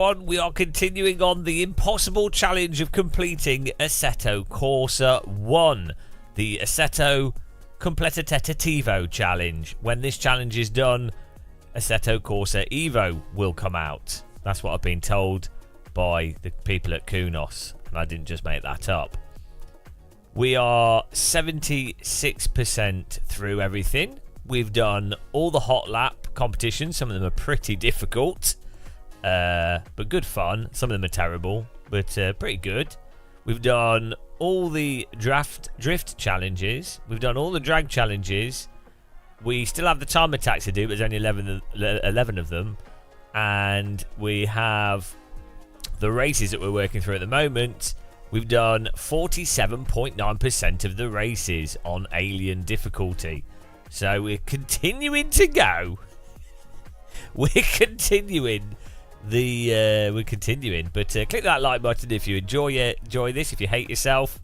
We are continuing on the impossible challenge of completing Assetto Corsa 1, the Assetto Completa Tentativo challenge. When this challenge is done, Assetto Corsa Evo will come out. That's what I've been told by the people at Kunos, and I didn't just make that up. We are 76% through everything. We've done all the hot lap competitions. Some of them are pretty difficult. But good fun. Some of them are terrible, but pretty good. We've done all the drift challenges. We've done all the drag challenges. We still have the time attacks to do, but there's only 11 of them. And we have the races that we're working through at the moment. We've done 47.9% of the races on alien difficulty. So we're continuing to go. We're continuing. We're continuing, but click that like button if you enjoy this. If you hate yourself,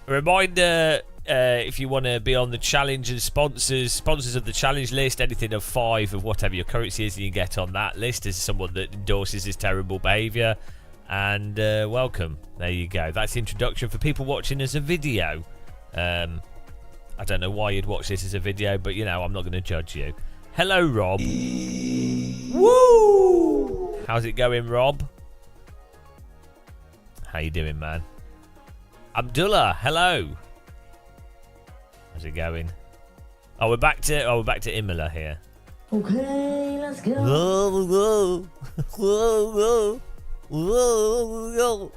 a reminder: if you want to be on the challenge and sponsors of the challenge list, anything of 5 of whatever your currency is, you can get on that list as someone that endorses this terrible behaviour. And welcome. There you go. That's the introduction for people watching as a video. I don't know why you'd watch this as a video, but you know I'm not going to judge you. Hello, Rob. Woo! How's it going, Rob? How you doing, man? Abdullah, hello. How's it going? Oh, we're back to Imola here. Okay, let's go. Whoa, whoa, whoa, whoa, whoa.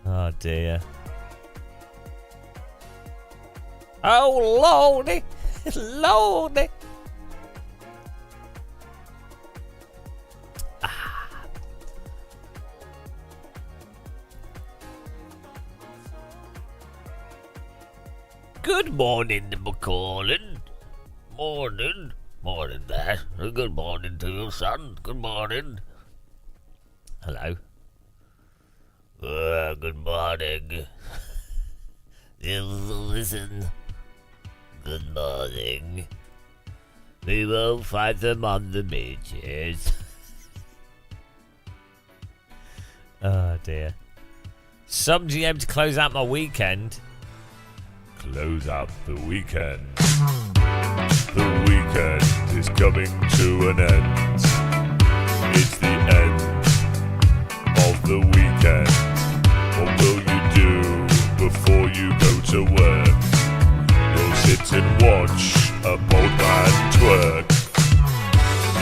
Oh dear. Oh lordy, lordy. Good morning, McCallin. Morning. Morning there. Good morning to you, son. Good morning. Hello. Good morning. Listen. Good morning. We will fight them on the beaches. Oh dear. Some GM to close out my weekend. Close out the weekend. The weekend is coming to an end. It's the end of the weekend. What will you do before you go to work? You'll sit and watch a bold man twerk.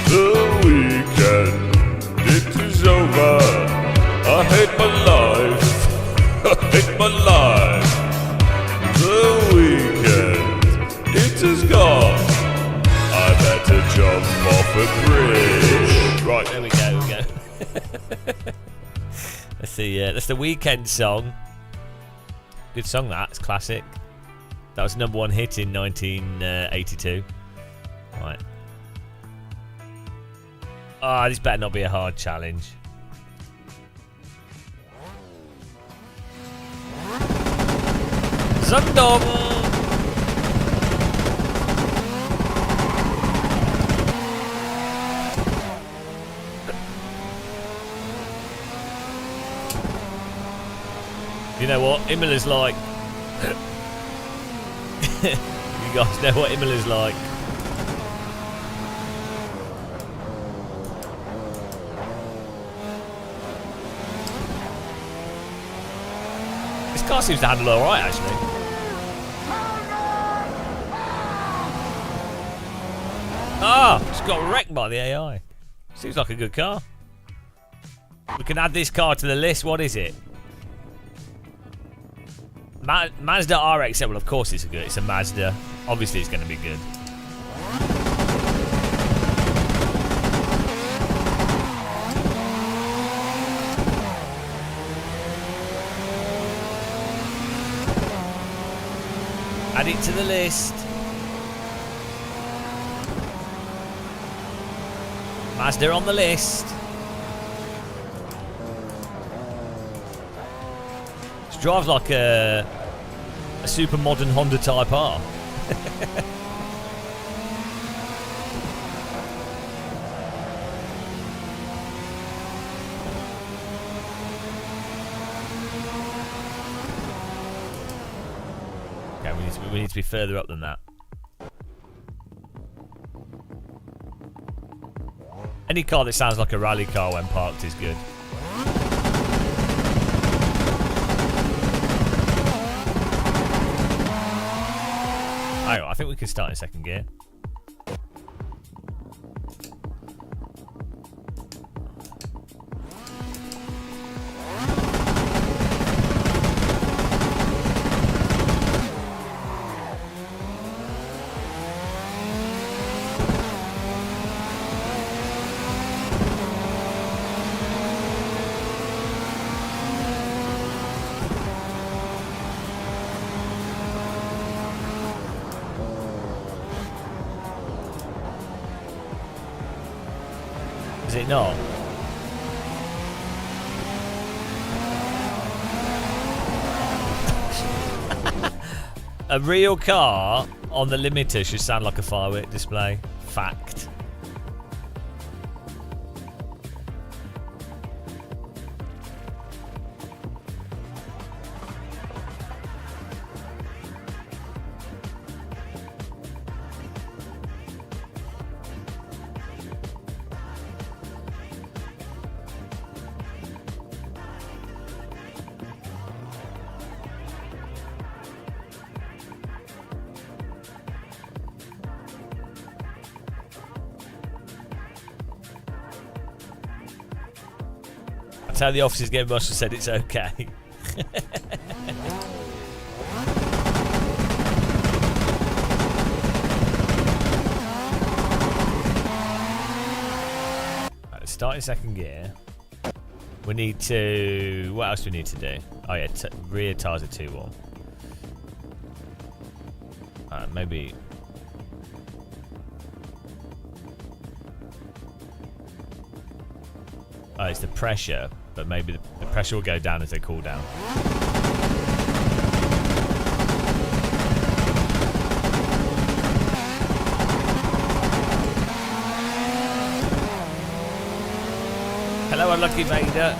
The weekend, it is over. I hate my life. I hate my life. The weekend, it is gone. I better jump off a bridge. Right, there we go. That's the weekend song. Good song, that. It's classic. That was #1 hit in 1982. Right. Ah, this better not be a hard challenge. Zandvoort. You know what Imola's like? You guys know what Imola's like. This car seems to handle alright, actually. Ah, it's got wrecked by the AI. Seems like a good car. We can add this car to the list. What is it? Mazda RX. Well, of course it's good. It's a Mazda. Obviously, it's going to be good. Add it to the list. Mazda on the list. It drives like a super modern Honda Type R. We need to be further up than that. Any car that sounds like a rally car when parked is good. Oh, I think we can start in second gear. Is it not? A real car on the limiter should sound like a firework display. Fact. That's how the officers get must have said it's okay. Right, let's start in second gear. We need to... What else do we need to do? Oh yeah, rear tyres are 2-1. Maybe... Oh, it's the pressure, but maybe the pressure will go down as they cool down. Hello, Unlucky Vader.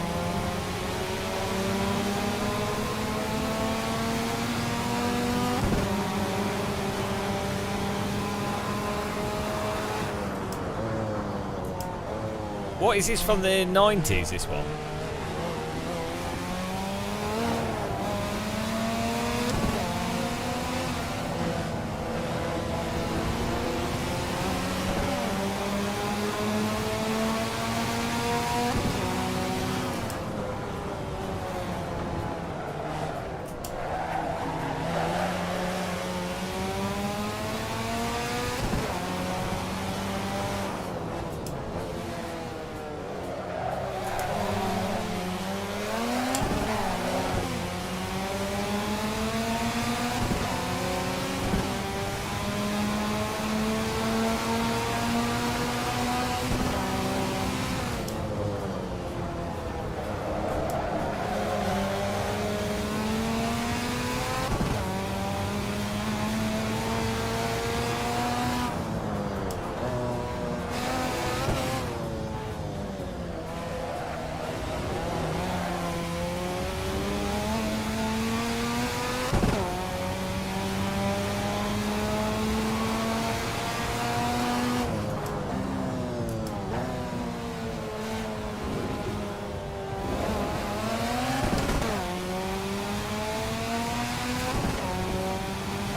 What is this from the 90s, this one?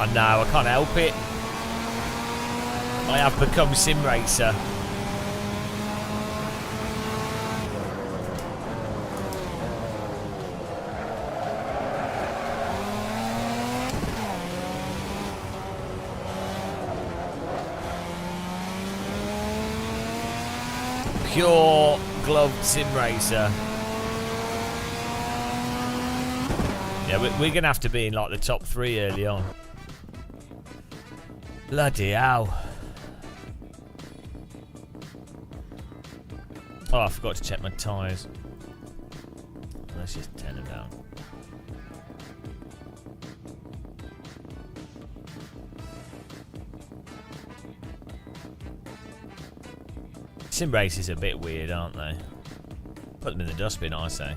I know, I can't help it. I have become sim racer. Pure gloved sim racer. Yeah, we're going to have to be in like the top 3 early on. Bloody hell. Oh, I forgot to check my tyres. Let's just turn them down. Sim races are a bit weird, aren't they? Put them in the dustbin, I say.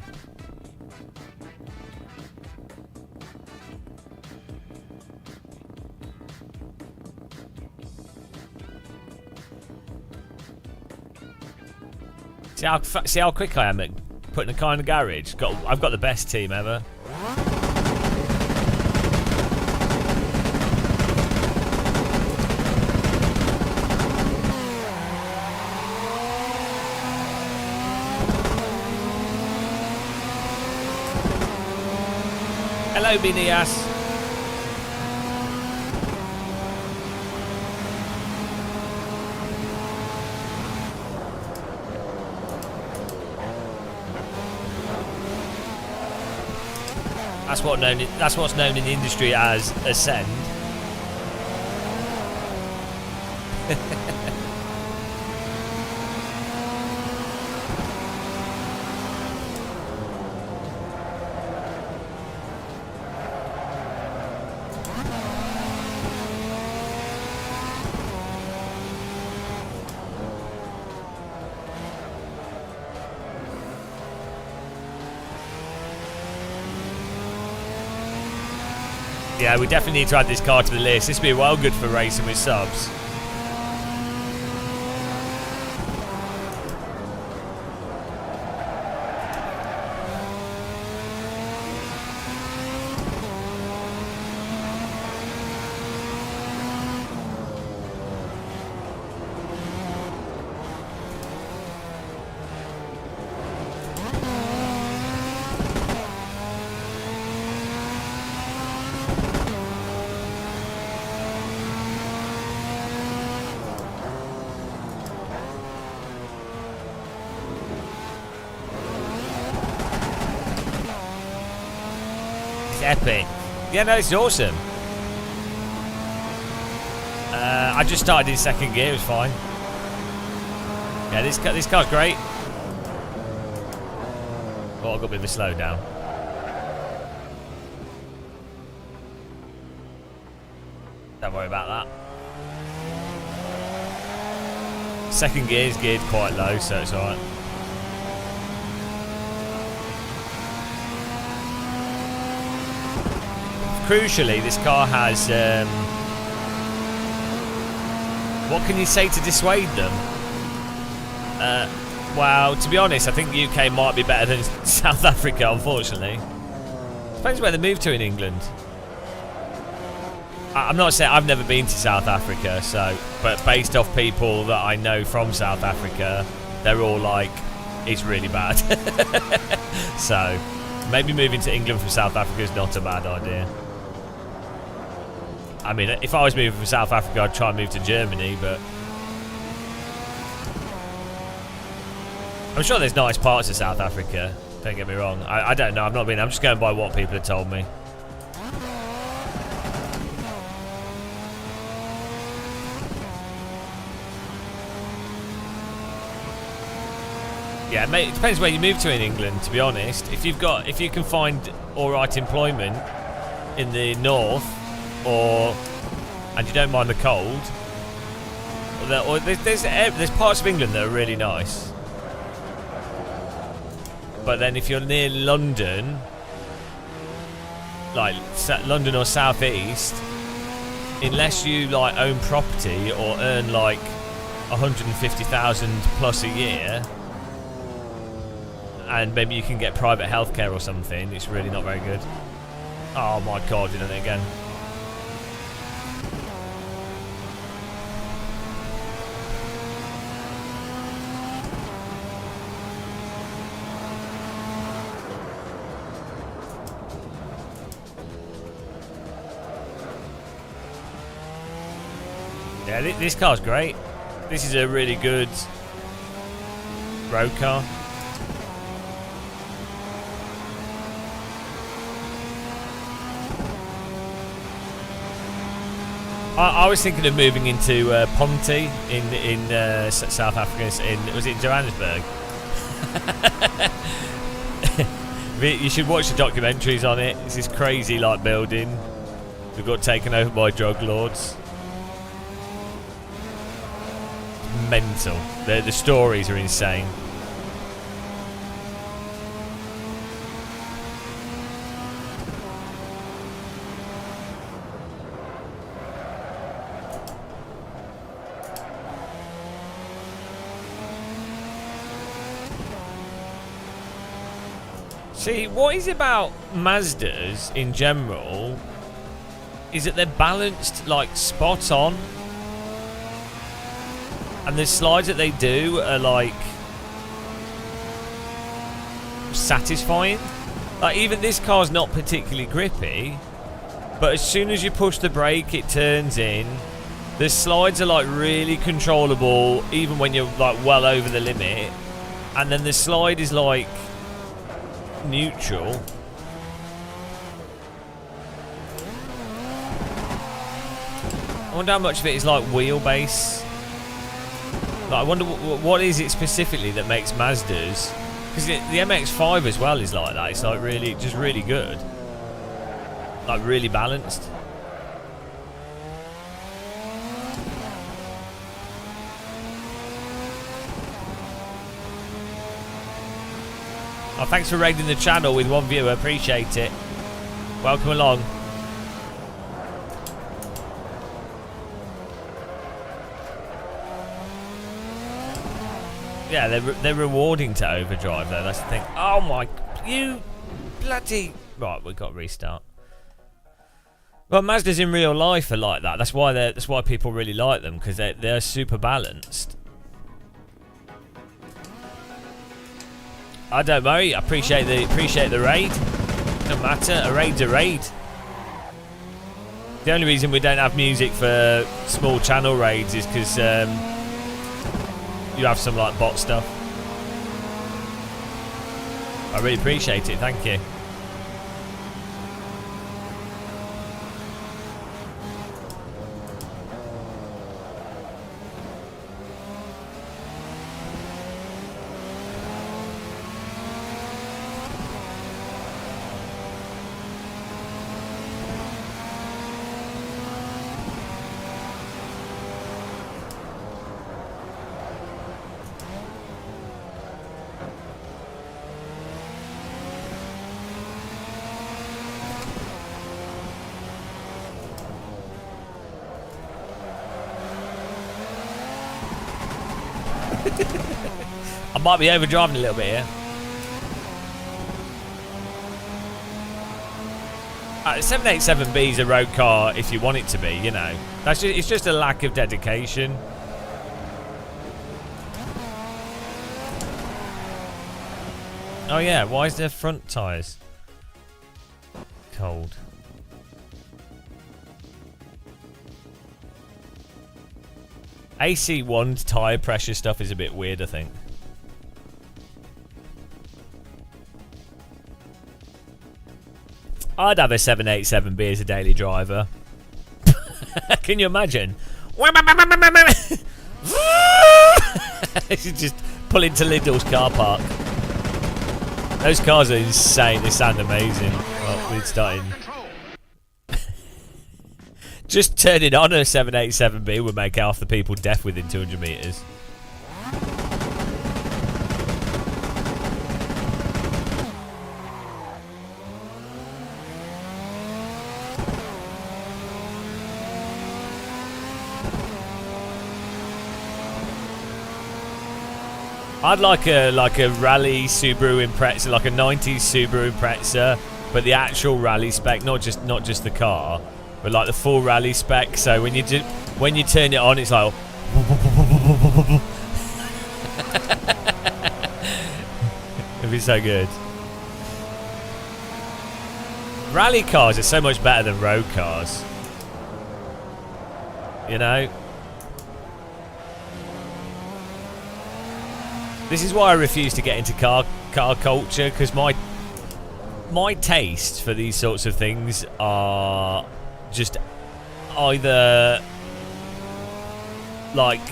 See how quick I am at putting a car in the garage. I've got the best team ever. Hello, Binias. That's what's known in the industry as Ascend. Yeah, we definitely need to add this car to the list. This would be well good for racing with subs. Epic. Yeah, no, it's awesome. I just started in second gear, it was fine. Yeah, this car's great. Oh, I got a bit of a slowdown. Don't worry about that. Second gear is geared quite low, so it's alright. Crucially, this car has, what can you say to dissuade them? Well, to be honest, I think the UK might be better than South Africa, unfortunately. Depends where they move to in England. I'm not saying, I've never been to South Africa, so, but based off people that I know from South Africa, they're all like, it's really bad. So, maybe moving to England from South Africa is not a bad idea. I mean, if I was moving from South Africa, I'd try and move to Germany, but I'm sure there's nice parts of South Africa. Don't get me wrong. I don't know. I've not been. I'm just going by what people have told me. Yeah, mate, it depends where you move to in England. To be honest, if you can find all right employment in the north, and you don't mind the cold, or there's parts of England that are really nice. But then if you're near London, like London or South East, unless you like own property or earn like 150,000 plus a year, and maybe you can get private healthcare or something, it's really not very good. Oh my god, you done it again. Yeah, this car's great. This is a really good road car. I was thinking of moving into Ponte in South Africa. Was it in Johannesburg? You should watch the documentaries on it. It's this crazy like building. We've got taken over by drug lords. Mental. The stories are insane. See, what is about Mazdas in general is that they're balanced like spot on, and the slides that they do are like satisfying. Like, even this car's not particularly grippy, but as soon as you push the brake it turns in. The slides are like really controllable even when you're like well over the limit, and then the slide is like neutral. I wonder how much of it is like wheelbase. Like, I wonder what is it specifically that makes Mazdas, because the MX-5 as well is like that. It's like really, just really good, like really balanced. Oh, thanks for raiding the channel with one viewer. Appreciate it. Welcome along. Yeah, they're rewarding to overdrive though. That's the thing. Oh my, you bloody. Right, we've got to restart. Well, Mazdas in real life are like that. That's why people really like them, because they're super balanced. I don't worry. I appreciate the raid. Doesn't matter. A raid's a raid. The only reason we don't have music for small channel raids is because you have some like bot stuff. I really appreciate it. Thank you. I might be overdriving a little bit here. 787B is a road car if you want it to be, you know. It's just a lack of dedication. Oh yeah, why is there front tyres cold? AC1 tyre pressure stuff is a bit weird, I think. I'd have a 787B as a daily driver. Can you imagine? You should just pull into Lidl's car park. Those cars are insane. They sound amazing. Well, we're starting. Just turning on a 787B would make half the people deaf within 200 metres. I'd like a rally Subaru Impreza, like a 90s Subaru Impreza, but the actual rally spec, not just the car, but like the full rally spec. So when you turn it on, it's like it'd be so good. Rally cars are so much better than road cars, you know. This is why I refuse to get into car culture, because my taste for these sorts of things are just either like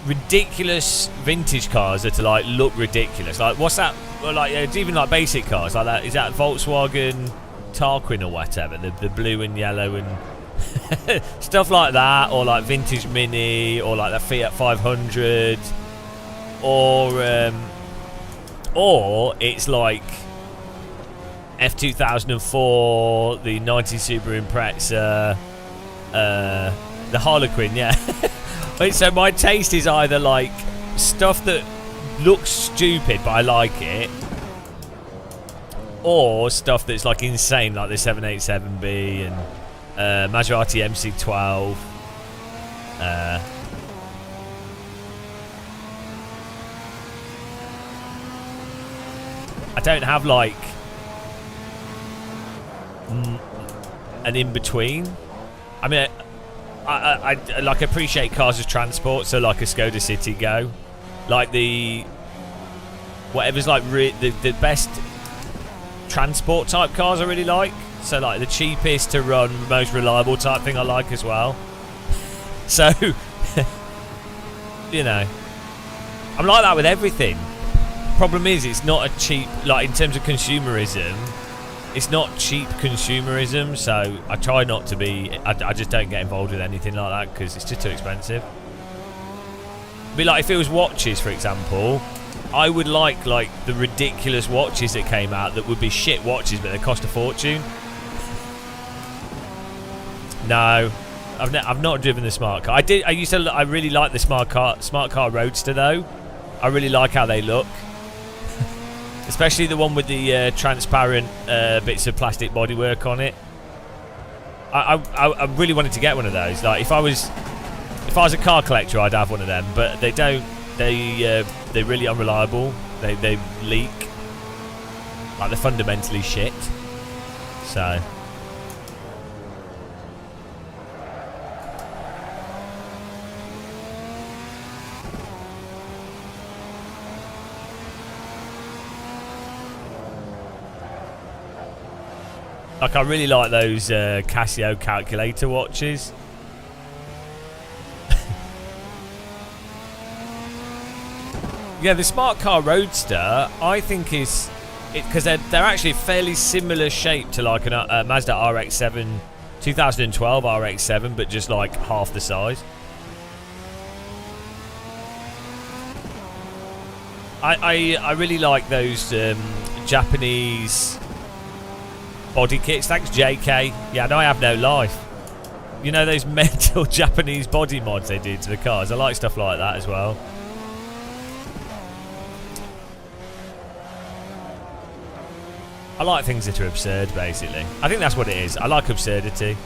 ridiculous vintage cars that are like look ridiculous. Like, what's that? Like, it's even like basic cars like that. Is that Volkswagen Tarquin or whatever? The blue and yellow and stuff like that, or like vintage Mini, or like the Fiat 500. Or it's like F2004, the 90 Subaru Impreza, the Harlequin, yeah. So my taste is either like stuff that looks stupid but I like it, or stuff that's like insane, like the 787B and Maserati MC12. I don't have like an in-between. I mean, I like appreciate cars as transport, so like a Skoda City Go, like the whatever's like the best transport type cars I really like. So like the cheapest to run, most reliable type thing I like as well. So you know, I'm like that with everything. Problem is, it's not a cheap, like in terms of consumerism, it's not cheap consumerism, so I try not to be, I just don't get involved with anything like that because it's just too expensive. Be like if it was watches, for example, I would like the ridiculous watches that came out that would be shit watches but they cost a fortune. No, I've not driven the smart car. I really like the smart car Roadster though. I really like how they look. Especially the one with the transparent bits of plastic bodywork on it. I really wanted to get one of those. Like if I was a car collector, I'd have one of them. But they don't. They're really unreliable. They leak. Like they're fundamentally shit. So. Like I really like those Casio calculator watches. Yeah, the Smart Car Roadster, I think is because they're actually fairly similar shape to like a Mazda RX-7, 2012 RX-7, but just like half the size. I really like those Japanese body kits. Thanks, JK. Yeah, no, I have no life. You know those mental Japanese body mods they do to the cars? I like stuff like that as well. I like things that are absurd, basically. I think that's what it is. I like absurdity.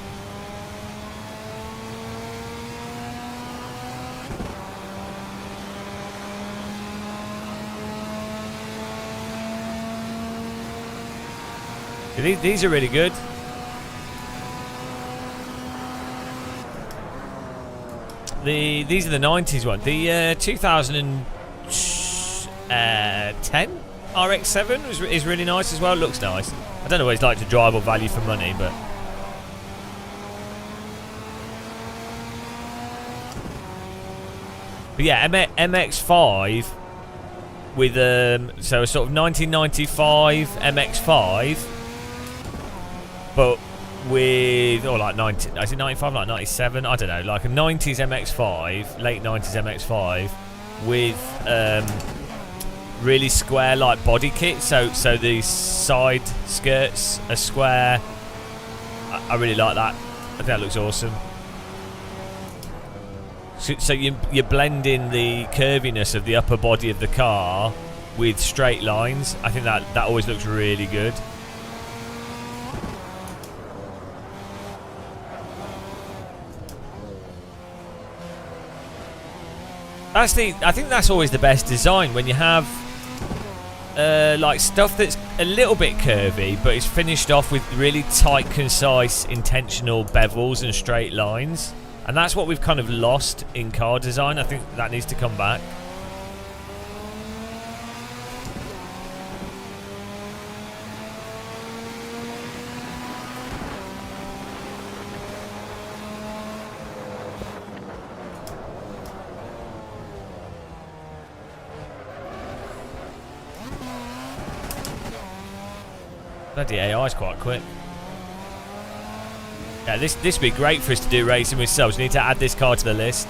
These are really good. These are the 90s one. The 2010 RX-7 is really nice as well. Looks nice. I don't always like to drive or value for money, but yeah, MX-5 with so a sort of 1995 MX-5. But with, or like 90, is it 95, like 97? I don't know, like a 90s MX-5, late 90s MX-5 with really square like body kit. So the side skirts are square. I really like that. I think that looks awesome. So you blend in the curviness of the upper body of the car with straight lines. I think that always looks really good. I think that's always the best design, when you have like stuff that's a little bit curvy but it's finished off with really tight, concise, intentional bevels and straight lines. And that's what we've kind of lost in car design. I think that needs to come back. Bloody AI is quite quick. Yeah, this would be great for us to do racing with subs. We need to add this car to the list.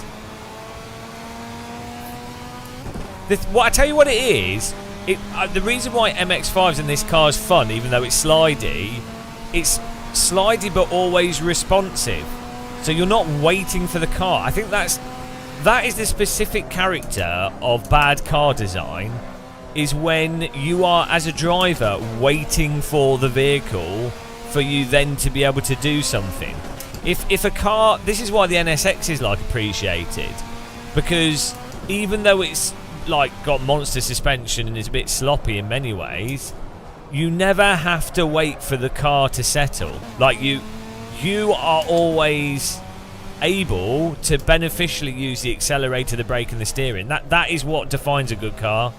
What I tell you what it is, the reason why MX-5's in this car is fun, even though it's slidey but always responsive. So you're not waiting for the car. I think that is the specific character of bad car design, is when you are, as a driver, waiting for the vehicle for you then to be able to do something. If a car... This is why the NSX is, like, appreciated. Because even though it's, like, got monster suspension and is a bit sloppy in many ways, you never have to wait for the car to settle. Like, you are always able to beneficially use the accelerator, the brake, and the steering. That is what defines a good car.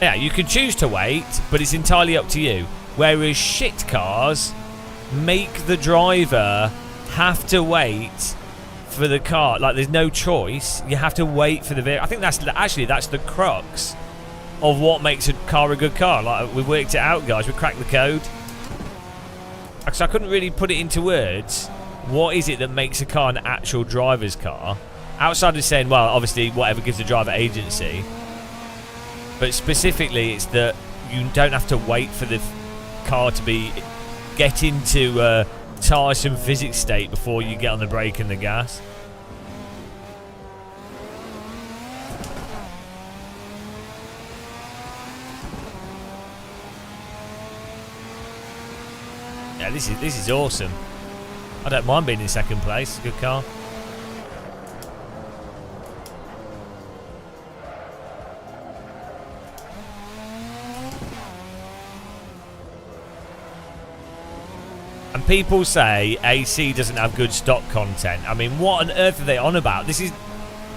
Yeah, you can choose to wait, but it's entirely up to you. Whereas shit cars make the driver have to wait for the car. Like, there's no choice. You have to wait for the vehicle. I think that's the crux of what makes a car a good car. Like, we've worked it out, guys. We cracked the code. So I couldn't really put it into words. What is it that makes a car an actual driver's car? Outside of saying, well, obviously, whatever gives the driver agency. But specifically, it's that you don't have to wait for the car to get into a tiresome physics state before you get on the brake and the gas. Yeah, this is awesome. I don't mind being in second place. Good car. And people say AC doesn't have good stock content. I mean, what on earth are they on about? This is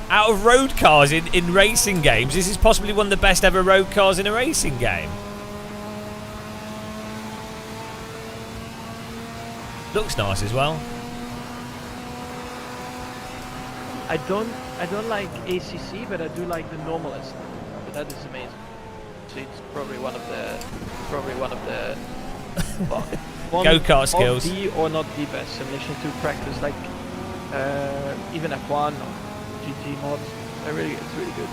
out of road cars in racing games. This is possibly one of the best ever road cars in a racing game. Looks nice as well. I don't like ACC, but I do like the normal Assetto. But that is amazing. So it's probably one of the well, go-kart skills. The or not the best simulation to practice, like even F1 or GT mods. It's really good.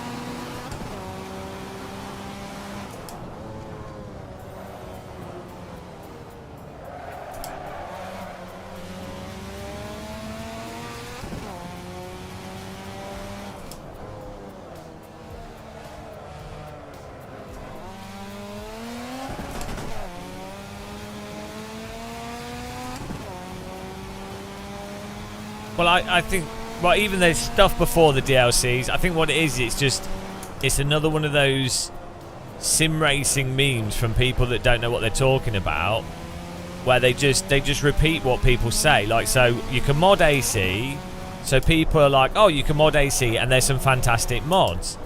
Well, I think, well, even there's stuff before the DLCs. I think what it is, it's another one of those sim racing memes from people that don't know what they're talking about, where they just repeat what people say. Like, so you can mod AC, so people are like, oh, you can mod AC, and there's some fantastic mods,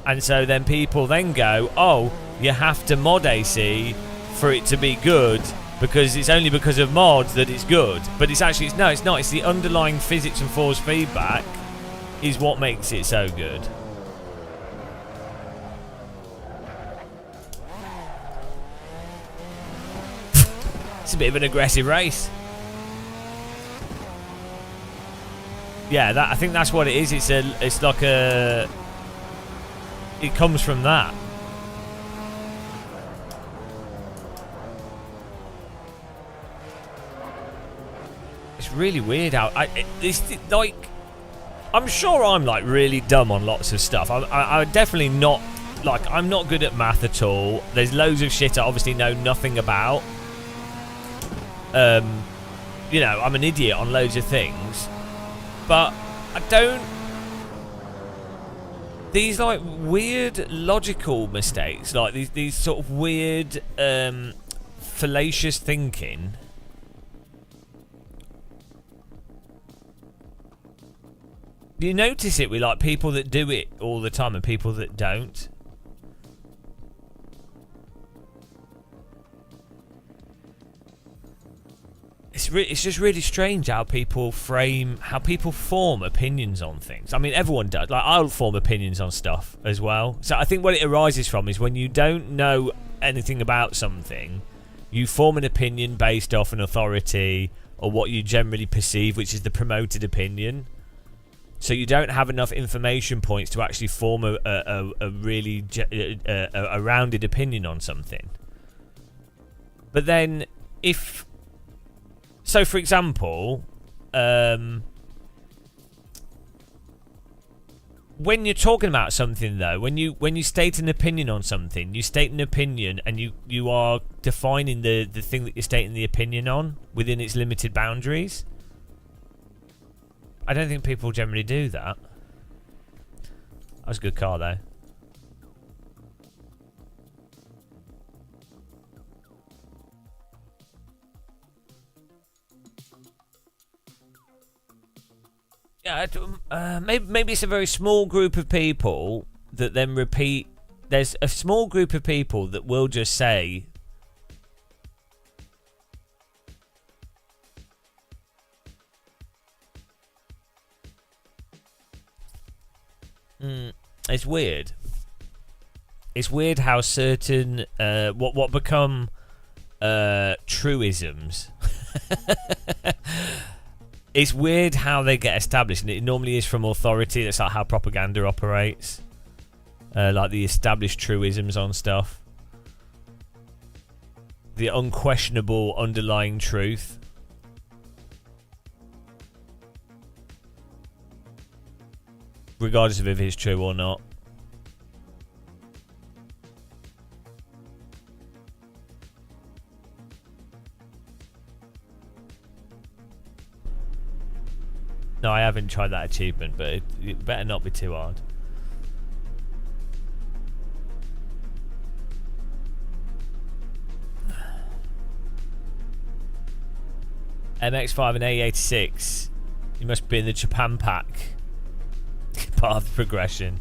and so then people then go, oh, you have to mod AC for it to be good, because it's only because of mods that it's good. But it's actually, no, it's not. It's the underlying physics and force feedback is what makes it so good. It's a bit of an aggressive race. Yeah, I think that's what it is. It's like a... It comes from that. It's really weird how like, I'm sure I'm like really dumb on lots of stuff. I'm definitely not, like, I'm not good at math at all. There's loads of shit I obviously know nothing about. You know, I'm an idiot on loads of things, but I don't. These like weird logical mistakes, like these sort of weird fallacious thinking. You notice it with like people that do it all the time and people that don't. It's just really strange how people form opinions on things. I mean, everyone does. Like, I'll form opinions on stuff as well. So I think what it arises from is when you don't know anything about something, you form an opinion based off an authority or what you generally perceive, which is the promoted opinion. So you don't have enough information points to actually form a really rounded opinion on something. But then, if... So, for example, when you're talking about something, though, when you state an opinion on something, you state an opinion, and you are defining the thing that you're stating the opinion on within its limited boundaries. I don't think people generally do that. That was a good car, though. Yeah, maybe it's a very small group of people that then repeat. There's a small group of people that will just say, it's weird. It's weird how certain what become truisms. It's weird how they get established, and it normally is from authority. That's like how propaganda operates, like the established truisms on stuff, the unquestionable underlying truth. Regardless of if it's true or not. No, I haven't tried that achievement, but it better not be too hard. MX-5 and A86. You must be in the Japan pack. Part of the progression.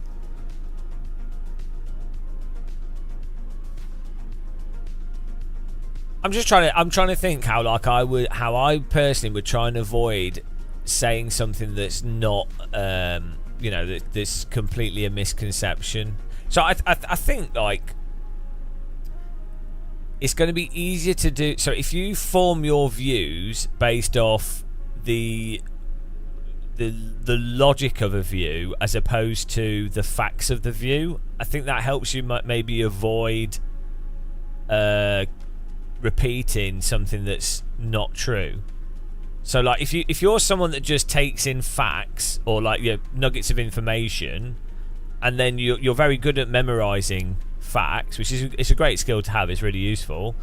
I'm trying to think how I personally would try and avoid saying something that's not that's completely a misconception. So I think like it's going to be easier to do. So if you form your views based off the logic of a view as opposed to the facts of the view, I think that helps you maybe avoid repeating something that's not true. So like if you're someone that just takes in facts or like nuggets of information, and then you're very good at memorizing facts, which is it's a great skill to have, it's really useful,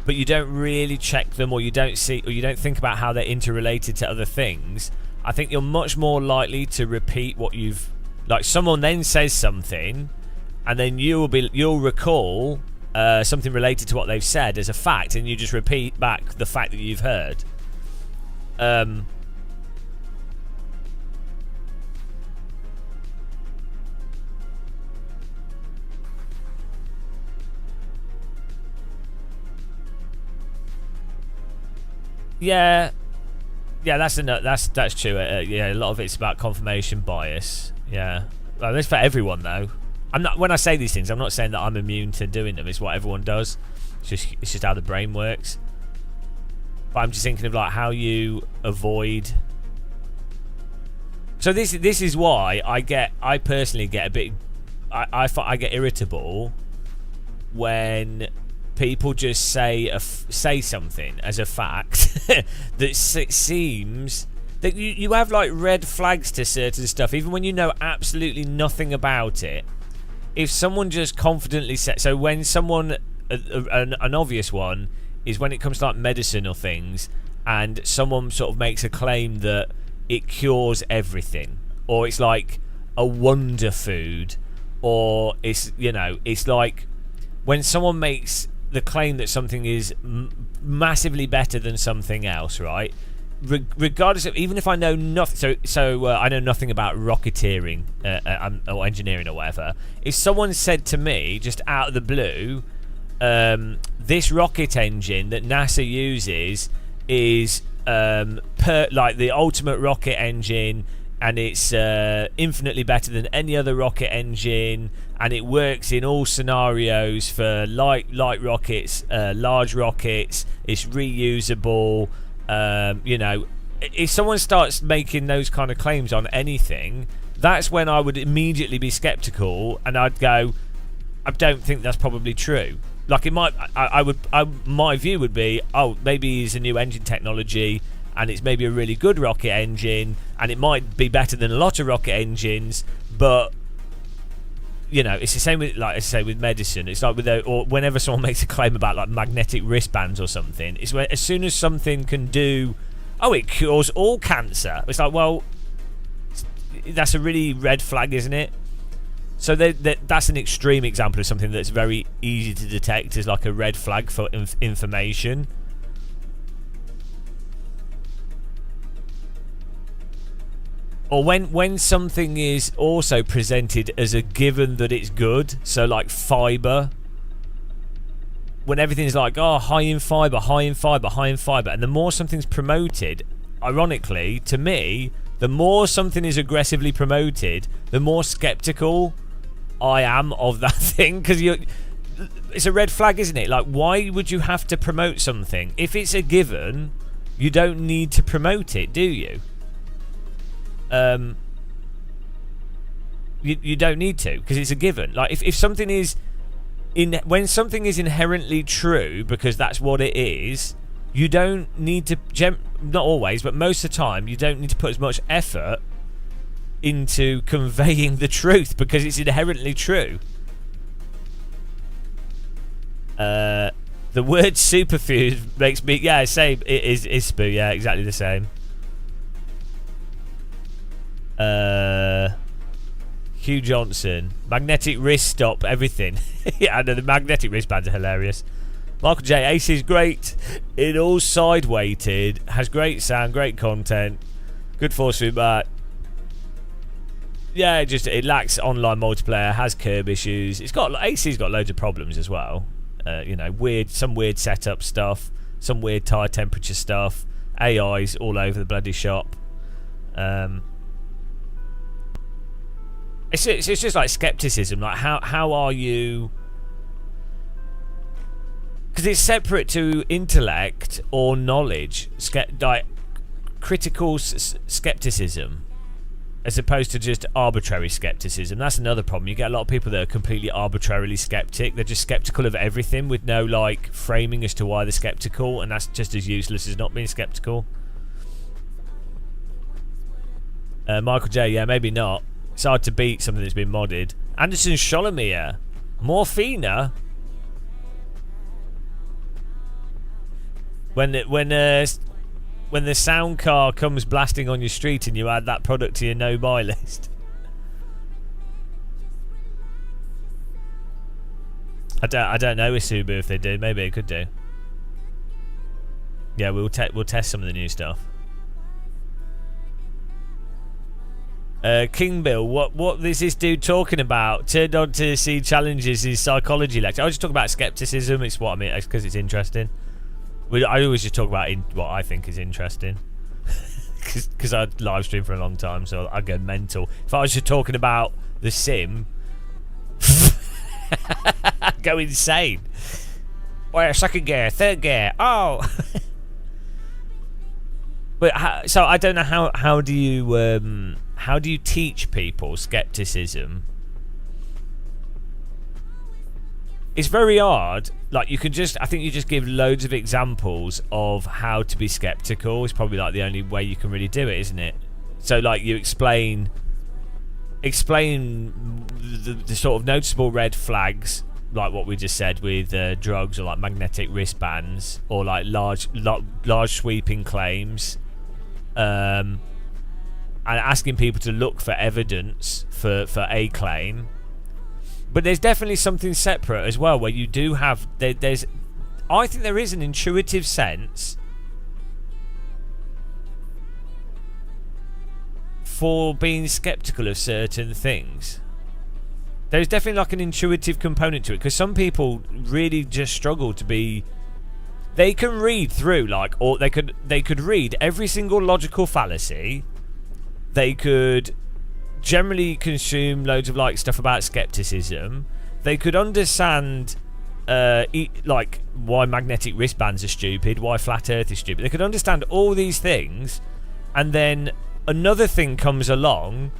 but you don't really check them, or you don't think about how they're interrelated to other things, I think you're much more likely to repeat what you've, like someone then says something and then you'll recall something related to what they've said as a fact, and you just repeat back the fact that you've heard. Yeah, that's true. Yeah, a lot of it's about confirmation bias. Yeah, well, that's for everyone though. When I say these things, I'm not saying that I'm immune to doing them. It's what everyone does. It's just how the brain works. But I'm just thinking of like how you avoid. So this is why I personally get a bit. I get irritable when people just say something as a fact that seems that you have like red flags to certain stuff, even when you know absolutely nothing about it. If someone just confidently says, so when someone an obvious one is when it comes to like medicine or things, and someone sort of makes a claim that it cures everything, or it's like a wonder food, or it's it's like when someone makes the claim that something is massively better than something else, right? Regardless of, even if I know nothing, so I know nothing about rocketeering or engineering or whatever. If someone said to me just out of the blue, this rocket engine that NASA uses is like the ultimate rocket engine, and it's infinitely better than any other rocket engine, and it works in all scenarios for light rockets, large rockets, it's reusable. If someone starts making those kind of claims on anything, that's when I would immediately be skeptical, and I'd go, I don't think that's probably true. Like it might, my view would be, oh, maybe it's a new engine technology, and it's maybe a really good rocket engine, and it might be better than a lot of rocket engines, but it's the same with, like I say, with medicine. It's like or whenever someone makes a claim about like magnetic wristbands or something, it's when as soon as something can do, it cures all cancer. It's like, well, that's a really red flag, isn't it? So that's an extreme example of something that's very easy to detect as like a red flag for information. Or when something is also presented as a given that it's good, so like fibre, when everything's like, high in fibre, high in fibre, high in fibre, and the more something's promoted, ironically, to me, the more something is aggressively promoted, the more sceptical I am of that thing, because it's a red flag, isn't it? Like, why would you have to promote something? If it's a given, you don't need to promote it, do you? You don't need to, because it's a given. Like if something is when something is inherently true because that's what it is, you don't need to not always, but most of the time you don't need to put as much effort into conveying the truth because it's inherently true. The word superfuse makes me same. It is ISPU, yeah, exactly the same. Hugh Johnson, magnetic wrist stop, everything. Yeah, I know the magnetic wristbands are hilarious. Michael J, Ace is great. It all side weighted, has great sound, great content, good force feedback. Yeah, it lacks online multiplayer, has curb issues. AC's got loads of problems as well. Some weird setup stuff, some weird tire temperature stuff, AIs all over the bloody shop. It's just like skepticism. Like how are you? Because it's separate to intellect or knowledge. Like critical skepticism, as opposed to just arbitrary skepticism. That's another problem. You get a lot of people that are completely arbitrarily skeptic. They're just skeptical of everything with no like framing as to why they're skeptical, and that's just as useless as not being skeptical. Michael J, yeah, maybe not. It's hard to beat something that's been modded. Anderson Sholomir, Morphina. When the sound car comes blasting on your street and you add that product to your no buy list. I don't know Isubu if they do. Maybe it could do. Yeah, we'll test some of the new stuff. King Bill, what is this dude talking about? Turned on to see challenges in psychology lecture. I was just talking about skepticism. It's what I mean, because it's interesting. I always just talk about what I think is interesting, because I live stream for a long time, so I go mental. If I was just talking about the sim, I'd go insane. Well, second gear, third gear. Oh. But so I don't know how do you teach people skepticism? It's very hard. Like I think you just give loads of examples of how to be skeptical. It's probably like the only way you can really do it, isn't it? So like you explain the sort of noticeable red flags, like what we just said with drugs or like magnetic wristbands or like large sweeping claims. And asking people to look for evidence for a claim. But there's definitely something separate as well, where you do have I think there is an intuitive sense for being skeptical of certain things. There's definitely like an intuitive component to it, because some people really just struggle to be. They can read through or they could read every single logical fallacy. They could generally consume loads of stuff about skepticism. They could understand why magnetic wristbands are stupid, why flat earth is stupid. They could understand all these things, and then another thing comes along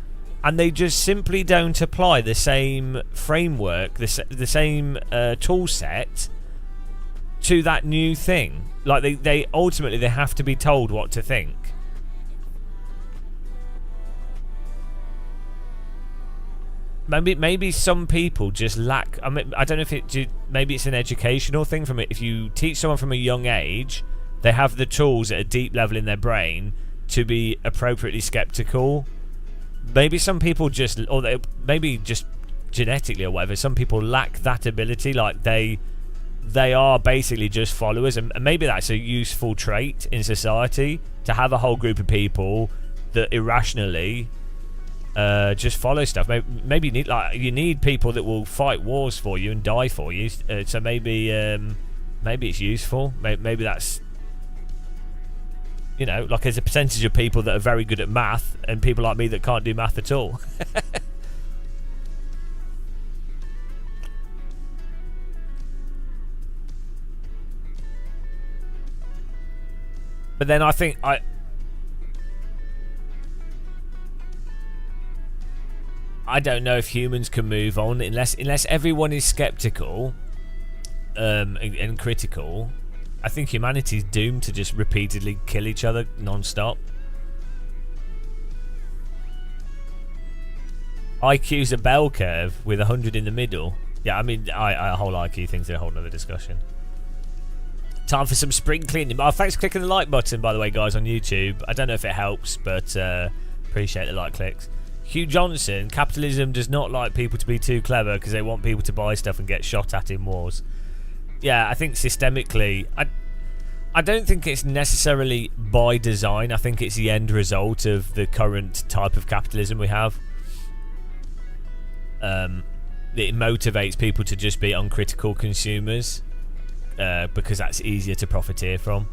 and they just simply don't apply the same framework, the same tool set to that new thing. Like they ultimately they have to be told what to think. Maybe some people just lack. I mean, I don't know if maybe it's an educational thing from it. If you teach someone from a young age, they have the tools at a deep level in their brain to be appropriately skeptical. Maybe some people just, maybe just genetically or whatever, some people lack that ability. Like they are basically just followers, and maybe that's a useful trait in society, to have a whole group of people that irrationally just follow stuff. Maybe you need people that will fight wars for you and die for you. So maybe it's useful. Maybe that's, you know, like there's a percentage of people that are very good at math and people like me that can't do math at all. But then I think I don't know if humans can move on unless everyone is skeptical and critical. I think humanity's doomed to just repeatedly kill each other non-stop. IQ's a bell curve with 100 in the middle. Yeah, I mean, a whole IQ thing's a whole nother discussion. Time for some spring cleaning. Oh, thanks for clicking the like button, by the way, guys, on YouTube. I don't know if it helps, but appreciate the like clicks. Hugh Johnson, capitalism does not like people to be too clever because they want people to buy stuff and get shot at in wars. Yeah, I think systemically, I don't think it's necessarily by design. I think it's the end result of the current type of capitalism we have. It motivates people to just be uncritical consumers because that's easier to profiteer from.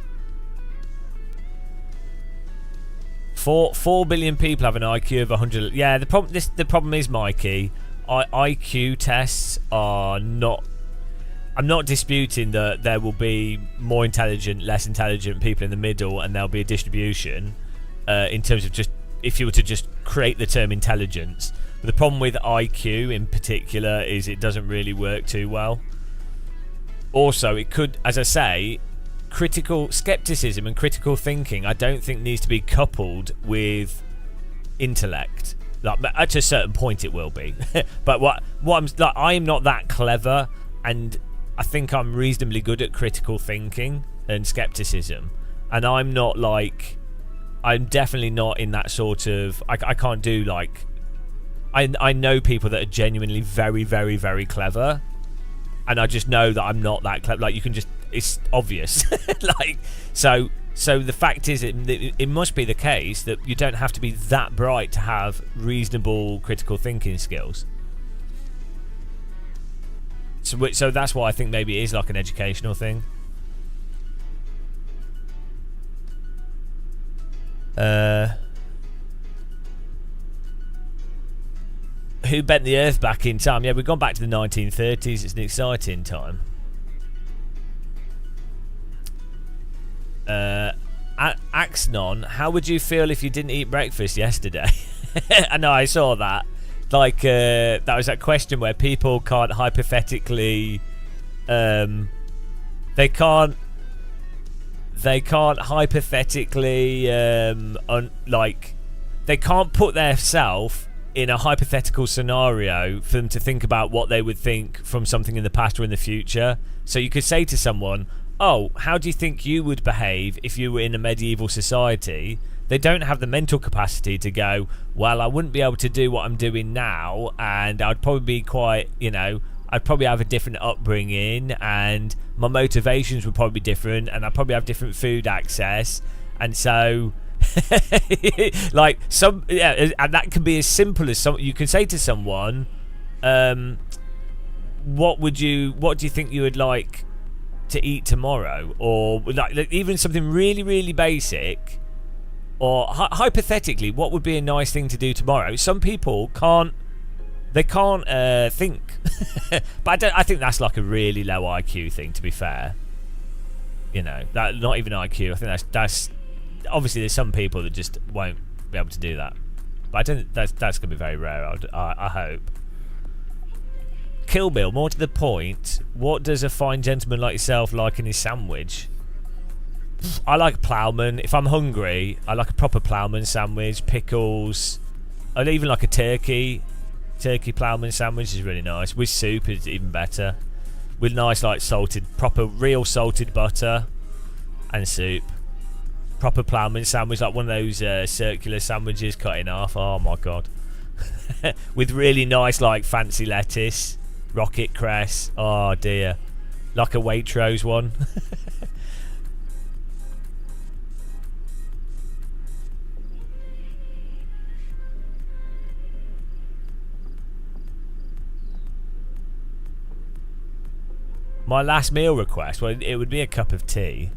4 billion people have an IQ of 100. Yeah, the problem is, Mikey, IQ tests are not. I'm not disputing that there will be more intelligent, less intelligent people in the middle, and there'll be a distribution in terms of just if you were to just create the term intelligence. But the problem with IQ in particular is it doesn't really work too well. Also, it could, as I say, critical skepticism and critical thinking I don't think needs to be coupled with intellect. Like, at a certain point it will be. But what I'm like, I'm not that clever, and I think I'm reasonably good at critical thinking and skepticism, and I'm definitely not in that sort of I can't do like I know people that are genuinely very, very, very clever, and I just know that I'm not that clever. Like, you can just, it's obvious. Like, so the fact is, it must be the case that you don't have to be that bright to have reasonable critical thinking skills. So that's why I think maybe it is like an educational thing. Who bent the earth back in time? Yeah, we've gone back to the 1930s. It's an exciting time. Axnon, how would you feel if you didn't eat breakfast yesterday? I know, I saw that. Like, that was that question where people can't hypothetically, they can't hypothetically, they can't put themselves in a hypothetical scenario for them to think about what they would think from something in the past or in the future. So you could say to someone, oh, how do you think you would behave if you were in a medieval society? They don't have the mental capacity to go, well, I wouldn't be able to do what I'm doing now, and I'd probably be quite, you know, I'd probably have a different upbringing, and my motivations would probably be different, and I'd probably have different food access, and so like some, yeah, and that can be as simple as you can say to someone, what do you think you would like to eat tomorrow, or like even something really, really basic, or hypothetically, what would be a nice thing to do tomorrow? Some people can't think. But I think that's like a really low IQ thing, to be fair. You know, that not even IQ. I think that's obviously there's some people that just won't be able to do that. But I don't. That's going to be very rare. I hope. Kill Bill, more to the point, what does a fine gentleman like yourself like in his sandwich? I like ploughman. If I'm hungry, I like a proper ploughman sandwich, pickles. I'd even like a turkey ploughman sandwich is really nice. With soup is even better. With nice like salted, proper real salted butter and soup. Proper ploughman sandwich, like one of those circular sandwiches cut in half. Oh my god. With really nice like fancy lettuce, rocket cress. Oh dear. Like a Waitrose one. My last meal request, well, it would be a cup of tea.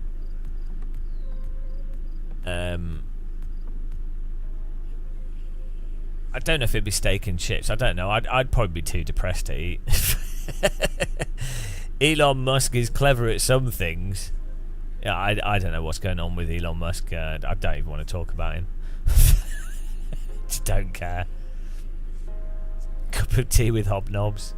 I don't know if it'd be steak and chips. I don't know. I'd probably be too depressed to eat. Elon Musk is clever at some things. Yeah, I don't know what's going on with Elon Musk. I don't even want to talk about him. Just don't care. Cup of tea with hobnobs.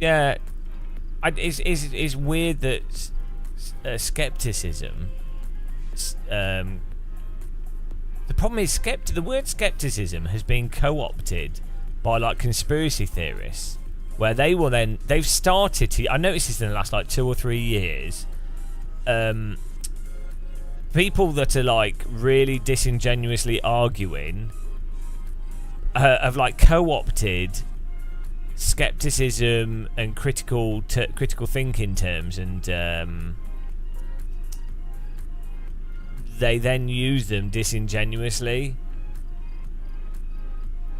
Yeah, it's weird that skepticism. The problem is the word skepticism has been co-opted by like conspiracy theorists, where they've started to. I noticed this in the last like 2 or 3 years. People that are like really disingenuously arguing have like co-opted skepticism and critical thinking terms, and they then use them disingenuously.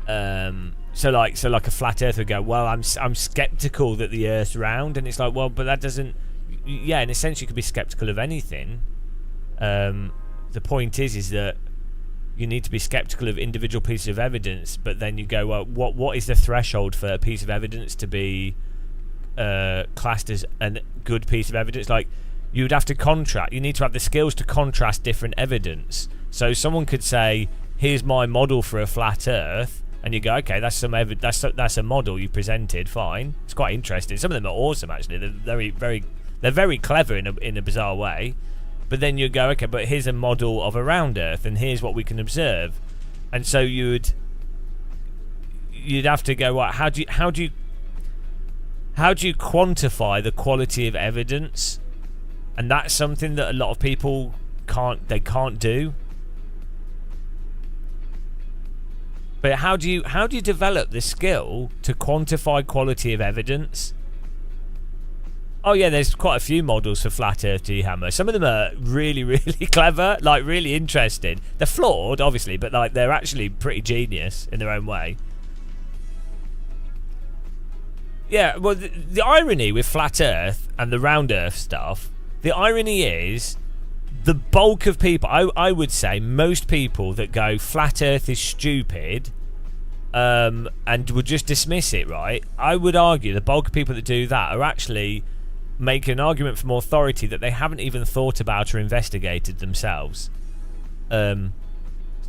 So like a flat earther would go, well, I'm skeptical that the Earth's round, and it's like, well, but that doesn't. Yeah, in a sense, you could be skeptical of anything. The point is that you need to be skeptical of individual pieces of evidence, but then you go, well, what is the threshold for a piece of evidence to be classed as a good piece of evidence? Like, you would have to you need to have the skills to contrast different evidence. So someone could say, here's my model for a flat Earth, and you go, okay, that's that's a model you presented, fine. It's quite interesting. Some of them are awesome, actually. They're very clever in a bizarre way. But then you go, okay, but here's a model of a round Earth, and here's what we can observe. And so you'd have to go, right, how do you quantify the quality of evidence? And that's something that a lot of people can't do. But how do you develop the skill to quantify quality of evidence? Oh yeah, there's quite a few models for flat Earth, G-Hammer. Some of them are really, really clever, like really interesting. They're flawed, obviously, but like they're actually pretty genius in their own way. Yeah, well, the irony with flat Earth and the round Earth stuff, the irony is the bulk of people, I would say most people that go flat Earth is stupid, and would just dismiss it, right? I would argue the bulk of people that do that are actually make an argument from authority that they haven't even thought about or investigated themselves.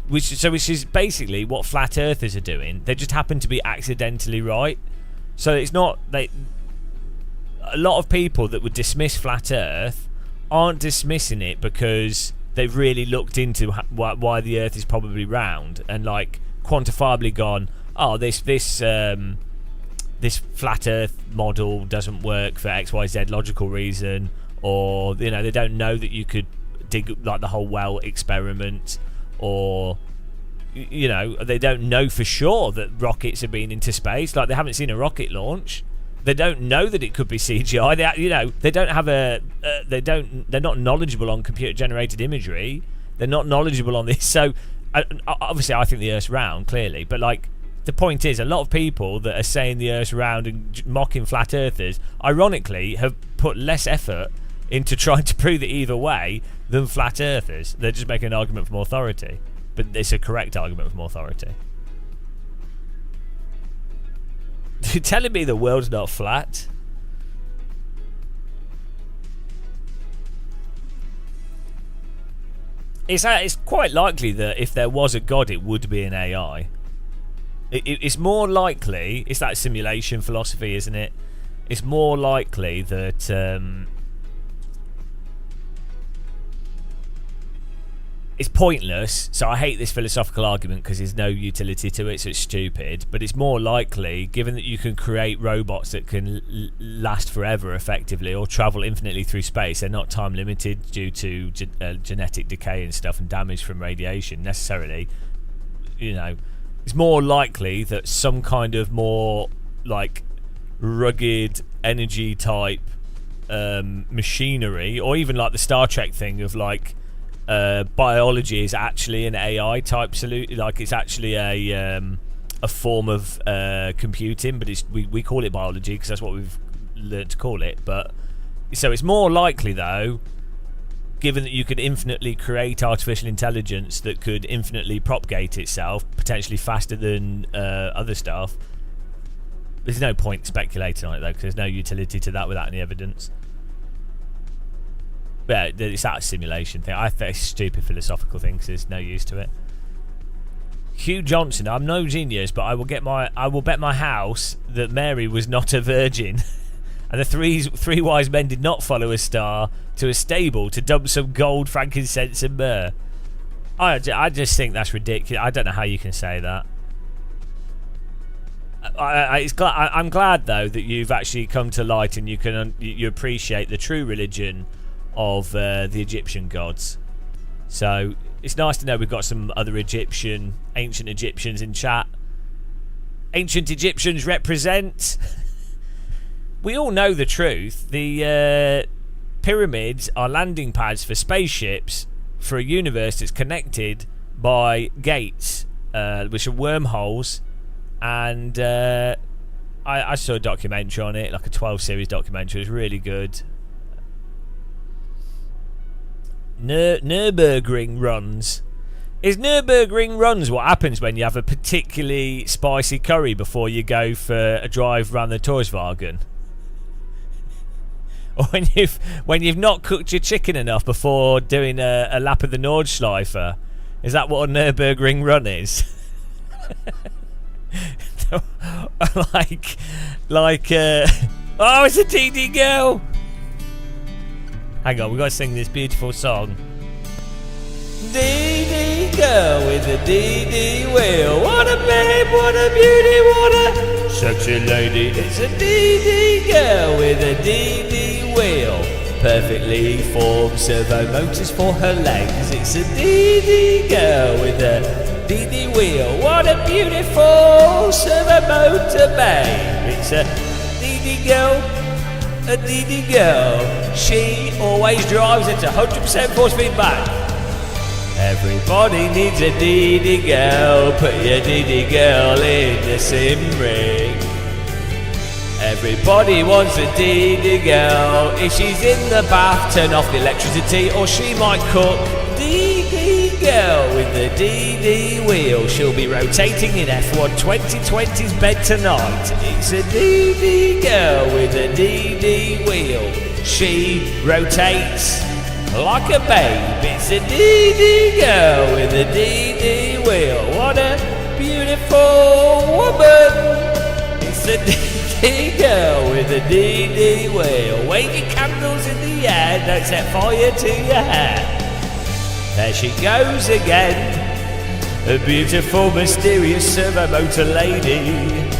Which is basically what flat earthers are doing. They just happen to be accidentally right. So it's not a lot of people that would dismiss flat Earth aren't dismissing it because they've really looked into why the Earth is probably round and like quantifiably gone, oh, this flat Earth model doesn't work for XYZ logical reason, or they don't know that you could dig like the whole well experiment, or they don't know for sure that rockets have been into space. Like, they haven't seen a rocket launch. They don't know that it could be CGI. They don't have they're not knowledgeable on computer generated imagery. They're not knowledgeable on this. So obviously I think the Earth's round, clearly, but like, the point is, a lot of people that are saying the Earth's round and mocking flat earthers, ironically, have put less effort into trying to prove it either way than flat earthers. They're just making an argument from authority, but it's a correct argument from authority. You're telling me the world's not flat? It's quite likely that if there was a god, it would be an AI. It's more likely. It's that simulation philosophy, isn't it? It's more likely that it's pointless. So I hate this philosophical argument because there's no utility to it, so it's stupid. But it's more likely, given that you can create robots that can last forever effectively or travel infinitely through space. They're not time limited due to genetic decay and stuff and damage from radiation necessarily. You know, it's more likely that some kind of more like rugged energy type machinery, or even like the Star Trek thing of like biology is actually an AI type solution. Like it's actually a form of computing, but we call it biology because that's what we've learned to call it. But so it's more likely though, given that you could infinitely create artificial intelligence that could infinitely propagate itself, potentially faster than other stuff. There's no point speculating on it though, because there's no utility to that without any evidence. But it's that simulation thing. I think it's a stupid philosophical thing because there's no use to it. Hugh Johnson, I'm no genius, but I will bet my house that Mary was not a virgin, and the three wise men did not follow a star to a stable to dump some gold, frankincense, and myrrh. I just think that's ridiculous. I don't know how you can say that. I'm glad though that you've actually come to light and you appreciate the true religion of the Egyptian gods. So it's nice to know we've got some other ancient Egyptians in chat. Ancient Egyptians represent. We all know the truth. The pyramids are landing pads for spaceships for a universe that's connected by gates, which are wormholes. And I saw a documentary on it, like a 12 series documentary. It was really good. Nürburgring runs. Is Nürburgring runs what happens when you have a particularly spicy curry before you go for a drive around the Touriswagen? Or when you've not cooked your chicken enough before doing a lap of the Nordschleife? Is that what a Nürburgring run is? Oh, it's a TD girl. Hang on, we've got to sing this beautiful song. DD girl with a DD wheel. What a babe, what a beauty, what a sexy lady. It's a DD girl with a DD wheel. Perfectly formed servo motors for her legs. It's a DD girl with a DD wheel. What a beautiful servo motor babe. It's a DD girl. A DD girl, she always drives at 100% force feedback. Everybody needs a DD girl. Put your DD girl in the sim ring. Everybody wants a DD girl. If she's in the bath, turn off the electricity or she might cook. DD girl with the DD wheel. She'll be rotating in F1 2020's bed tonight. It's a DD girl with a DD wheel. She rotates like a babe. It's a DD girl with a DD wheel. What a beautiful woman. It's a DD girl with a DD wheel. Wave your candles in the air. Don't set fire to your hair. There she goes again, a beautiful, mysterious servo motor lady.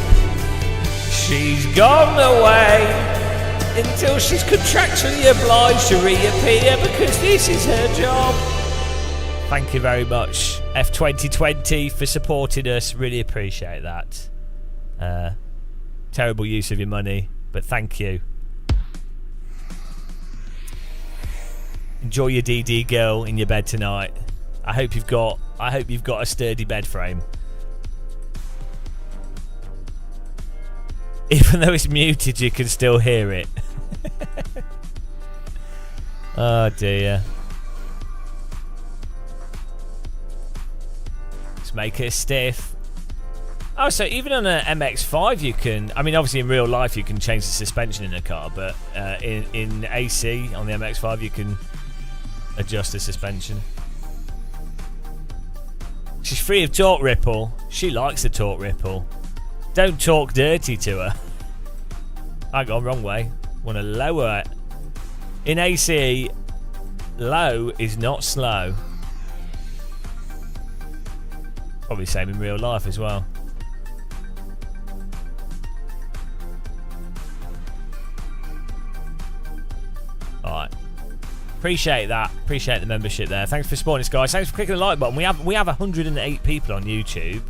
She's gone away until she's contractually obliged to reappear because this is her job. Thank you very much, F2020, for supporting us. Really appreciate that. Terrible use of your money, but thank you. Enjoy your DD girl in your bed tonight. I hope you've got a sturdy bed frame. Even though it's muted, you can still hear it. Oh dear. Let's make it stiff. Oh, so even on an MX-5 you can... I mean, obviously in real life you can change the suspension in a car, but in AC on the MX-5 you can adjust the suspension. She's free of talk ripple. She likes the talk ripple. Don't talk dirty to her. I gone wrong way. Want to lower it. In AC, low is not slow. Probably the same in real life as well. Alright. Appreciate that. Appreciate the membership there. Thanks for supporting us, guys. Thanks for clicking the like button. We have 108 people on YouTube,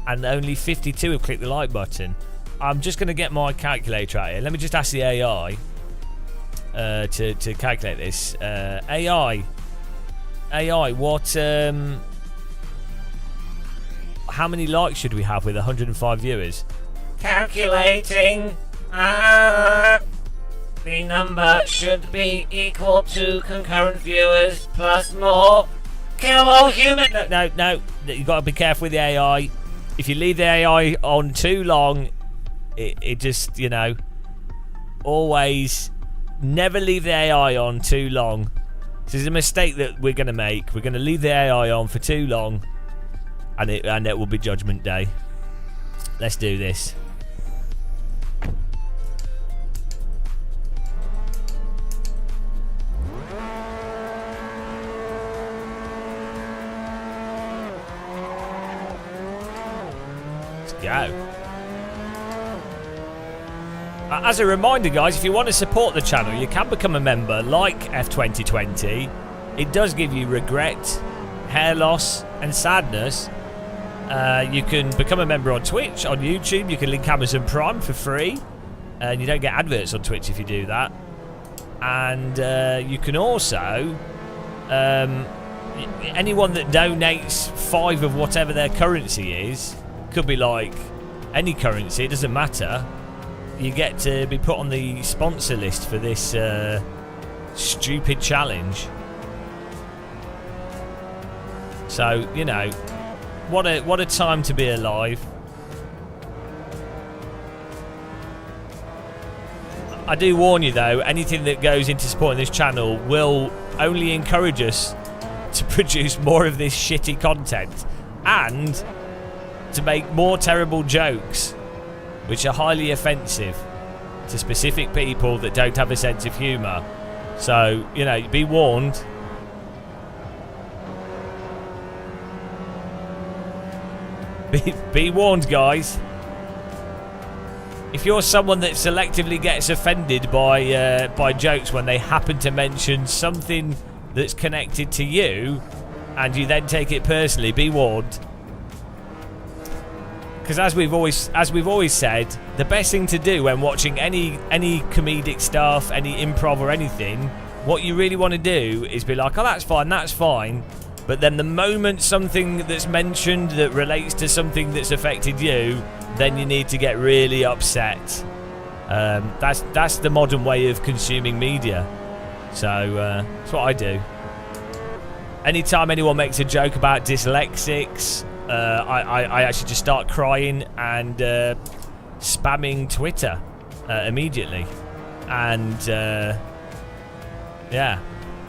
and only 52 have clicked the like button. I'm just going to get my calculator out here. Let me just ask the AI to calculate this. AI, what? How many likes should we have with 105 viewers? Calculating. The number should be equal to concurrent viewers plus more. Kill all human. No. You got to be careful with the AI. If you leave the AI on too long, it just, you know, always never leave the AI on too long. This is a mistake that we're going to make. We're going to leave the AI on for too long, and it will be Judgment Day. Let's do this. Go. As a reminder, guys, if you want to support the channel, you can become a member like F2020. It does give you regret, hair loss and sadness. You can become a member on Twitch, on YouTube. You can link Amazon Prime for free, and you don't get adverts on Twitch if you do that. And you can also anyone that donates 5 of whatever their currency is, could be like any currency, it doesn't matter, you get to be put on the sponsor list for this stupid challenge. So, you know, what a time to be alive. I do warn you though, anything that goes into supporting this channel will only encourage us to produce more of this shitty content and to make more terrible jokes which are highly offensive to specific people that don't have a sense of humour. So, you know, be warned. Be warned, guys. If you're someone that selectively gets offended by jokes when they happen to mention something that's connected to you, and you then take it personally, be warned. Because as we've always said, the best thing to do when watching any comedic stuff, any improv or anything, what you really want to do is be like, oh, that's fine. But then the moment something that's mentioned that relates to something that's affected you, then you need to get really upset. That's the modern way of consuming media. So that's what I do. Anytime anyone makes a joke about dyslexics, I actually just start crying and spamming Twitter immediately. And yeah,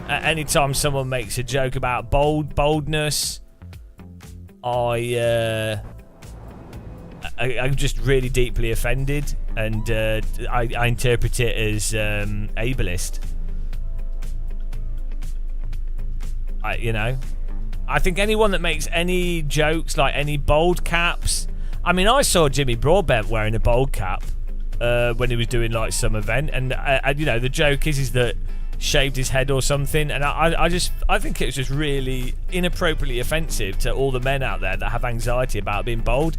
anytime someone makes a joke about boldness, I'm just really deeply offended, and I interpret it as ableist. I think anyone that makes any jokes, like any bold caps. I mean, I saw Jimmy Broadbent wearing a bold cap when he was doing like some event, and the joke is that shaved his head or something, and I think it was just really inappropriately offensive to all the men out there that have anxiety about being bold.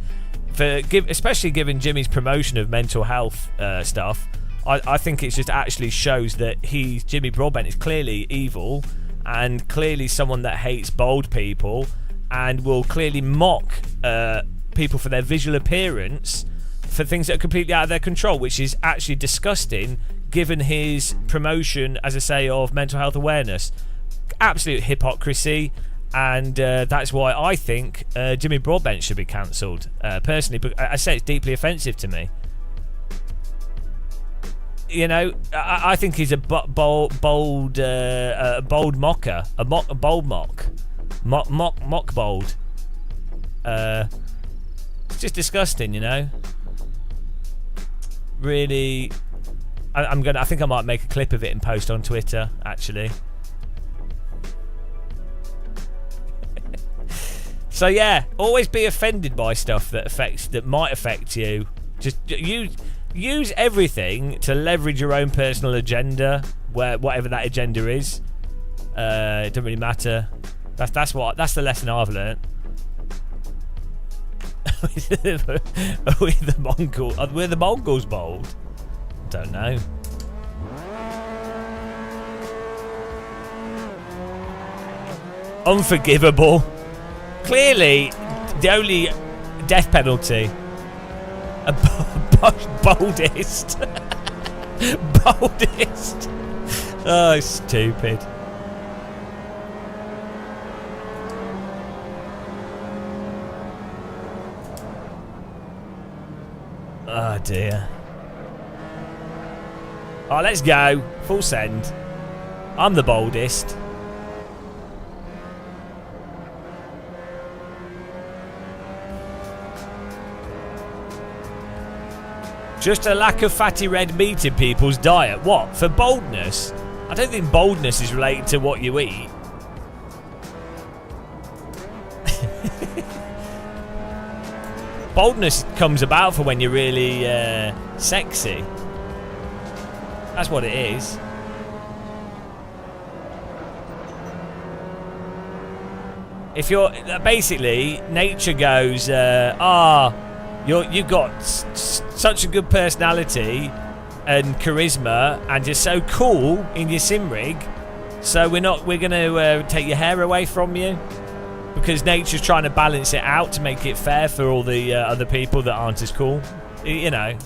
Especially given Jimmy's promotion of mental health stuff, I think it just actually shows that Jimmy Broadbent is clearly evil, and clearly someone that hates bold people, and will clearly mock people for their visual appearance for things that are completely out of their control, which is actually disgusting given his promotion, as I say, of mental health awareness. Absolute hypocrisy, and that's why I think Jimmy Broadbent should be cancelled, personally, but I say it's deeply offensive to me. I think he's a bold mocker, a bold mock bold. It's just disgusting, you know. Really, I think I might make a clip of it and post on Twitter, actually. So yeah, always be offended by stuff that might affect you. Just use everything to leverage your own personal agenda, whatever that agenda is. It doesn't really matter. That's the lesson I've learnt. Were the Mongols bold? Don't know. Unforgivable. Clearly, the only death penalty. Boldest. Boldest. Oh, stupid. Oh dear. Oh, let's go. Full send. I'm the boldest. Just a lack of fatty red meat in people's diet. What? For boldness? I don't think boldness is related to what you eat. Boldness comes about for when you're really sexy. That's what it is. If you're basically, nature goes, you've got such a good personality and charisma, and you're so cool in your sim rig. So we're going to take your hair away from you, because nature's trying to balance it out to make it fair for all the other people that aren't as cool. You know.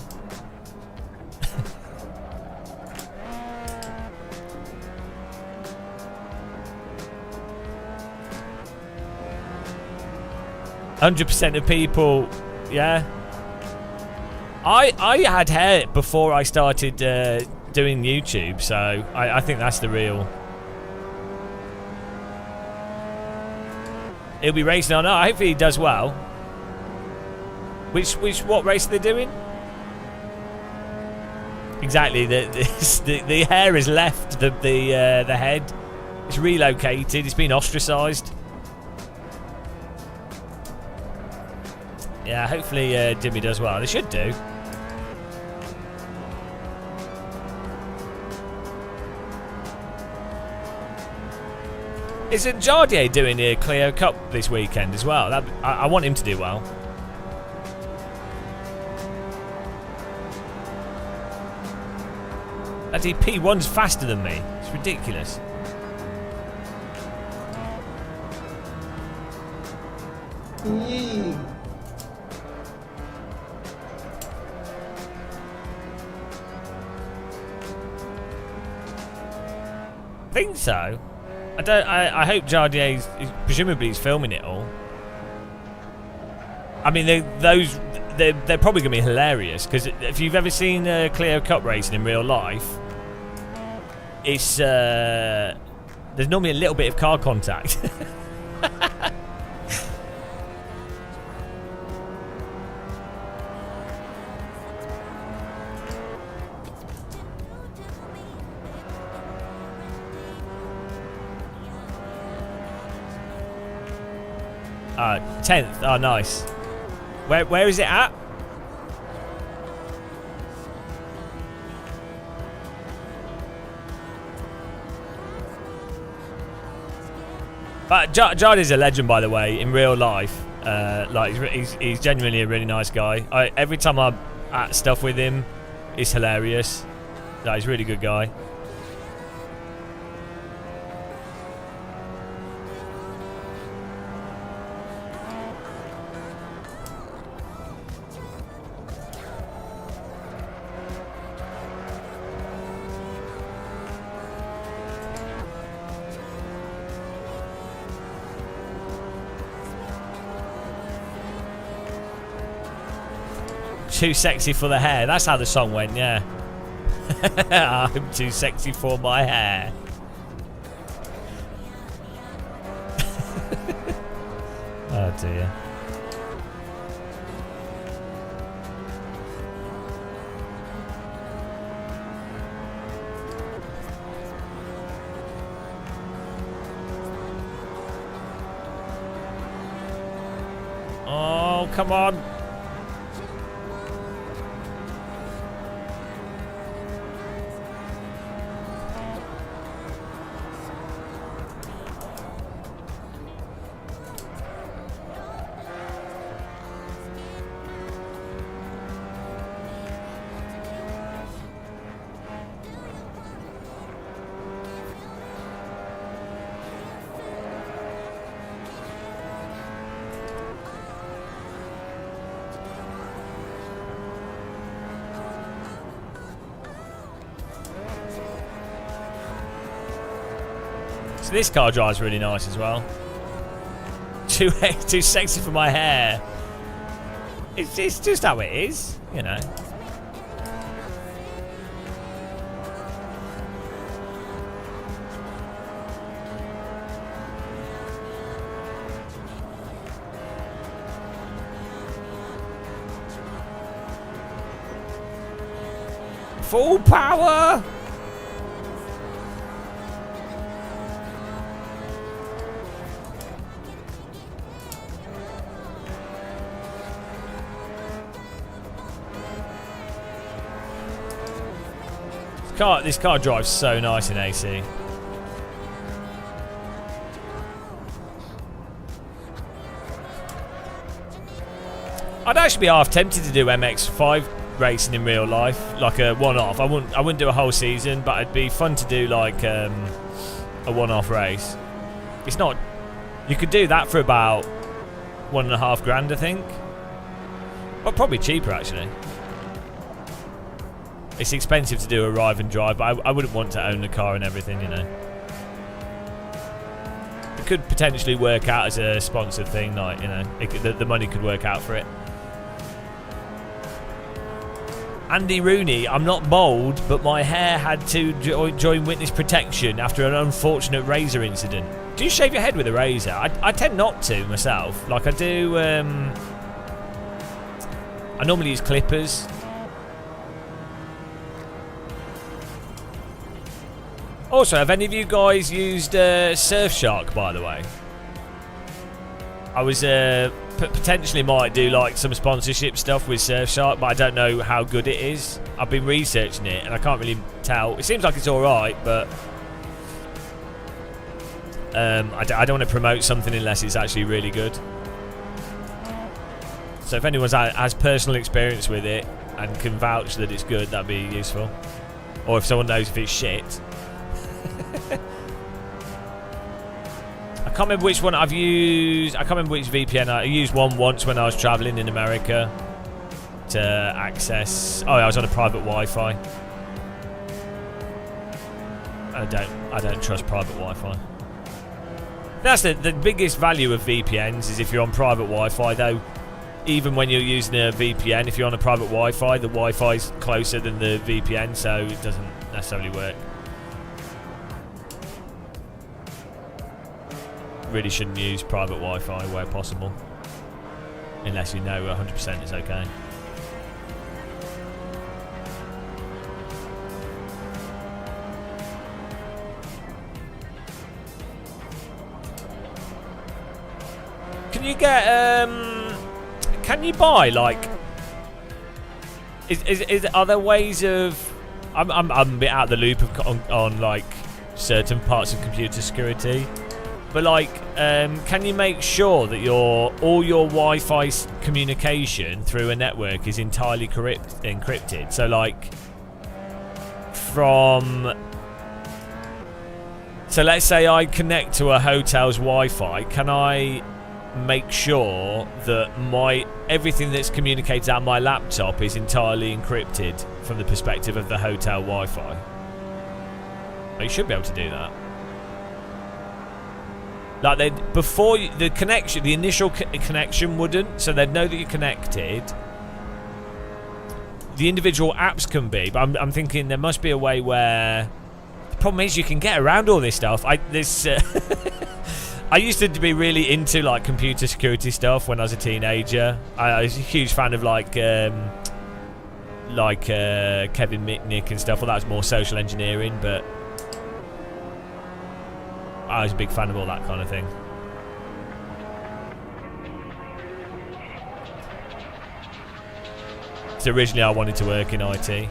100% of people, yeah. I had hair before I started doing YouTube, so I think that's the real. He'll be racing on. Hopefully he does well. What race are they doing? Exactly. The hair has left the head. It's relocated. It's been ostracised. Yeah, hopefully Jimmy does well. They should do. Isn't Jardier doing a Clio Cup this weekend as well? I want him to do well. That P1's faster than me. It's ridiculous. I think so. I hope Jardier's presumably he's filming it all. I mean, they're probably gonna be hilarious, because if you've ever seen Clio Cup racing in real life, it's there's normally a little bit of car contact. 10th. Oh, nice. Where is it at? But Jardier's a legend, by the way, in real life. Like he's genuinely a really nice guy. Every time I'm at stuff with him, it's hilarious. Like, he's a really good guy. Too sexy for the hair. That's how the song went, yeah. I'm too sexy for my hair. Oh dear. Come on. So this car drives really nice as well. Too sexy for my hair. It's just how it is, you know. Full power! This car drives so nice in AC. I'd actually be half tempted to do MX5 racing in real life, like a one-off. I wouldn't do a whole season, but it'd be fun to do like a one-off race. It's not. You could do that for about $1.5 grand, I think. Well, probably cheaper actually. It's expensive to do a ride and drive, but I wouldn't want to own the car and everything, you know. It could potentially work out as a sponsored thing, like, you know, the money could work out for it. Andy Rooney, I'm not bald, but my hair had to join witness protection after an unfortunate razor incident. Do you shave your head with a razor? I tend not to myself. Like I do, I normally use clippers. Also, have any of you guys used Surfshark, by the way? I was potentially might do like some sponsorship stuff with Surfshark, but I don't know how good it is. I've been researching it and I can't really tell. It seems like it's alright, but I don't want to promote something unless it's actually really good. So if anyone has personal experience with it and can vouch that it's good, that'd be useful. Or if someone knows if it's shit. I can't remember which one I've used. I can't remember which VPN. I used one once when I was travelling in America to access. Oh, I was on a private Wi-Fi. I don't trust private Wi-Fi. That's the biggest value of VPNs is if you're on private Wi-Fi. Though, even when you're using a VPN, if you're on a private Wi-Fi, the Wi-Fi's closer than the VPN, so it doesn't necessarily work. Really shouldn't use private Wi-Fi where possible, unless you know 100% is okay. Can you get? Can you buy like? Are there ways of? I'm a bit out of the loop on like certain parts of computer security. But like, can you make sure that all your Wi-Fi communication through a network is entirely encrypted? So like, so let's say I connect to a hotel's Wi-Fi. Can I make sure that everything that's communicated out my laptop is entirely encrypted from the perspective of the hotel Wi-Fi? Well, you should be able to do that. Like before the connection, the initial connection wouldn't, so they'd know that you're connected. The individual apps can be, but I'm thinking there must be a way where. The problem is you can get around all this stuff. I used to be really into like computer security stuff when I was a teenager. I was a huge fan of like Kevin Mitnick and stuff. Well, that was more social engineering, but I was a big fan of all that kind of thing. So originally I wanted to work in IT.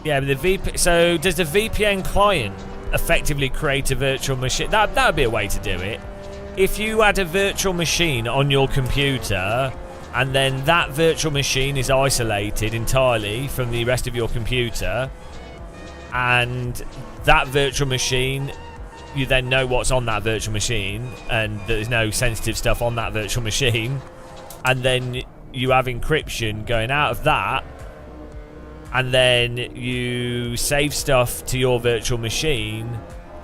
Yeah, but so does the VPN client effectively create a virtual machine? That would be a way to do it. If you had a virtual machine on your computer, and then that virtual machine is isolated entirely from the rest of your computer, and that virtual machine, you then know what's on that virtual machine, and there's no sensitive stuff on that virtual machine, and then you have encryption going out of that, and then you save stuff to your virtual machine,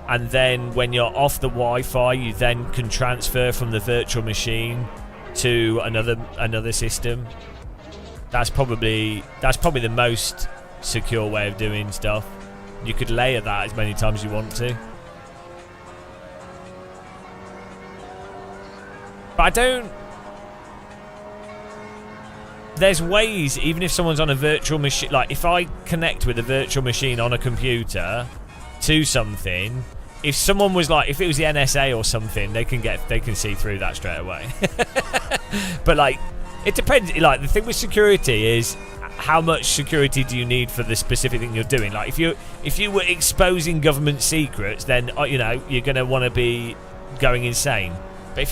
and then when you're off the Wi-Fi, you then can transfer from the virtual machine to another system. That's probably the most secure way of doing stuff. You could layer that as many times as you want to. But I don't... There's ways, even if someone's on a virtual machine, like if I connect with a virtual machine on a computer to something, if someone was like, if it was the NSA or something, they can see through that straight away. But like, it depends. Like the thing with security is, how much security do you need for the specific thing you're doing? Like if you were exposing government secrets, then you know you're gonna want to be going insane. But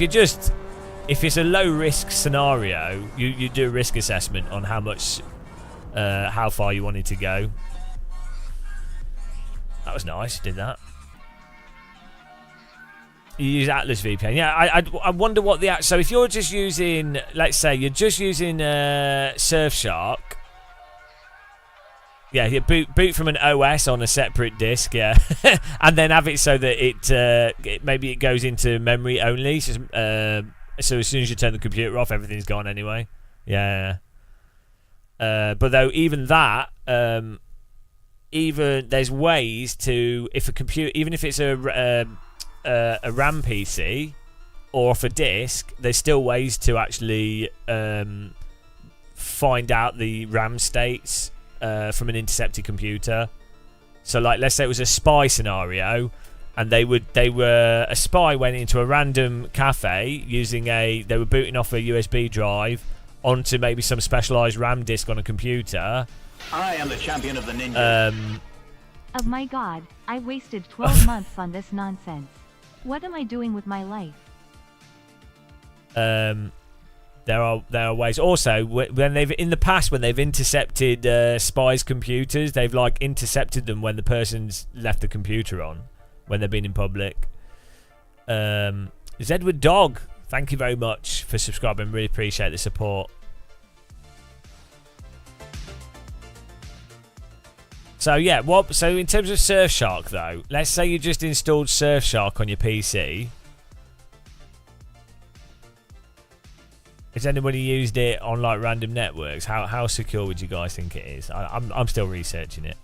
if it's a low risk scenario, you do a risk assessment on how far you wanted to go. That was nice, did that. You use Atlas VPN. Yeah, I wonder what so if you're just using, let's say you're just using Surfshark. Yeah, you boot from an OS on a separate disk, yeah. And then have it so that maybe it goes into memory only. So as soon as you turn the computer off, everything's gone anyway. Yeah. But though even that, even there's ways to, if a computer, even if it's a RAM PC or off a disk, there's still ways to actually find out the RAM states from an intercepted computer. So like, let's say it was a spy scenario, and a spy went into a random cafe they were booting off a USB drive onto maybe some specialized RAM disk on a computer. I am the champion of the ninja. Oh my god, I wasted 12 months on this nonsense. What am I doing with my life? There are ways. Also, when they've intercepted spies' computers, they've like intercepted them when the person's left the computer on, when they've been in public. Zedward Dog, thank you very much for subscribing. Really appreciate the support. So yeah, so in terms of Surfshark though, let's say you just installed Surfshark on your PC. Has anybody used it on like random networks? How secure would you guys think it is? I'm still researching it.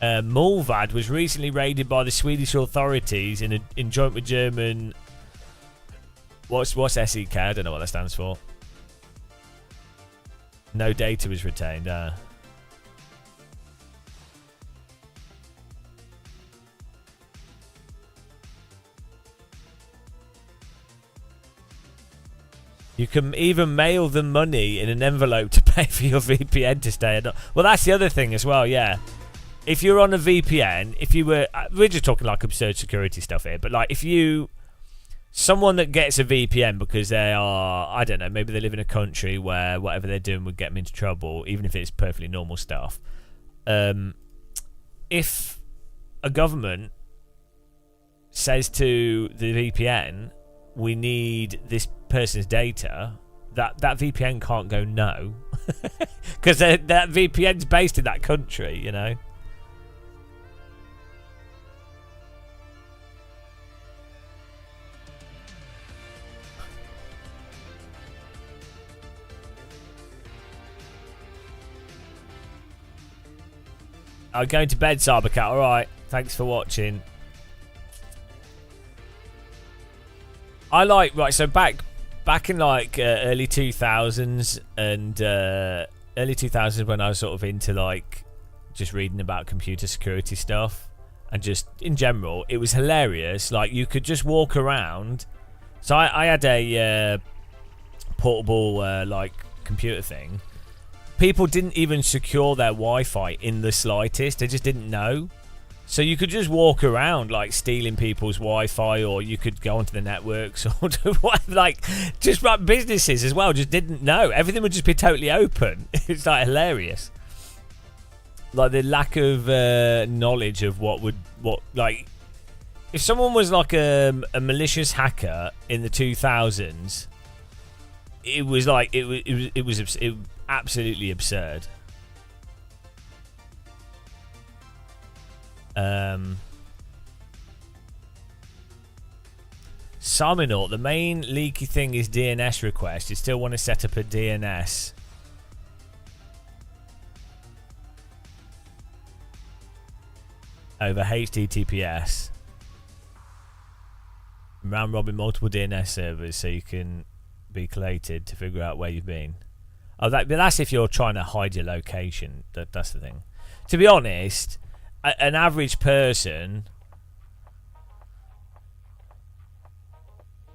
Mulvad was recently raided by the Swedish authorities in joint with German. What's SEK? I don't know what that stands for. No data was retained. You can even mail them money in an envelope to pay for your VPN to stay. Well, that's the other thing as well, yeah. If you're on a VPN, we're just talking like absurd security stuff here, but like someone that gets a VPN because they are, I don't know, maybe they live in a country where whatever they're doing would get them into trouble, even if it's perfectly normal stuff. If a government says to the VPN, we need this person's data, that VPN can't go no. Because that VPN's based in that country, you know. I'm going to bed, Sabercat. Alright, thanks for watching. So back in like early 2000s and early 2000s when I was sort of into like just reading about computer security stuff and just in general, it was hilarious. Like, you could just walk around. So I had a portable like computer thing. People didn't even secure their Wi-Fi in the slightest. They just didn't know. So you could just walk around like stealing people's Wi-Fi, or you could go onto the networks, or do what, like, just like businesses as well just didn't know. Everything would just be totally open. It's like hilarious. Like the lack of knowledge of what like, if someone was like a malicious hacker in the 2000s, it was like it was absolutely absurd. Saminor, the main leaky thing is DNS request. You still want to set up a DNS. Over HTTPS. Round robin multiple DNS servers so you can be collated to figure out where you've been. Oh, but that's if you're trying to hide your location. That's the thing. To be honest, an average person,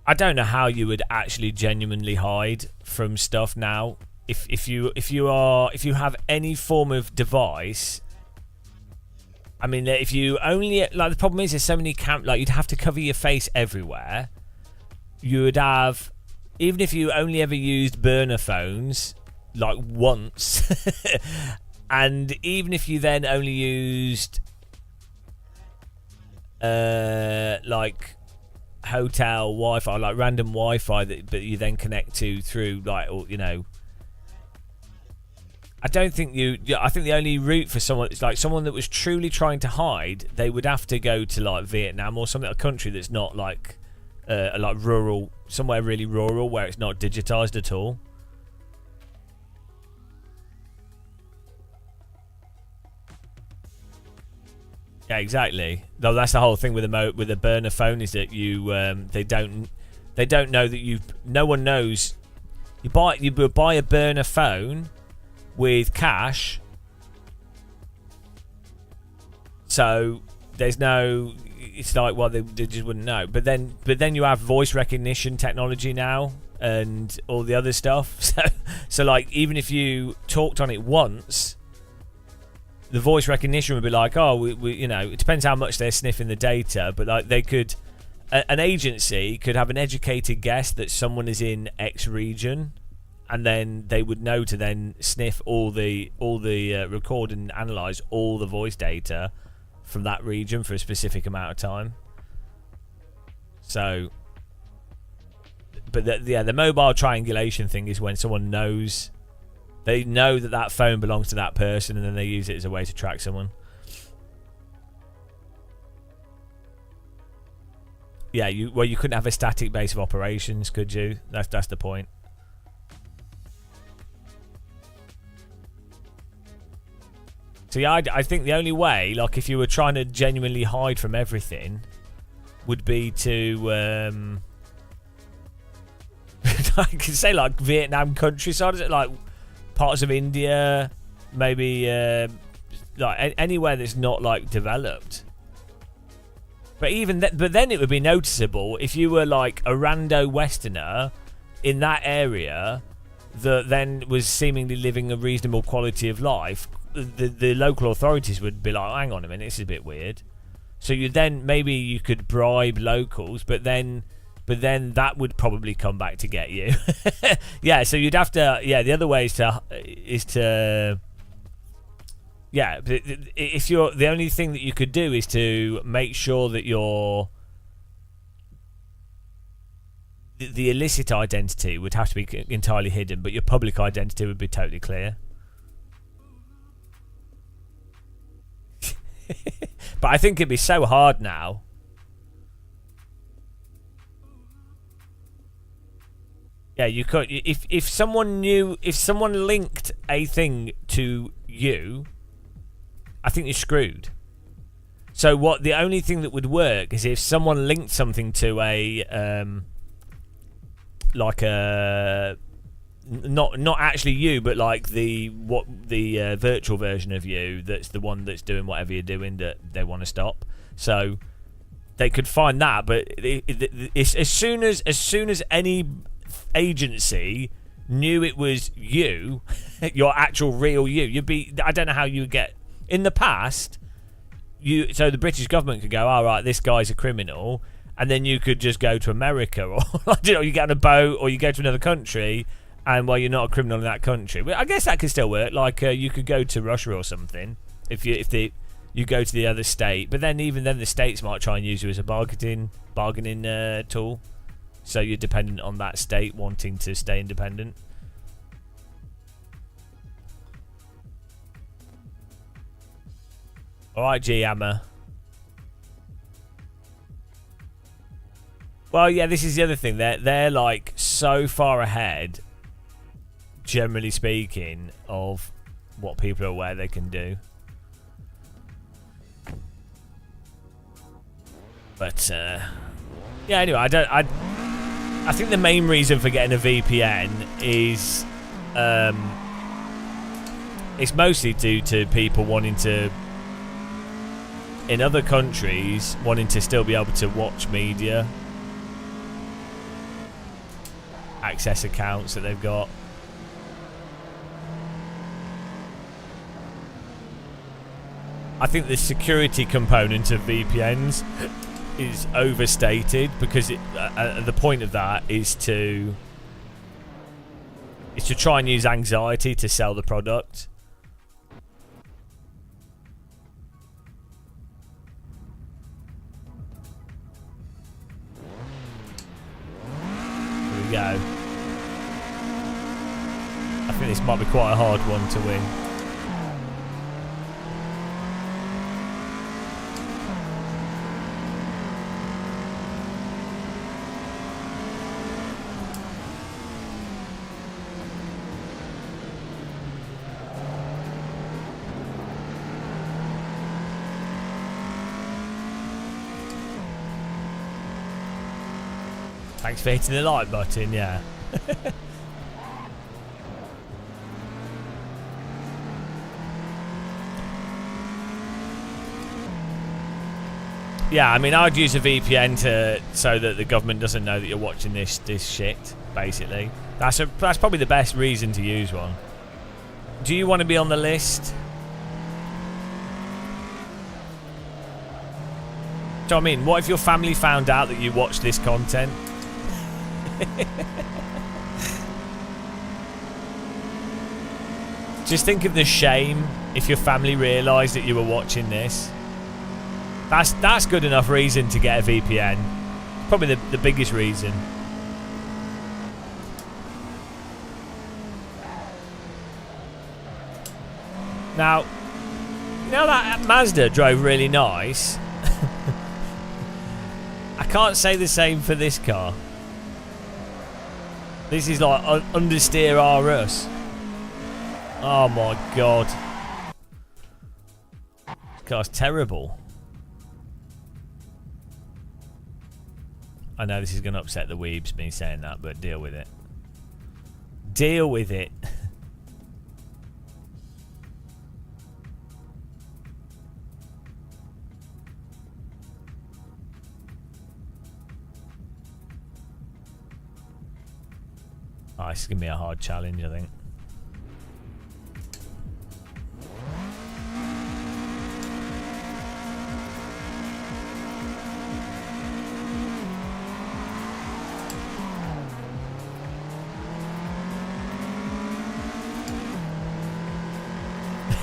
I don't know how you would actually genuinely hide from stuff now. If you have any form of device, I mean, if you only, like, the problem is there's so many like, you'd have to cover your face everywhere. You would have, even if you only ever used burner phones like once, and even if you then only used like hotel Wi-Fi, like random Wi-Fi that you then connect to through, like, or, you know, I don't think I think the only route for someone, it's like someone that was truly trying to hide, they would have to go to like Vietnam or something, a country that's not like rural, somewhere really rural where it's not digitized at all. Yeah, exactly. Though that's the whole thing with a burner phone, is that you they don't know that no one knows. You buy a burner phone with cash, so there's no, it's like, well, they just wouldn't know. But then you have voice recognition technology now and all the other stuff. So like, even if you talked on it once, the voice recognition would be like, oh, we you know, it depends how much they're sniffing the data, but like, they could, an agency could have an educated guess that someone is in X region, and then they would know to then sniff all the record and analyze all the voice data from that region for a specific amount of time. So, but the mobile triangulation thing is when someone knows. They know that phone belongs to that person, and then they use it as a way to track someone. Yeah, you couldn't have a static base of operations, could you? That's the point. So yeah, I think the only way, like, if you were trying to genuinely hide from everything, would be to I could say like Vietnam countryside, is it like parts of India, maybe like anywhere that's not like developed. But even but then it would be noticeable if you were like a rando Westerner in that area that then was seemingly living a reasonable quality of life. The local authorities would be like, hang on a minute, this is a bit weird. So maybe you could bribe locals, but then that would probably come back to get you. Yeah, so you'd have to, yeah, the other way is to yeah, if you're, the only thing that you could do is to make sure that the illicit identity would have to be entirely hidden, but your public identity would be totally clear. But I think it'd be so hard now. Yeah, you could, if someone linked a thing to you, I think you're screwed. So the only thing that would work is if someone linked something to a like a not actually you, but like the virtual version of you, that's the one that's doing whatever you're doing that they want to stop. So they could find that, but it's as soon as any agency knew it was you, your actual real you'd be. I don't know how you would get in the past. So the British government could go, all right, this guy's a criminal, and then you could just go to America, or you get on a boat, or you go to another country, and well, you're not a criminal in that country. Well, I guess that could still work. Like you could go to Russia or something if you go to the other state, but then even then the states might try and use you as a bargaining tool. So you're dependent on that state wanting to stay independent. Alright, G-Hammer. Well, yeah, this is the other thing. They're like so far ahead, generally speaking, of what people are aware they can do. But yeah, anyway, I think the main reason for getting a VPN is it's mostly due to people wanting to, in other countries, wanting to still be able to watch media, access accounts that they've got. I think the security component of VPNs is overstated, because the point of that is to try and use anxiety to sell the product. Here we go. I think this might be quite a hard one to win. Thanks for hitting the like button, yeah. Yeah, I mean, I'd use a VPN so that the government doesn't know that you're watching this shit, basically. That's probably the best reason to use one. Do you want to be on the list? So, I mean, what if your family found out that you watch this content? Just think of the shame if your family realised that you were watching this. That's good enough reason to get a VPN. Probably the biggest reason. Now, you know that Mazda drove really nice. I can't say the same for this car. This is like understeer RS. Oh my god. This car's terrible. I know this is going to upset the weebs, me saying that, but deal with it. Deal with it. Oh, this is going to be a hard challenge, I think.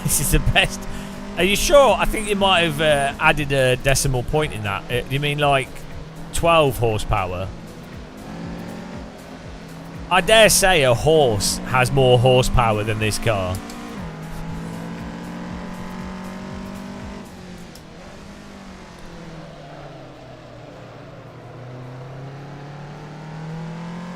This is the best. Are you sure? I think you might have added a decimal point in that. You mean like 12 horsepower? I dare say a horse has more horsepower than this car.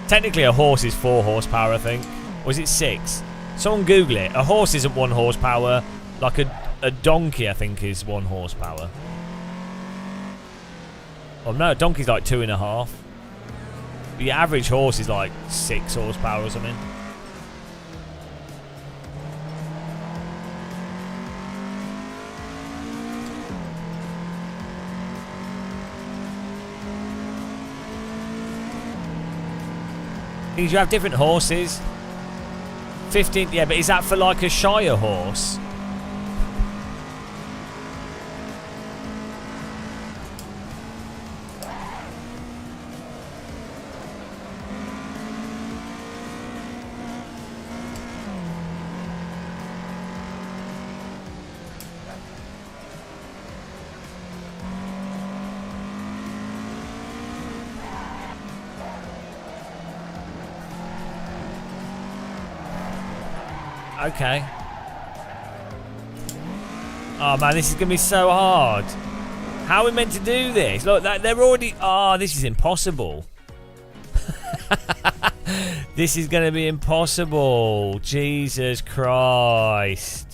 Technically a horse is 4 horsepower, I think. Or is it 6? Someone Google it. A horse isn't 1 horsepower. Like a donkey, I think, is 1 horsepower. Oh no, a donkey's like 2.5. The average horse is like 6 horsepower or something. Because you have different horses. 15, yeah, but is that for like a Shire horse? Okay. Oh man, this is gonna be so hard. How are we meant to do this? Look, they're already. Oh, this is impossible. This is gonna be impossible. Jesus Christ.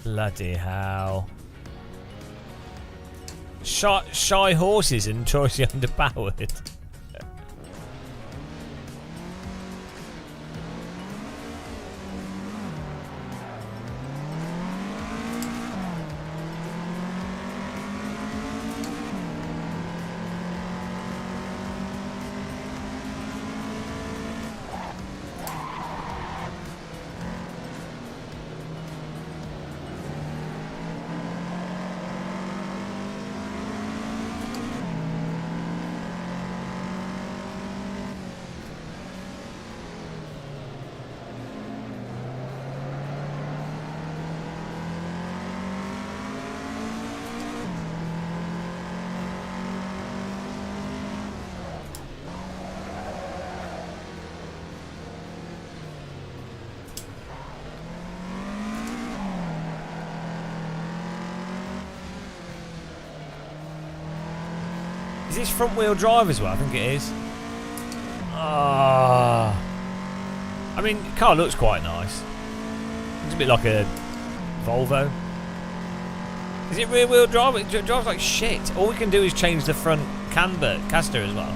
Bloody hell. Shy horses and notoriously underpowered. Is this front wheel drive as well? I think it is. Ah. I mean, the car looks quite nice. Looks a bit like a Volvo. Is it rear wheel drive? It drives like shit. All we can do is change the front caster as well.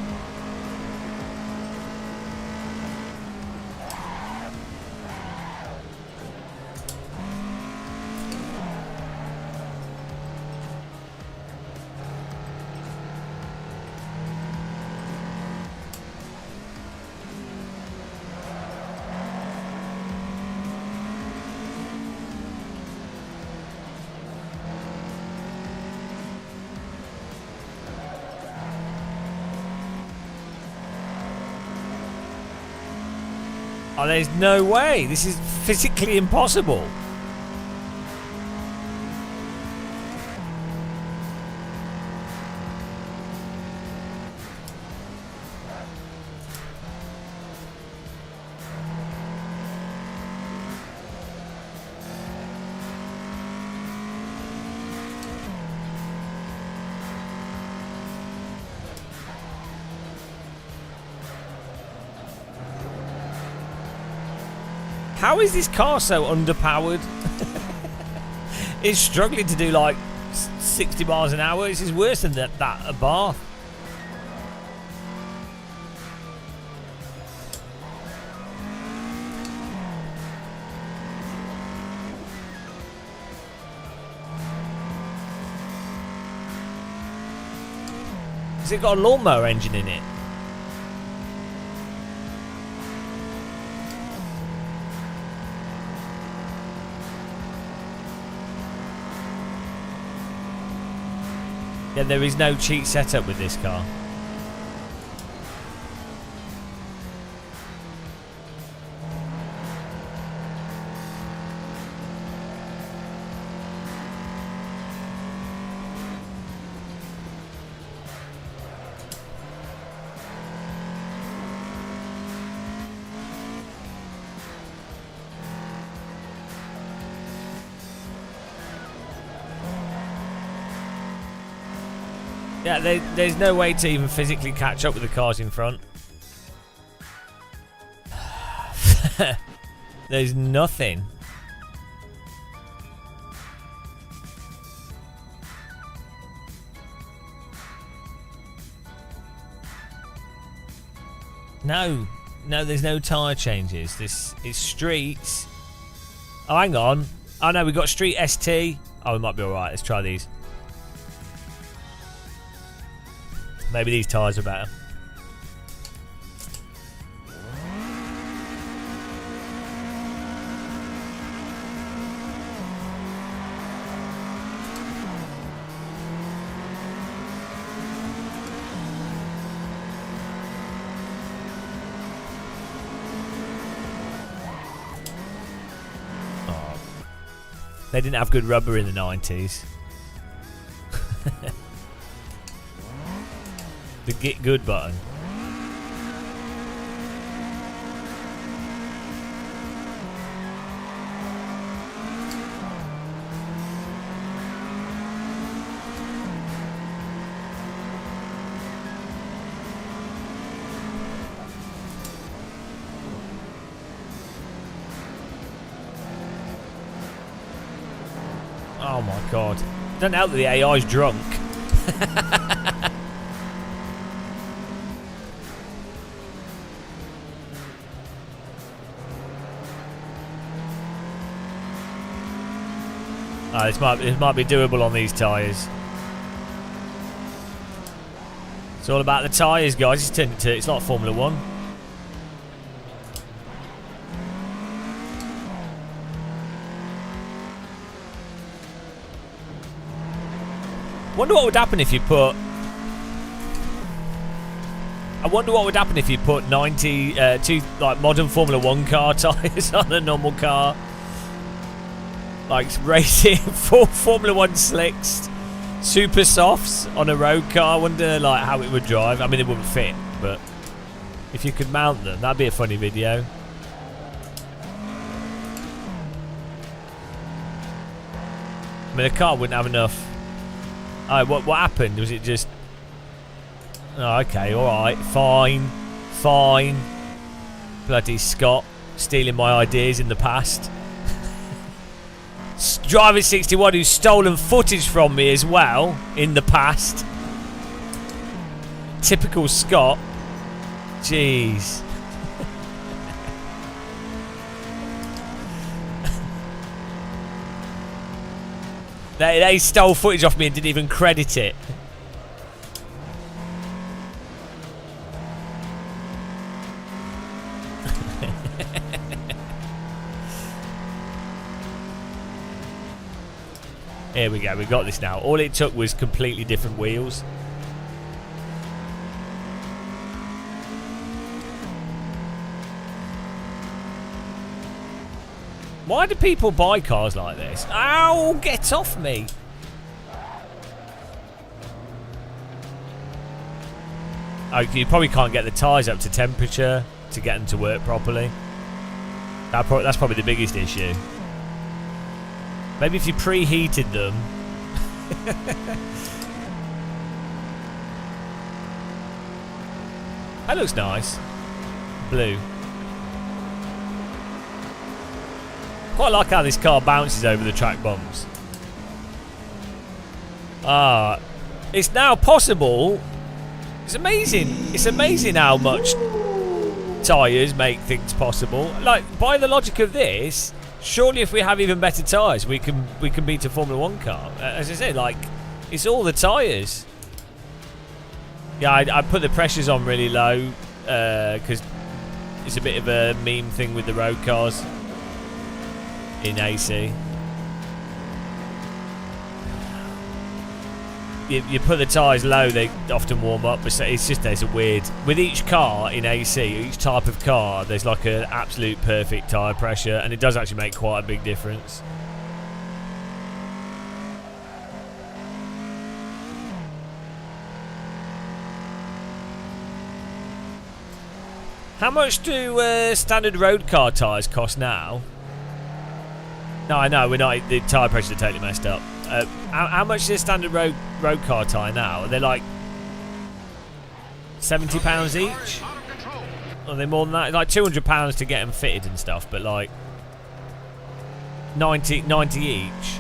Oh, there's no way. This is physically impossible. How is this car so underpowered? It's struggling to do like 60 miles an hour. This is worse than that at Bath. Has it got a lawnmower engine in it? Yeah, there is no cheat setup with this car. Yeah, there's no way to even physically catch up with the cars in front. There's nothing. No, there's no tyre changes. This is streets. Oh, hang on. Oh no, we've got street ST. Oh, we might be alright. Let's try these. Maybe these tyres are better. They didn't have good rubber in the 90s. The get good button. Oh my god. Doesn't help that the AI's drunk. This might be doable on these tyres. It's all about the tyres, guys. It's like Formula 1. Wonder what would happen if you put. I wonder what would happen if you put 92 like modern Formula 1 car tyres on a normal car. Like racing for Formula 1 slicks, super softs on a road car. I wonder like how it would drive. I mean, it wouldn't fit, but if you could mount them, that'd be a funny video. I mean, the car wouldn't have enough. Oh, what happened? Was it just... Oh, okay, alright, fine. Bloody Scott, stealing my ideas in the past. Driver 61 who's stolen footage from me as well in the past. Typical Scott. Jeez. They stole footage off me and didn't even credit it. Here we go, we got this now. All it took was completely different wheels. Why do people buy cars like this? Ow, get off me. Oh, you probably can't get the tyres up to temperature to get them to work properly. That's probably the biggest issue. Maybe if you preheated them. That looks nice. Blue. Quite like how this car bounces over the track bumps. It's now possible. It's amazing. It's amazing how much tyres make things possible. Like, by the logic of this, surely if we have even better tyres, we can beat a Formula 1 car. As I said, like, it's all the tyres. Yeah, I put the pressures on really low because it's a bit of a meme thing with the road cars in AC. You put the tyres low, they often warm up, but it's just there's a weird... With each car in AC, each type of car, there's like an absolute perfect tyre pressure, and it does actually make quite a big difference. How much do standard road car tyres cost now? No, I know, we're not... The tyre pressures are totally messed up. How much is a standard road car tyre now? Are they like £70 each? Or are they more than that? Like £200 to get them fitted and stuff, but like 90 each.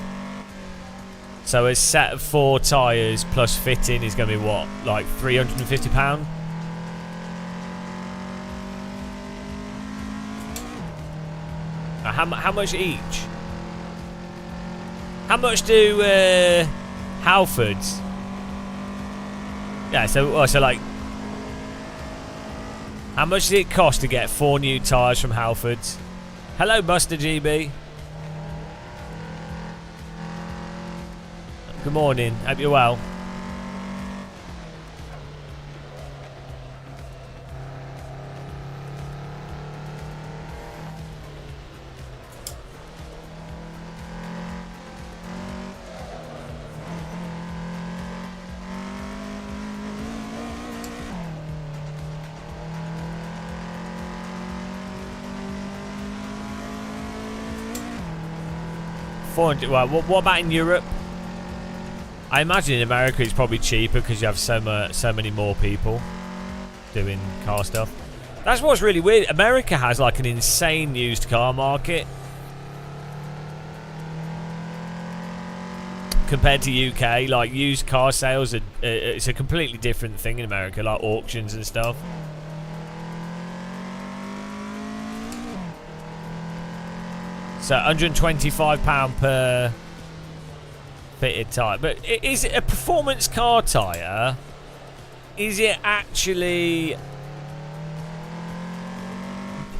So a set of 4 tyres plus fitting is going to be what? Like £350? How much each? How much do Halfords? Yeah, so like, how much does it cost to get 4 new tyres from Halfords? Hello, Buster GB. Good morning. Hope you're well. Well, what about in Europe? I imagine in America it's probably cheaper because you have so many more people doing car stuff. That's what's really weird. America has like an insane used car market compared to UK. Like used car sales are it's a completely different thing in America, like auctions and stuff. So £125 per fitted tyre. But is it a performance car tyre? Is it actually...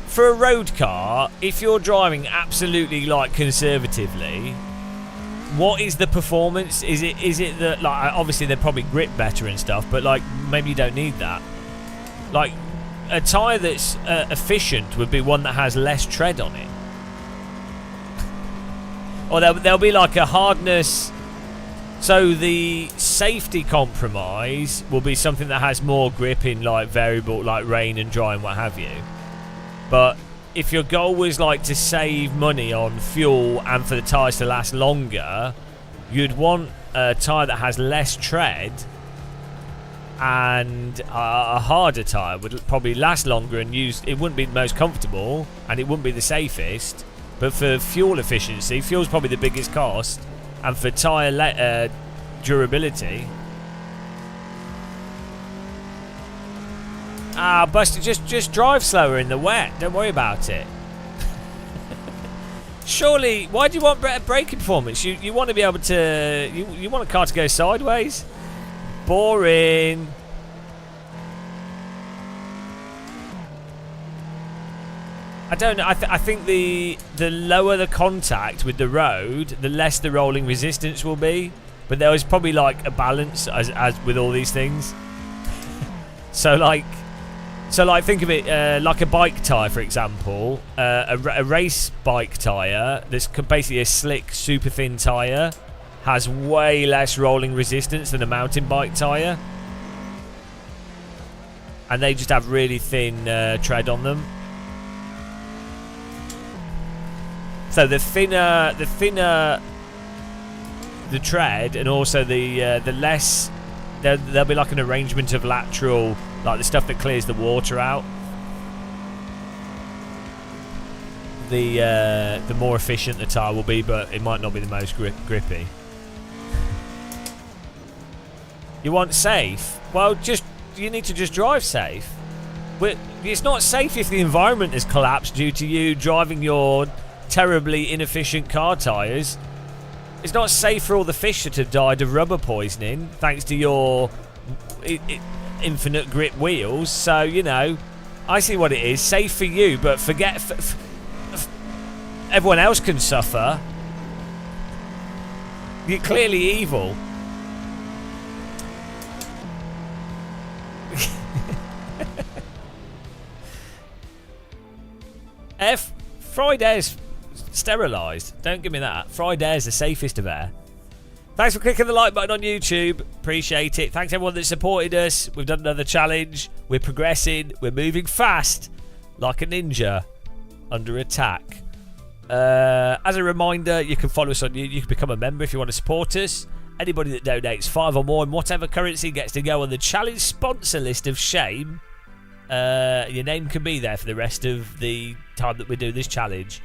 For a road car, if you're driving absolutely like conservatively, what is the performance? Is it that, like, obviously they probably grip better and stuff, but like maybe you don't need that. Like a tyre that's efficient would be one that has less tread on it. Or there'll be like a hardness. So the safety compromise will be something that has more grip in like variable, like rain and dry and what have you. But if your goal was like to save money on fuel and for the tyres to last longer, you'd want a tyre that has less tread, and a harder tyre would probably last longer and it wouldn't be the most comfortable and it wouldn't be the safest. But for fuel efficiency, fuel's probably the biggest cost, and for tyre durability. Buster, just drive slower in the wet. Don't worry about it. Surely, why do you want better braking performance? You want to be able to... You want a car to go sideways? Boring. I don't know. I think the lower the contact with the road, the less the rolling resistance will be. But there is probably like a balance as with all these things. So like think of it like a bike tyre, for example. A race bike tyre that's basically a slick, super thin tyre has way less rolling resistance than a mountain bike tyre, and they just have really thin tread on them. So the thinner the tread, and also the less, there'll be like an arrangement of lateral, like the stuff that clears the water out. The more efficient the tyre will be, but it might not be the most grippy. You want safe? Well, you need to just drive safe. It's not safe if the environment has collapsed due to you driving your terribly inefficient car tyres. It's not safe for all the fish that have died of rubber poisoning thanks to your infinite grip wheels. So, you know, I see what it is. Safe for you, but forget everyone else can suffer. You're clearly evil. Friday's sterilised. Don't give me that. Friday's the safest of air. Thanks for clicking the like button on YouTube. Appreciate it. Thanks everyone that supported us. We've done another challenge. We're progressing. We're moving fast, like a ninja under attack. As a reminder, you can follow us on YouTube. You can become a member if you want to support us. Anybody that donates 5 or more in whatever currency gets to go on the challenge sponsor list of shame. Your name can be there for the rest of the time that we do this challenge.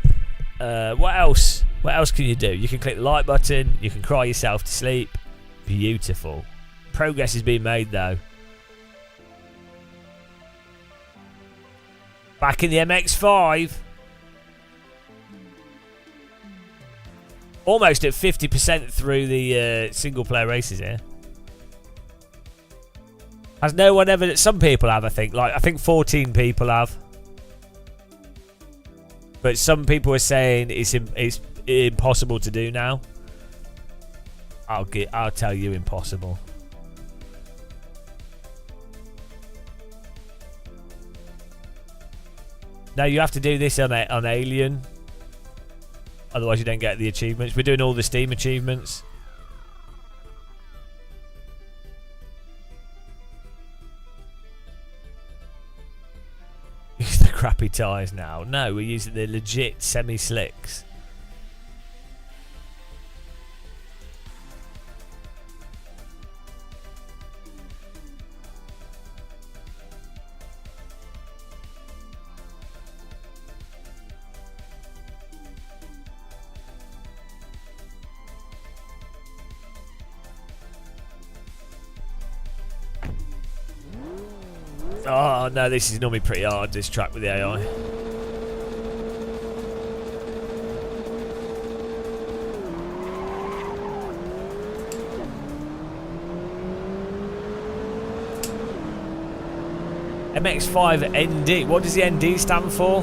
What else? What else can you do? You can click the like button. You can cry yourself to sleep. Beautiful. Progress is being made though. Back in the MX-5. Almost at 50% through the single player races here. Has no one ever... Some people have, I think. I think 14 people have. But some people are saying it's impossible to do now. I'll tell you impossible. No, you have to do this on Alien. Otherwise you don't get the achievements. We're doing all the Steam achievements. Use the crappy tyres now. No, we're using the legit semi-slicks. Oh no, this is normally pretty hard, this track with the AI. MX-5 ND. What does the ND stand for?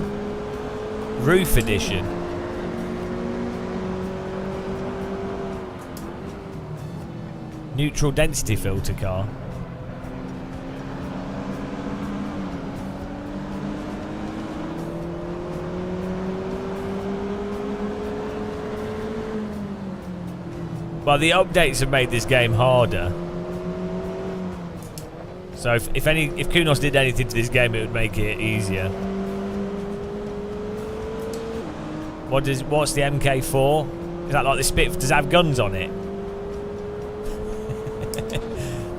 Roof Edition. Neutral density filter car. Well, the updates have made this game harder. So if Kunos did anything to this game, it would make it easier. What's the MK4? Is that like the Spit? Does it have guns on it?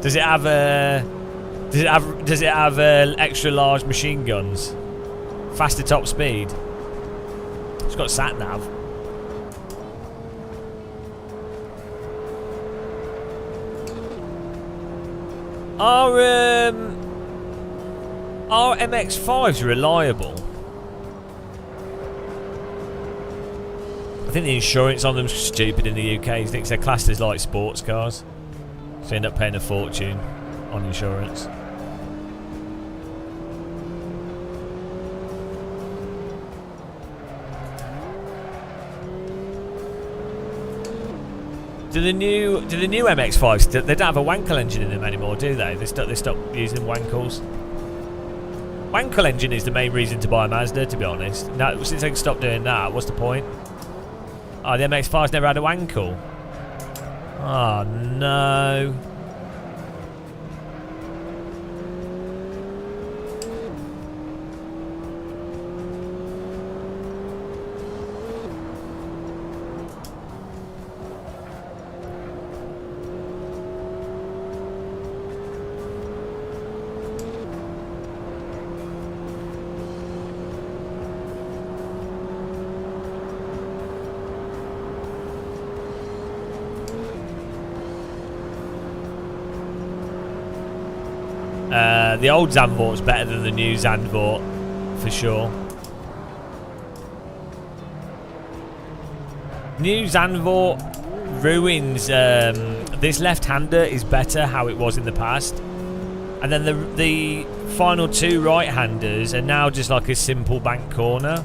Does it have extra large machine guns? Faster top speed. It's got sat nav. Are MX-5s reliable? I think the insurance on them's stupid in the UK. I think they're classed as like sports cars, so you end up paying a fortune on insurance. Do the new MX-5s? They don't have a Wankel engine in them anymore, do they? They stop using Wankels. Wankel engine is the main reason to buy a Mazda, to be honest. Now, since they can stop doing that, what's the point? Oh, the MX-5's never had a Wankel. Oh no. The old Zandvoort's better than the new Zandvoort, for sure. New Zandvoort ruins... this left-hander is better how it was in the past. And then the final two right-handers are now just like a simple bank corner.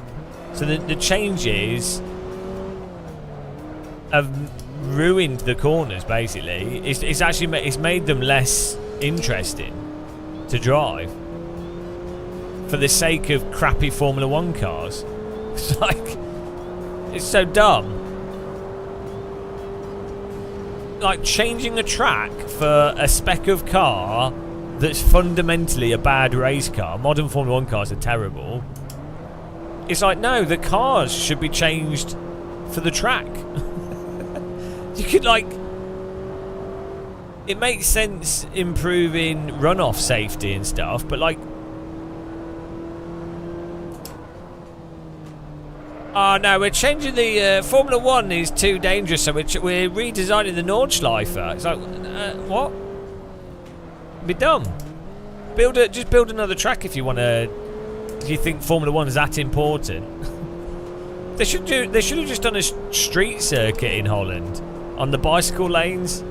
So the changes have ruined the corners, basically. It's actually it's made them less interesting to drive for the sake of crappy Formula 1 cars. It's like, it's so dumb. Like changing a track for a spec of car that's fundamentally a bad race car. Modern Formula 1 cars are terrible. It's like, no, the cars should be changed for the track. You could like it makes sense improving runoff safety and stuff, but like, oh no, we're changing the Formula 1 is too dangerous, so we're redesigning the Nordschleife. It's like, what? Be dumb. Just build another track if you want to. If you think Formula 1 is that important. They should have just done a street circuit in Holland on the bicycle lanes.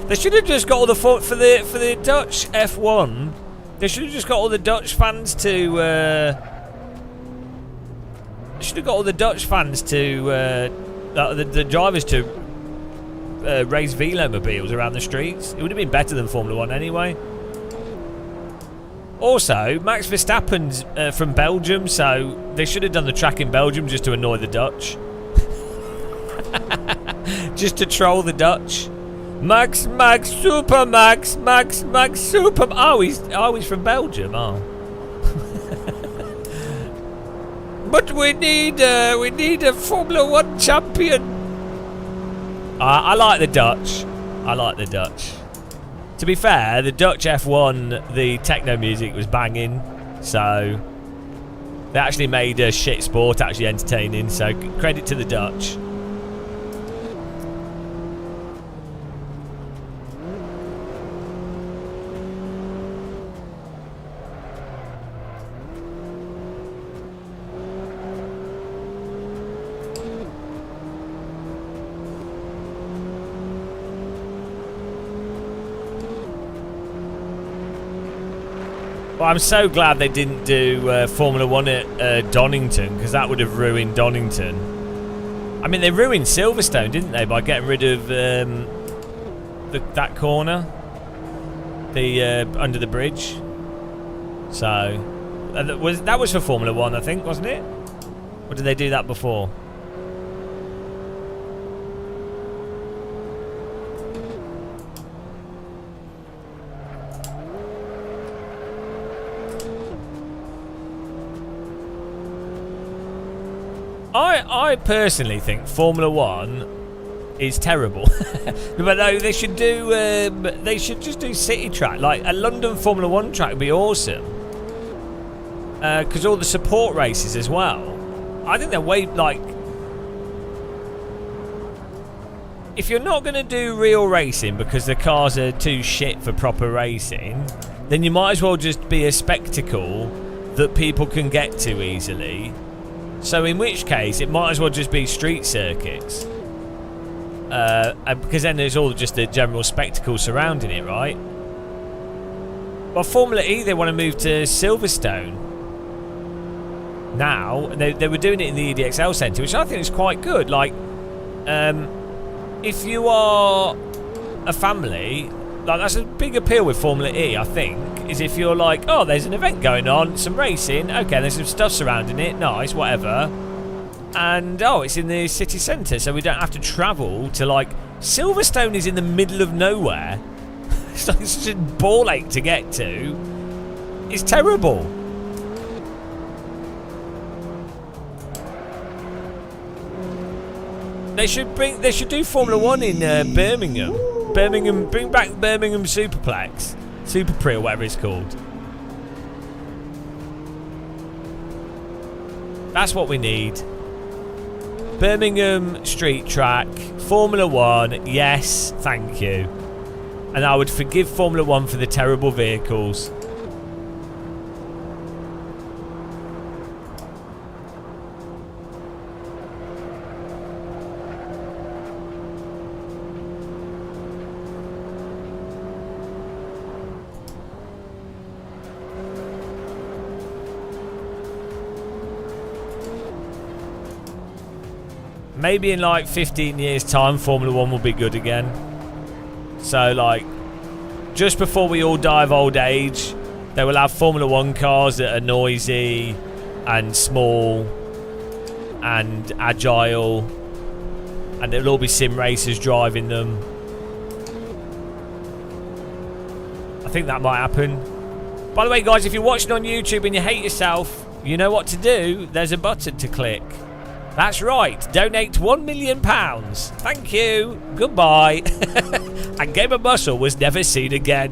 They should have just got all the for the Dutch F1. They should have just got all the Dutch fans to. They should have got all the Dutch fans to the drivers to race velomobiles around the streets. It would have been better than Formula 1 anyway. Also, Max Verstappen's from Belgium, so they should have done the track in Belgium just to annoy the Dutch. Just to troll the Dutch. Max, Super Max, Super. Oh, he's from Belgium. Oh. But we need a Formula 1 champion. I like the Dutch. I like the Dutch. To be fair, the Dutch F1, the techno music was banging, so they actually made a shit sport actually entertaining, so credit to the Dutch. Well, I'm so glad they didn't do Formula 1 at Donington, because that would have ruined Donington. I mean, they ruined Silverstone, didn't they, by getting rid of that corner, the under the bridge. So that was for Formula 1, I think, wasn't it? Or did they do that before? I personally think Formula 1 is terrible. But no, they should just do city track. Like a London Formula 1 track would be awesome. Because all the support races as well. I think they're way, like, if you're not going to do real racing because the cars are too shit for proper racing, then you might as well just be a spectacle that people can get to easily. So in which case, it might as well just be street circuits. Because then there's all just the general spectacle surrounding it, right? Well, Formula E, they want to move to Silverstone now. They were doing it in the EDXL Centre, which I think is quite good. Like, if you are a family, like, that's a big appeal with Formula E, I think, is if you're like, oh, there's an event going on, some racing, okay, there's some stuff surrounding it, nice, whatever, and oh, it's in the city centre, so we don't have to travel to, like, Silverstone is in the middle of nowhere. It's like such a ball ache to get to. It's terrible. They should do Formula 1 in Birmingham. Bring back Birmingham Superplex. Super Prix or whatever it's called. That's what we need. Birmingham street track, Formula 1, yes, thank you. And I would forgive Formula 1 for the terrible vehicles. Maybe in like 15 years time Formula 1 will be good again. So like just before we all die of old age, they will have Formula 1 cars that are noisy and small and agile, and there'll all be sim racers driving them. I think that might happen. By the way, guys, if you're watching on YouTube and you hate yourself, you know what to do. There's a button to click. That's right. Donate £1 million. Thank you. Goodbye. And Game of Muscle was never seen again.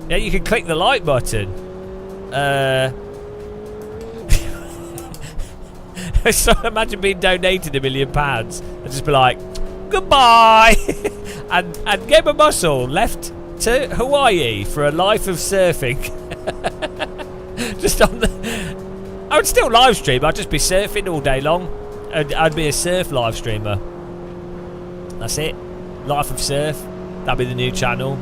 Yeah, you can click the like button. So imagine being donated £1 million and just be like, goodbye. and Game of Muscle left to Hawaii for a life of surfing. Just on the... I would still live stream. I'd just be surfing all day long. I'd be a surf live streamer. That's it. Life of Surf. That'd be the new channel.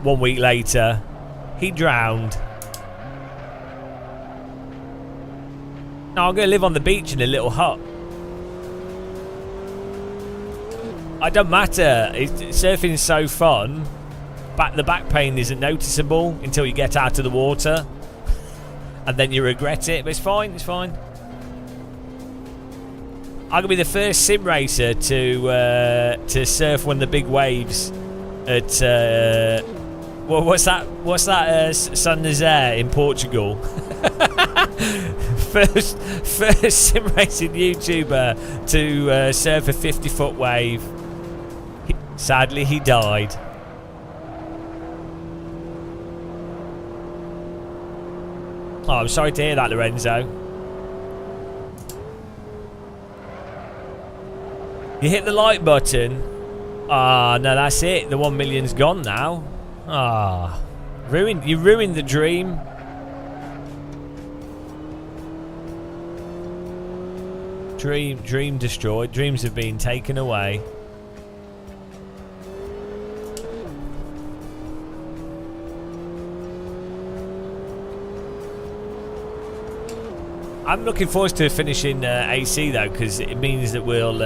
1 week later, he drowned. No, I'm going to live on the beach in a little hut. It doesn't matter. Surfing is so fun. The back pain isn't noticeable until you get out of the water. And then you regret it. But it's fine. It's fine. I'm going to be the first sim racer to surf one of the big waves at... well, what's that? San Jose in Portugal. first sim racing YouTuber to surf a 50-foot wave. Sadly, he died. Oh, I'm sorry to hear that, Lorenzo. You hit the like button. Ah, no, that's it. The 1 million's gone now. Ah, you ruined the dream. Dream destroyed. Dreams have been taken away. I'm looking forward to finishing AC though, because it means that we'll.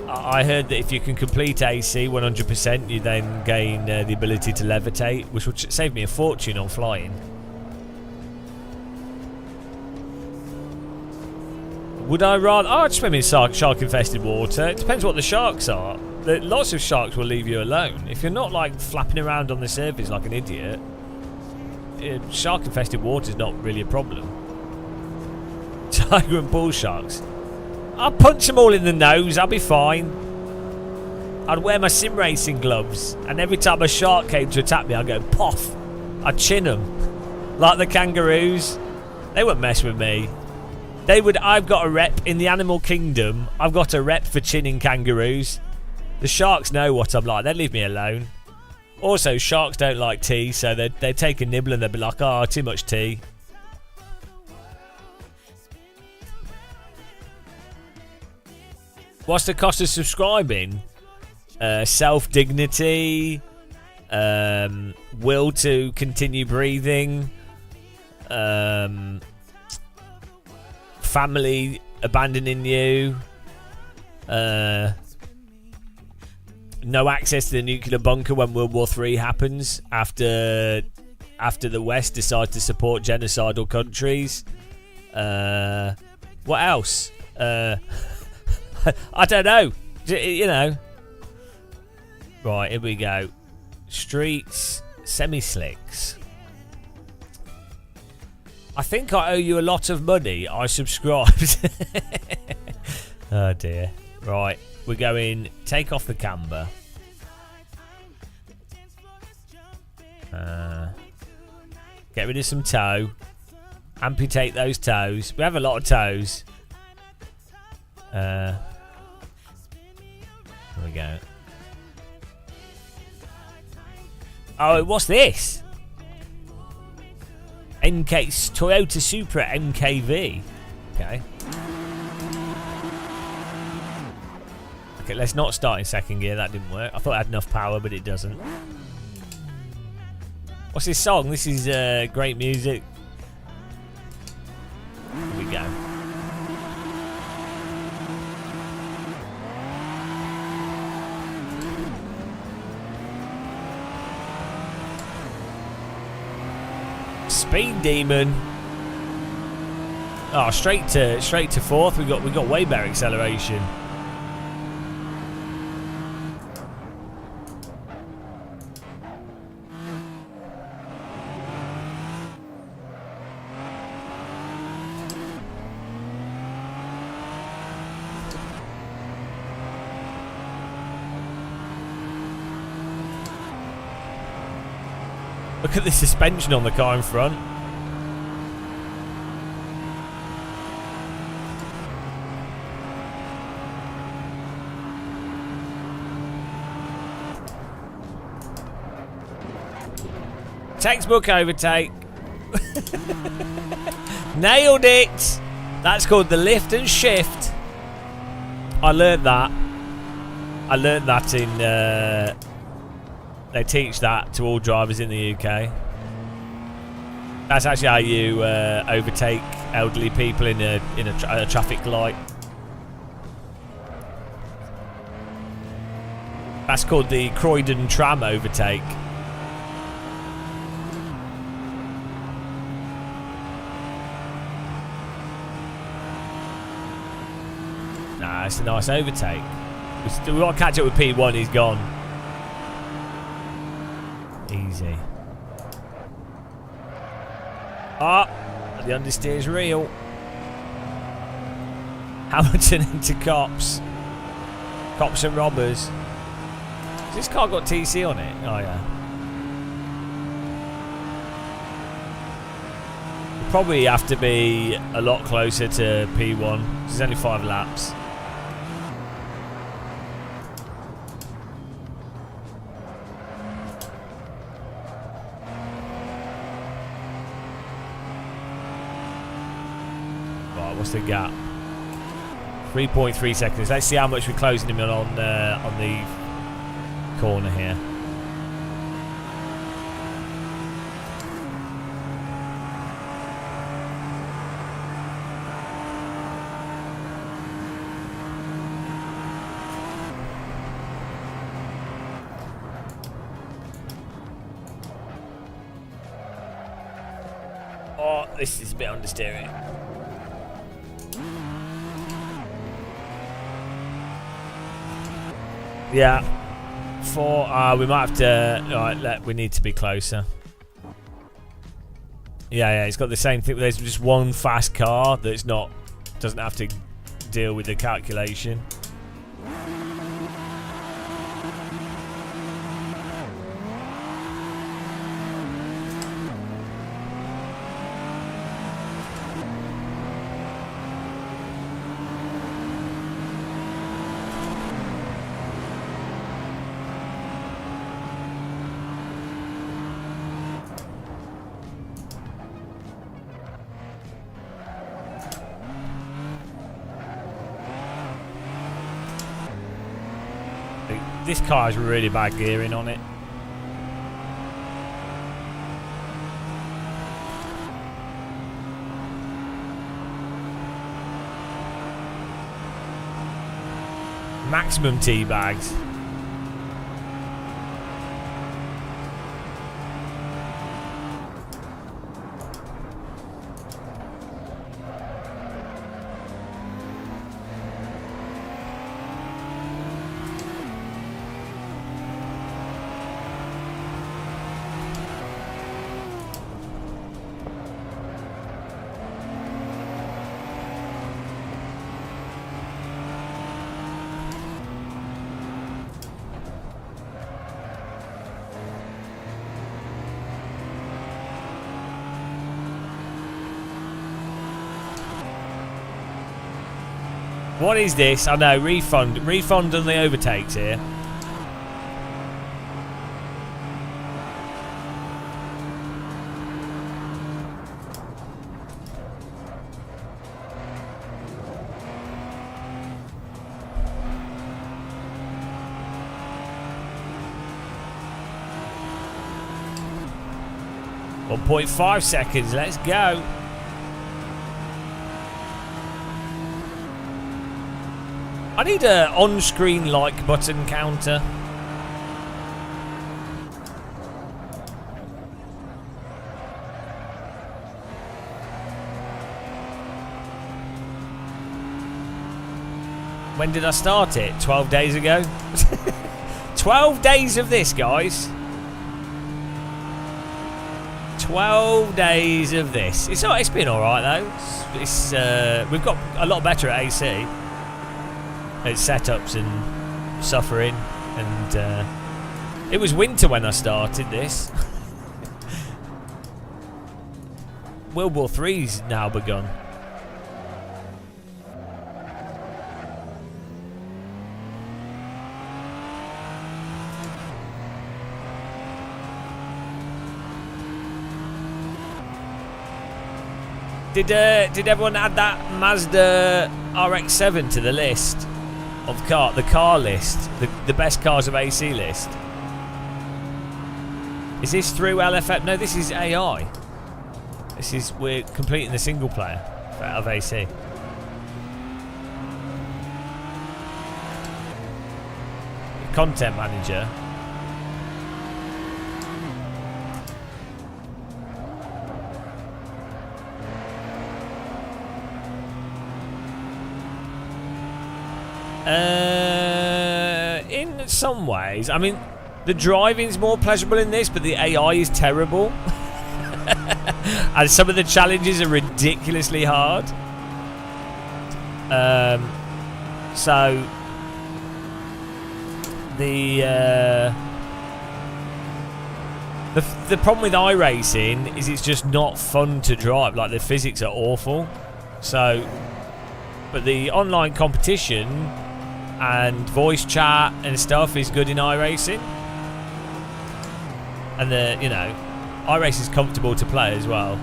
I heard that if you can complete AC 100%, you then gain the ability to levitate, which would save me a fortune on flying. Would I rather... Oh, I'd swim in shark-infested water. It depends what the sharks are. Lots of sharks will leave you alone. If you're not, like, flapping around on the surface like an idiot, shark-infested water is not really a problem. Tiger and bull sharks. I'll punch them all in the nose. I'll be fine. I'd wear my sim racing gloves, and every time a shark came to attack me, I'd go, poff. I'd chin them. Like the kangaroos. They wouldn't mess with me. They would. I've got a rep in the animal kingdom. I've got a rep for chinning kangaroos. The sharks know what I'm like. They'd leave me alone. Also, sharks don't like tea, so they'd take a nibble and they'd be like, oh, too much tea. What's the cost of subscribing? Self-dignity, will to continue breathing, family abandoning you, no access to the nuclear bunker when World War III happens after the West decides to support genocidal countries. What else? I don't know. You know. Right, here we go. Streets, semi-slicks. I think I owe you a lot of money. I subscribed. Oh dear. Right, we're going. Take off the camber. Get rid of some toe. Amputate those toes. We have a lot of toes. There we go. Oh, what's this? Toyota Supra MKV. Okay. Okay, let's not start in second gear. That didn't work. I thought it had enough power, but it doesn't. What's this song? This is great music. Here we go. Speed demon. Oh, straight to fourth. We got way better acceleration. Look at the suspension on the car in front. Textbook overtake. Nailed it. That's called the lift and shift. I learned that. I learned that in... they teach that to all drivers in the UK. That's actually how you overtake elderly people in a traffic light. That's called the Croydon tram overtake. Nah, it's a nice overtake. We got to catch up with P1. He's gone. Easy. Ah, the understeer's real. Hamilton into cops. Cops and robbers. Has this car got TC on it? Oh yeah. We'll probably have to be a lot closer to P1. There's only 5 laps. What's the gap? 3.3 seconds. Let's see how much we're closing him on the corner here. Oh, this is a bit understeering. Yeah, 4. We might have to. Alright, we need to be closer. Yeah, it's got the same thing. There's just one fast car that's doesn't have to deal with the calculation. This car has really bad gearing on it. Maximum tea bags. What is this? I know, refund on the overtakes here. .5 seconds, let's go. I need a on-screen like button counter. When did I start it? 12 days ago? 12 days of this, guys. 12 days of this. It's been alright though. We've got a lot better at AC. It's setups and suffering, and it was winter when I started this. World War III's now begun. Did everyone add that Mazda RX-7 to the list of the car list, the best cars of AC list? Is this through LFF? No, this is AI. We're completing the single player of AC. Content manager. In some ways, I mean, the driving's more pleasurable in this, but the AI is terrible. And some of the challenges are ridiculously hard. So the problem with iRacing is it's just not fun to drive. Like, the physics are awful. So, but the online competition and voice chat and stuff is good in iRacing. And iRacing is comfortable to play as well.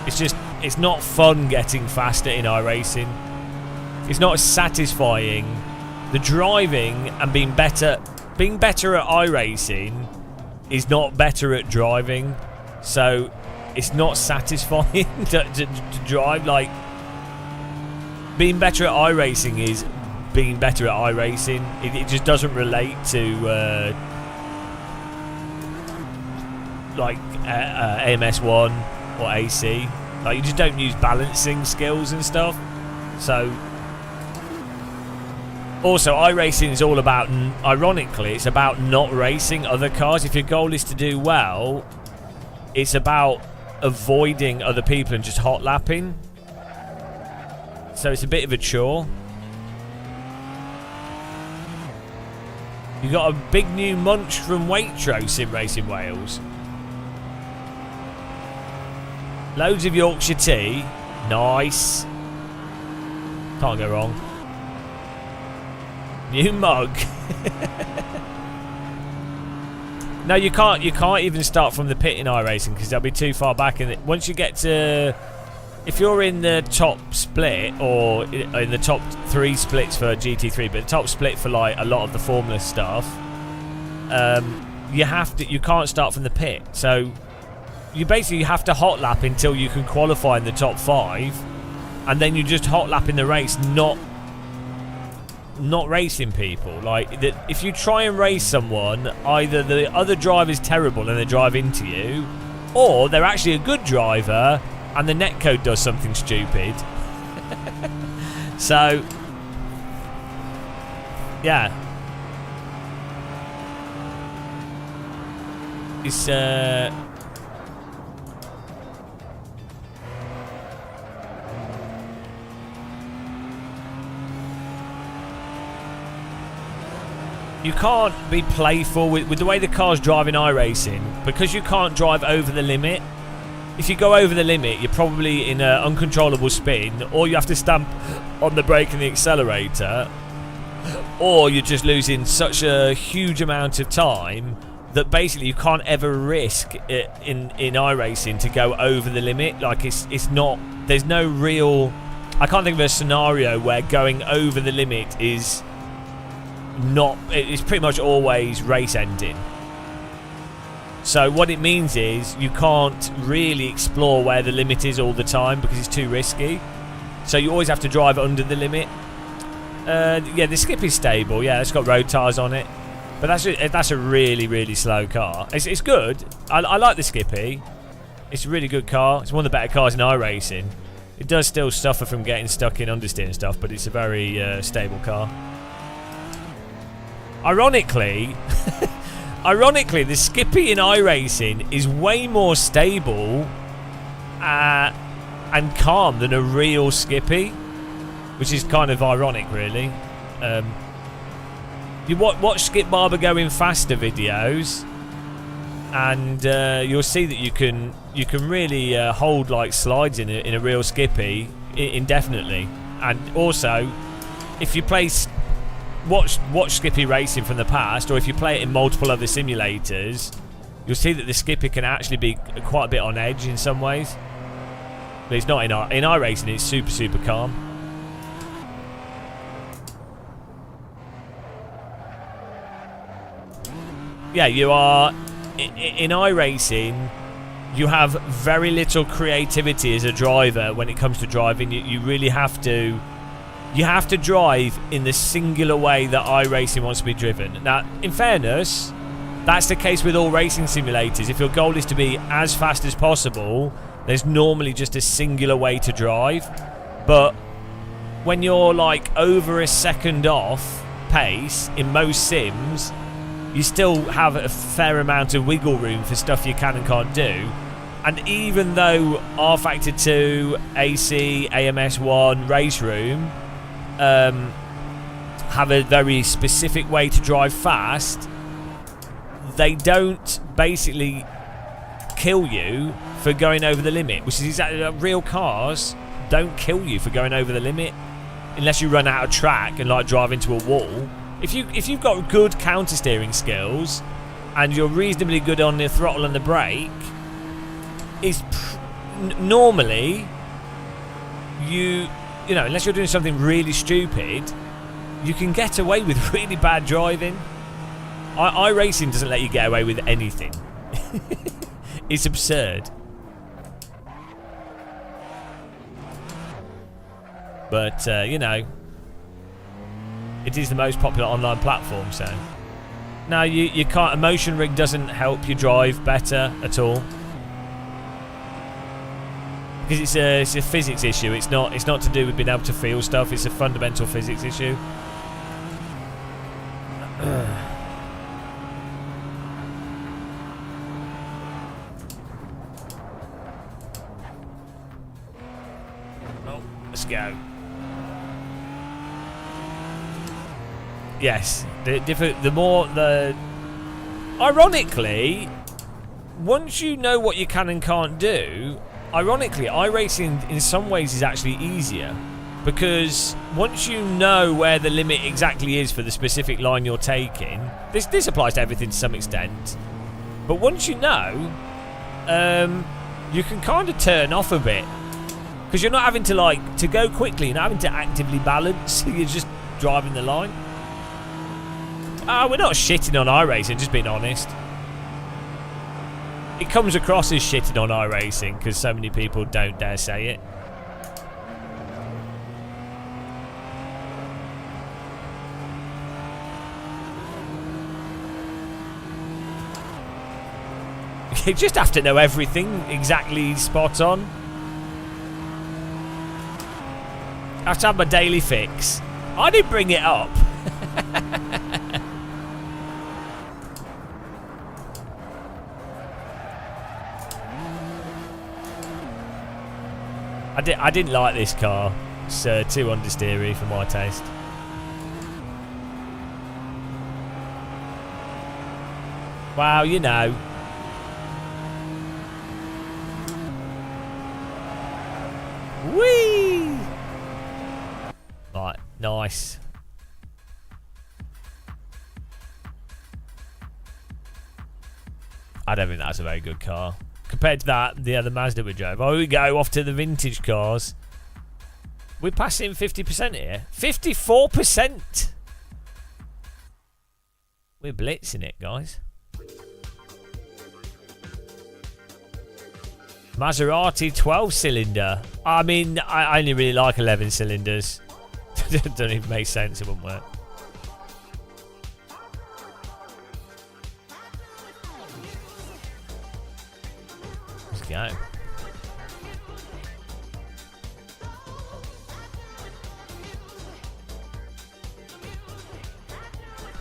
It's not fun getting faster in iRacing. It's not as satisfying. The driving and being better at iRacing is not better at driving. So it's not satisfying to drive. Like, being better at iRacing is being better at iRacing. It just doesn't relate to AMS1 or AC. Like, you just don't use balancing skills and stuff. So, also, iRacing is all about, ironically, it's about not racing other cars. If your goal is to do well, it's about avoiding other people and just hot lapping. So it's a bit of a chore. You got a big new munch from Waitrose in Racing Wales. Loads of Yorkshire tea. Nice. Can't go wrong. New mug. No, you can't even start from the pit in iRacing because they'll be too far back. And once you get to, if you're in the top split or in the top 3 splits for GT3, but the top split for like a lot of the Formula stuff, you can't start from the pit. So you basically have to hot lap until you can qualify in the top 5, and then you just hot lap in the race, not racing people. Like, if you try and race someone, either the other driver's terrible and they drive into you, or they're actually a good driver and the netcode does something stupid. So, yeah. It's you can't be playful with the way the cars drive in iRacing, because you can't drive over the limit. If you go over the limit, you're probably in an uncontrollable spin, or you have to stamp on the brake and the accelerator, or you're just losing such a huge amount of time that basically you can't ever risk it in iRacing to go over the limit. Like, it's not, there's no real, I can't think of a scenario where going over the limit is not, it's pretty much always race ending. So what it means is you can't really explore where the limit is all the time because it's too risky. So you always have to drive under the limit. Yeah, the skip is stable. Yeah, it's got road tyres on it, but that's a really, really slow car. It's good. I like the Skippy. It's a really good car. It's one of the better cars in iRacing. It does still suffer from getting stuck in understeer and stuff, but it's a very stable car. Ironically, the Skippy in iRacing is way more stable and calm than a real Skippy, which is kind of ironic, really. You watch Skip Barber going faster videos, and you'll see that you can you can really hold like slides in a real skippy indefinitely. And also, if you play watch skippy racing from the past, or if you play it in multiple other simulators, you'll see that the skippy can actually be quite a bit on edge in some ways. But it's not in iRacing. It's super calm. Yeah, you are in iRacing. You have very little creativity as a driver when it comes to driving. You really have to. You have to drive in the singular way that iRacing wants to be driven. Now, in fairness, that's the case with all racing simulators. If your goal is to be as fast as possible, there's normally just a singular way to drive. But when you're like over a second off pace in most sims, you still have a fair amount of wiggle room for stuff you can and can't do. And even though R Factor 2, AC, AMS1, Race Room have a very specific way to drive fast, they don't basically kill you for going over the limit, which is exactly like real cars don't kill you for going over the limit unless you run out of track and like drive into a wall. If you've got good counter steering skills and you're reasonably good on the throttle and the brake, normally you know, unless you're doing something really stupid, you can get away with really bad driving. iRacing doesn't let you get away with anything. It's absurd. But you know, it is the most popular online platform, so now you can't. A motion rig doesn't help you drive better at all because it's a physics issue. It's not to do with being able to feel stuff. It's a fundamental physics issue. Oh, let's go. Yes, ironically, once you know what you can and can't do, ironically, iRacing in some ways is actually easier, because once you know where the limit exactly is for the specific line you're taking, this applies to everything to some extent, but once you know, you can kind of turn off a bit, because you're not having to go quickly, you're not having to actively balance, you're just driving the line. We're not shitting on iRacing, just being honest. It comes across as shitting on iRacing because so many people don't dare say it. You just have to know everything exactly spot on. I have to have my daily fix. I didn't bring it up. I didn't like this car. It's too understeery for my taste. Wow, you know. Whee! Right, nice. I don't think that's a very good car. Compared to that, the other Mazda we drove. Oh, we go off to the vintage cars. We're passing 50% here. 54%! We're blitzing it, guys. Maserati 12-cylinder. I mean, I only really like 11 cylinders. Don't even make sense. It wouldn't work. Let's go.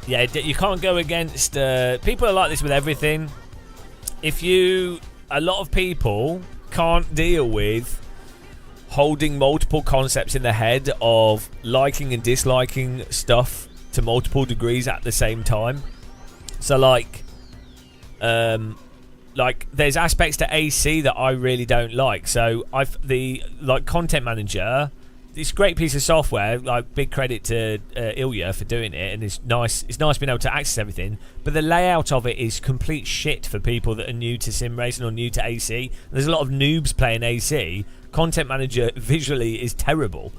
Yeah, you can't go against... people are like this with everything. A lot of people can't deal with holding multiple concepts in their head of liking and disliking stuff to multiple degrees at the same time. So, like, like there's aspects to AC that I really don't like. So the content manager, it's a great piece of software. Like big credit to Ilya for doing it, and it's nice. It's nice being able to access everything. But the layout of it is complete shit for people that are new to sim racing or new to AC. There's a lot of noobs playing AC. Content manager visually is terrible.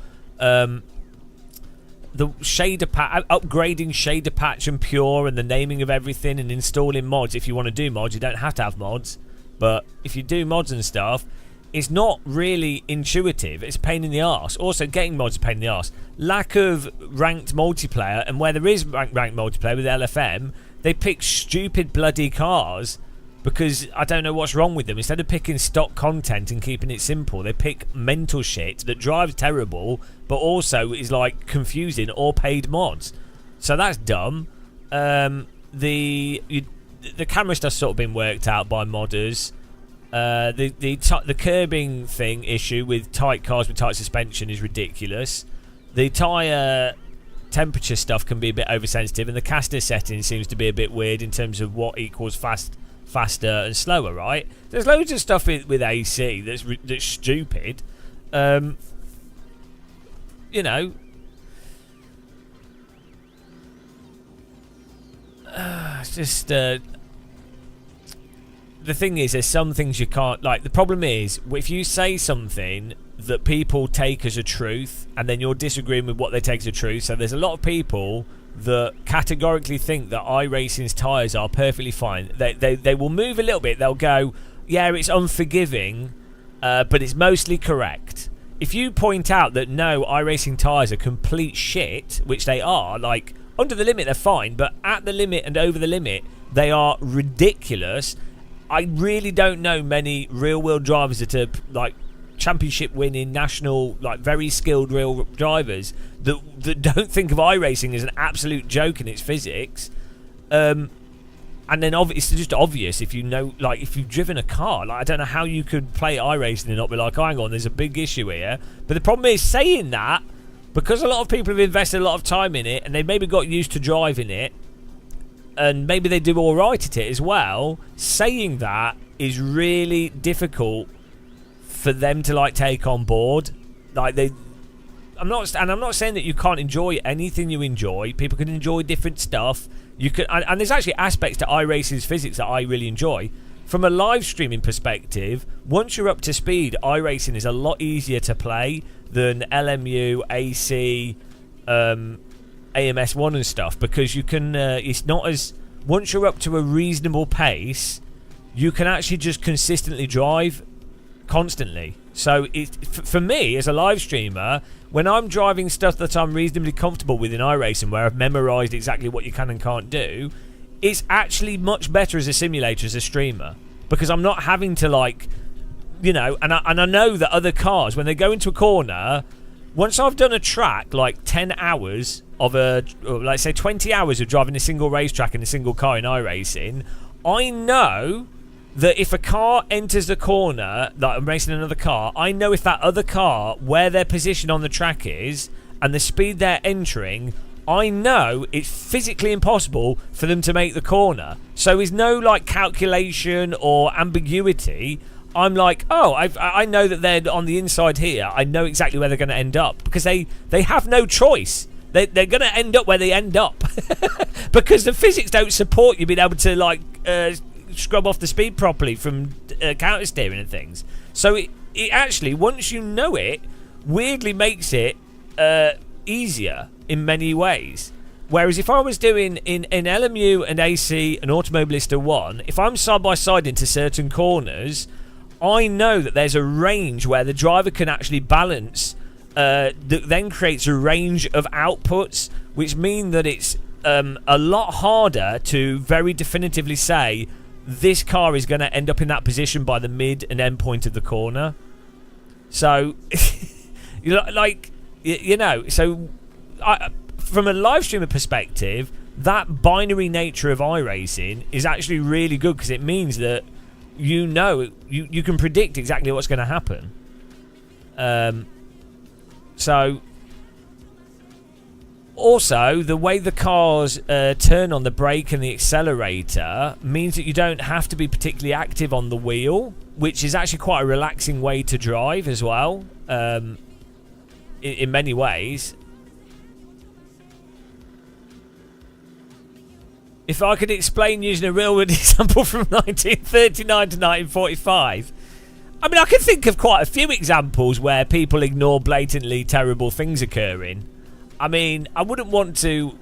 The shader patch, upgrading shader patch and pure, and the naming of everything, and installing mods. If you want to do mods, you don't have to have mods, but if you do mods and stuff, it's not really intuitive. It's a pain in the arse. Also, getting mods is a pain in the arse. Lack of ranked multiplayer, and where there is ranked multiplayer with LFM, they pick stupid bloody cars because I don't know what's wrong with them. Instead of picking stock content and keeping it simple, they pick mental shit that drives terrible, but also is like confusing or paid mods. So that's dumb. The camera stuff's sort of been worked out by modders. The curbing thing issue with tight cars with tight suspension is ridiculous. The tyre temperature stuff can be a bit oversensitive, and the caster setting seems to be a bit weird in terms of what equals faster and slower, right? There's loads of stuff with AC that's stupid. You know, it's just the thing is, there's some things you can't like. The problem is, if you say something that people take as a truth, and then you're disagreeing with what they take as a truth. So there's a lot of people that categorically think that iRacing's tyres are perfectly fine. They will move a little bit. They'll go, yeah, it's unforgiving, but it's mostly correct. If you point out that no, iRacing tyres are complete shit, which they are, like under the limit they're fine, but at the limit and over the limit they are ridiculous. I really don't know many real-world drivers that are like championship-winning, national, like very skilled real drivers that don't think of iRacing as an absolute joke in its physics. And then it's just obvious if you know, like if you've driven a car. Like I don't know how you could play iRacing and not be like, oh, hang on, there's a big issue here. But the problem is saying that, because a lot of people have invested a lot of time in it and they maybe got used to driving it, and maybe they do all right at it as well. Saying that is really difficult for them to like take on board. Like I'm not saying that you can't enjoy anything you enjoy. People can enjoy different stuff. You can, and there's actually aspects to iRacing's physics that I really enjoy. From a live streaming perspective, once you're up to speed, iRacing is a lot easier to play than LMU, AC, AMS1 and stuff, because you can. It's not as, once you're up to a reasonable pace, you can actually just consistently drive constantly. So for me as a live streamer, when I'm driving stuff that I'm reasonably comfortable with in iRacing, where I've memorised exactly what you can and can't do, it's actually much better as a simulator, as a streamer, because I'm not having to like, you know, and I know that other cars, when they go into a corner, once I've done a track like 10 hours of like say 20 hours of driving a single racetrack in a single car in iRacing, I know that if a car enters the corner, like I'm racing another car, I know if that other car, where their position on the track is and the speed they're entering, I know it's physically impossible for them to make the corner. So there's no like calculation or ambiguity. I'm like, oh, I know that they're on the inside here. I know exactly where they're going to end up, because they have no choice. They're going to end up where they end up because the physics don't support you being able to like scrub off the speed properly from counter steering and things. So it actually, once you know it, weirdly makes it easier in many ways. Whereas if I was doing in LMU and AC and Automobilista 1, if I'm side by side into certain corners, I know that there's a range where the driver can actually balance, that then creates a range of outputs, which mean that it's a lot harder to very definitively say this car is going to end up in that position by the mid and end point of the corner. So, like, you know, so from a live streamer perspective, that binary nature of iRacing is actually really good, because it means that you know you can predict exactly what's going to happen. So Also, the way the cars turn on the brake and the accelerator means that you don't have to be particularly active on the wheel, which is actually quite a relaxing way to drive as well, in many ways. If I could explain using a real-world example from 1939 to 1945, I mean, I can think of quite a few examples where people ignore blatantly terrible things occurring. I mean, I wouldn't want to,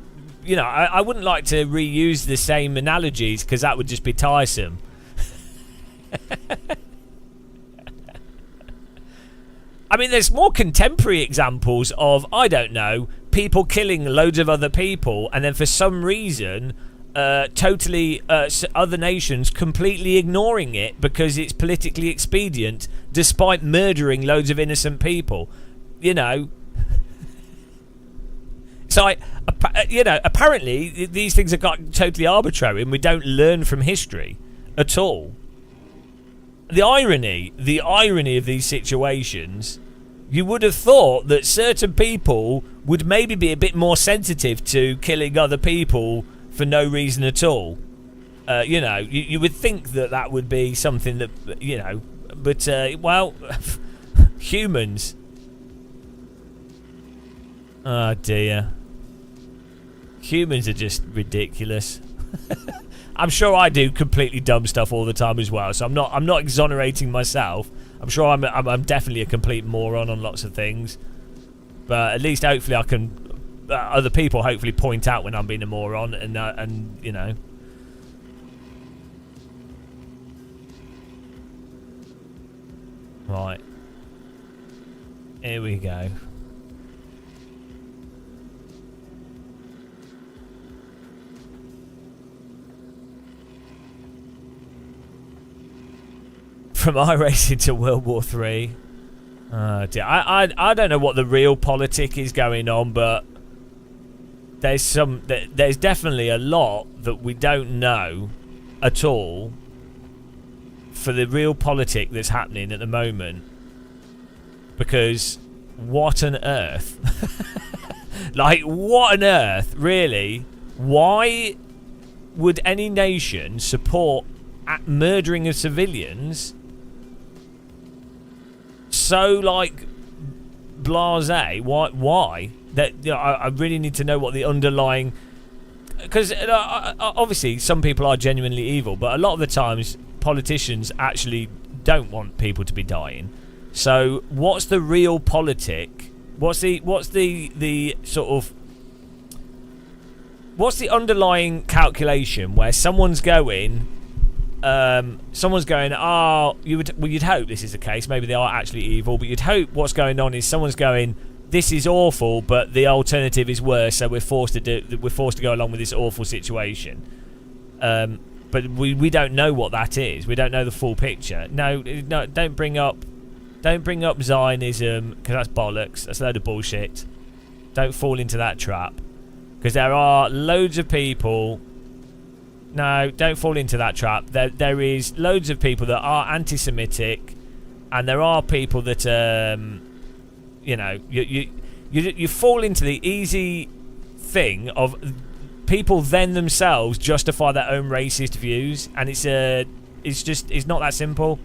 you know, I wouldn't like to reuse the same analogies because that would just be tiresome. I mean, there's more contemporary examples of, I don't know, people killing loads of other people and then for some reason totally other nations completely ignoring it because it's politically expedient despite murdering loads of innocent people, you know. So you know, apparently these things are got totally arbitrary and we don't learn from history at all. The irony of these situations, you would have thought that certain people would maybe be a bit more sensitive to killing other people for no reason at all. You know, you would think that would be something that, you know, but, well, humans. Oh dear. Humans are just ridiculous. I'm sure I do completely dumb stuff all the time as well, so I'm not exonerating myself. I'm sure I'm definitely a complete moron on lots of things, but at least hopefully I can other people hopefully point out when I'm being a moron, and you know. Right. Here we go. From iRacing to World War III. Dear. I don't know what the real politic is going on, but there's definitely a lot that we don't know at all for the real politic that's happening at the moment. Because what on earth? Like, what on earth, really? Why would any nation support murdering of civilians so, like, blasé? Why? That, you know, I really need to know what the underlying... Because obviously some people are genuinely evil, but a lot of the times politicians actually don't want people to be dying. So what's the real politic? What's the sort of... What's the underlying calculation where someone's going... oh, you'd hope this is the case. Maybe they are actually evil, but you'd hope what's going on is someone's going, this is awful, but the alternative is worse, so we're forced to go along with this awful situation. But we don't know what that is. We don't know the full picture. No, don't bring up Zionism, because that's bollocks. That's a load of bullshit. Don't fall into that trap, because there are loads of people. No, don't fall into that trap. There is loads of people that are anti-Semitic, and there are people that, you know, you fall into the easy thing of people then themselves justify their own racist views, and it's not that simple.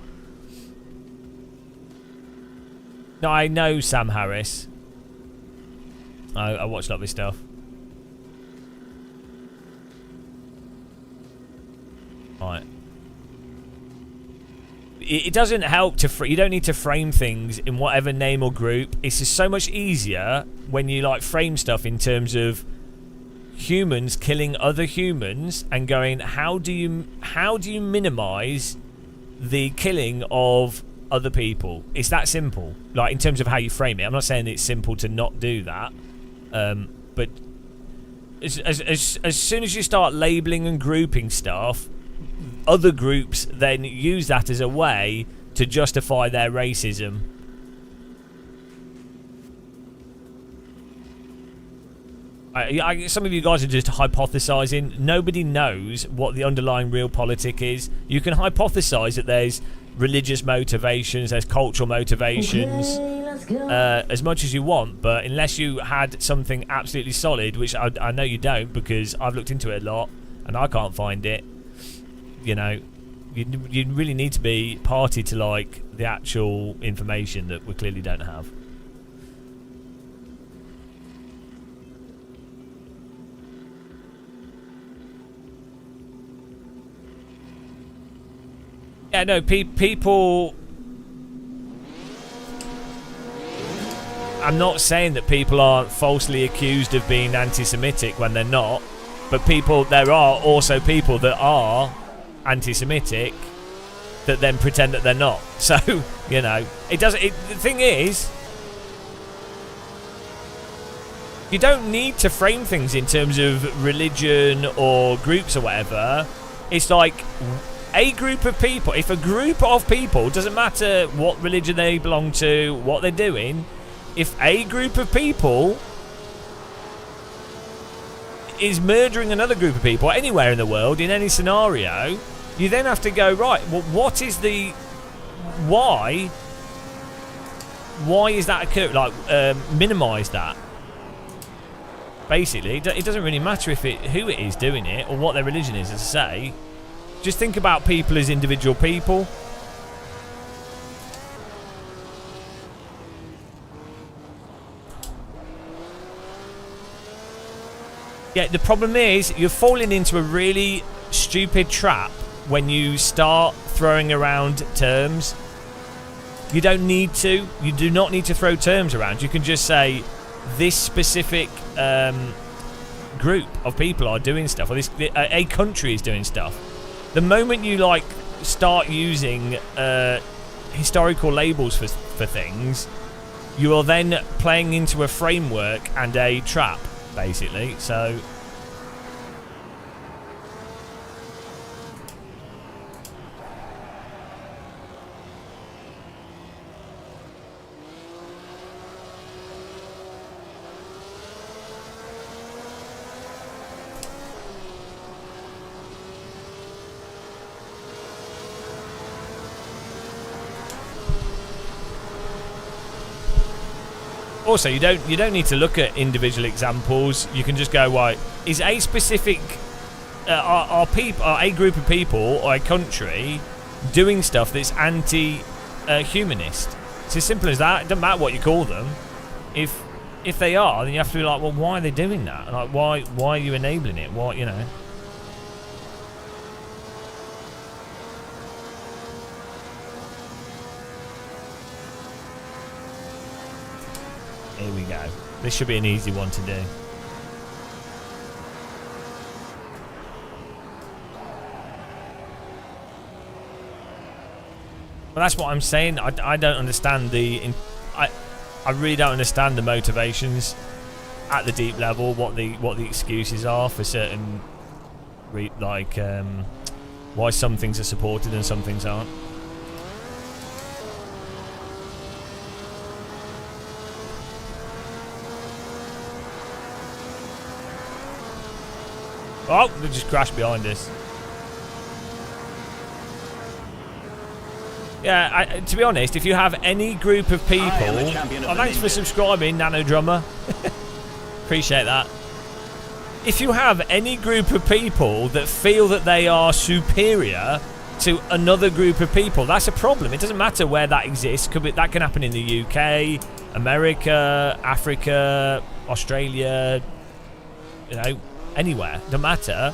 No, I know Sam Harris. I watched a lot of his stuff. Right. It doesn't help to... You don't need to frame things in whatever name or group. It's just so much easier when you, like, frame stuff in terms of humans killing other humans and going, how do you minimise the killing of other people? It's that simple. Like, in terms of how you frame it. I'm not saying it's simple to not do that. But as soon as you start labelling and grouping stuff, other groups then use that as a way to justify their racism. Some of you guys are just hypothesizing. Nobody knows what the underlying real politic is. You can hypothesize that there's religious motivations, there's cultural motivations. Okay, let's go. as much as you want, but unless you had something absolutely solid, which I know you don't because I've looked into it a lot and I can't find it, you know, you really need to be party to like the actual information that we clearly don't have. Yeah, no, people... I'm not saying that people aren't falsely accused of being anti-Semitic when they're not, but there are also people that are anti-Semitic that then pretend that they're not. So, you know, the thing is, you don't need to frame things in terms of religion or groups or whatever. It's like a group of people. If a group of people, doesn't matter what religion they belong to, what they're doing, if a group of people is murdering another group of people anywhere in the world, in any scenario, you then have to go, right, well, what is the... Why is that occurring? Like, minimise that. Basically, it doesn't really matter who it is doing it or what their religion is, as I say. Just think about people as individual people. Yeah, the problem is you're falling into a really stupid trap when you start throwing around terms. You don't need to. You do not need to throw terms around. You can just say this specific group of people are doing stuff, or a country is doing stuff. The moment you like start using historical labels for things, you are then playing into a framework and a trap, basically. So also, you don't need to look at individual examples. You can just go, right, is a specific are a group of people or a country doing stuff that's anti-humanist? It's as simple as that. It doesn't matter what you call them. If they are, then you have to be like, well, why are they doing that? Like, why are you enabling it? Why, you know? Here we go. This should be an easy one to do. But that's what I'm saying. I don't understand I really don't understand the motivations at the deep level. What the excuses are for certain, why some things are supported and some things aren't. Oh, they just crashed behind us. Yeah, to be honest, if you have any group of people... thanks for subscribing, Nano Drummer. Appreciate that. If you have any group of people that feel that they are superior to another group of people, that's a problem. It doesn't matter where that exists. That can happen in the UK, America, Africa, Australia, you know, anywhere. Doesn't matter.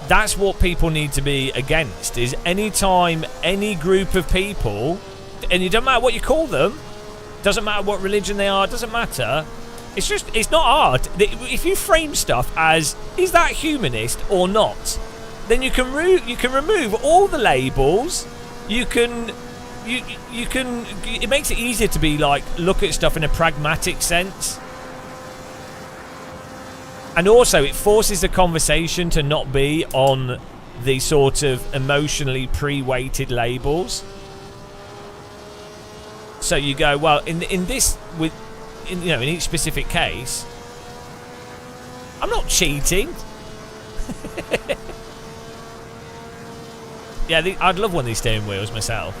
That's what people need to be against, is anytime any group of people, and it doesn't matter what you call them, doesn't matter what religion they are, doesn't matter. It's not hard. If you frame stuff as, is that humanist or not, then you can remove all the labels. You can, it makes it easier to be like, look at stuff in a pragmatic sense. And also, it forces the conversation to not be on the sort of emotionally pre-weighted labels. So you go, well, in each specific case, I'm not cheating. Yeah, I'd love one of these steering wheels myself.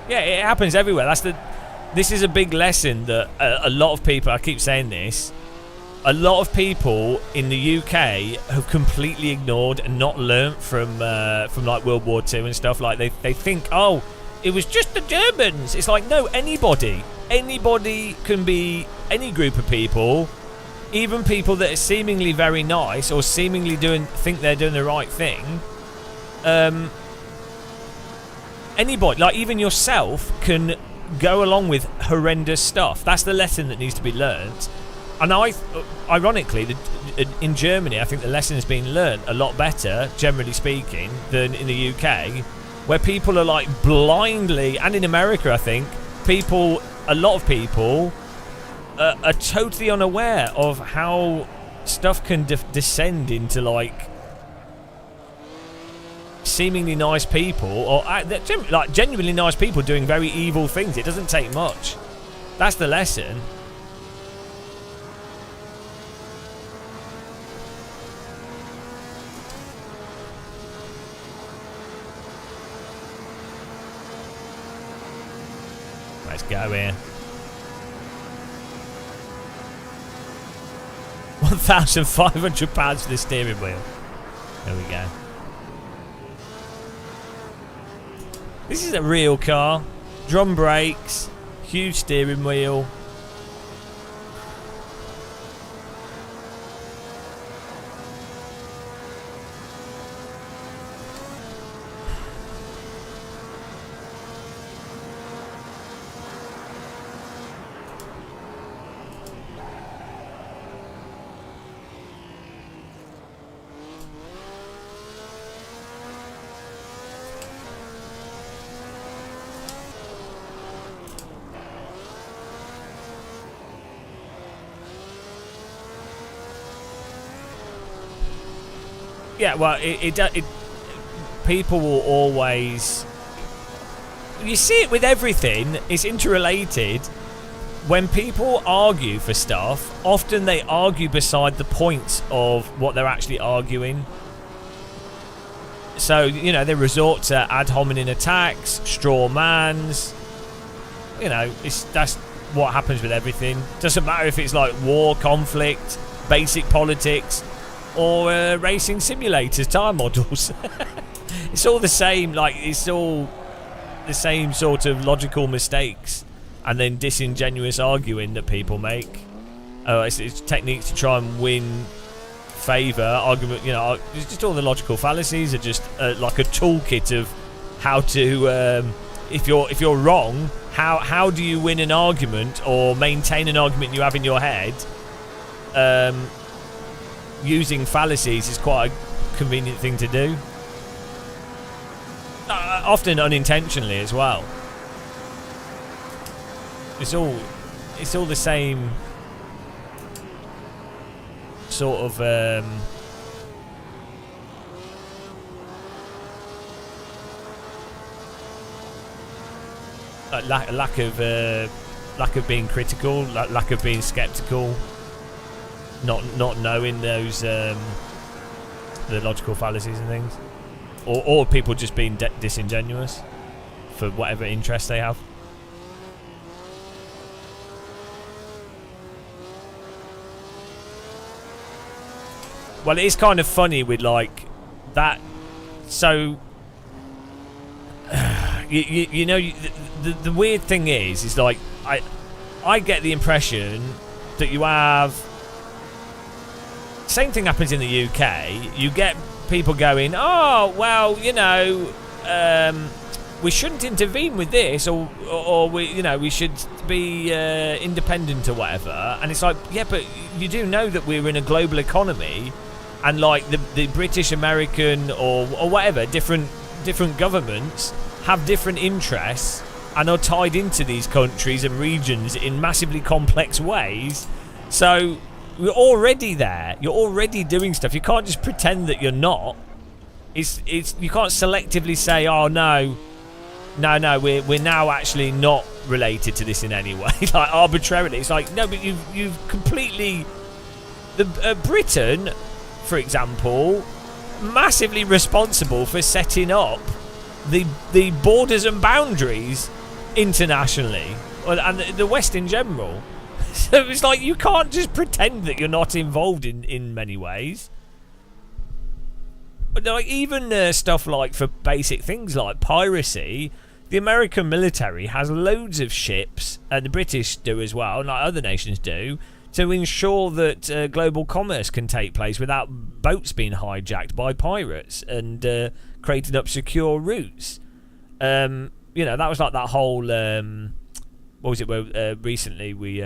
Yeah, it happens everywhere. This is a big lesson that a lot of people, I keep saying this, a lot of people in the UK have completely ignored and not learnt from like World War II and stuff. Like they think, oh, it was just the Germans. It's like, no, anybody can be any group of people, even people that are seemingly very nice or seemingly think they're doing the right thing. Anybody, like even yourself, can go along with horrendous stuff. That's the lesson that needs to be learnt. And ironically, in Germany, I think the lesson has been learnt a lot better, generally speaking, than in the UK, where people are like blindly, and in America, I think, a lot of people are totally unaware of how stuff can descend into like seemingly nice people, or like genuinely nice people doing very evil things. It doesn't take much. That's the lesson. Let's go here. £1,500 for the steering wheel. There we go. This is a real car. Drum brakes, huge steering wheel. Yeah, well, people will always... You see it with everything. It's interrelated. When people argue for stuff, often they argue beside the points of what they're actually arguing. So, you know, they resort to ad hominem attacks, straw mans. You know, that's what happens with everything. Doesn't matter if it's like war, conflict, basic politics, or racing simulators, time models. It's all the same. Like, it's all the same sort of logical mistakes and then disingenuous arguing that people make. It's techniques to try and win favour, argument. You know, it's just all the logical fallacies are just like a toolkit of how to. If you're wrong, how do you win an argument or maintain an argument you have in your head? Using fallacies is quite a convenient thing to do. Often unintentionally as well. It's all the same sort of lack of being critical, lack of being skeptical. Not knowing those the logical fallacies and things, or people just being disingenuous for whatever interest they have. Well, it is kind of funny with like that. So you know, the weird thing is like I get the impression that you have. Same thing happens in the UK. You get people going, oh, well, you know, we shouldn't intervene with this, or we should be independent or whatever. And it's like, yeah, but you do know that we're in a global economy, and like the British, American, or whatever, different governments have different interests and are tied into these countries and regions in massively complex ways. So you're already there. You're already doing stuff. You can't just pretend that you're not. It's you can't selectively say, oh no, we're now actually not related to this in any way, like arbitrarily. It's like, no, but you've completely Britain, for example, massively responsible for setting up the borders and boundaries internationally, and the West in general. So it's like you can't just pretend that you're not involved in many ways. But like even stuff like for basic things like piracy, the American military has loads of ships, and the British do as well, and like other nations do, to ensure that global commerce can take place without boats being hijacked by pirates and creating up secure routes. That was like that whole what was it where recently we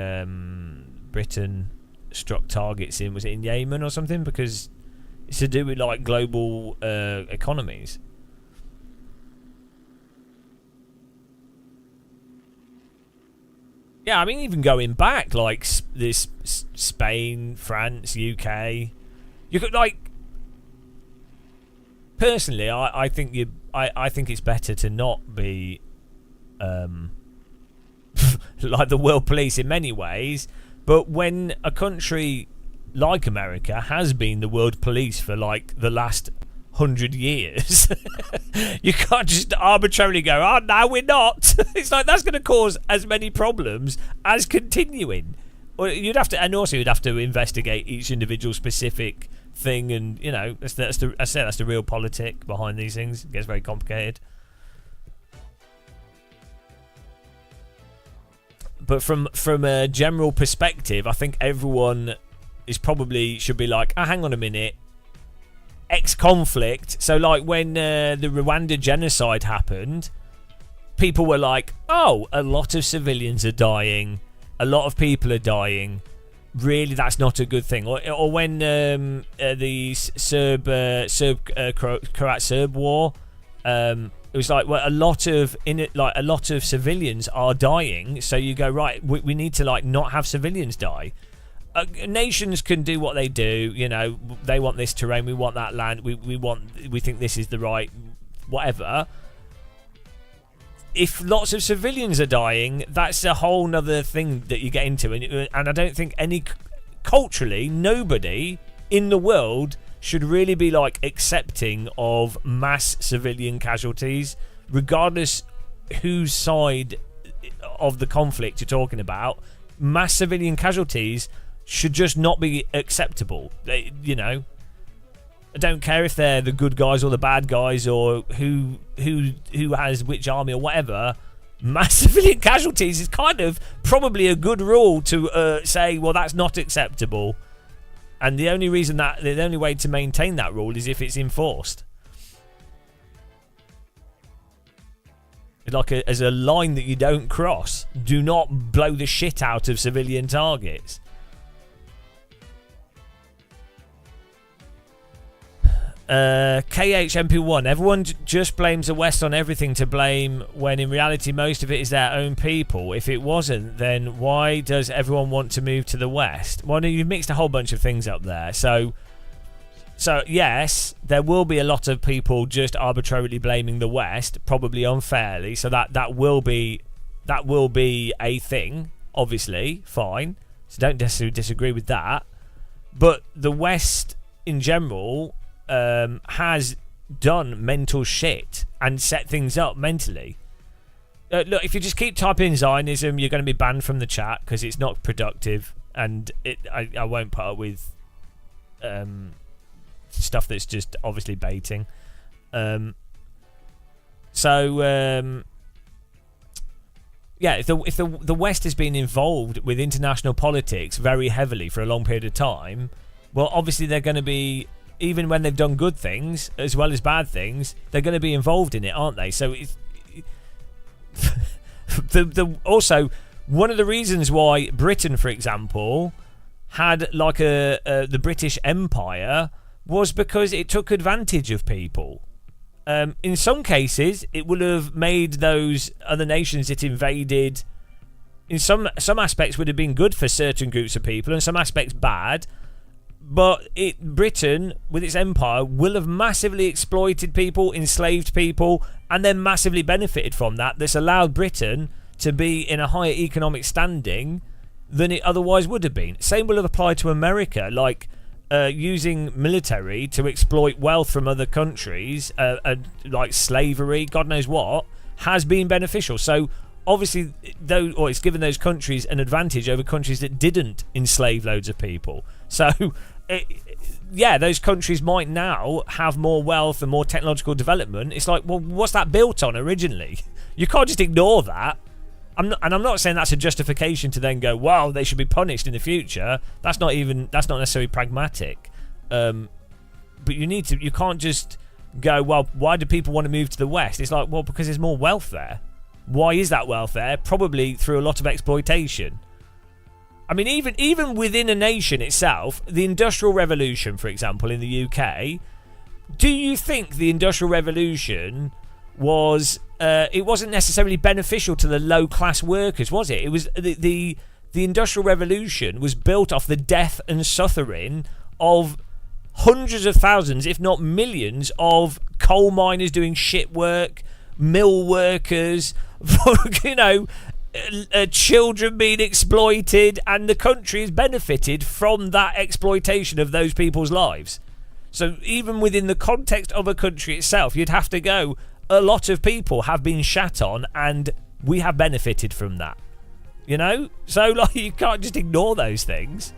Britain struck targets in, was it in Yemen or something, because it's to do with like global economies. Yeah, I mean, even going back, like this Spain, France, UK, you could like. Personally, I think I think it's better to not be, like the world police in many ways. But when a country like America has been the world police for like the last 100 years, you can't just arbitrarily go, oh no we're not. It's like that's going to cause as many problems as continuing. Or you'd have to investigate each individual specific thing, and that's the real politic behind these things. It gets very complicated. But from a general perspective, I think everyone should be like, hang on a minute, ex-conflict. So like when the Rwanda genocide happened, people were like, oh, a lot of civilians are dying, a lot of people are dying, really that's not a good thing. Or when the Croat-Serb war, it was like, well, a lot of civilians are dying, so you go, right, we need to like not have civilians die. Nations can do what they do, they want this terrain, we want that land, we think this is the right whatever. If lots of civilians are dying, that's a whole nother thing that you get into, and I don't think culturally nobody in the world should really be like accepting of mass civilian casualties, regardless whose side of the conflict you're talking about. Mass civilian casualties should just not be acceptable. I don't care if they're the good guys or the bad guys, or who has which army or whatever. Mass civilian casualties is kind of probably a good rule to say, well, that's not acceptable. And the only way to maintain that rule is if it's enforced. Like as a line that you don't cross. Do not blow the shit out of civilian targets. KHMP1, everyone just blames the West on everything to blame, when in reality most of it is their own people. If it wasn't, then why does everyone want to move to the West? Well, you've mixed a whole bunch of things up there. So yes, there will be a lot of people just arbitrarily blaming the West, probably unfairly. So that will be a thing, obviously, fine. So don't disagree with that. But the West in general has done mental shit and set things up mentally. Look, if you just keep typing Zionism, you're going to be banned from the chat because it's not productive, and I won't put up with stuff that's just obviously baiting. Yeah, if the West has been involved with international politics very heavily for a long period of time, well, obviously they're going to be, even when they've done good things as well as bad things, they're going to be involved in it, aren't they? So it's also one of the reasons why Britain, for example, had like the British Empire was because it took advantage of people. In some cases, it would have made those other nations it invaded, in some aspects, would have been good for certain groups of people, and some aspects bad. But Britain, with its empire, will have massively exploited people, enslaved people, and then massively benefited from that. This allowed Britain to be in a higher economic standing than it otherwise would have been. Same will have applied to America, like using military to exploit wealth from other countries, like slavery, God knows what, has been beneficial. So obviously, though, or it's given those countries an advantage over countries that didn't enslave loads of people. So, those countries might now have more wealth and more technological development. It's like, well, what's that built on originally? You can't just ignore that. I'm not saying that's a justification to then go, well, they should be punished in the future. That's not necessarily pragmatic. But you can't just go, well, why do people want to move to the West? It's like, well, because there's more wealth there. Why is that wealth there? Probably through a lot of exploitation. I mean, even within a nation itself, the Industrial Revolution, for example, in the UK, do you think the Industrial Revolution was... it wasn't necessarily beneficial to the low-class workers, was it? It was the Industrial Revolution was built off the death and suffering of hundreds of thousands, if not millions, of coal miners doing shit work, mill workers, children being exploited, and the country has benefited from that exploitation of those people's lives. So even within the context of a country itself, you'd have to go, a lot of people have been shat on and we have benefited from that. So like, you can't just ignore those things.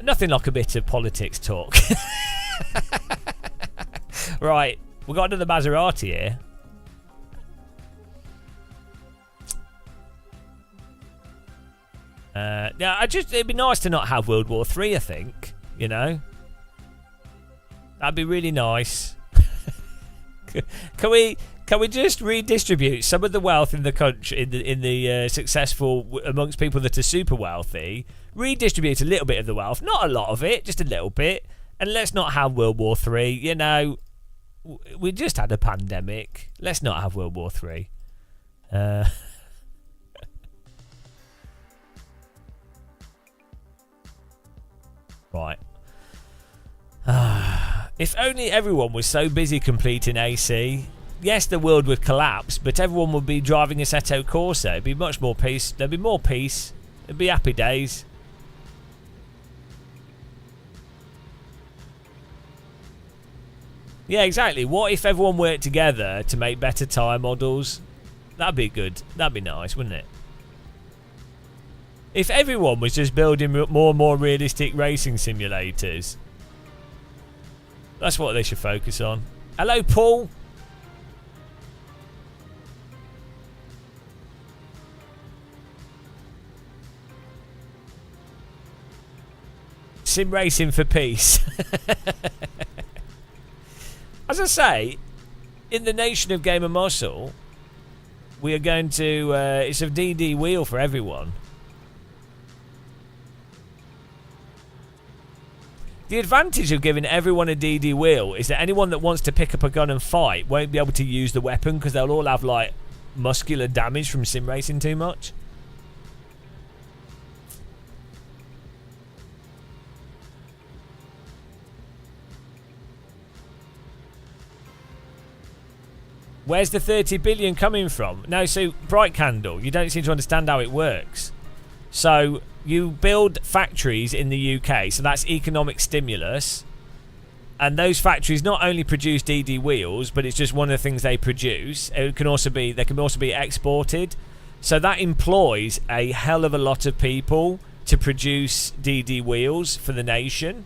Nothing like a bit of politics talk. Right, we got another Maserati here. It'd be nice to not have World War III, I think. That'd be really nice. Can we just redistribute some of the wealth in the country, in the successful, amongst people that are super wealthy? Redistribute a little bit of the wealth, not a lot of it, just a little bit, and let's not have World War III. We just had a pandemic. Let's not have World War III. Right. If only everyone was so busy completing AC. Yes, the world would collapse, but everyone would be driving Assetto Corsa. It'd be much more peace. There'd be more peace. It'd be happy days. Yeah, exactly. What if everyone worked together to make better tyre models? That'd be good. That'd be nice, wouldn't it? If everyone was just building more and more realistic racing simulators. That's what they should focus on. Hello, Paul. Sim racing for peace. As I say, in the nation of Gamer Muscle, we are going to... it's a DD wheel for everyone. The advantage of giving everyone a DD wheel is that anyone that wants to pick up a gun and fight won't be able to use the weapon because they'll all have, like, muscular damage from sim racing too much. Where's the 30 billion coming from? No, so Bright Candle, you don't seem to understand how it works. So you build factories in the UK, so that's economic stimulus. And those factories not only produce DD wheels, but it's just one of the things they produce. They can also be exported. So that employs a hell of a lot of people to produce DD wheels for the nation.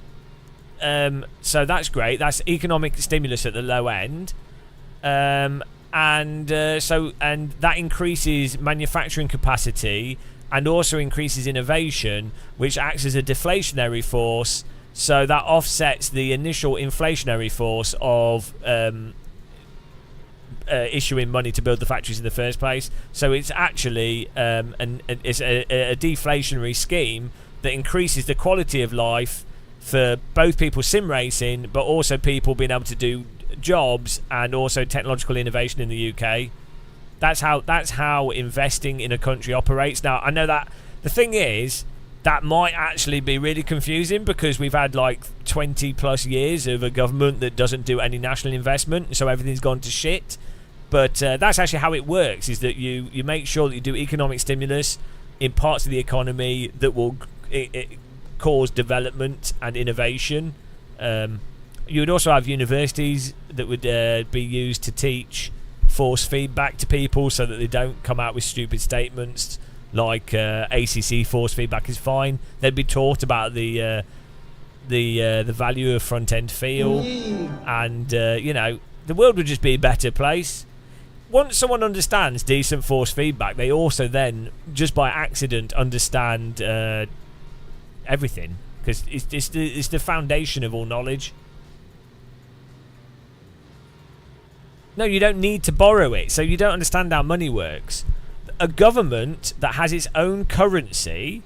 So that's great. That's economic stimulus at the low end. And that increases manufacturing capacity and also increases innovation, which acts as a deflationary force. So that offsets the initial inflationary force of issuing money to build the factories in the first place. So it's actually it's a deflationary scheme that increases the quality of life for both people sim racing, but also people being able to do jobs and also technological innovation in the UK. That's how investing in a country operates. Now, I know that the thing is that might actually be really confusing because we've had like 20 plus years of a government that doesn't do any national investment, so everything's gone to shit. But that's actually how it works, is that you make sure that you do economic stimulus in parts of the economy that will cause development and innovation. You would also have universities that would be used to teach force feedback to people so that they don't come out with stupid statements like ACC force feedback is fine. They'd be taught about the value of front end feel, and the world would just be a better place. Once someone understands decent force feedback, they also then, just by accident, understand everything, because it's the foundation of all knowledge. No, you don't need to borrow it, so you don't understand how money works. A government that has its own currency,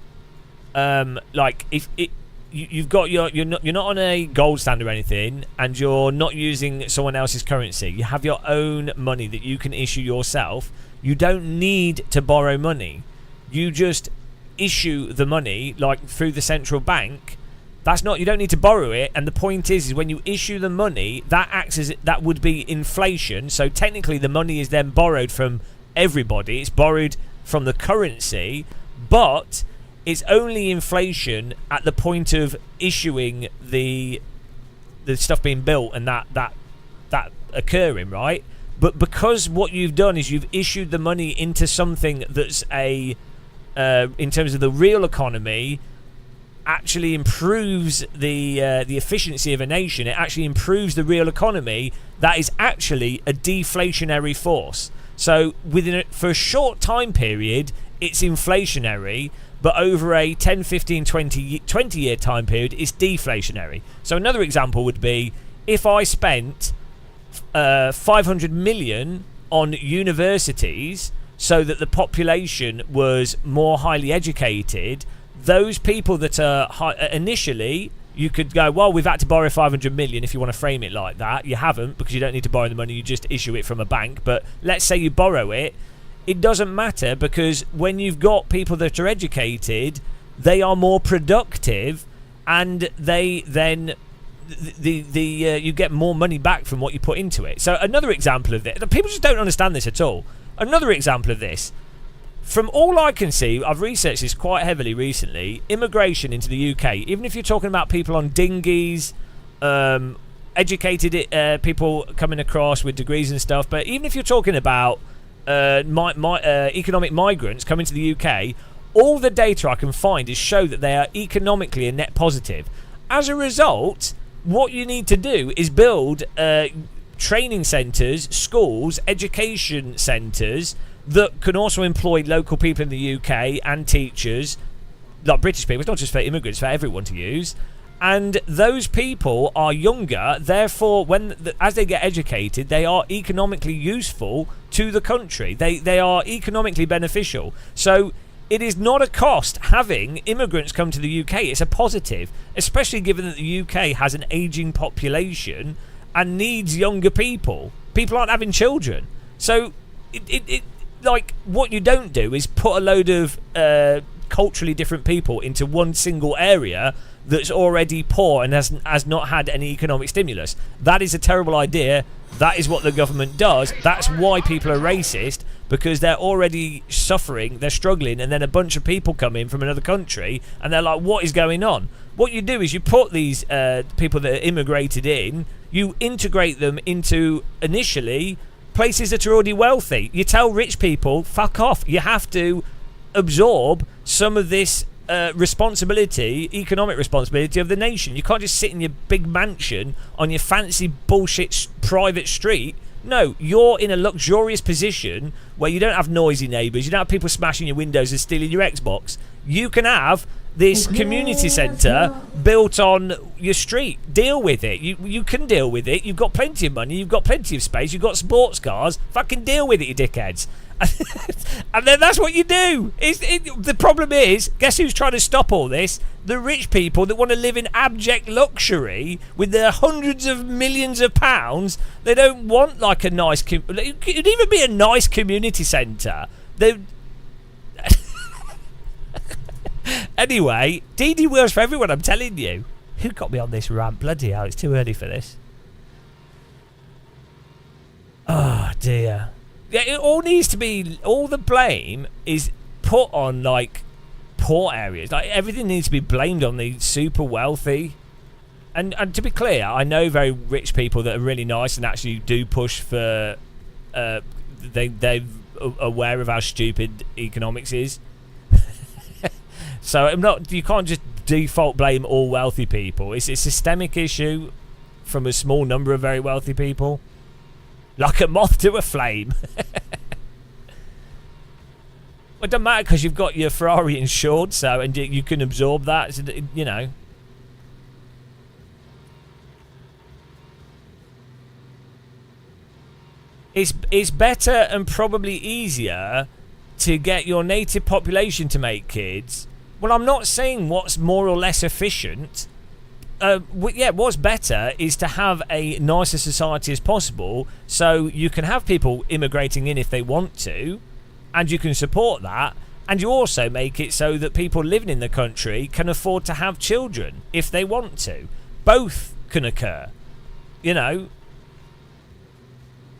like if it, you've got you're not on a gold standard or anything, and you're not using someone else's currency. You have your own money that you can issue yourself. You don't need to borrow money. You just issue the money, like through the central bank. You don't need to borrow it. And the point is when you issue the money, that would be inflation. So technically the money is then borrowed from everybody. It's borrowed from the currency, but it's only inflation at the point of issuing the stuff being built and that occurring, right? But because what you've done is you've issued the money into something that's in terms of the real economy, actually improves the efficiency of a nation. It actually improves the real economy. That is actually a deflationary force. So for a short time period, it's inflationary, but over a 10, 15, 20 year time period, it's deflationary. So another example would be if I spent 500 million on universities so that the population was more highly educated, those people that are initially, you could go, well, we've had to borrow 500 million if you want to frame it like that. You haven't, because you don't need to borrow the money, you just issue it from a bank. But let's say you borrow it, it doesn't matter, because when you've got people that are educated, they are more productive, and they then you get more money back from what you put into it. So another example of this, people just don't understand this at all. Another example of this, from all I can see, I've researched this quite heavily recently, immigration into the UK, even if you're talking about people on dinghies, educated people coming across with degrees and stuff, but even if you're talking about economic migrants coming to the UK, all the data I can find is show that they are economically a net positive. As a result, what you need to do is build training centres, schools, education centres that can also employ local people in the UK and teachers, like British people. It's not just for immigrants, for everyone to use. And those people are younger, therefore, as they get educated, they are economically useful to the country. They are economically beneficial. So it is not a cost having immigrants come to the UK. It's a positive, especially given that the UK has an ageing population and needs younger people. People aren't having children. So like, what you don't do is put a load of culturally different people into one single area that's already poor and has not had any economic stimulus. That is a terrible idea. That is what the government does. That's why people are racist, because they're already suffering, they're struggling, and then a bunch of people come in from another country and they're like, what is going on? What you do is you put these people that are immigrated in, you integrate them into, initially, places that are already wealthy. You tell rich people, fuck off. You have to absorb some of this responsibility, economic responsibility of the nation. You can't just sit in your big mansion on your fancy bullshit private street. No, you're in a luxurious position where you don't have noisy neighbours, you don't have people smashing your windows and stealing your Xbox. You can have this community centre built on your street. Deal with it. You can deal with it. You've got plenty of money, you've got plenty of space, you've got sports cars. Fucking deal with it, you dickheads. And then that's what you do. The problem is, guess who's trying to stop all this? The rich people that want to live in abject luxury with their hundreds of millions of pounds. They don't want like a nice... It could even be a nice community centre. Anyway, DD Wheels for everyone, I'm telling you. Who got me on this rant? Bloody hell, it's too early for this. Oh, dear. Yeah, it all needs to be. All the blame is put on like poor areas. Like everything needs to be blamed on the super wealthy. And to be clear, I know very rich people that are really nice and actually do push for. They're aware of how stupid economics is. So I'm not. You can't just default blame all wealthy people. It's a systemic issue from a small number of very wealthy people, like a moth to a flame. It doesn't matter because you've got your Ferrari insured, so and you can absorb that. So, you know. It's better and probably easier to get your native population to make kids. Well, I'm not saying what's more or less efficient. What's better is to have a nicer society as possible, so you can have people immigrating in if they want to, and you can support that, and you also make it so that people living in the country can afford to have children if they want to. Both can occur, you know.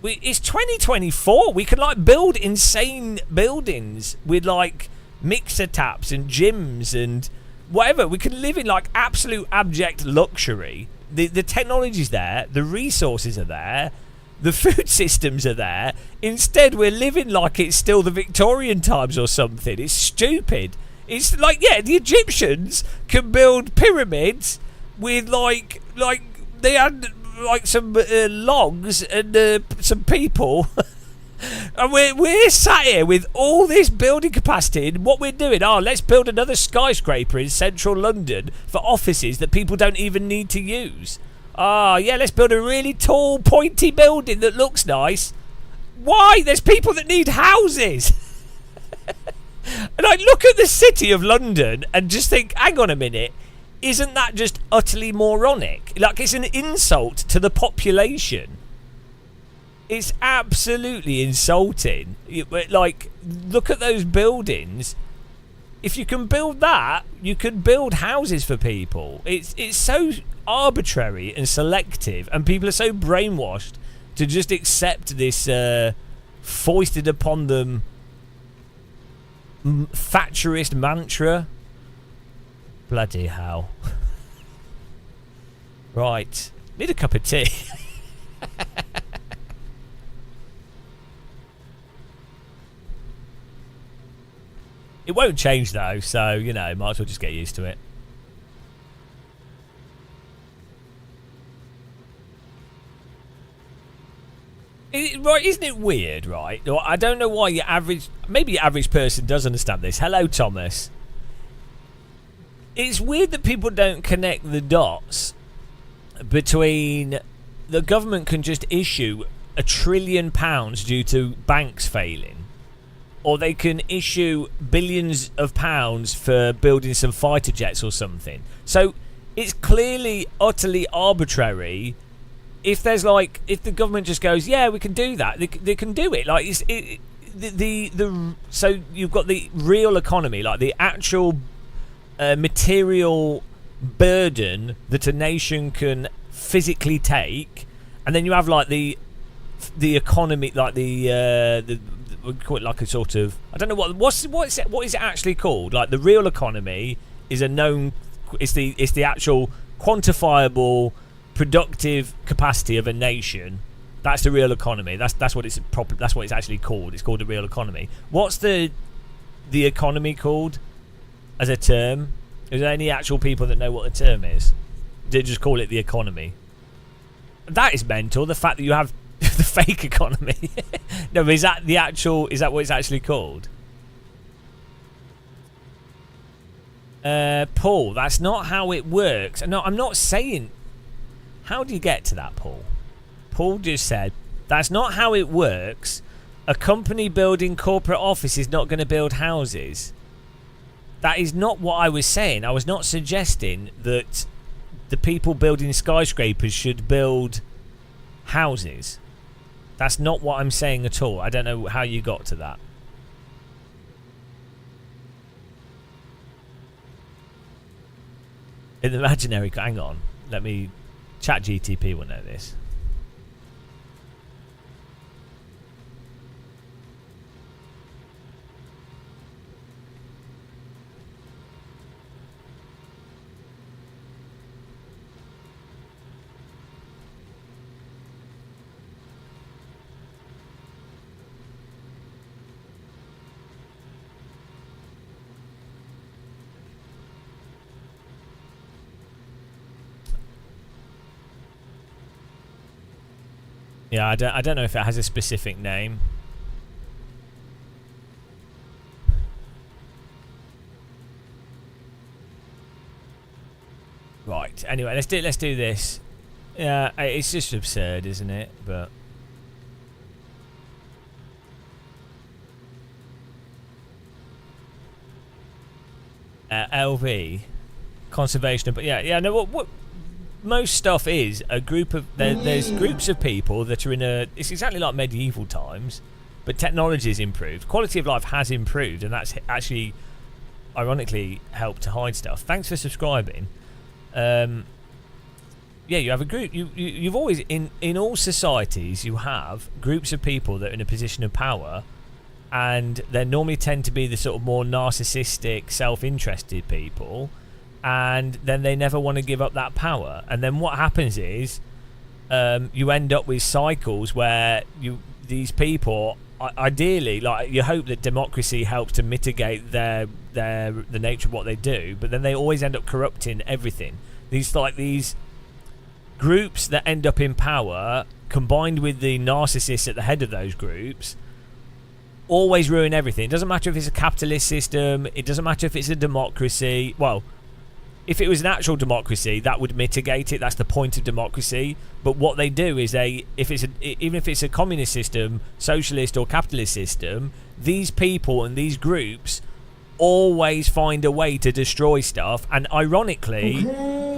It's 2024. We can like build insane buildings with like mixer taps and gyms and whatever. We can live in like absolute abject luxury. The technology's there, the resources are there, the food systems are there. Instead, we're living like it's still the Victorian times or something. It's stupid. It's like, yeah, the Egyptians can build pyramids with like they had like some logs and some people. And we're sat here with all this building capacity, and what we're doing, let's build another skyscraper in central London for offices that people don't even need to use. Let's build a really tall, pointy building that looks nice. Why? There's people that need houses. And I look at the city of London and just think, hang on a minute, isn't that just utterly moronic? Like, it's an insult to the population. It's absolutely insulting. Like, look at those buildings. If you can build that, you can build houses for people. It's so arbitrary and selective, and people are so brainwashed to just accept this foisted upon them Thatcherist mantra. Bloody hell. Right. Need a cup of tea. It won't change though, so, you know, might as well just get used to it. Right, isn't it weird, right? I don't know why maybe your average person does understand this. Hello, Thomas. It's weird that people don't connect the dots between the government can just issue £1 trillion due to banks failing, or they can issue billions of pounds for building some fighter jets or something. So it's clearly utterly arbitrary. If the government just goes, yeah, we can do that, they can do it. Like so you've got the real economy, like the actual material burden that a nation can physically take, and then you have like the economy, like the we call it like a sort of, I don't know what is it actually called? Like the real economy is a known, it's the actual quantifiable productive capacity of a nation. That's the real economy. That's what it's actually called. It's called the real economy. What's the economy called as a term? Is there any actual people that know what the term is? They just call it the economy. That is mental. The fact that you have the fake economy. No, is that what it's actually called? Paul, that's not how it works. No, I'm not saying. How do you get to that, Paul? Paul just said, that's not how it works. A company building corporate office is not going to build houses. That is not what I was saying. I was not suggesting that the people building skyscrapers should build houses. That's not what I'm saying at all. I don't know how you got to that. In the imaginary... Hang on. Let me... ChatGTP will know this. Yeah, I don't know if it has a specific name. Right. Anyway, let's do this. Yeah, it's just absurd, isn't it? But LV conservation, but yeah. No, what most stuff is a group of there's groups of people that are in a. It's exactly like medieval times, but technology has improved. Quality of life has improved, and that's actually, ironically, helped to hide stuff. Thanks for subscribing. Yeah, you have a group. You've always in all societies you have groups of people that are in a position of power, and they normally tend to be the sort of more narcissistic, self-interested people, and then they never want to give up that power. And then what happens is, you end up with cycles where these people, ideally, like you hope that democracy helps to mitigate the nature of what they do, but then they always end up corrupting everything. These groups that end up in power, combined with the narcissists at the head of those groups, always ruin everything. It doesn't matter if it's a capitalist system. It doesn't matter if it's a democracy. Well, if it was an actual democracy, that would mitigate it. That's the point of democracy. But what they do is even if it's a communist system, socialist or capitalist system, these people and these groups always find a way to destroy stuff. And ironically,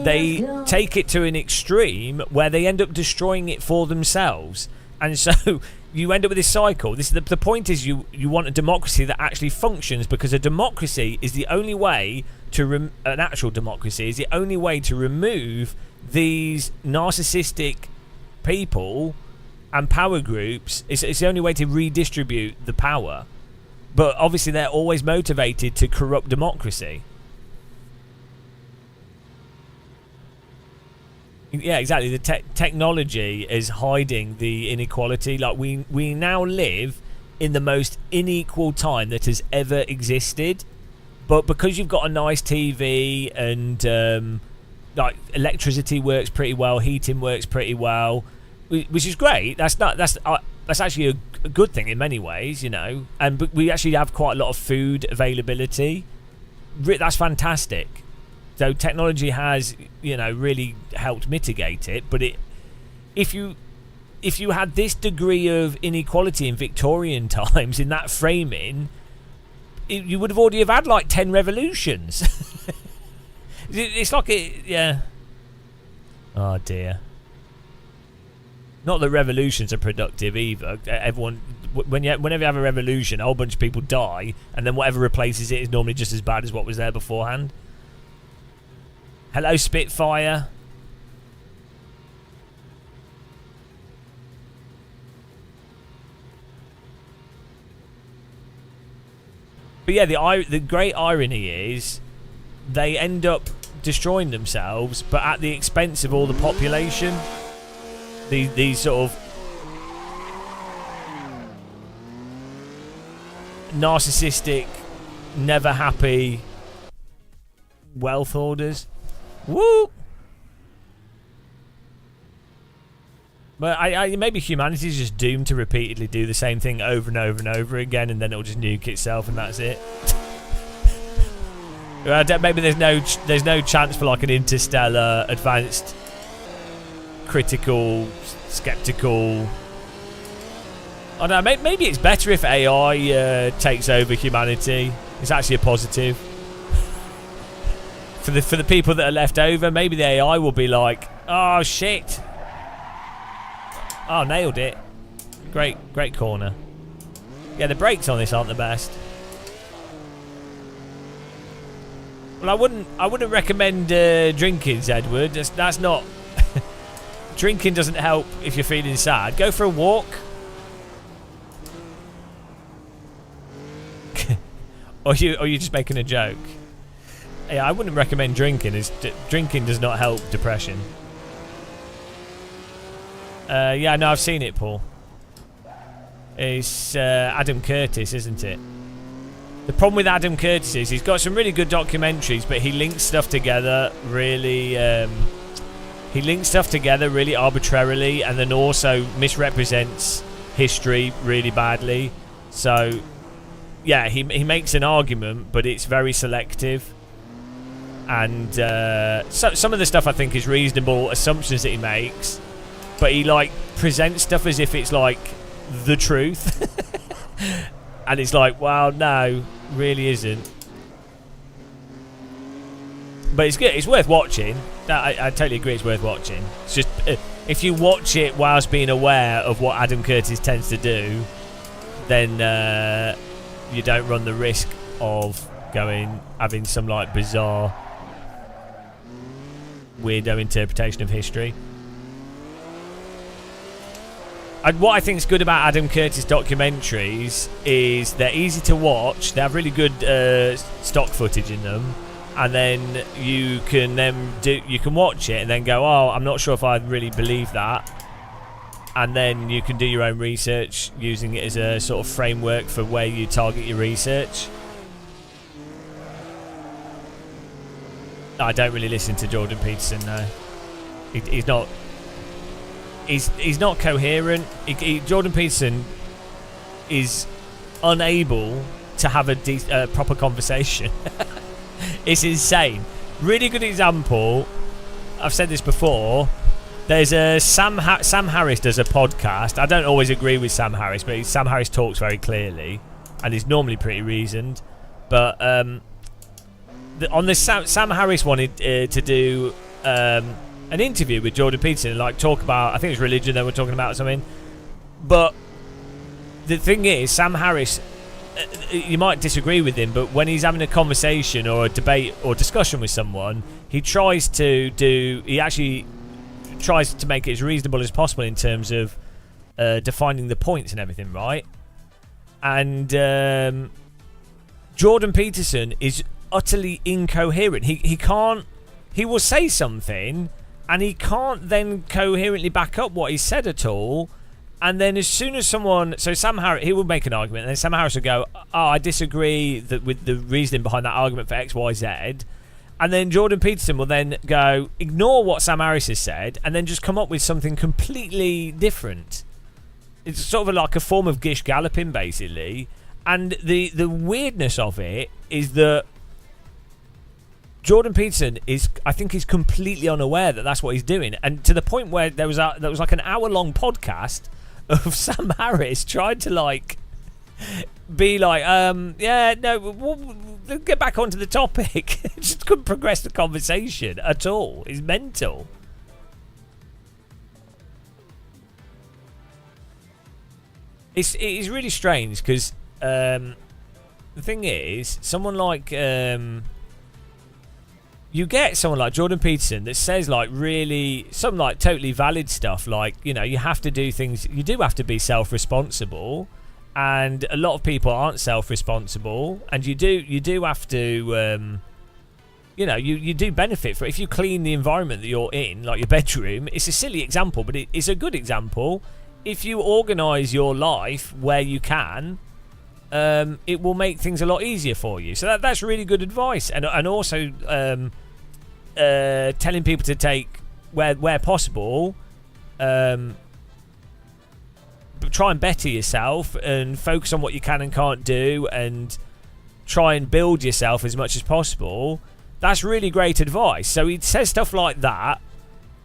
they take it to an extreme where they end up destroying it for themselves. And so you end up with this cycle. The point is you want a democracy that actually functions, because a democracy is the only way to an actual democracy is the only way to remove these narcissistic people and power groups. It's the only way to redistribute the power. But obviously they're always motivated to corrupt democracy. Yeah, exactly. The technology is hiding the inequality. Like we now live in the most unequal time that has ever existed. But because you've got a nice TV and like electricity works pretty well, heating works pretty well, which is great. That's actually a good thing in many ways, you know. And we actually have quite a lot of food availability. That's fantastic. So technology has, you know, really helped mitigate it. But if you had this degree of inequality in Victorian times, in that framing, you would have already have had like 10 revolutions. It's like yeah. Oh dear. Not that revolutions are productive either. Whenever you have a revolution, a whole bunch of people die, and then whatever replaces it is normally just as bad as what was there beforehand. Hello, Spitfire. But yeah, the great irony is they end up destroying themselves, but at the expense of all the population. These sort of narcissistic, never happy wealth hoarders. Woo! But maybe humanity is just doomed to repeatedly do the same thing over and over and over again, and then it'll just nuke itself, and that's it. Maybe there's no chance for like an interstellar, advanced, critical, skeptical. I don't know. Maybe it's better if AI takes over humanity. It's actually a positive. For the people that are left over, maybe the AI will be like, oh shit. Oh, nailed it. Great corner. Yeah, the brakes on this aren't the best. Well, I wouldn't recommend drinking, Edward. That's not. Drinking doesn't help if you're feeling sad. Go for a walk. or you just making a joke. Yeah, I wouldn't recommend drinking. Drinking does not help depression. Yeah, no, I've seen it, Paul. It's Adam Curtis, isn't it? The problem with Adam Curtis is he's got some really good documentaries, but he links stuff together really He links stuff together really arbitrarily, and then also misrepresents history really badly. So, yeah, he makes an argument, but it's very selective. And some of the stuff I think is reasonable assumptions that he makes, but he like presents stuff as if it's like the truth. And it's like, well, no, really isn't. But it's good. It's worth watching. I totally agree. It's worth watching. It's just if you watch it whilst being aware of what Adam Curtis tends to do, then you don't run the risk of having some like bizarre, weirdo interpretation of history. And what I think is good about Adam Curtis documentaries is they're easy to watch. They have really good stock footage in them, and then you can watch it and then go, oh, I'm not sure if I really believe that, and then you can do your own research using it as a sort of framework for where you target your research. I don't really listen to Jordan Peterson though. He's not. He's not coherent. Jordan Peterson is unable to have a proper conversation. It's insane. Really good example. I've said this before. There's a Sam Harris does a podcast. I don't always agree with Sam Harris, but Sam Harris talks very clearly, and he's normally pretty reasoned. But on this, Sam Harris wanted to do an interview with Jordan Peterson and like talk about, I think it's religion they were talking about or something. But the thing is, Sam Harris, you might disagree with him, but when he's having a conversation or a debate or discussion with someone, he actually tries to make it as reasonable as possible in terms of defining the points and everything, right? And Jordan Peterson is utterly incoherent. He will say something and he can't then coherently back up what he said at all. And then as soon as Sam Harris, he will make an argument, and then Sam Harris will go, oh, I disagree with the reasoning behind that argument for X, Y, Z. And then Jordan Peterson will then go, ignore what Sam Harris has said, and then just come up with something completely different. It's sort of like a form of gish galloping, basically. And the weirdness of it is that Jordan Peterson I think he's completely unaware that that's what he's doing, and to the point where there was like an hour-long podcast of Sam Harris trying to like be like, yeah, no, we'll get back onto the topic. Just couldn't progress the conversation at all. It's mental. It is really strange because the thing is, someone like you get someone like Jordan Peterson that says like really some like totally valid stuff, like, you know, you have to do things, you do have to be self-responsible, and a lot of people aren't self-responsible, and you do have to you know, you do benefit for it. If you clean the environment that you're in, like your bedroom, it's a silly example, but it's a good example. If you organise your life where you can, it will make things a lot easier for you. So that's really good advice, and also telling people to take where possible, try and better yourself and focus on what you can and can't do, and try and build yourself as much as possible. That's really great advice. So he says stuff like that,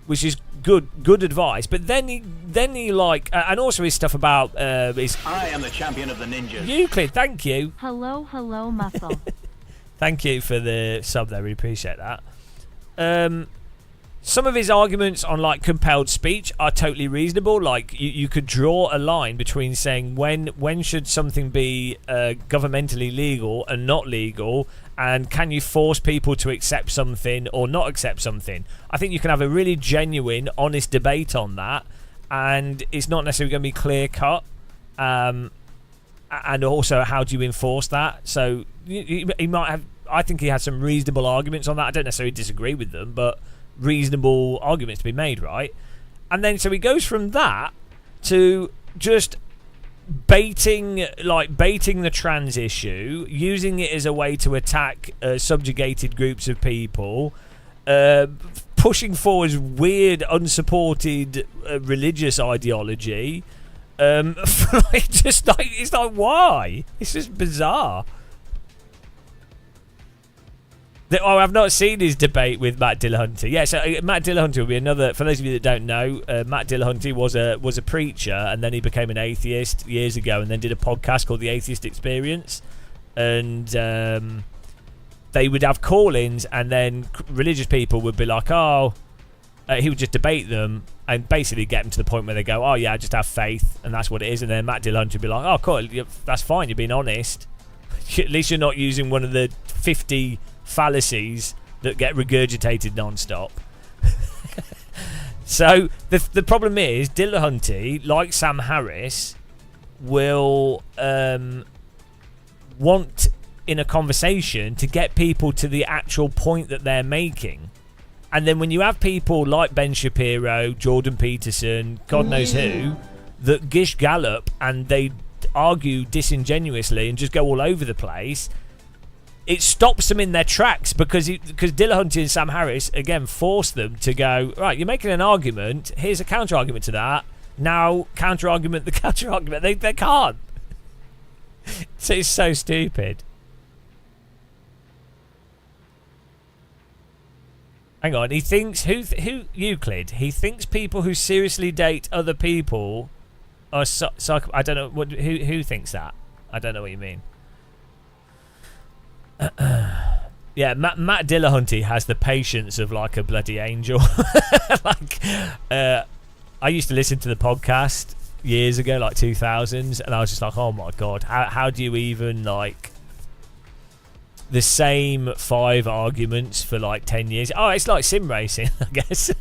which is good advice. But then he like, and also his stuff about his. I am the champion of the ninjas. Euclid, thank you. Hello, muscle. Thank you for the sub there. We appreciate that. Some of his arguments on like compelled speech are totally reasonable. Like you could draw a line between saying when should something be governmentally legal and not legal, and can you force people to accept something or not accept something. I think you can have a really genuine, honest debate on that, and it's not necessarily going to be clear cut. And also, how do you enforce that? So he might have. I think he has some reasonable arguments on that. I don't necessarily disagree with them, but reasonable arguments to be made, right? And then so he goes from that to just baiting the trans issue, using it as a way to attack subjugated groups of people, pushing forward weird, unsupported religious ideology. It's like, why? It's just bizarre. I've not seen his debate with Matt Dillahunty. Yeah, so Matt Dillahunty will be another. For those of you that don't know, Matt Dillahunty was a preacher, and then he became an atheist years ago, and then did a podcast called The Atheist Experience, and they would have call-ins, and then religious people would be like, he would just debate them and basically get them to the point where they go, oh yeah, I just have faith, and that's what it is. And then Matt Dillahunty would be like, oh cool, that's fine, you're being honest. At least you're not using one of the 50 fallacies that get regurgitated non-stop. So the problem is Dillahunty, like Sam Harris, will want in a conversation to get people to the actual point that they're making. And then when you have people like Ben Shapiro, Jordan Peterson, God knows who, that gish gallop and they argue disingenuously and just go all over the place, it stops them in their tracks because Dillahunty and Sam Harris, again, force them to go, right, you're making an argument, here's a counter-argument to that, now counter-argument the counter-argument. They can't. So it's so stupid. Hang on, he thinks, who Euclid, he thinks people who seriously date other people are I don't know, who thinks that? I don't know what you mean. Yeah, Matt Dillahunty has the patience of like a bloody angel. I used to listen to the podcast years ago, like 2000s, and I was just like, oh my god, how do you even like the same 5 arguments for like 10 years? Oh, it's like sim racing, I guess.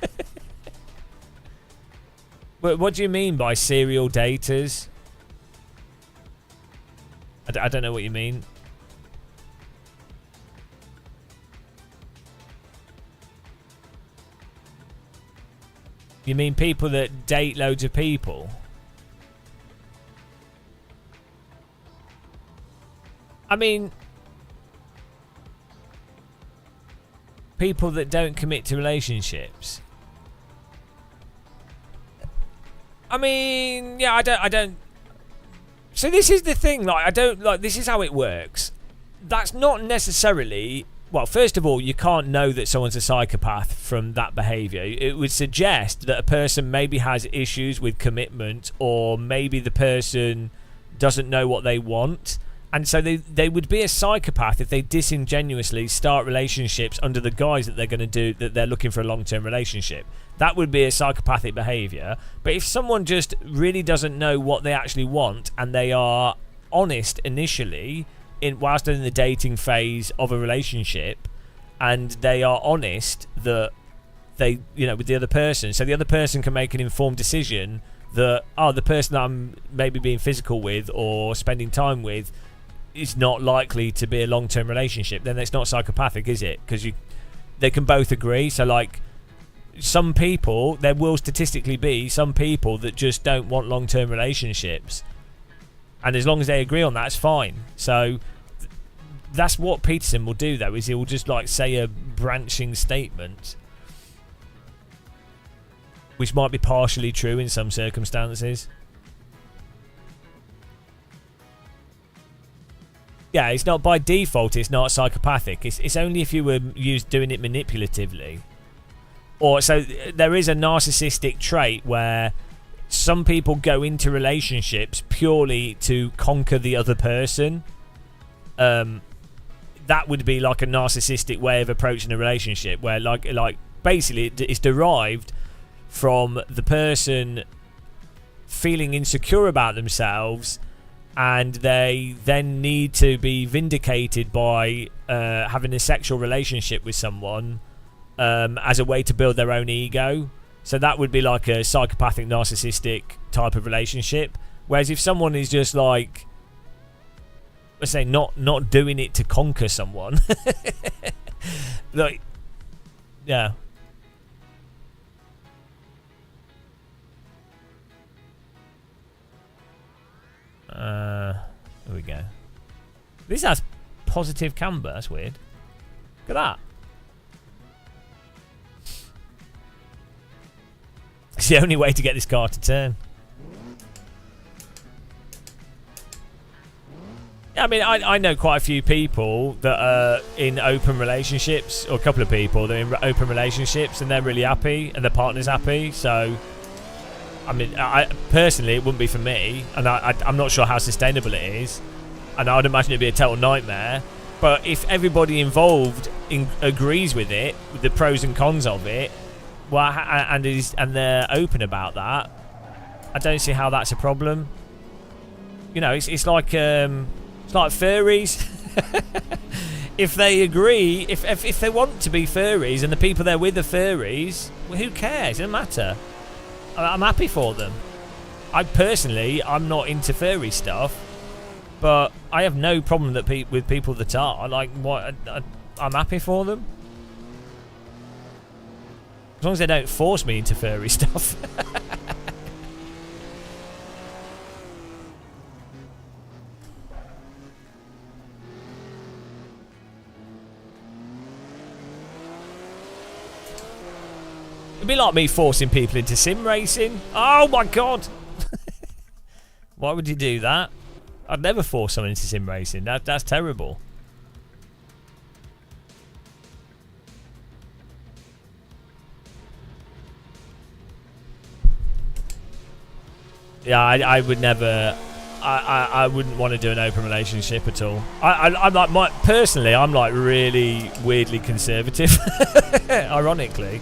What do you mean by serial daters? I don't know what you mean. You mean people that date loads of people? I mean, people that don't commit to relationships. I mean, yeah, I don't. So this is the thing, like, I don't, like, this is how it works. That's not necessarily, well, first of all, you can't know that someone's a psychopath from that behaviour. It would suggest that a person maybe has issues with commitment, or maybe the person doesn't know what they want. And so they would be a psychopath if they disingenuously start relationships under the guise that they're going to do, that they're looking for a long-term relationship. That would be a psychopathic behaviour. But if someone just really doesn't know what they actually want, and they are honest initially, whilst in the dating phase of a relationship, and they are honest that they, you know, with the other person, so the other person can make an informed decision that, oh, the person that I'm maybe being physical with or spending time with is not likely to be a long-term relationship, then it's not psychopathic, is it? Because they can both agree. So like, some people, there will statistically be some people that just don't want long-term relationships, and as long as they agree on that, it's fine. So that's what Peterson will do, though, is he will just like say a branching statement which might be partially true in some circumstances. Yeah, it's not by default, it's not psychopathic. It's only if you were doing it manipulatively. Or so there is a narcissistic trait where some people go into relationships purely to conquer the other person. That would be like a narcissistic way of approaching a relationship, where like basically it's derived from the person feeling insecure about themselves, and they then need to be vindicated by having a sexual relationship with someone as a way to build their own ego. So that would be like a psychopathic, narcissistic type of relationship. Whereas if someone is just like, let's say, not doing it to conquer someone, like, yeah. Here we go. This has positive camber. That's weird. Look at that. It's the only way to get this car to turn. I mean, I know quite a few people that are in open relationships, or a couple of people that are in open relationships, and they're really happy, and their partner's happy. So, I mean, personally, it wouldn't be for me, and I'm not sure how sustainable it is, and I'd imagine it'd be a total nightmare. But if everybody involved agrees with it, with the pros and cons of it, well, and they're open about that, I don't see how that's a problem. You know, it's like furries. If they agree, if they want to be furries and the people they're with are furries, well, who cares? It doesn't matter. I'm happy for them. I'm not into furry stuff, but I have no problem with people that are. Like, what? I'm happy for them. As long as they don't force me into furry stuff. It'd be like me forcing people into sim racing. Oh my god! Why would you do that? I'd never force someone into sim racing. That's terrible. Yeah, I would never. I wouldn't want to do an open relationship at all. I'm like personally, I'm like really weirdly conservative. Ironically.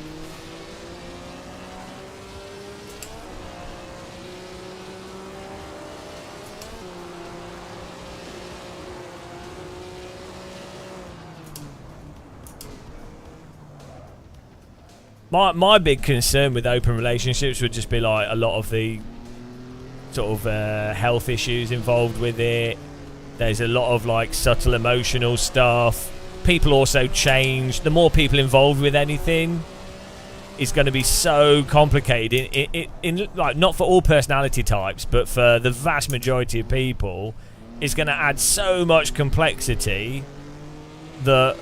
My big concern with open relationships would just be like a lot of the sort of health issues involved with it. There's a lot of like subtle emotional stuff. People also change. The more people involved with anything, is going to be so complicated. In like, not for all personality types, but for the vast majority of people, it's going to add so much complexity that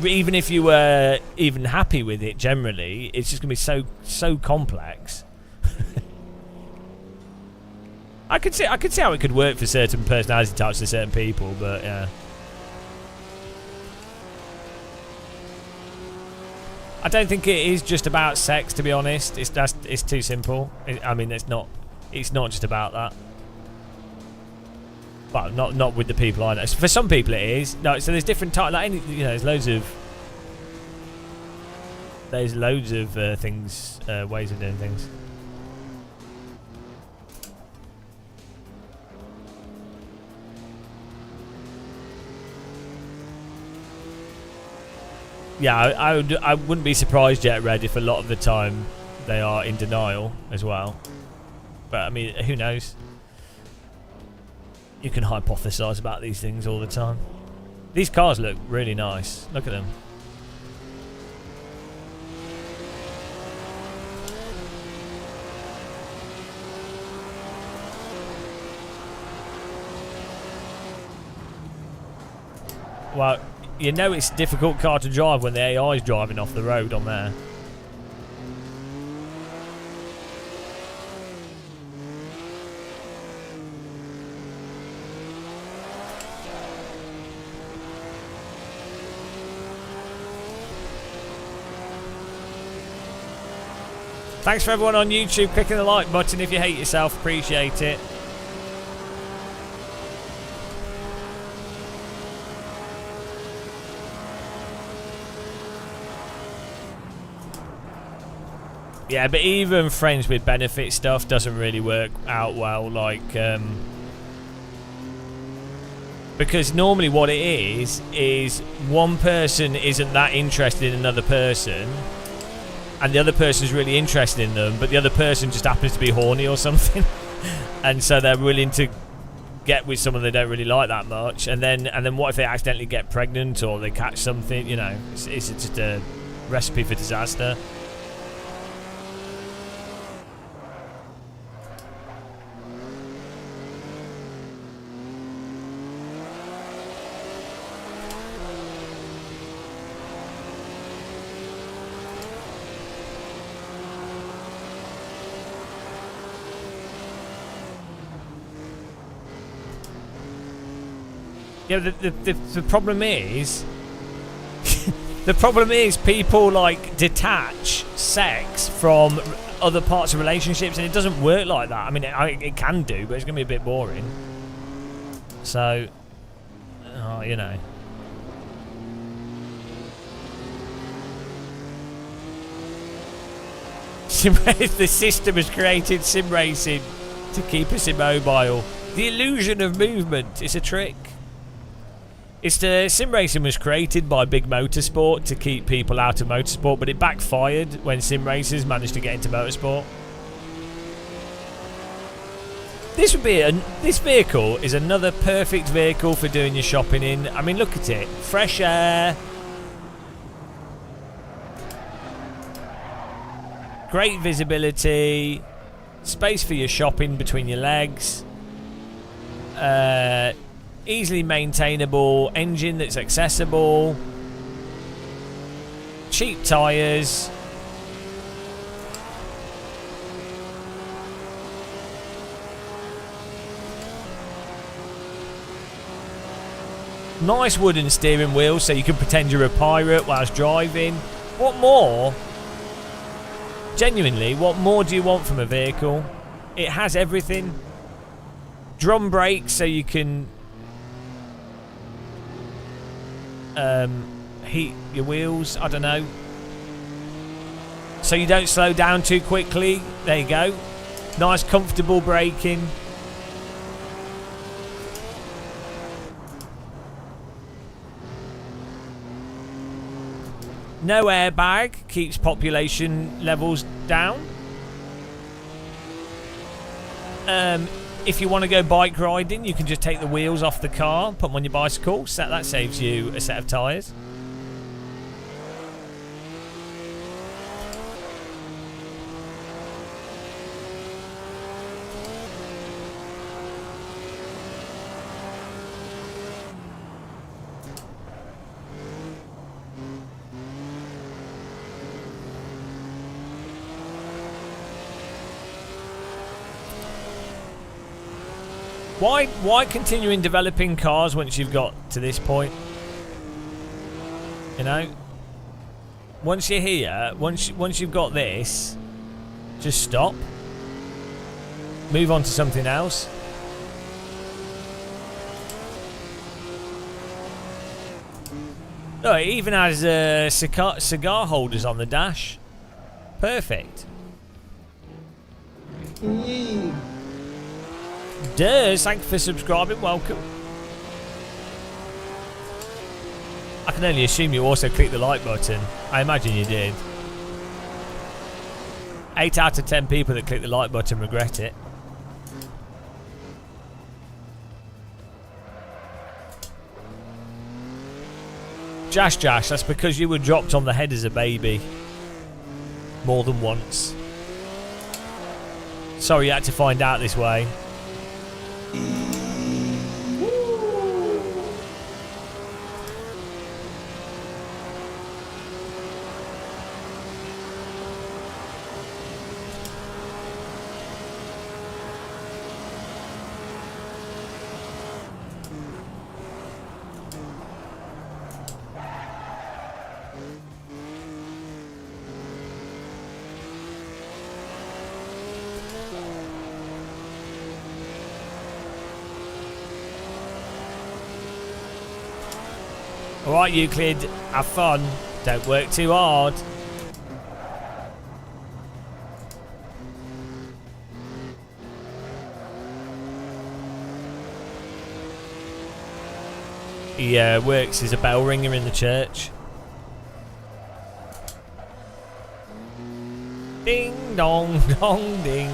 even if you were even happy with it generally, it's just going to be so complex. I could see how it could work for certain personality types for certain people, but yeah. I don't think it is just about sex, to be honest. It's too simple. I mean, it's not just about that. Well, not with the people I know. For some people, it is. No, so there's different types. Like there's loads of things, ways of doing things. Yeah, I wouldn't be surprised yet, Red, if a lot of the time they are in denial as well. But I mean, who knows? You can hypothesize about these things all the time. These cars look really nice. Look at them. Well, you know it's a difficult car to drive when the AI is driving off the road on there. Thanks for everyone on YouTube clicking the like button if you hate yourself. Appreciate it. Yeah, but even friends with benefit stuff doesn't really work out well, like, because normally what it is one person isn't that interested in another person, and the other person's really interested in them, but the other person just happens to be horny or something, and so they're willing to get with someone they don't really like that much, and then what if they accidentally get pregnant or they catch something? You know, it's just a recipe for disaster. Yeah, the problem is... the problem is people, like, detach sex from other parts of relationships, and it doesn't work like that. I mean, it can do, but it's going to be a bit boring. So, you know. The system has created sim racing to keep us immobile. The illusion of movement is a trick. Sim racing was created by big motorsport to keep people out of motorsport, but it backfired when sim racers managed to get into motorsport. This vehicle is another perfect vehicle for doing your shopping in. I mean, look at it. Fresh air. Great visibility. Space for your shopping between your legs. Easily maintainable engine that's accessible. Cheap tyres. Nice wooden steering wheel so you can pretend you're a pirate whilst driving. What more? Genuinely, what more do you want from a vehicle? It has everything. Drum brakes so you can heat your wheels, I don't know. So you don't slow down too quickly. There you go. Nice comfortable braking. No airbag, keeps population levels down. If you want to go bike riding, you can just take the wheels off the car, put them on your bicycle. So that saves you a set of tyres. Why continuing developing cars once you've got to this point? You know, once you're here, once you've got this, just stop. Move on to something else. Oh, it even has cigar holders on the dash. Perfect. Durs, thank you for subscribing, welcome. I can only assume you also clicked the like button. I imagine you did. 8 out of 10 people that click the like button regret it. Jash, that's because you were dropped on the head as a baby. More than once. Sorry you had to find out this way. Alright, Euclid, have fun. Don't work too hard. He works as a bell ringer in the church. Ding dong dong ding.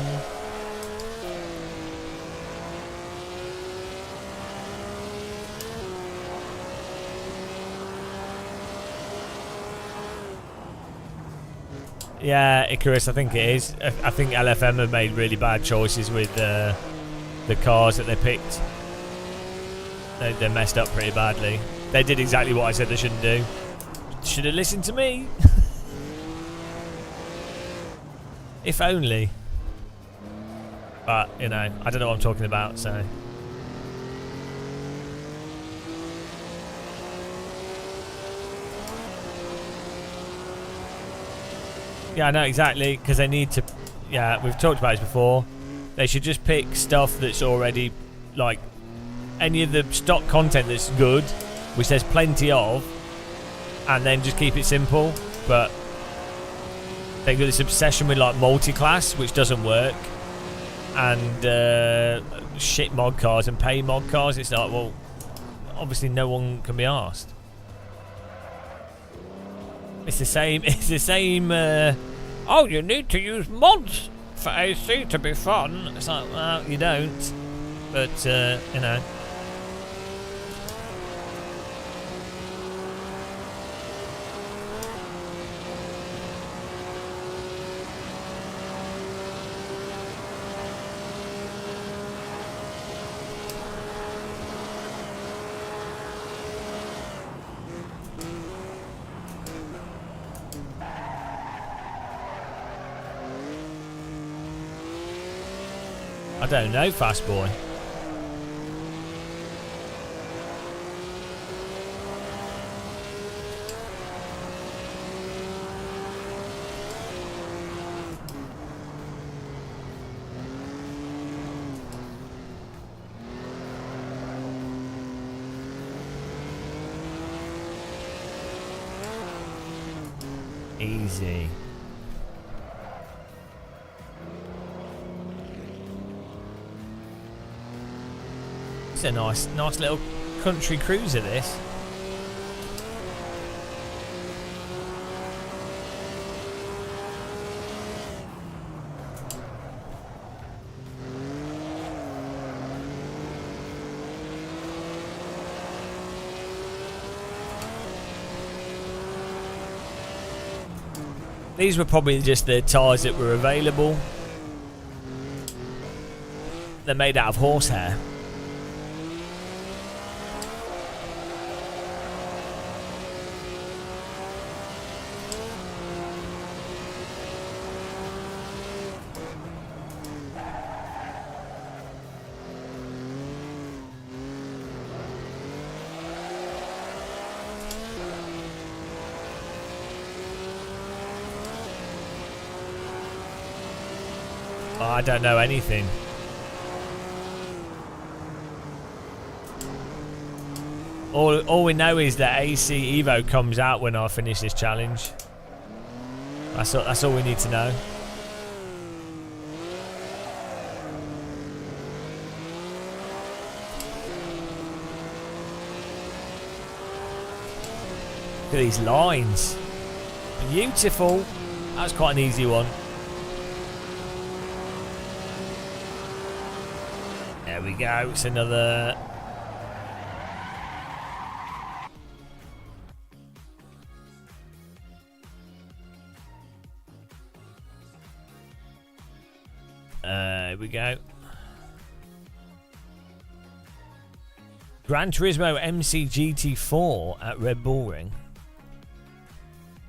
Yeah, Icarus, I think it is. I think LFM have made really bad choices with the cars that they picked. They messed up pretty badly. They did exactly what I said they shouldn't do. Should have listened to me. If only. But, you know, I don't know what I'm talking about, so. Yeah, I know exactly, because they need to. Yeah, we've talked about this before. They should just pick stuff that's already like any of the stock content that's good, which there's plenty of, and then just keep it simple. But they got this obsession with like multi-class, which doesn't work, and shit mod cars and pay mod cars. It's like, well, obviously no one can be asked. It's the same. It's the same. Oh, you need to use mods for AC to be fun. It's like, well, you don't. But you know. I don't know, fast boy. Easy. It's a nice little country cruiser, this. These were probably just the tyres that were available. They're made out of horsehair. I don't know anything. All we know is that AC Evo comes out when I finish this challenge. That's all we need to know. Look at these lines. Beautiful. That was quite an easy one. There we go. It's another. Here we go. Gran Turismo MC GT4 at Red Bull Ring.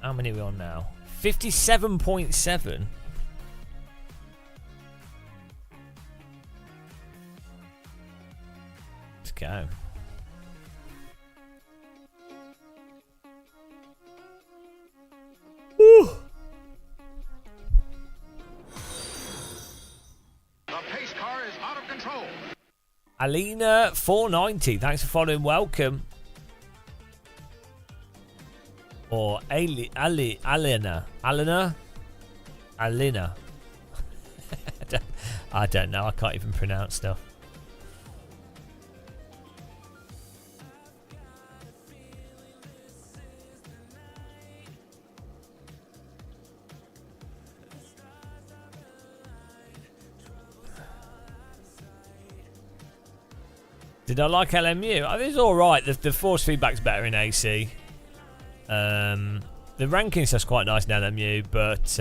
How many are we on now? 57.7. Let's go. Woo. The pace car is out of control. Alina 490, thanks for following. Welcome. Or Alina. I don't know. I can't even pronounce stuff. Did I like LMU? I think it's alright. The force feedback's better in AC. The ranking stuff's quite nice in LMU, but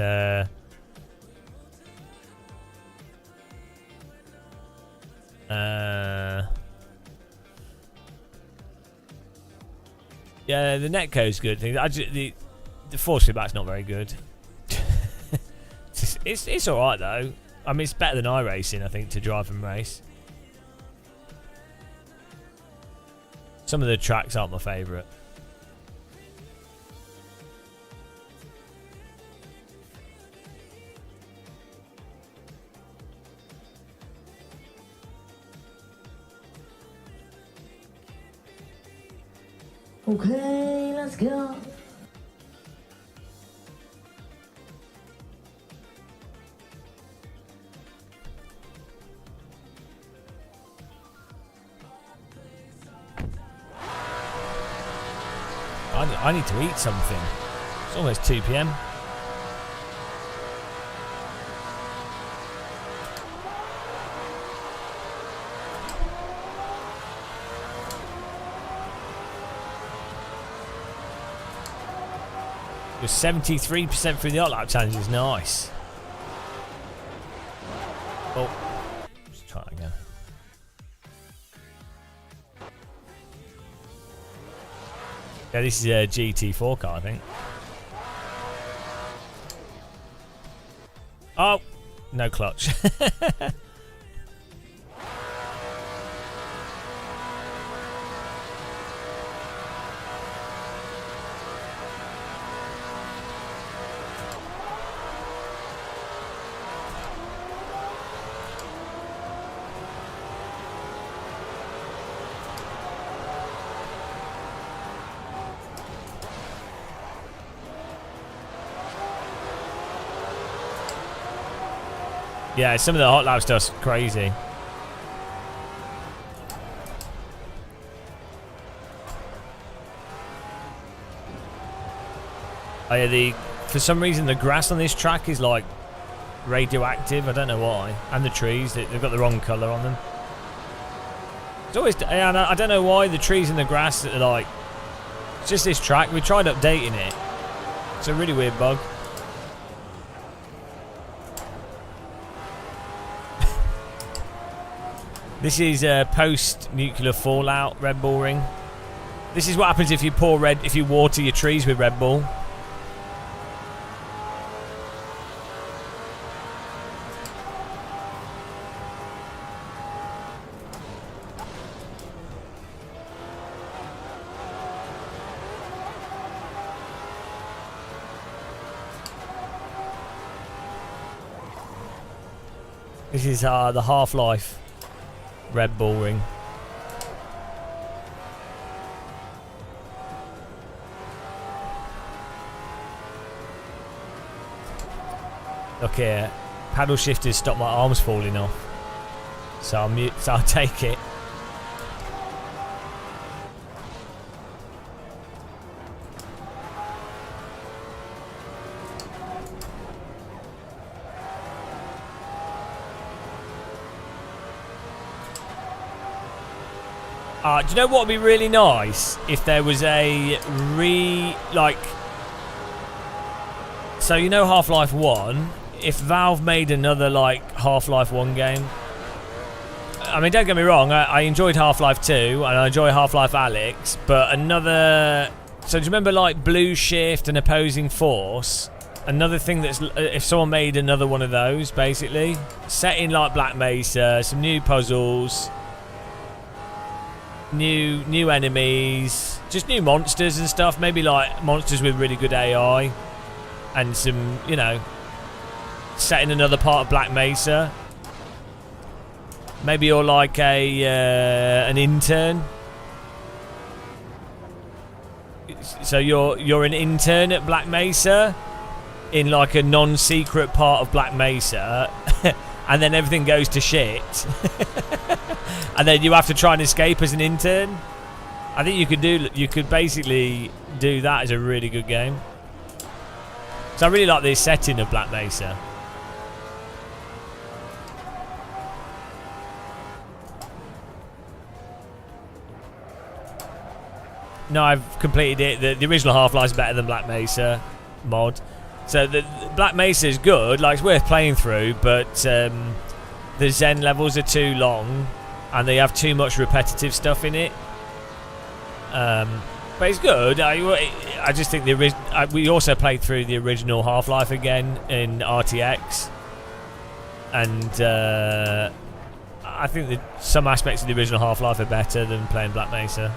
yeah, the netcode's good. The force feedback's not very good. it's alright though. I mean, it's better than iRacing, I think, to drive and race. Some of the tracks aren't my favourite. Okay, let's go. I need to eat something. It's almost 2 p.m. You're 73% through the hot lap challenge is nice. Oh, let's try it again. Yeah, this is a GT4 car, I think. Oh, no clutch. Yeah, some of the hot lap stuff's crazy. Oh yeah, for some reason the grass on this track is like radioactive. I don't know why. And the trees, they've got the wrong colour on them. It's always, and I don't know why the trees and the grass are like. It's just this track. We tried updating it. It's a really weird bug. This is post-nuclear fallout Red Bull ring. This is what happens if you if you water your trees with Red Bull. This is the Half-Life Red Bull ring. Look here, paddle shifters stop my arms falling off, so I'll take it. Do you know what would be really nice if there was a so you know Half-Life 1, if Valve made another like Half-Life 1 game. I mean, don't get me wrong, I enjoyed Half-Life 2 and I enjoy Half-Life Alyx, but another, so do you remember like Blue Shift and Opposing Force? Another thing that's, if someone made another one of those, basically set in like Black Mesa, some new puzzles, new enemies, just new monsters and stuff, maybe like monsters with really good AI and some, you know, set in another part of Black Mesa. Maybe you're like an intern. So you're an intern at Black Mesa in like a non-secret part of Black Mesa and then everything goes to shit. And then you have to try and escape as an intern. I think you could basically do that as a really good game. So I really like the setting of Black Mesa. No, I've completed it. The original Half-Life's better than Black Mesa mod. So the Black Mesa is good, like it's worth playing through, but the Zen levels are too long and they have too much repetitive stuff in it. But it's good. I just think we also played through the original Half-Life again in RTX, and I think that some aspects of the original Half-Life are better than playing Black Mesa.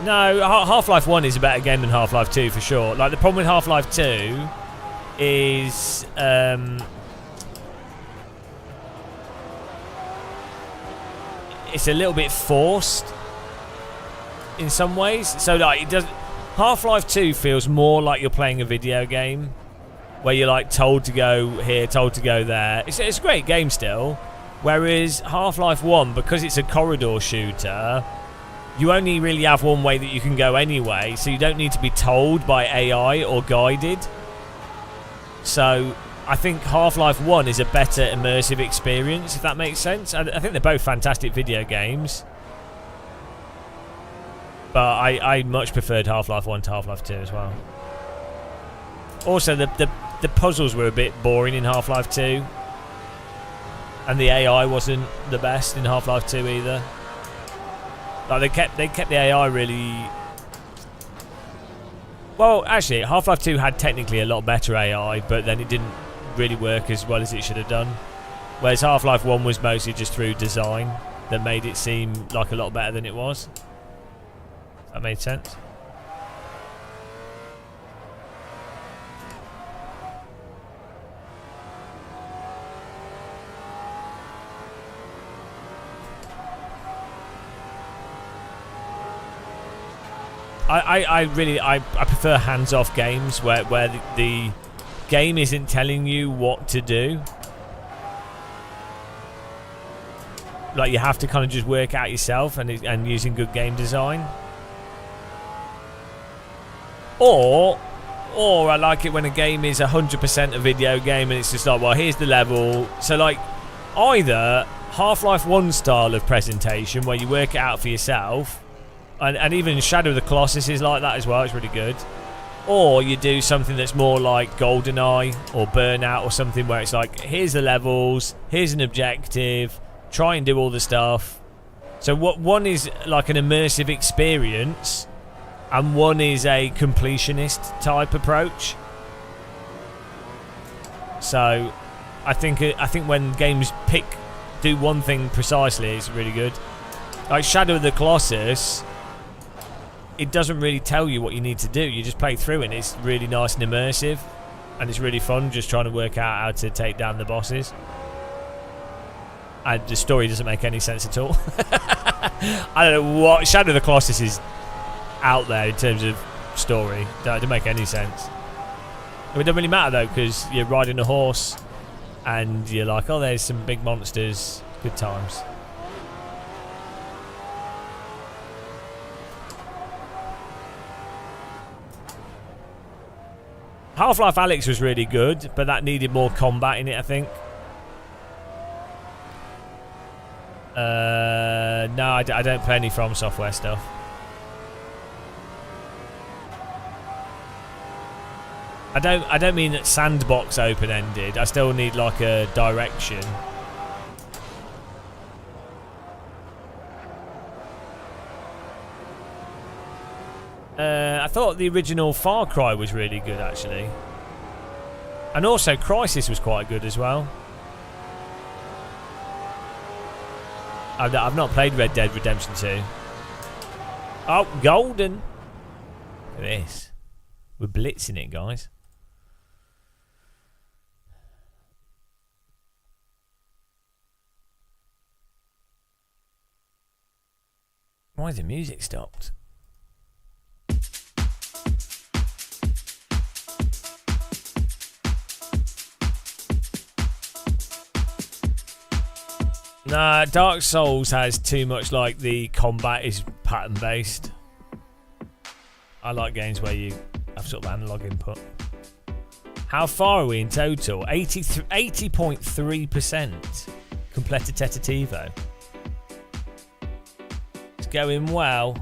No, Half-Life 1 is a better game than Half-Life 2 for sure. Like the problem with Half-Life 2 is it's a little bit forced in some ways. So like, it does. Half-Life 2 feels more like you're playing a video game, where you're like told to go here, told to go there. It's a great game still. Whereas Half-Life 1, because it's a corridor shooter, you only really have one way that you can go anyway, so you don't need to be told by AI or guided. So I think Half-Life 1 is a better immersive experience, if that makes sense. I think they're both fantastic video games. But I much preferred Half-Life 1 to Half-Life 2 as well. Also, the puzzles were a bit boring in Half-Life 2. And the AI wasn't the best in Half-Life 2 either. Like they kept the AI really... Well, actually, Half-Life 2 had technically a lot better AI, but then it didn't really work as well as it should have done. Whereas Half-Life 1 was mostly just through design that made it seem like a lot better than it was. That made sense. I prefer hands-off games where the game isn't telling you what to do. Like, you have to kind of just work out yourself and using good game design. Or I like it when a game is 100% a video game and it's just like, well, here's the level. So like, either Half-Life 1 style of presentation where you work it out for yourself, and even Shadow of the Colossus is like that as well, it's really good. Or you do something that's more like GoldenEye or Burnout or something where it's like, here's the levels, here's an objective, try and do all the stuff. So what one is like an immersive experience, and one is a completionist type approach. So I think when games do one thing precisely, it's really good. Like Shadow of the Colossus, it doesn't really tell you what you need to do. You just play through it and it's really nice and immersive, and it's really fun just trying to work out how to take down the bosses. And the story doesn't make any sense at all. I don't know what Shadow of the Colossus is out there in terms of story. Doesn't make any sense. It doesn't really matter though, because you're riding a horse and you're like, oh, there's some big monsters. Good times. Half-Life Alyx was really good, but that needed more combat in it, I think. No, I don't play any From Software stuff. I don't mean that sandbox open-ended. I still need like a direction. I thought the original Far Cry was really good, actually. And also Crysis was quite good as well. I've not played Red Dead Redemption 2. Oh, golden. Look at this. We're blitzing it, guys. Why has the music stopped? Nah, Dark Souls has too much, like, the combat is pattern based. I like games where you have sort of analog input. How far are we in total? 80.3% completed tentativo. It's going well.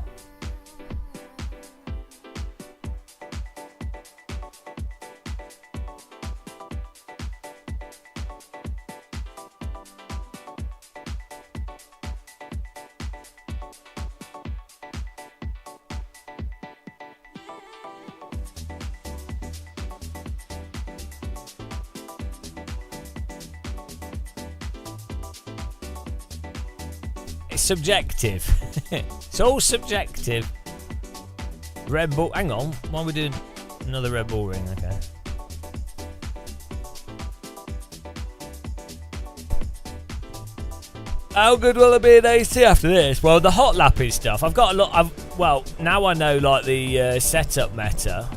Subjective. It's all subjective. Red Bull. Hang on. Why are we doing another Red Bull ring? Okay. How good will it be in AC after this? Well, the hot lapping stuff. I've got a lot. Well, now I know like the setup meta.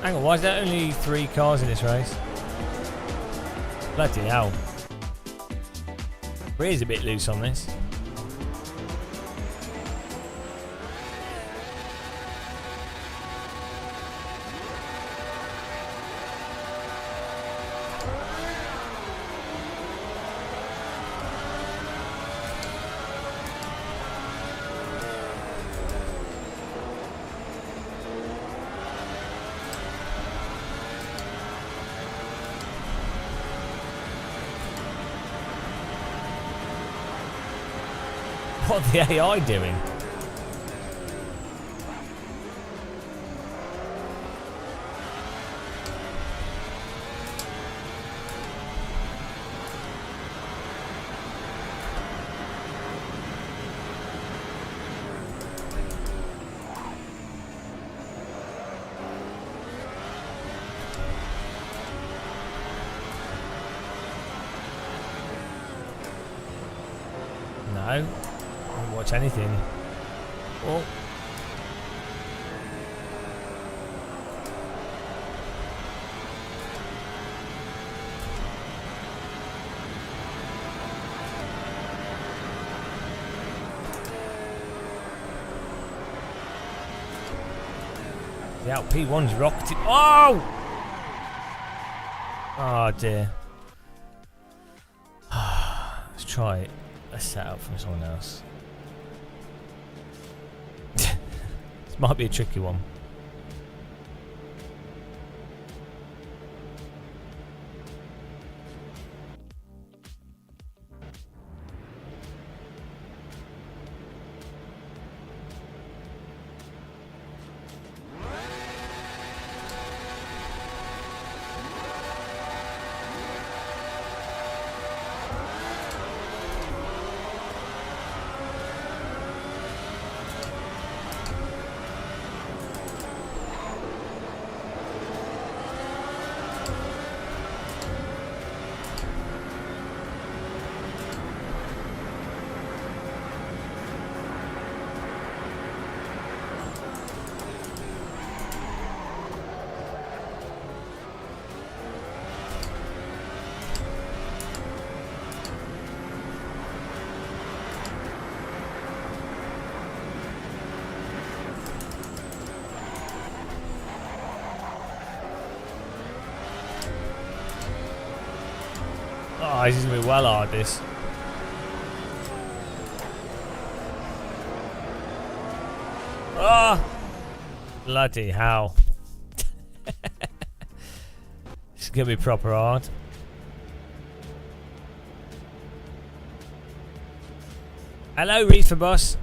Hang on, why is there only 3 cars in this race? Bloody hell. Rear's a bit loose on this. What are the AI doing? No. Watch anything. Oh. The out P1's rocketed. Oh! Oh dear. Let's try a setup from someone else. This might be a tricky one. Oh, this is going to be well hard, this. Ah! Bloody hell. This is going to be proper hard. Hello, Reefer Bus.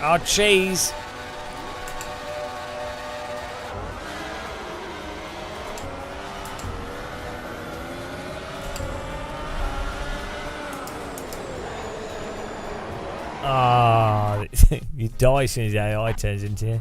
Oh, cheese. Ah, you die as soon as the AI turns into you.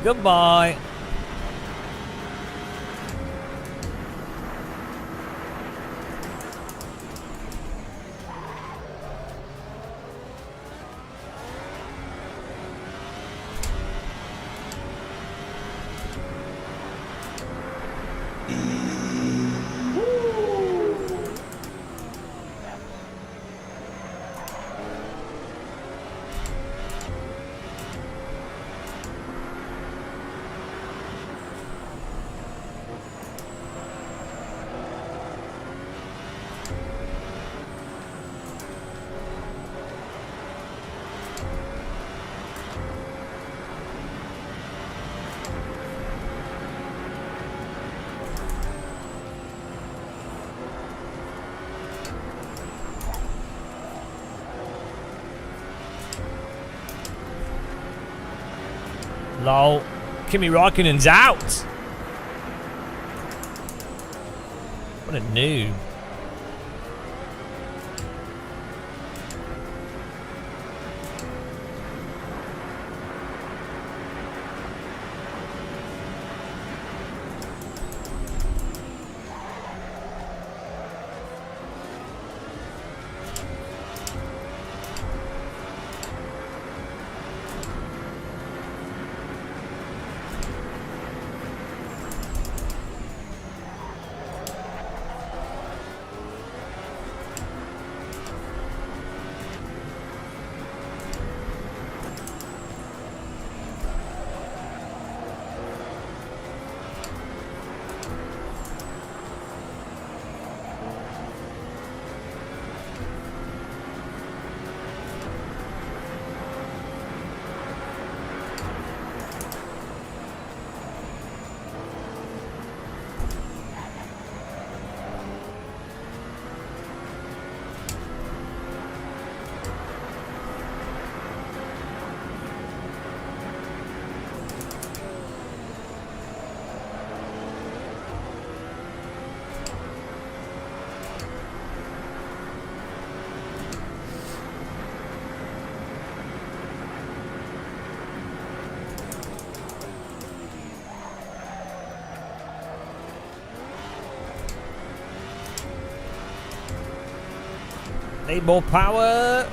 Goodbye. Lol. Kimi Raikkonen's out. What a noob. Need more power.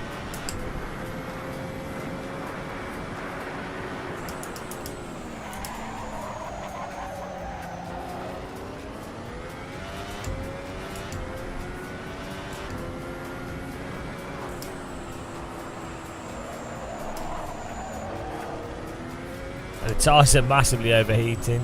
The tyres are massively overheating.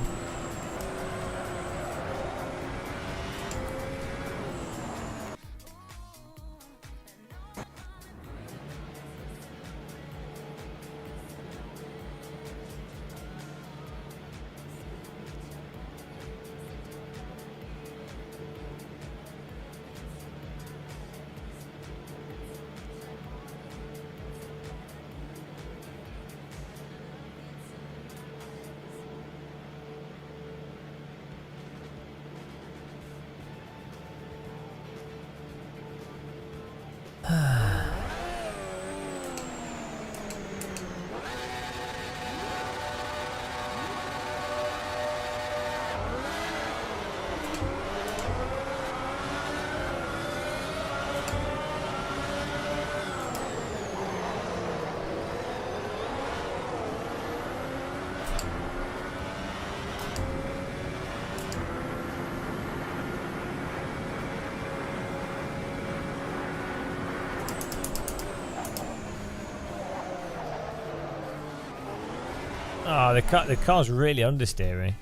Oh, the car's really understeering.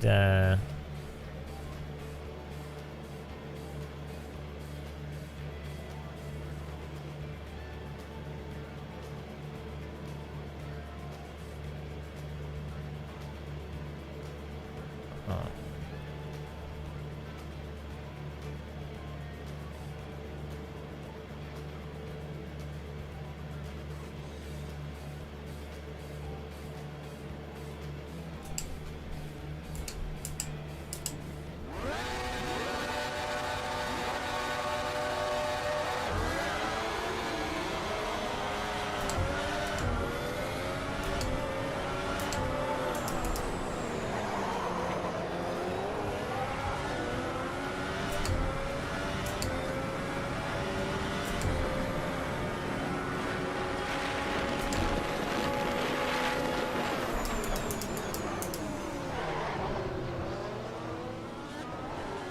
And, oh.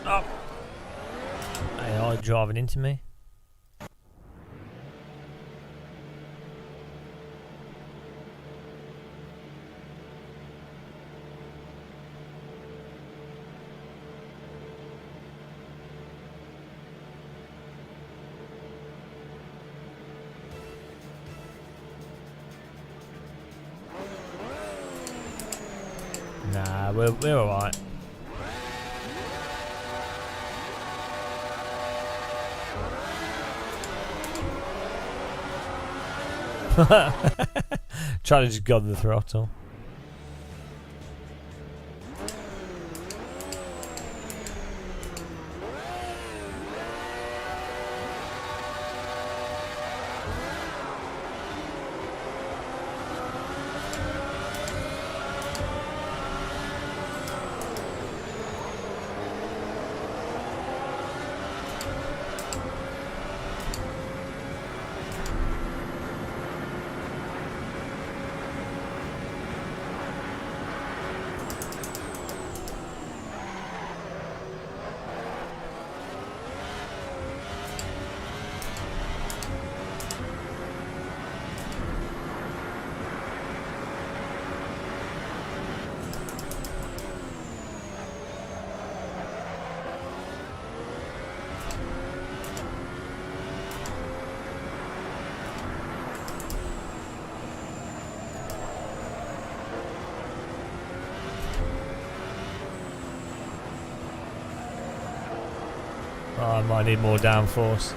Oh. AI driving into me. Nah, we're alright. Trying to just go on the throttle. Oh, I might need more downforce.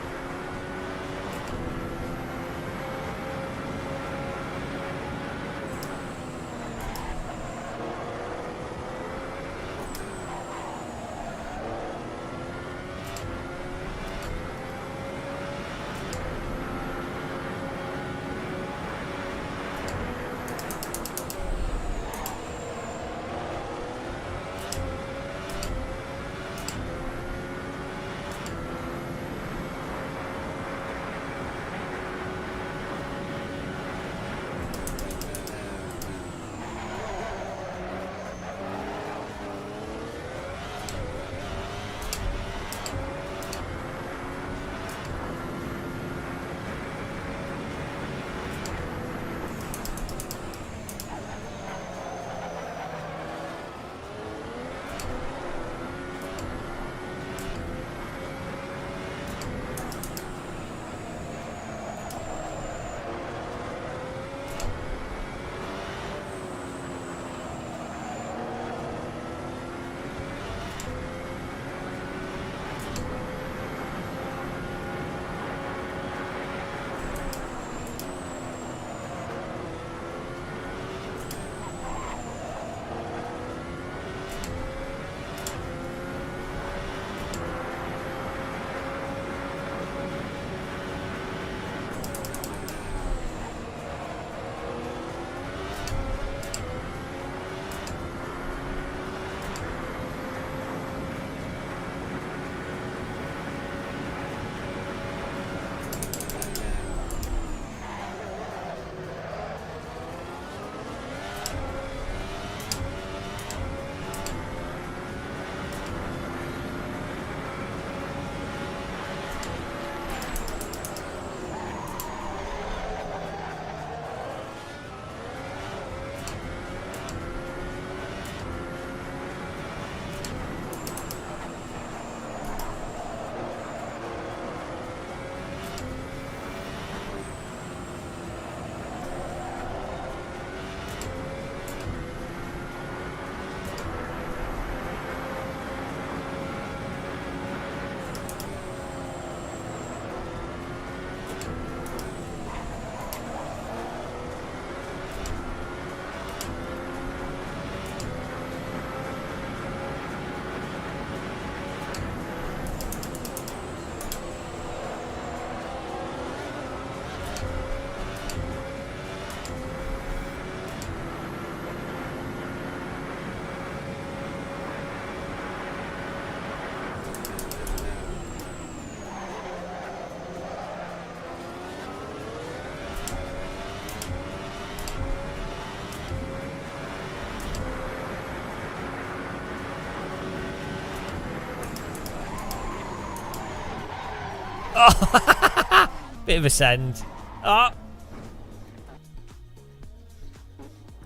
Oh, bit of a send. Oh.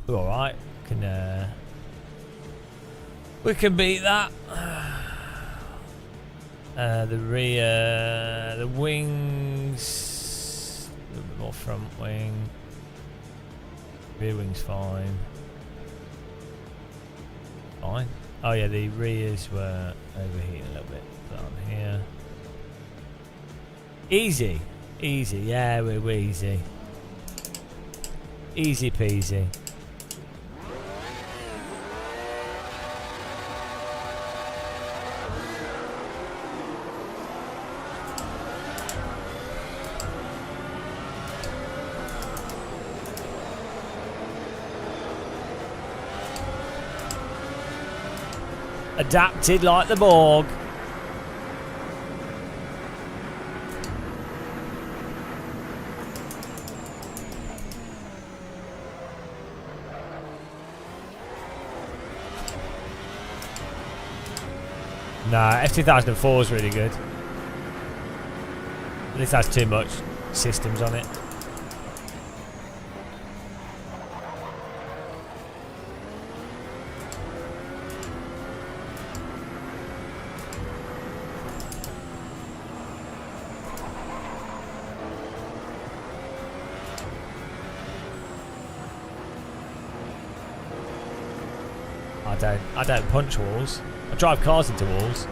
We're all right. We can beat that. The rear, the wings, a little bit more front wing. Rear wing's fine. Fine. Oh yeah, the rears were overheating a little bit. Put that on here. Easy, easy. Yeah, we're easy. Easy peasy. Adapted like the Borg. Nah, F2004 is really good. This has too much systems on it. I don't punch walls. I drive cars into walls.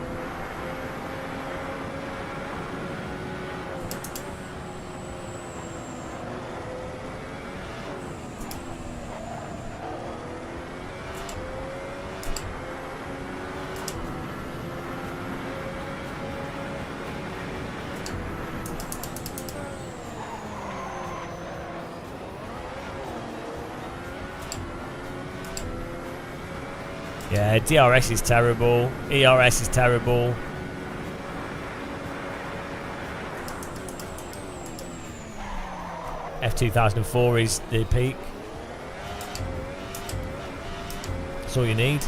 Yeah, DRS is terrible. ERS is terrible. F2004 is the peak. That's all you need.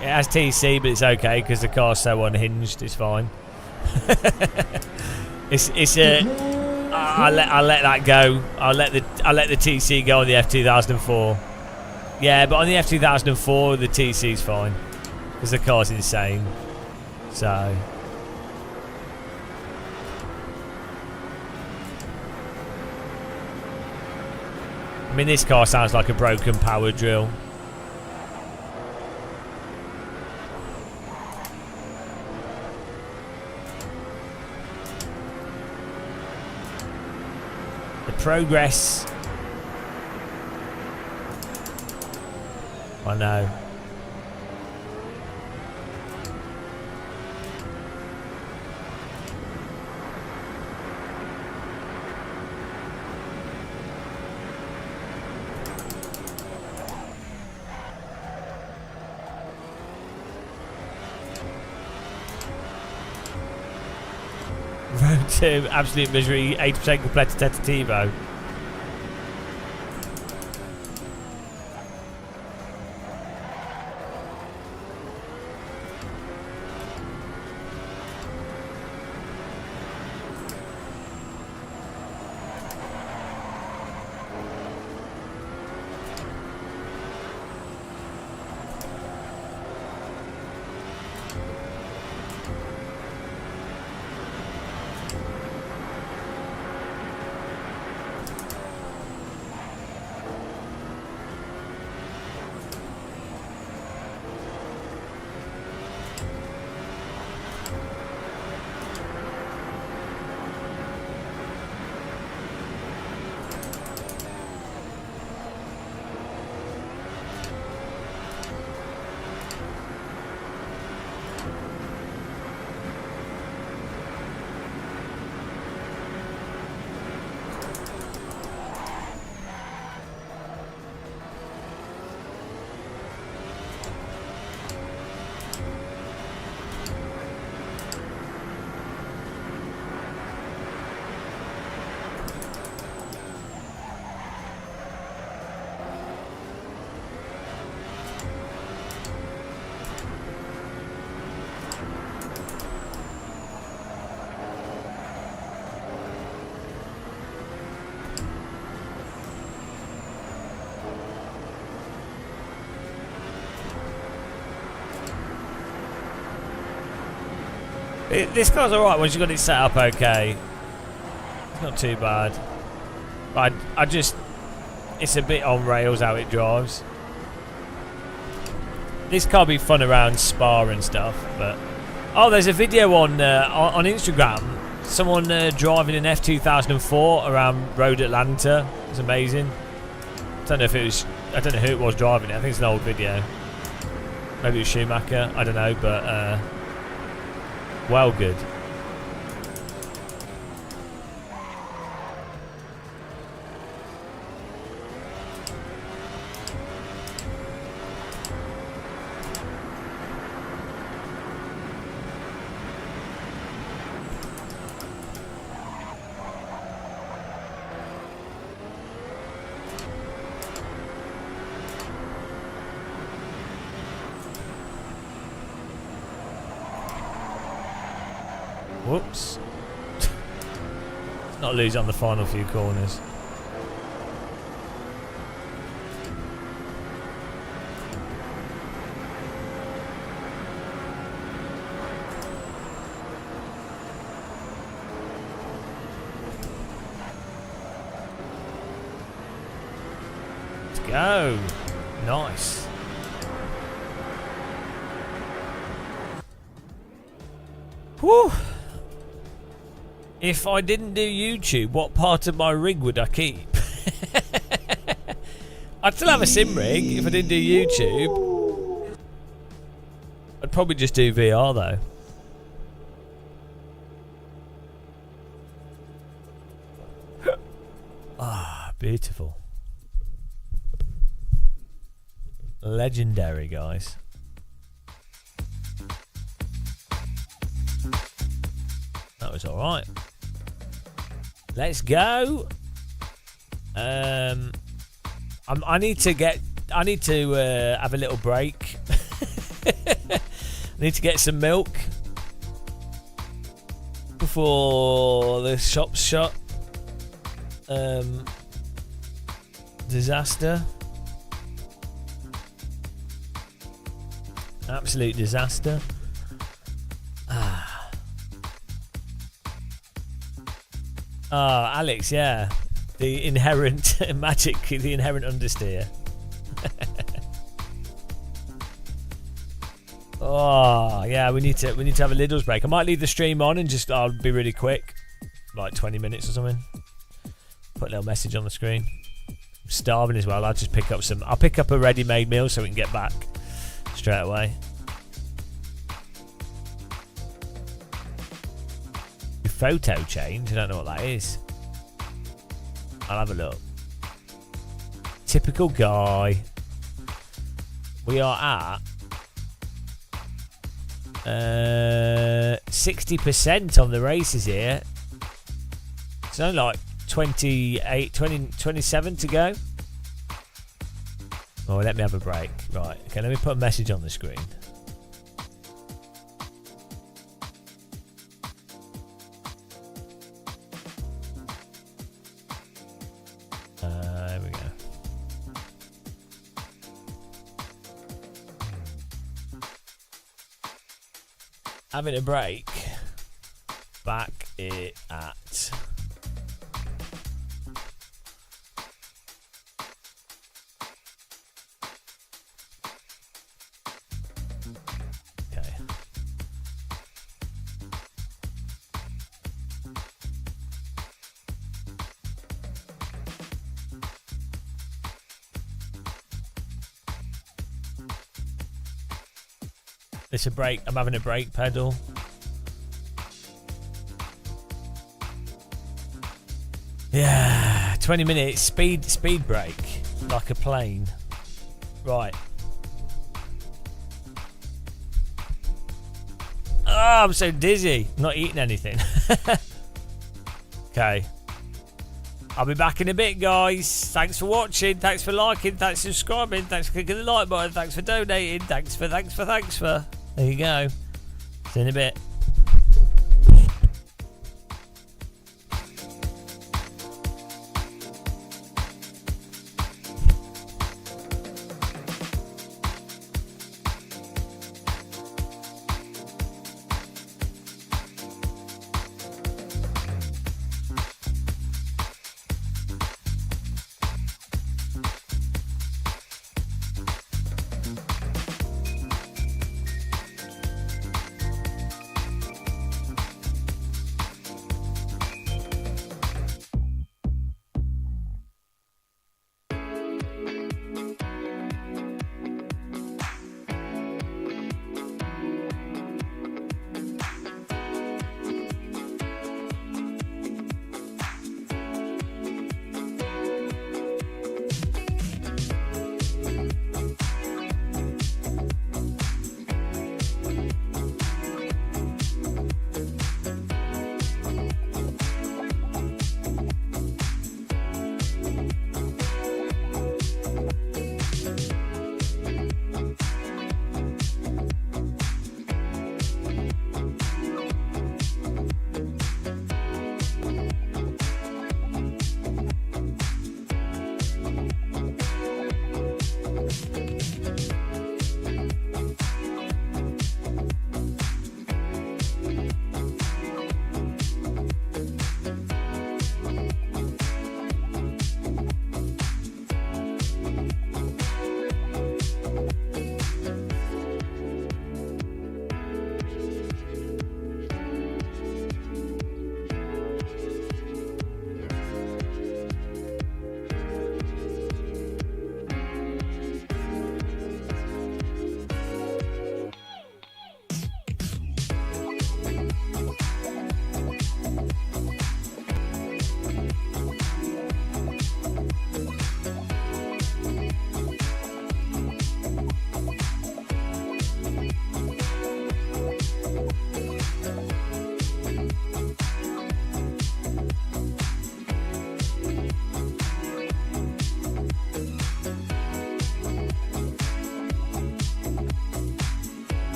It has TC, but it's okay because the car's so unhinged. It's fine. it's a. I'll let that go. I'll let the TC go on the F2004. Yeah, but on the F2004 the TC's fine because the car's insane. So I mean, this car sounds like a broken power drill. Progress. I know. Road to absolute misery, 80% completed tentativo. This car's alright once you've got it set up okay. It's not too bad. But I just... It's a bit on rails how it drives. This car be fun around Spa and stuff, but... Oh, there's a video on Instagram. Someone driving an F2004 around Road Atlanta. It's amazing. I don't know who it was driving it. I think it's an old video. Maybe it was Schumacher. I don't know, but well good. Whoops. Not lose on the final few corners. Let's go. Nice. Whew. If I didn't do YouTube, what part of my rig would I keep? I'd still have a sim rig if I didn't do YouTube. I'd probably just do VR though. Ah, beautiful. Legendary, guys. That was alright. Let's go. I need to have a little break. I need to get some milk before the shop's shut. Disaster. Absolute disaster. Oh, Alex, yeah. The inherent magic, the inherent understeer. Oh, yeah, we need to have a Lidl's break. I might leave the stream on and I'll be really quick. Like 20 minutes or something. Put a little message on the screen. I'm starving as well. I'll pick up a ready-made meal so we can get back straight away. Photo change? I don't know what that is. I'll have a look. Typical guy. We are at 60% on the races here. It's only like 27 to go. Oh, let me have a break. Right, okay, let me put a message on the screen. There we go. Having a break. Back it at. Okay. It's a break. I'm having a brake pedal. Yeah, 20 minutes speed brake like a plane. Right. Oh, I'm so dizzy. Not eating anything. Okay. I'll be back in a bit, guys. Thanks for watching. Thanks for liking. Thanks for subscribing. Thanks for clicking the like button. Thanks for donating. Thanks for. There you go. See you in a bit.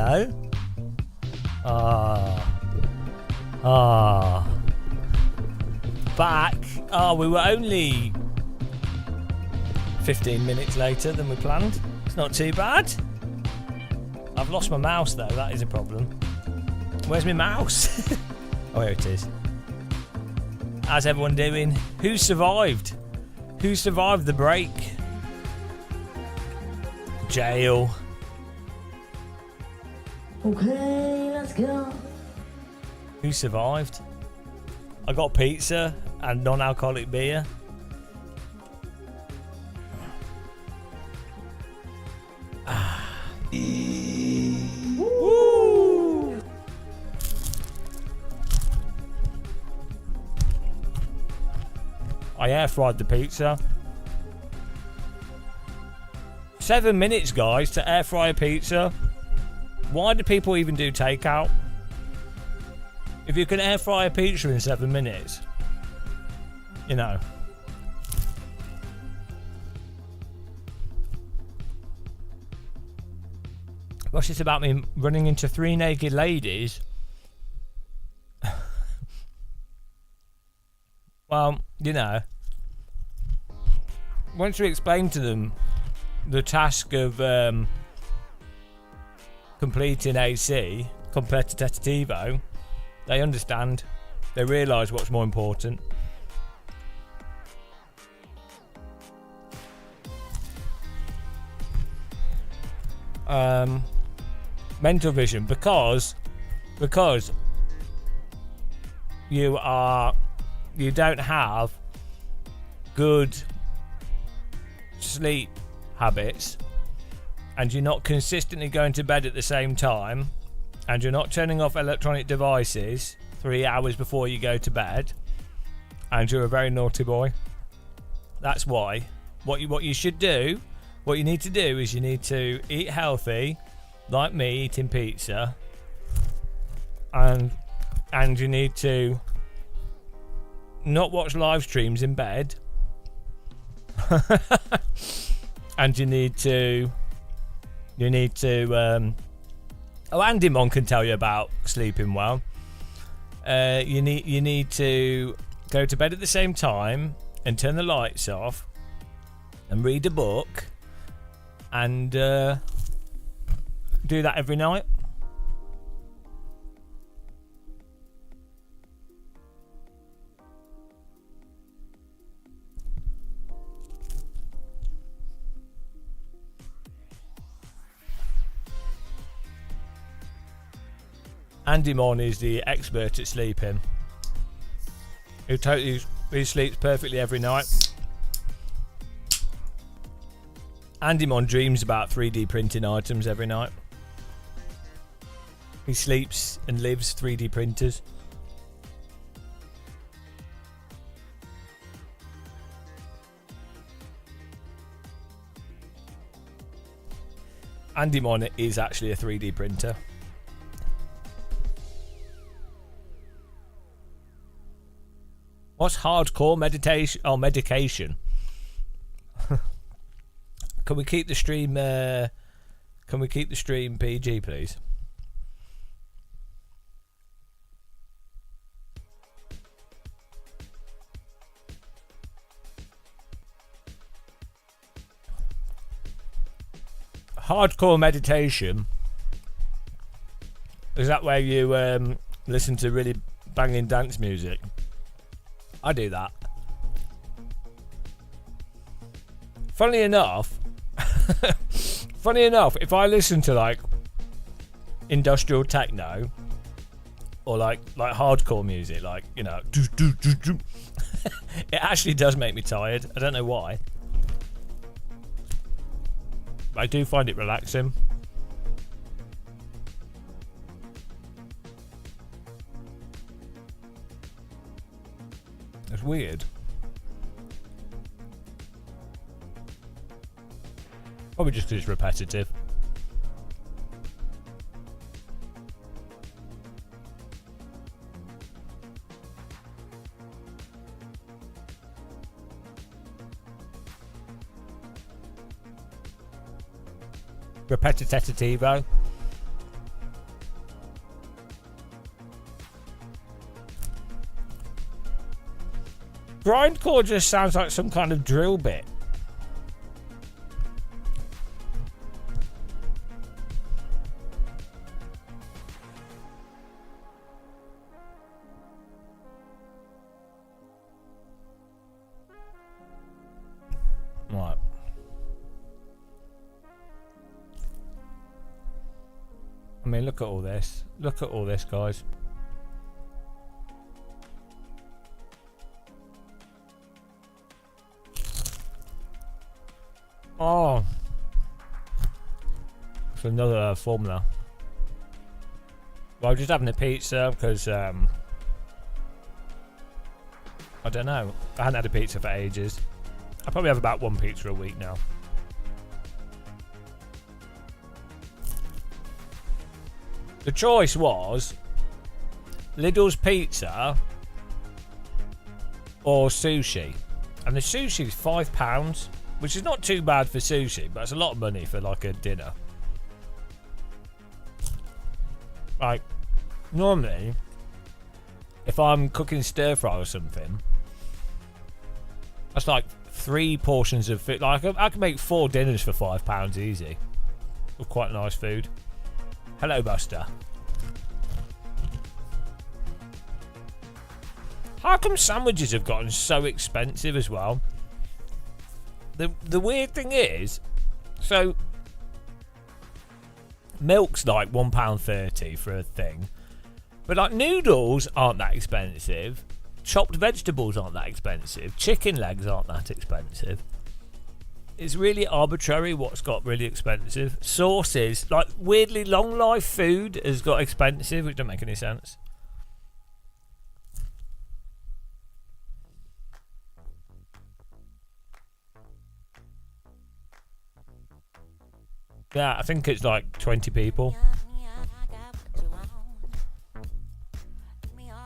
Hello. Back. We were only 15 minutes later than we planned. It's not too bad. I've lost my mouse though, that is a problem. Where's my mouse? Oh, here it is. How's everyone doing? Who survived? Who survived the break? Jail. Okay, let's go. Who survived? I got pizza and non-alcoholic beer. Woo! I air fried the pizza. 7 minutes, guys, to air fry a pizza. Why do people even do takeout? If you can air fry a pizza in 7 minutes, you know. What's this about me running into 3 naked ladies? Well, you know, once you explain to them the task of completing AC, completativo, they understand. They realise what's more important. Mental vision, because you don't have good sleep habits, and you're not consistently going to bed at the same time, and you're not turning off electronic devices 3 hours before you go to bed, and you're a very naughty boy. That's why what you should do, what you need to do is you need to eat healthy, like me eating pizza, and you need to not watch live streams in bed. And you need to Andy Mon can tell you about sleeping well. You need to go to bed at the same time and turn the lights off and read a book and do that every night. Andy Mon is the expert at sleeping. He sleeps perfectly every night. Andy Mon dreams about 3D printing items every night. He sleeps and lives 3D printers. Andy Mon is actually a 3D printer. What's hardcore meditation? Oh, medication. Can we keep the stream? Can we keep the stream PG, please? Hardcore meditation. Is that where you listen to really banging dance music? I do that. Funny enough, if I listen to like industrial techno or like hardcore music, like, you know, it actually does make me tired. I don't know why. But I do find it relaxing. It's weird. Probably just because it's repetitive. Repetitivo. Grindcore just sounds like some kind of drill bit. Right. I mean, look at all this. Look at all this, guys. Oh. It's another formula. Well, I'm just having a pizza because, I don't know. I hadn't had a pizza for ages. I probably have about one pizza a week now. The choice was Lidl's pizza or sushi. And the sushi is £5, which is not too bad for sushi, but it's a lot of money for like a dinner. Like, normally, if I'm cooking stir fry or something, that's like 3 portions of food. Like, I can make 4 dinners for £5 easy. With quite nice food. Hello, Buster. How come sandwiches have gotten so expensive as well? The weird thing is, so milk's like £1.30 for a thing, but like noodles aren't that expensive. Chopped vegetables aren't that expensive. Chicken legs aren't that expensive. It's really arbitrary what's got really expensive. Sauces, like weirdly long life food has got expensive, which don't make any sense. Yeah, I think it's like 20 people.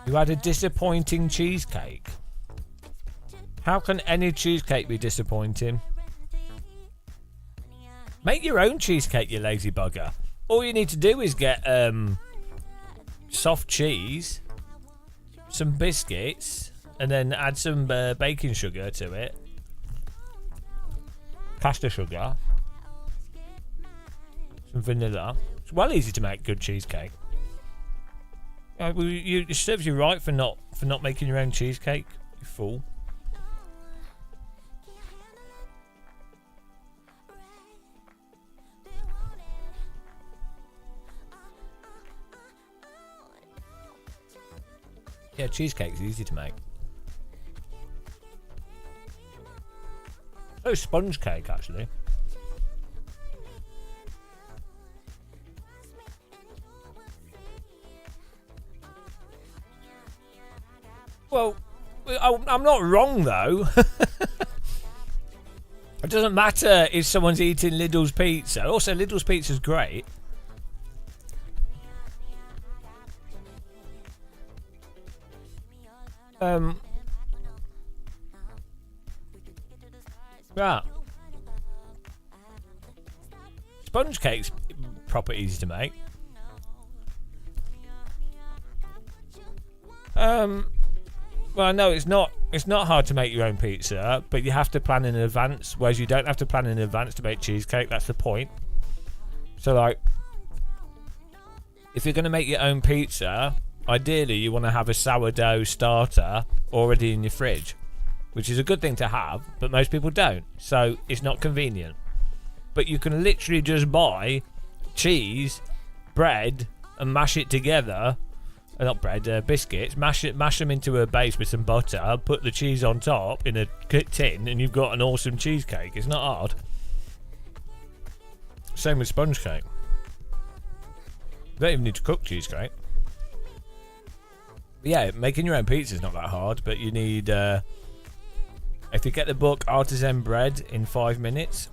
You had a disappointing cheesecake. How can any cheesecake be disappointing? Make your own cheesecake, you lazy bugger. All you need to do is get soft cheese, some biscuits, and then add some baking sugar to it. Caster sugar. Some vanilla. It's well easy to make good cheesecake. It serves you right for not making your own cheesecake, you fool. Yeah, cheesecake's easy to make. Oh, sponge cake actually. Well, I'm not wrong though. It doesn't matter if someone's eating Lidl's pizza. Also, Lidl's pizza's great. Yeah. Sponge cake's proper easy to make. Well, no, it's not hard to make your own pizza, but you have to plan in advance, whereas you don't have to plan in advance to make cheesecake. That's the point. So, like, if you're going to make your own pizza, ideally you want to have a sourdough starter already in your fridge, which is a good thing to have, but most people don't, so it's not convenient. But you can literally just buy cheese, bread, and mash it together. Not bread, biscuits. Mash them into a base with some butter. Put the cheese on top in a tin, and you've got an awesome cheesecake. It's not hard. Same with sponge cake. You don't even need to cook cheesecake. But yeah, making your own pizza is not that hard, but you need. If you get the book Artisan Bread in 5 minutes,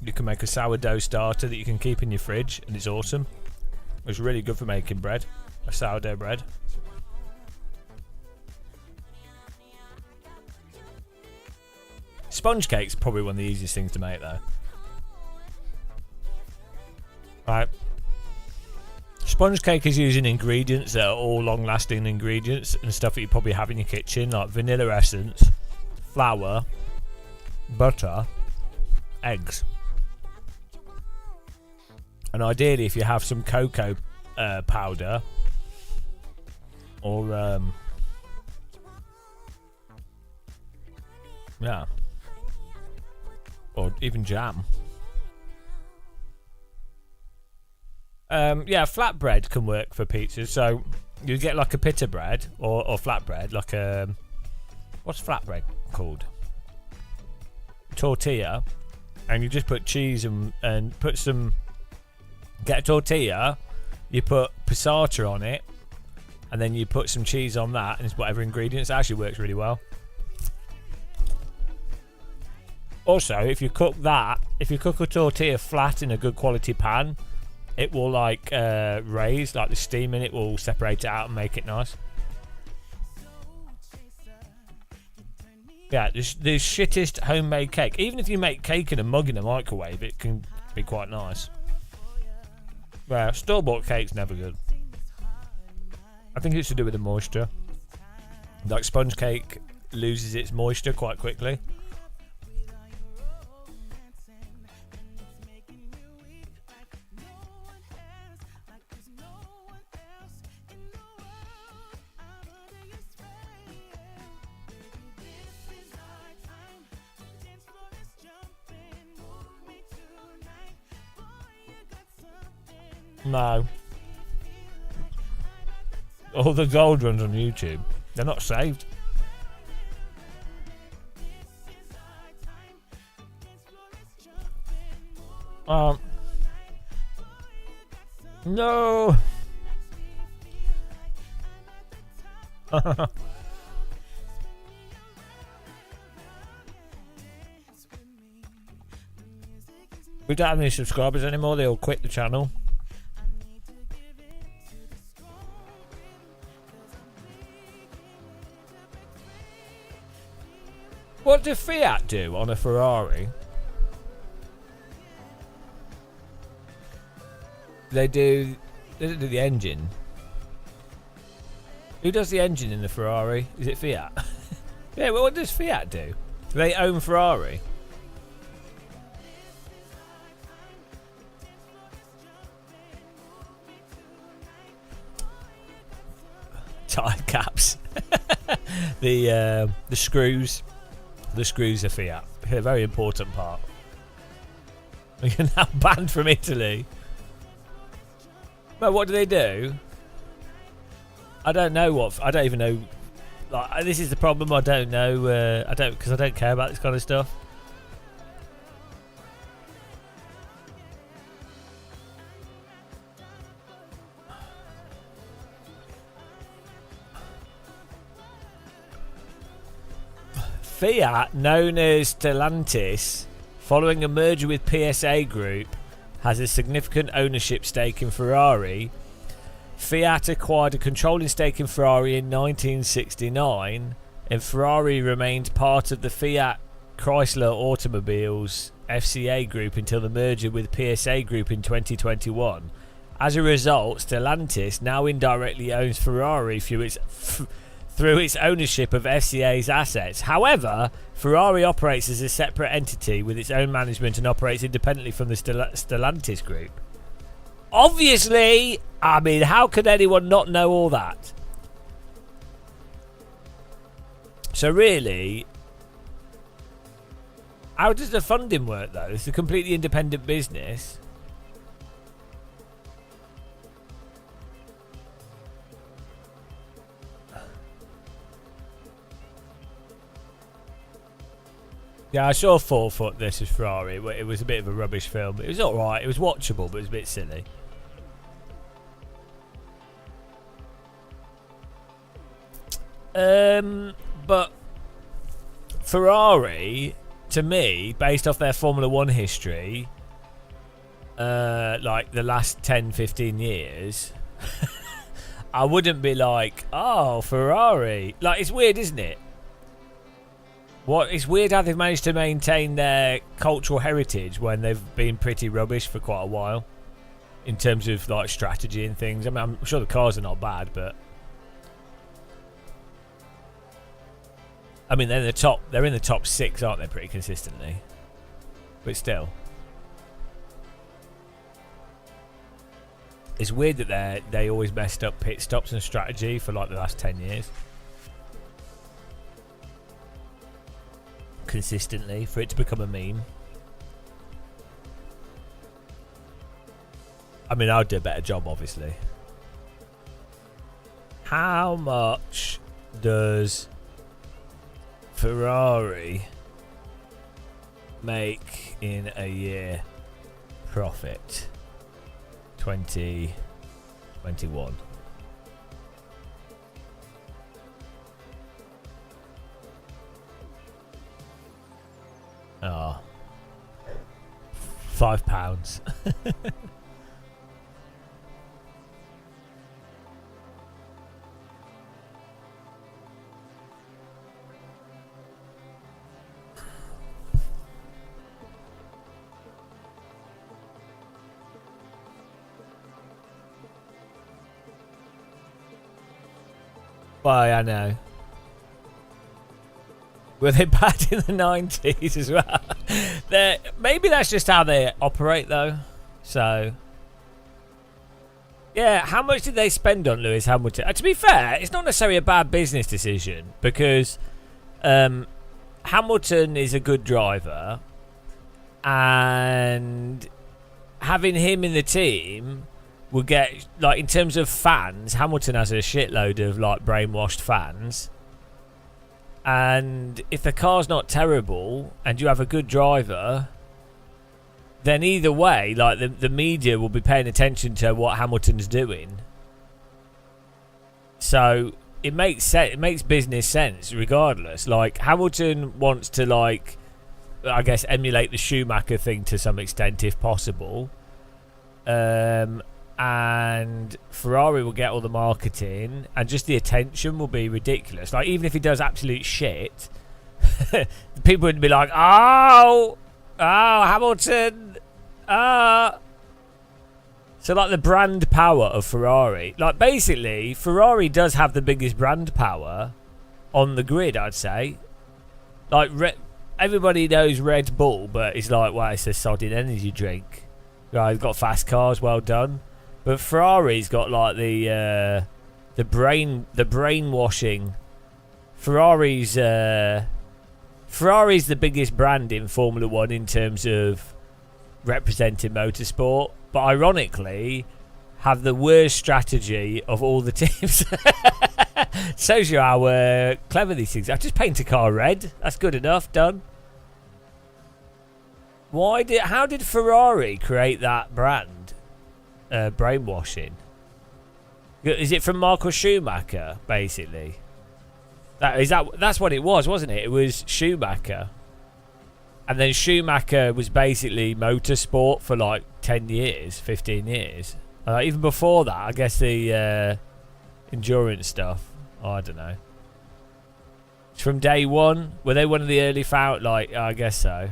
you can make a sourdough starter that you can keep in your fridge, and it's awesome. It's really good for making bread. A sourdough bread. Sponge cake's probably one of the easiest things to make though. Right. sponge cake is using ingredients that are all long-lasting ingredients and stuff that you probably have in your kitchen, like vanilla essence, flour, butter, eggs. And ideally, if you have some cocoa powder or yeah, or even jam. Yeah, flatbread can work for pizzas. So you get like a pita bread or flatbread, like a what's flatbread called? Tortilla, and you just put cheese and put some. Get a tortilla, you put passata on it, and then you put some cheese on that, and it's whatever ingredients. It actually works really well. Also, if you cook a tortilla flat in a good quality pan, it will like raise, like the steam in it will separate it out and make it nice. Yeah, the shittest homemade cake. Even if you make cake in a mug in a microwave, it can be quite nice. Well, store-bought cake's never good. I think it's to do with the moisture. Like sponge cake loses its moisture quite quickly. No. All the gold ones on YouTube, they're not saved. No. We don't have any subscribers anymore, they all quit the channel. What does Fiat do on a Ferrari? They don't do the engine. Who does the engine in the Ferrari? Is it Fiat? Yeah, well, what does Fiat do? Do they own Ferrari? Tire caps. The screws. The screws are Fiat. A very important part. You're now banned from Italy. But what do they do? I don't know what. I don't even know. Like, this is the problem. I don't know. Because I don't care about this kind of stuff. Fiat, known as Stellantis, following a merger with PSA Group, has a significant ownership stake in Ferrari. Fiat acquired a controlling stake in Ferrari in 1969, and Ferrari remained part of the Fiat Chrysler Automobiles FCA Group until the merger with PSA Group in 2021. As a result, Stellantis now indirectly owns Ferrari through its ownership of FCA's assets. However, Ferrari operates as a separate entity with its own management and operates independently from the Stellantis group. Obviously, I mean, how could anyone not know all that? So really, how does the funding work though? It's a completely independent business. Yeah, I saw 4 Foot This is Ferrari. It was a bit of a rubbish film. It was alright. It was watchable, but it was a bit silly. But Ferrari, to me, based off their Formula 1 history, like the last 10-15 years, I wouldn't be like, oh, Ferrari. Like, it's weird, isn't it? It's weird how they've managed to maintain their cultural heritage when they've been pretty rubbish for quite a while. in terms of like strategy and things. I mean, I'm sure the cars are not bad, but I mean, they're in the top. They're in the top 6, aren't they? Pretty consistently, but still, it's weird that they always messed up pit stops and strategy for like the last 10 years. Consistently, for it to become a meme. I mean, I'd do a better job, obviously. How much does Ferrari make in a year profit? 2021. Oh, £5. Why, I know. Were they bad in the 90s as well? Maybe that's just how they operate, though. So, yeah, how much did they spend on Lewis Hamilton? To be fair, it's not necessarily a bad business decision because Hamilton is a good driver, and having him in the team will get, like, in terms of fans, Hamilton has a shitload of like brainwashed fans. And if the car's not terrible and you have a good driver, then either way, like the media will be paying attention to what Hamilton's doing. So it makes sense. It makes business sense regardless. Like Hamilton wants to, like, I guess, emulate the Schumacher thing to some extent if possible. And Ferrari will get all the marketing, and just the attention will be ridiculous. Like, even if he does absolute shit, people would be like, oh, Hamilton, So, like, the brand power of Ferrari. Like, basically, Ferrari does have the biggest brand power on the grid, I'd say. Like, everybody knows Red Bull, but it's like, well, it's a sodding energy drink. Right, they've got fast cars, well done. But Ferrari's got like the brainwashing. Ferrari's the biggest brand in Formula One in terms of representing motorsport, but ironically have the worst strategy of all the teams. Shows you how clever these things are. Just paint a car red. That's good enough. Done. How did Ferrari create that brand? Brainwashing. Is it from Michael Schumacher, basically? That's what it was, wasn't it? It was Schumacher. And then Schumacher was basically motorsport for like 10 years, 15 years. Even before that, I guess the endurance stuff. Oh, I don't know. It's from day one. Were they one of the early like, I guess so.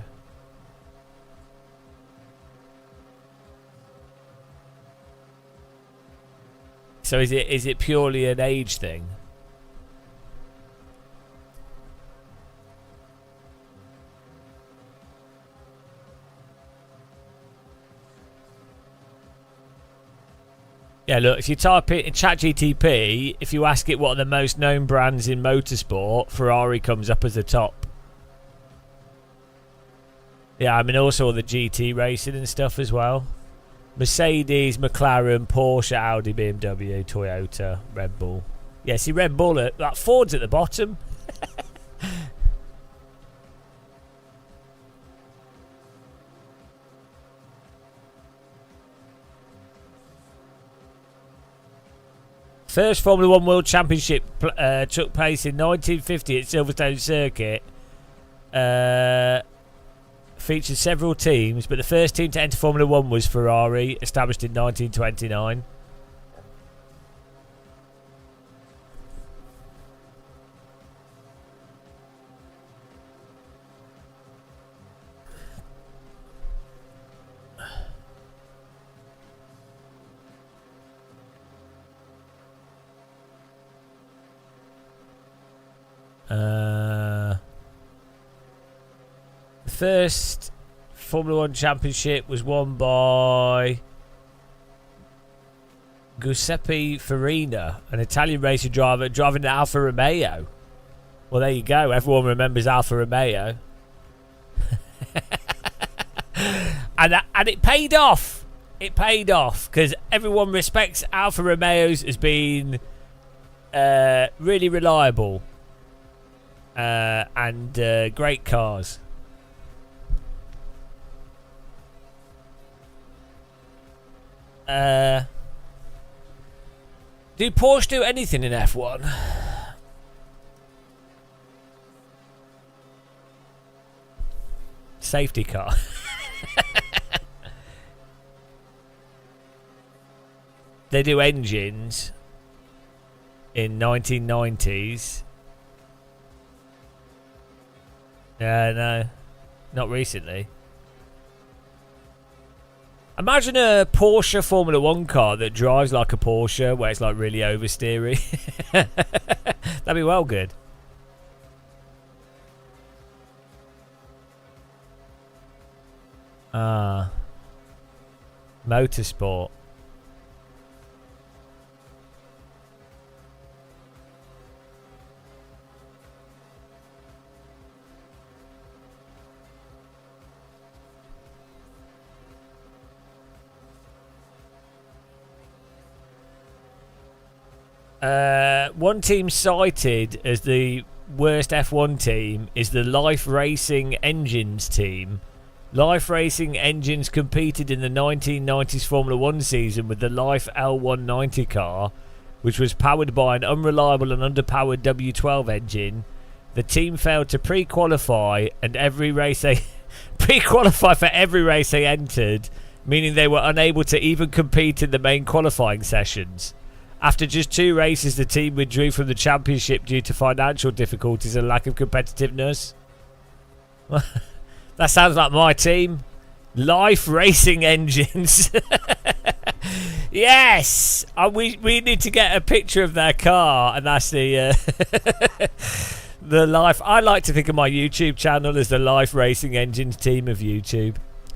So is it purely an age thing? Yeah, look, if you type it in ChatGTP, if you ask it what are the most known brands in motorsport, Ferrari comes up as the top. Yeah, I mean also all the GT racing and stuff as well. Mercedes, McLaren, Porsche, Audi, BMW, Toyota, Red Bull. Yeah, see Red Bull, that Ford's at the bottom. First Formula One World Championship took place in 1950 at Silverstone Circuit. Featured several teams, but the first team to enter Formula One was Ferrari, established in 1929. The first Formula 1 championship was won by Giuseppe Farina, an Italian racing driver driving an Alfa Romeo. Well, there you go. Everyone remembers Alfa Romeo. and it paid off. It paid off because everyone respects Alfa Romeos as being really reliable and great cars. Do Porsche do anything in F1? Safety car. They do engines in 1990s. No, not recently. Imagine a Porsche Formula 1 car that drives like a Porsche, where it's like really oversteery. That'd be well good. Motorsport. One team cited as the worst F1 team is the Life Racing Engines team. Life Racing Engines competed in the 1990s Formula 1 season with the Life L190 car, which was powered by an unreliable and underpowered W12 engine. The team failed to pre-qualify and every race they pre-qualify for every race they entered, meaning they were unable to even compete in the main qualifying sessions. After just 2 races, the team withdrew from the championship due to financial difficulties and lack of competitiveness. That sounds like my team. Life Racing Engines. Yes! We need to get a picture of their car, and that's the the Life. I like to think of my YouTube channel as the Life Racing Engines team of YouTube.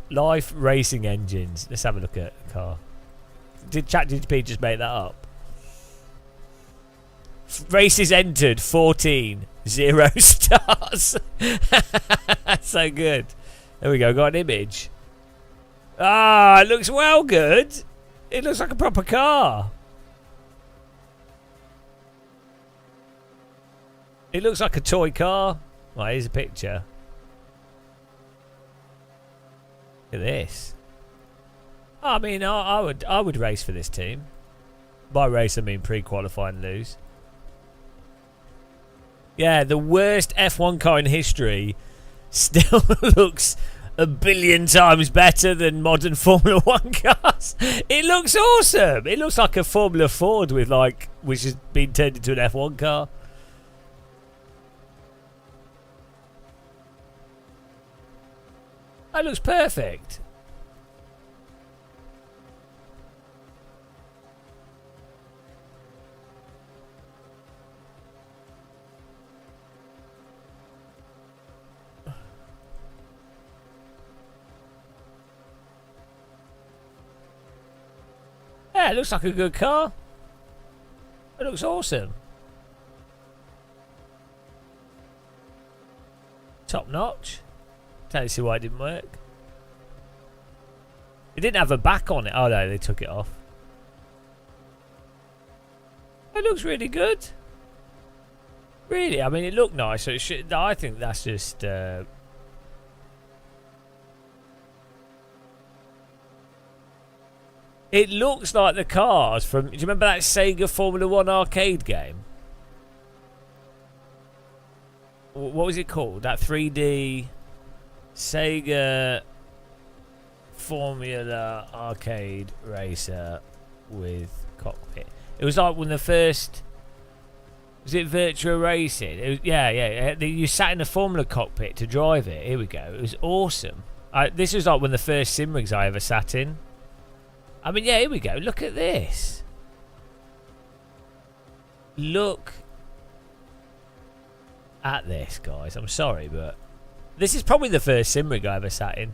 Life Racing Engines. Let's have a look at the car. Did ChatGPT just make that up? Races entered 14, 0 stars. So good. There we go. Got an image. Ah, it looks well good. It looks like a proper car. It looks like a toy car. Right, here's a picture. Look at this. I mean, I would race for this team. By race, I mean pre-qualify and lose. Yeah, the worst F1 car in history still looks a billion times better than modern Formula 1 cars. It looks awesome. It looks like a Formula Ford with which has been turned into an F1 car. That looks perfect. Yeah, it looks like a good car. It looks awesome. Top notch. Don't see why it didn't work. It didn't have a back on it. Oh no, they took it off. It looks really good. Really, I mean, it looked nice. So it should. I think that's just. It looks like the cars from... Do you remember that Sega Formula 1 arcade game? What was it called? That 3D Sega Formula arcade racer with cockpit. It was like when the first... Was it Virtua Racing? It was, yeah. You sat in the Formula cockpit to drive it. Here we go. It was awesome. This was like one of the first sim rigs I ever sat in. I mean, yeah, here we go. Look at this. Look at this, guys. I'm sorry, but this is probably the first sim rig I ever sat in.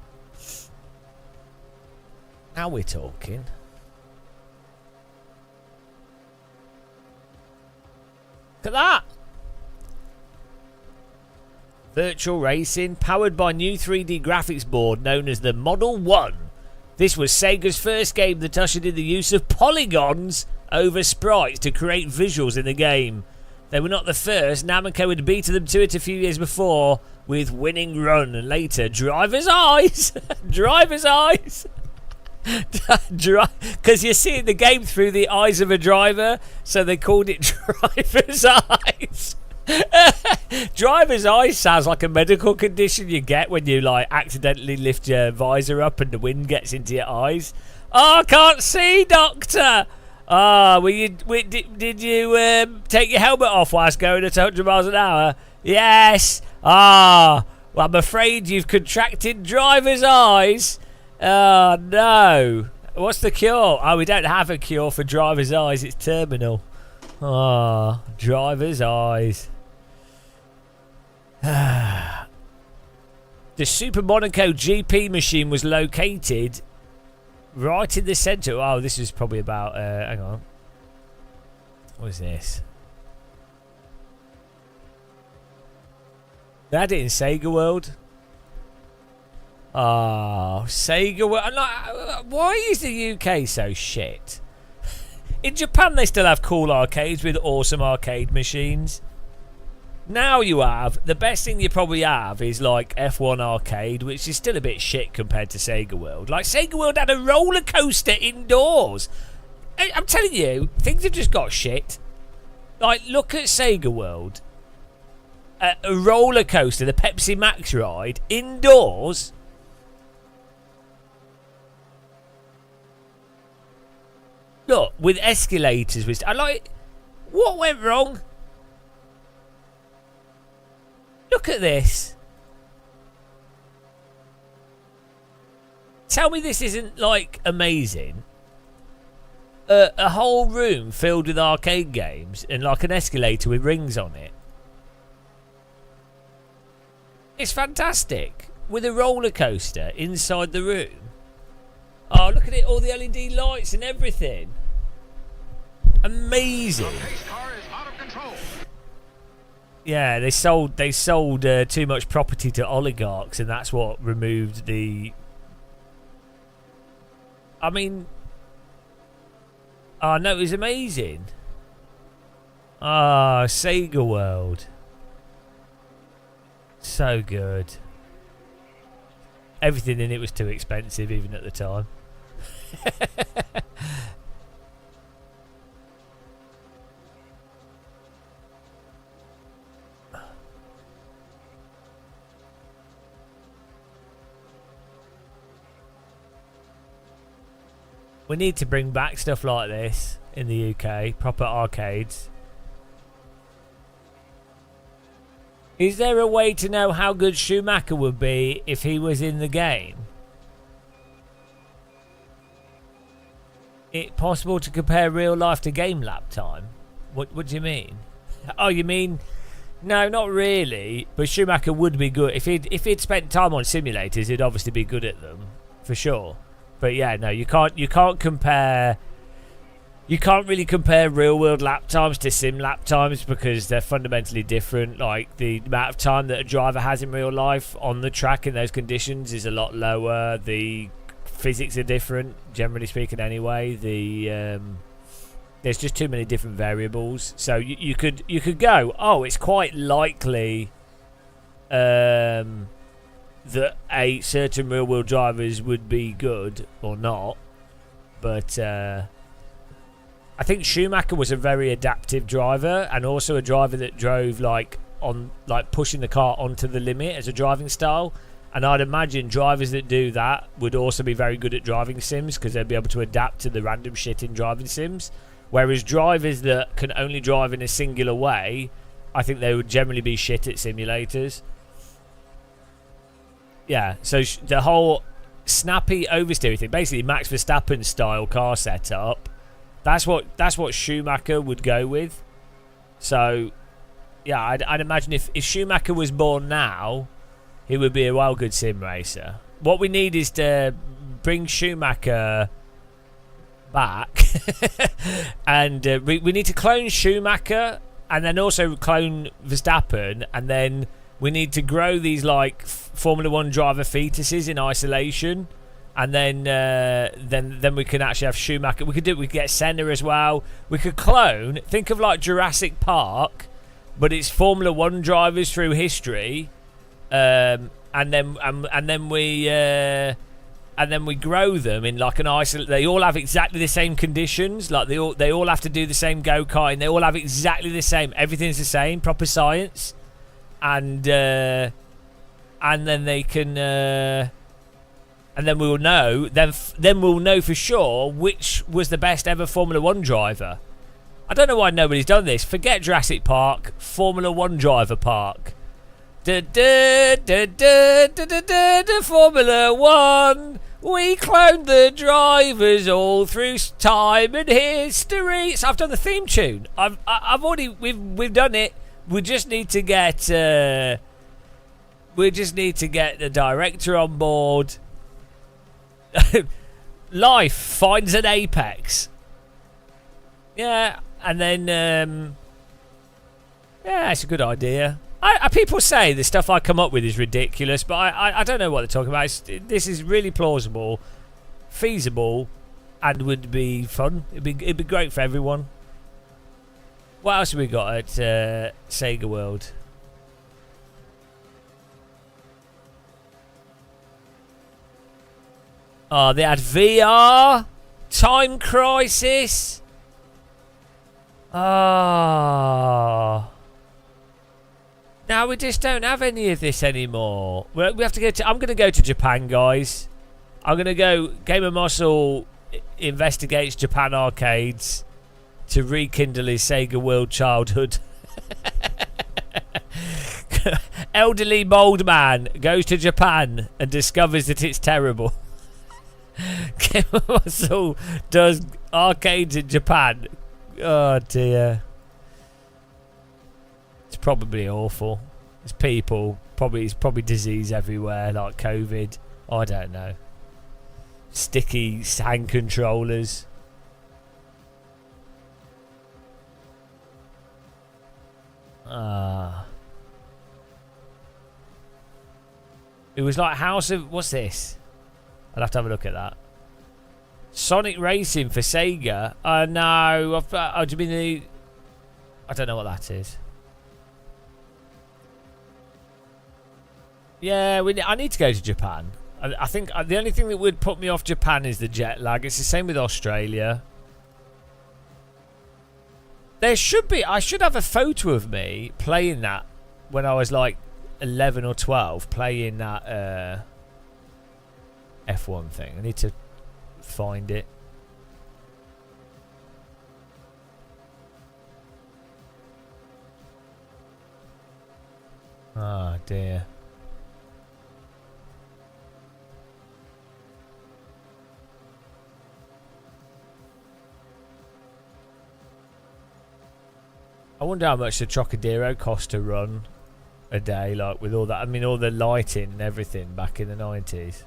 Now we're talking. Look at that! Virtual racing, powered by new 3D graphics board known as the Model 1. This was Sega's first game that ushered in the use of polygons over sprites to create visuals in the game. They were not the first. Namco had beaten them to it a few years before with Winning Run and later Driver's Eyes. Driver's Eyes. Because you're seeing the game through the eyes of a driver, so they called it Driver's Eyes. Driver's eyes sounds like a medical condition you get when you like accidentally lift your visor up and the wind gets into your eyes. Oh, I can't see, doctor. Ah, did you take your helmet off whilst going at 100 miles an hour? Yes. Ah, well, I'm afraid you've contracted driver's eyes. Oh no. What's the cure? Oh, we don't have a cure for driver's eyes. It's terminal. Ah, driver's eyes. The Super Monaco GP machine was located right in the centre. Oh, this is probably about... hang on. What is this? They had it in Sega World. Oh, Sega World. Why is the UK so shit? In Japan, they still have cool arcades with awesome arcade machines. Now you have, the best thing you probably have is like F1 Arcade, which is still a bit shit compared to Sega World. Like, Sega World had a roller coaster indoors. I'm telling you, things have just got shit. Like, look at Sega World. A roller coaster, the Pepsi Max ride, indoors. Look, with escalators. I like, what went wrong? Look at this. Tell me this isn't, like, amazing. A whole room filled with arcade games and, like, an escalator with rings on it. It's fantastic. With a roller coaster inside the room. Oh, look at it. All the LED lights and everything. Amazing. The pace car is out of control. Yeah, they sold too much property to oligarchs, and that's what removed the... I mean... Oh, no, it was amazing. Ah, Sega World. So good. Everything in it was too expensive, even at the time. We need to bring back stuff like this in the UK, proper arcades. Is there a way to know how good Schumacher would be if he was in the game? It possible to compare real life to game lap time? What do you mean? Oh, you mean... No, not really. But Schumacher would be good. If he'd spent time on simulators, he'd obviously be good at them. For sure. But yeah, no, you can't compare... You can't really compare real-world lap times to sim lap times because they're fundamentally different. Like, the amount of time that a driver has in real life on the track in those conditions is a lot lower. The physics are different, generally speaking anyway. There's just too many different variables. So you could go, oh, it's quite likely that a certain real-world drivers would be good or not. But... I think Schumacher was a very adaptive driver and also a driver that drove like pushing the car onto the limit as a driving style. And I'd imagine drivers that do that would also be very good at driving sims because they'd be able to adapt to the random shit in driving sims. Whereas drivers that can only drive in a singular way, I think they would generally be shit at simulators. Yeah, so the whole snappy oversteering thing, basically Max Verstappen style car setup. That's what Schumacher would go with. So, yeah, I'd imagine if Schumacher was born now, he would be a well good sim racer. What we need is to bring Schumacher back, and we need to clone Schumacher, and then also clone Verstappen, and then we need to grow these like Formula One driver fetuses in isolation, and then we can actually have Schumacher. We could get Senna as well. We could clone. Think of like Jurassic Park, but it's Formula One drivers through history, and then we grow them in like an isolate. They all have exactly the same conditions. Like they all have to do the same go-karting. They all have exactly the same. Everything's the same. Proper science, and then they can. And then we'll know. Then we'll know for sure which was the best ever Formula One driver. I don't know why nobody's done this. Forget Jurassic Park. Formula One driver park. Formula One. We cloned the drivers all through time and history. So I've done the theme tune. I've already we've done it. We just need to get the director on board. Life finds an apex. Yeah, and then yeah, it's a good idea. People say the stuff I come up with is ridiculous, but I don't know what they're talking about. This is really plausible, feasible, and would be fun. It'd be great for everyone. What else have we got at Sega World? Oh, they had VR, Time Crisis. Oh. Now we just don't have any of this anymore. We have to go to. I'm going to go to Japan, guys. I'm going to go. Gamer Muscle investigates Japan arcades to rekindle his Sega World childhood. Elderly mold man goes to Japan and discovers that it's terrible. Gamer Muscle does arcades in Japan. Oh dear. It's probably awful. It's people. It's probably disease everywhere, like COVID. I don't know. Sticky hand controllers. It was like House of... What's this? I'll have to have a look at that. Sonic Racing for Sega. No. Do you mean the... I don't know what that is. Yeah, I need to go to Japan. I think the only thing that would put me off Japan is the jet lag. It's the same with Australia. There should be... I should have a photo of me playing that when I was like 11 or 12. Playing that F1 thing. I need to find it. Oh dear. I wonder how much the Trocadero cost to run a day, like with all that. I mean, all the lighting and everything back in the 90s.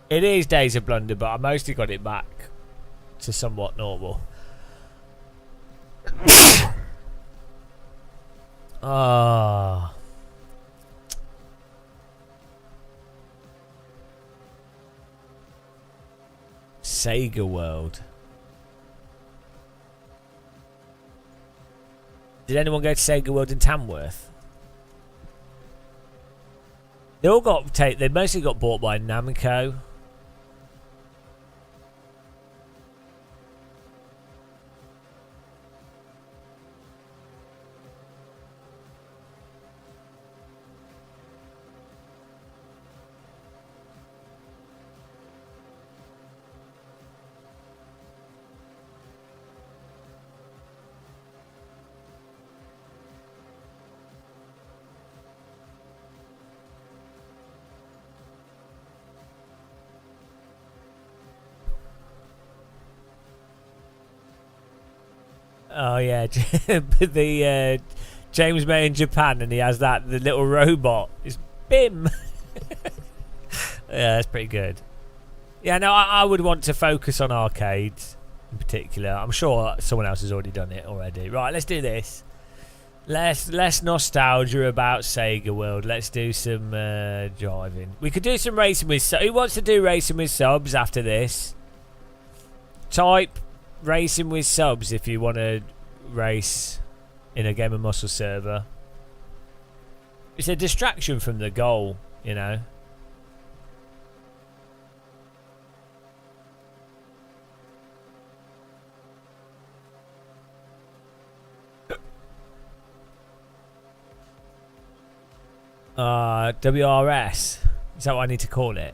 It is Days of Blunder, but I mostly got it back to somewhat normal. Ah. Sega World. Did anyone go to Sega World in Tamworth? They all got they mostly got bought by Namco. Oh yeah, the James May in Japan, and he has the little robot. It's Bim. Yeah, that's pretty good. Yeah, no, I would want to focus on arcades in particular. I'm sure someone else has already done it already. Right, let's do this. Less nostalgia about Sega World. Let's do some driving. We could do some racing with. Who wants to do racing with subs after this? Type racing with subs if you want to race in a Game of Muscle server. It's a distraction from the goal, you know. WRS. Is that what I need to call it?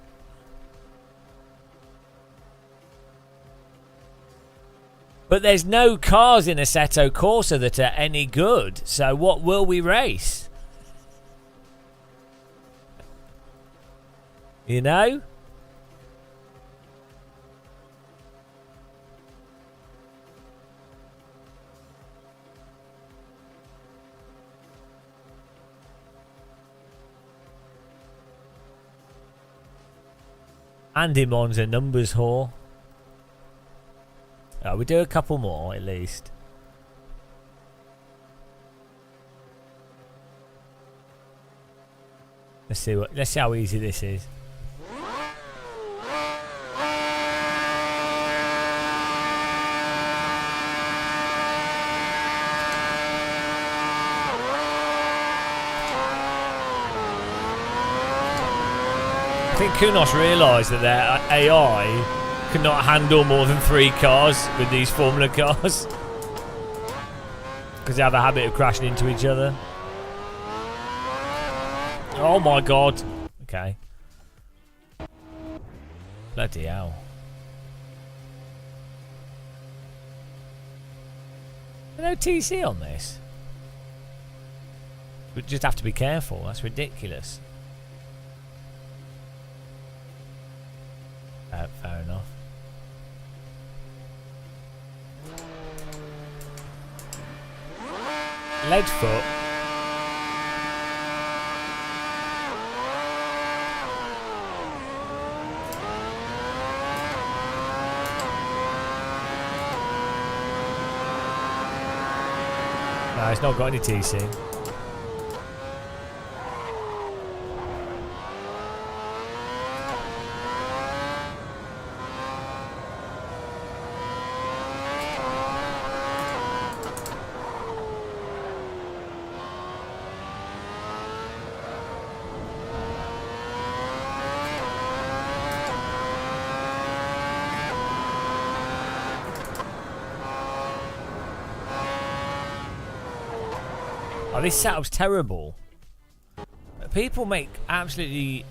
But there's no cars in Assetto Corsa that are any good. So what will we race? You know? Andy Mon's a numbers whore. Oh, we do a couple more at least. Let's see how easy this is. I think Kunos realised that their AI could not handle more than 3 cars with these Formula cars. Because they have a habit of crashing into each other. Oh my god. Okay. Bloody hell. No TC on this. We just have to be careful. That's ridiculous. Fair enough. Leadfoot. No, it's not got any TC. Oh, this setup's terrible. People make absolutely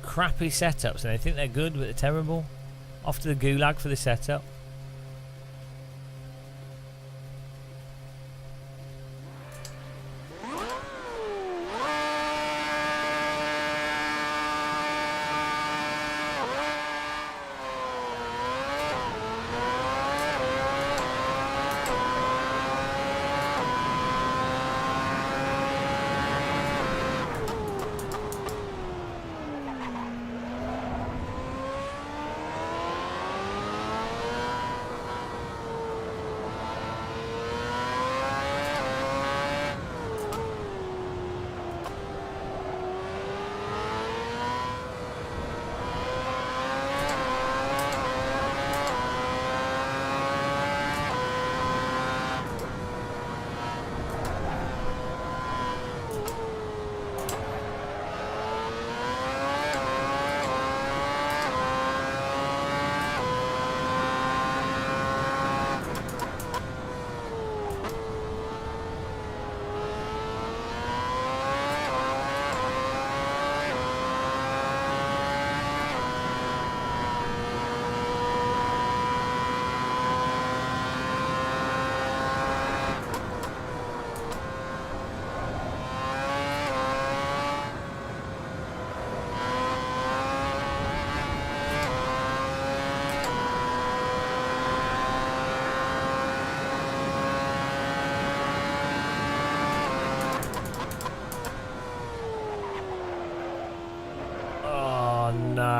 crappy setups and they think they're good, but they're terrible. Off to the gulag for the setup.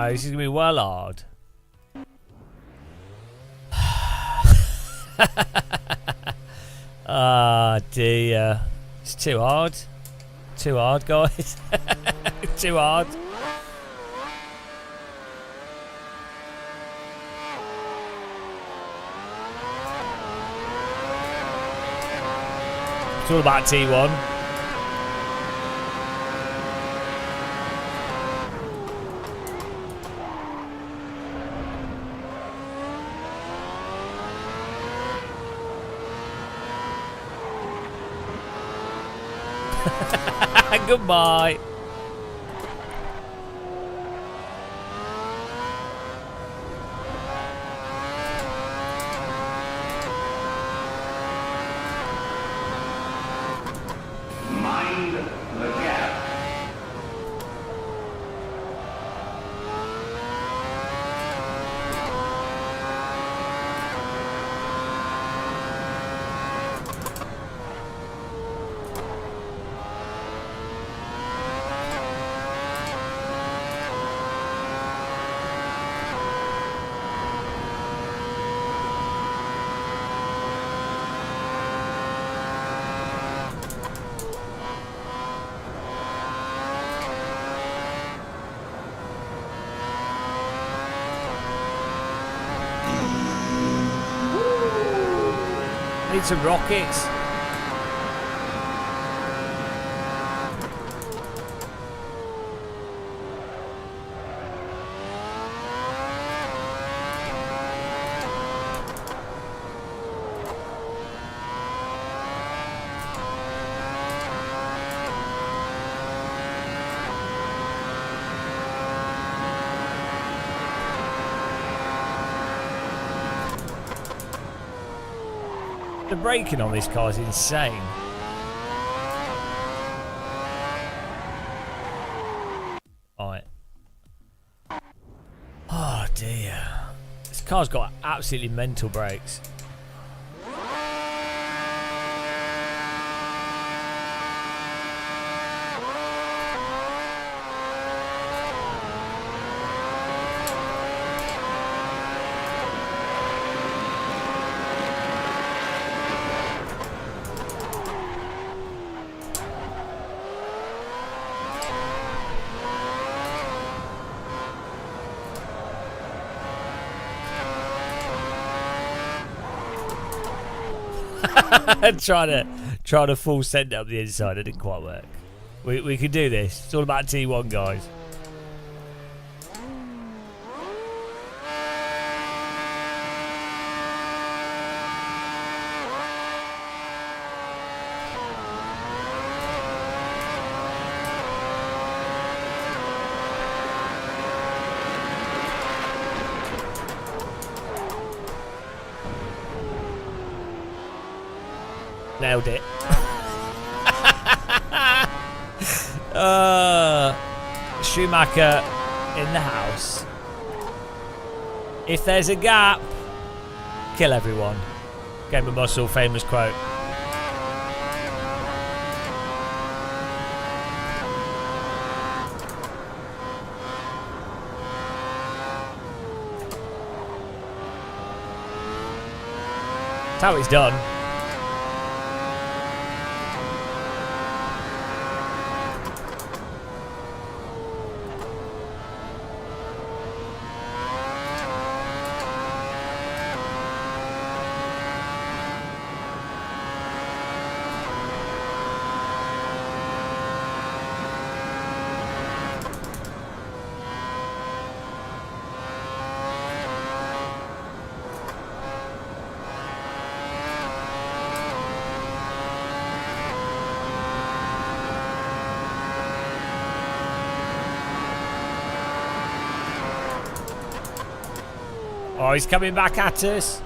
no, this is going to be well hard. Ah, dear. It's too hard. Too hard, guys. Too hard. It's all about T1. Goodbye. Mind the gap. Need some rockets. The braking on this car is insane. Alright. Oh dear. This car's got absolutely mental brakes. trying to full send up the inside. It didn't quite work. We can do this. It's all about T1, guys. Nailed it. Schumacher in the house. If there's a gap, kill everyone. Game of Muscle, famous quote. That's how it's done. Oh, he's coming back at us.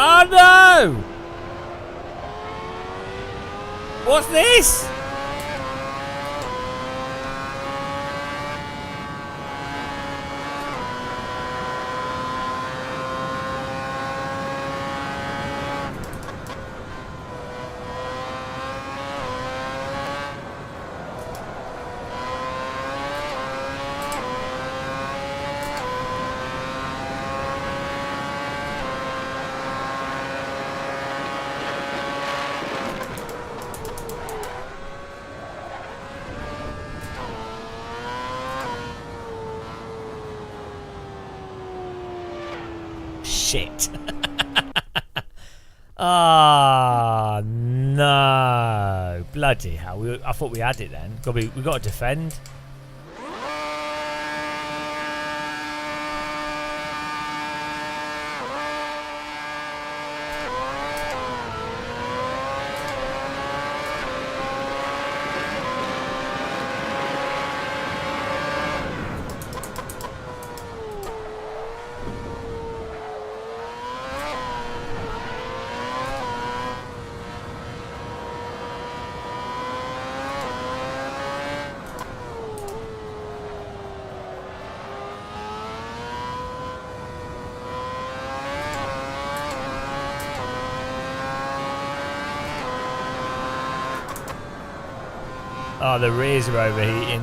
Oh no! What's this? Shit. Ah, no. Bloody hell. I thought we had it then. We got to defend. Oh, the rears are overheating.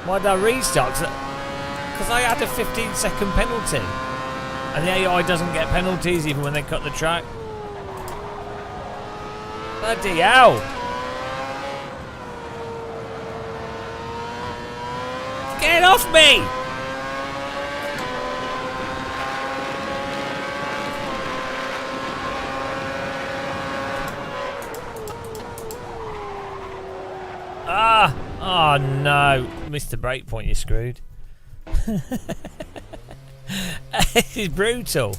Why did I restart? Because I had a 15-second penalty. And the AI doesn't get penalties even when they cut the track. Bloody hell! Get off me! Ah! Oh no! Missed the break point, you're screwed. This is brutal.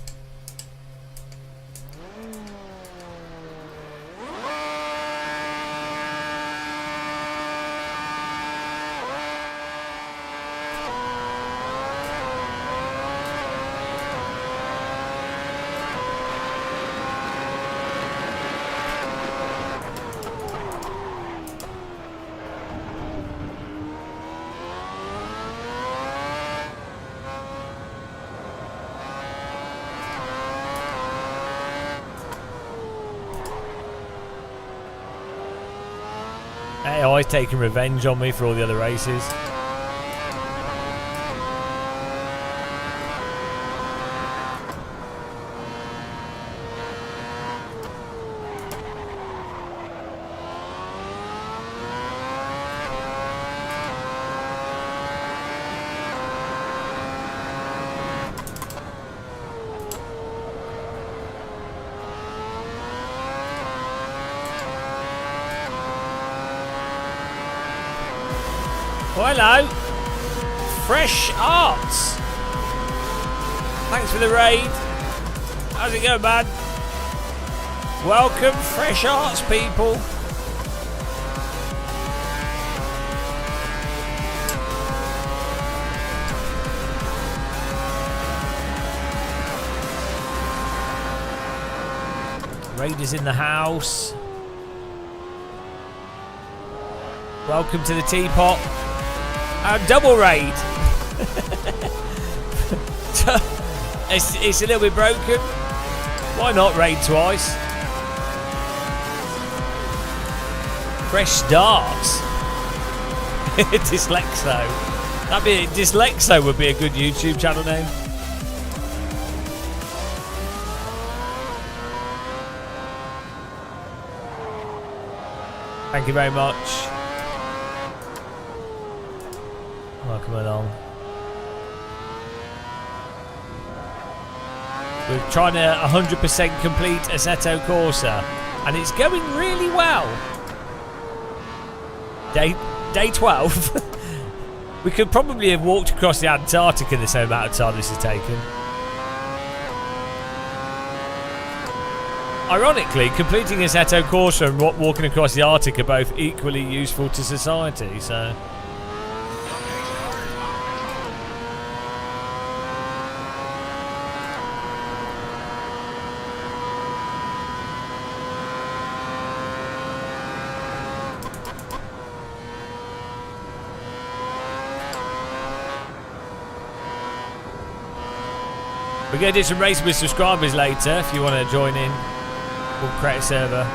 AI's taking revenge on me for all the other races. Oh, hello. Fresh Arts. Thanks for the raid. How's it going, man? Welcome, Fresh Arts people. Raiders in the house. Welcome to the teapot. Double raid. it's a little bit broken. Why not raid twice? Fresh starts. Dyslexo. Dyslexo would be a good YouTube channel name. Thank you very much. Welcome along. We're trying to 100% complete Assetto Corsa, and it's going really well. Day 12. We could probably have walked across the Antarctic in the same amount of time this has taken. Ironically, completing Assetto Corsa and walking across the Arctic are both equally useful to society, so... We're going to do some racing with subscribers later if you want to join in. We'll create a server.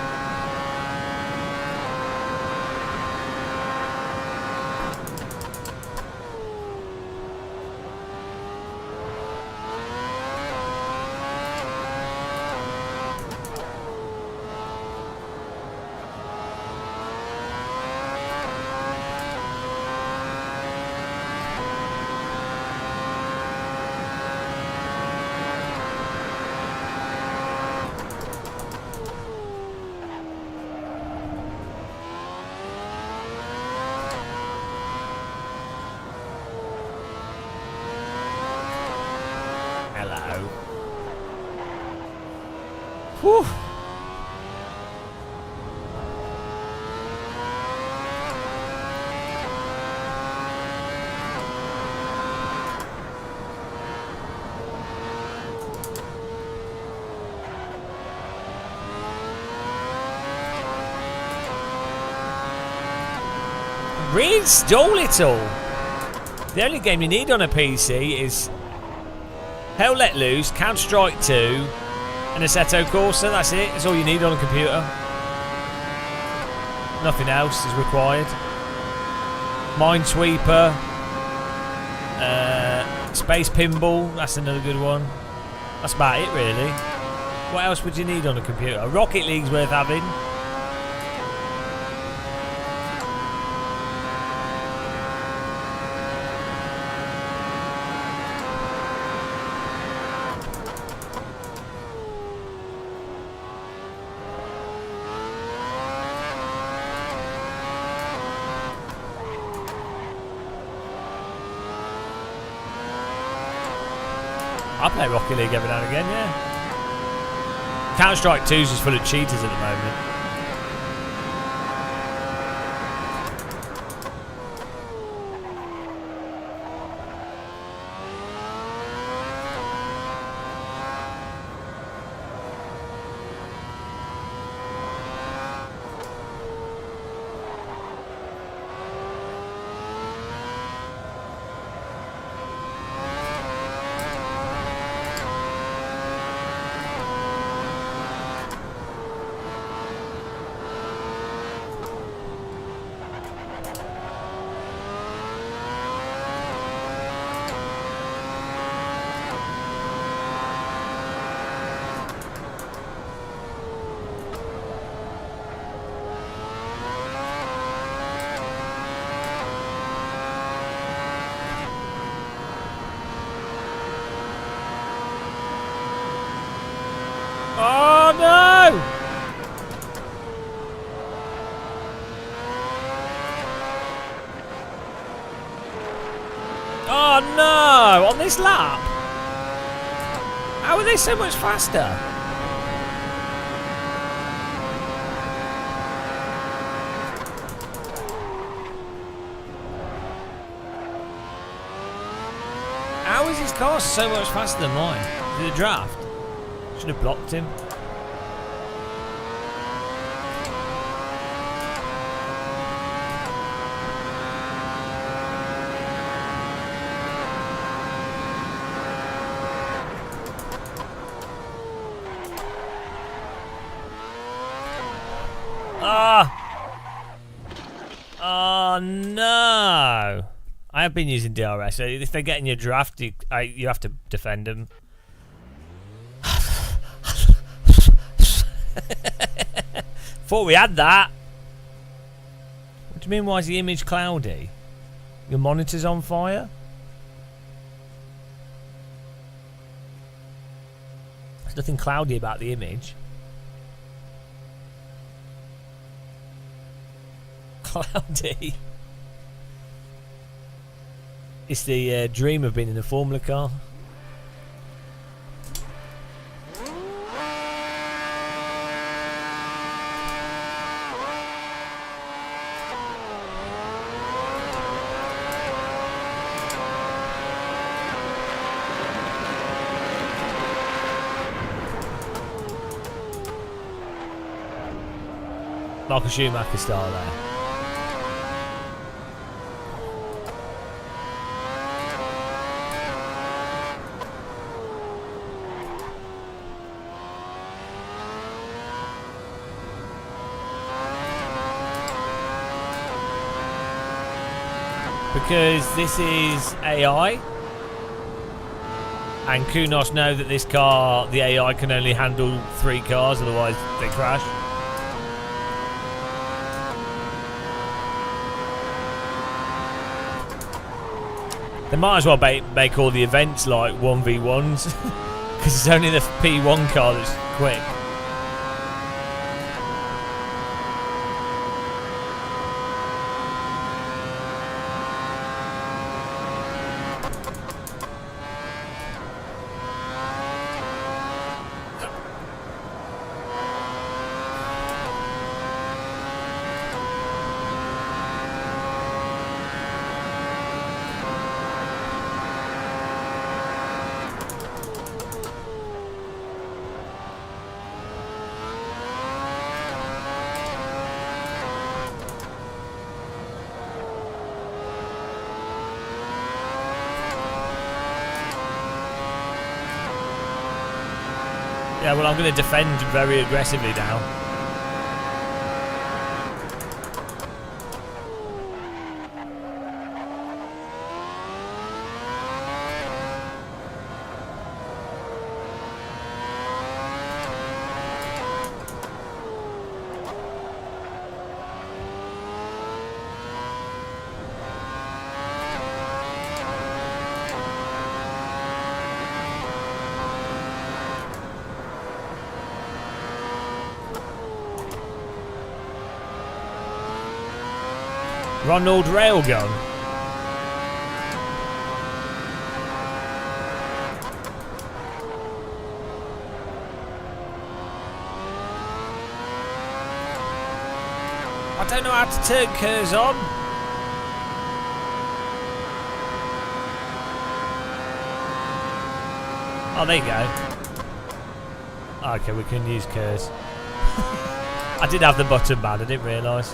Hello. Whew. Reinstall it all. The only game you need on a PC is Hell Let Loose, Counter-Strike 2, and Assetto Corsa. That's it. That's all you need on a computer. Nothing else is required. Minesweeper, Space Pinball. That's another good one. That's about it, really. What else would you need on a computer? Rocket League's worth having. I play Rocket League every now and again, yeah. Counter-Strike 2 is just full of cheaters at the moment. Oh no! Oh no! On this lap? How are they so much faster? How is his car so much faster than mine? Is it a draft? Should have blocked him. Ah! Oh no! I have been using DRS. So if they get in your draft, you have to defend them. Thought we had that. What do you mean? Why is the image cloudy? Your monitor's on fire? There's nothing cloudy about the image. Cloudy. It's the dream of being in a Formula car. Like a Schumacher style there. Because this is AI, and Kunos know that this car, the AI can only handle 3 cars, otherwise they crash. They might as well make all the events like 1v1s, because it's only the P1 car that's quick. Yeah, well, I'm going to defend very aggressively now. Ronald Railgun. I don't know how to turn curves on. Oh, there you go. Okay, we can use curves. I did have the button bad, I didn't realise.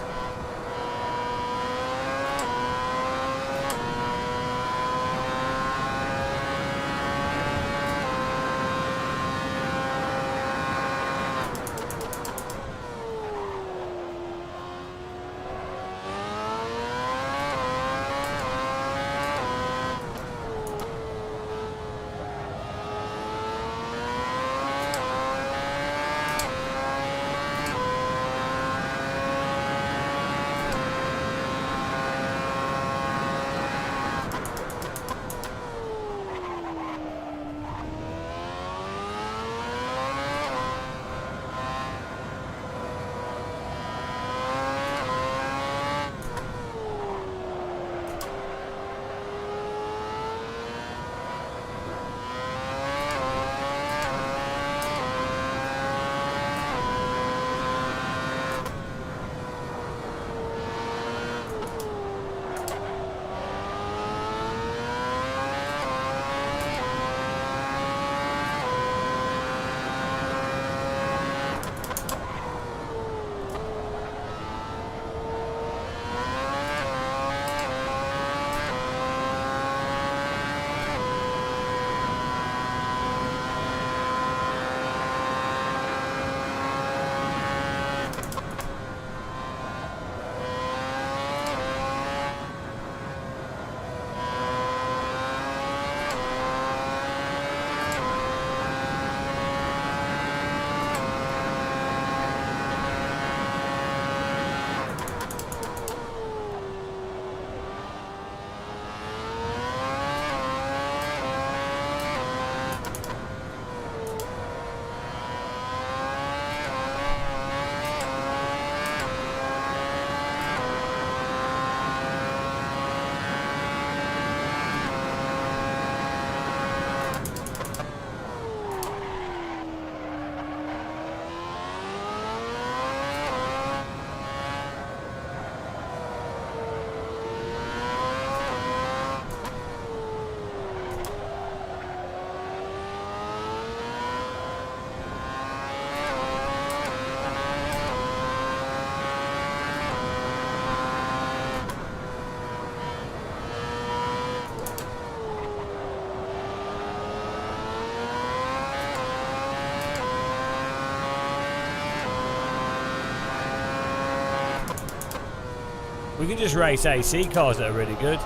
We can just race AC cars that are really good.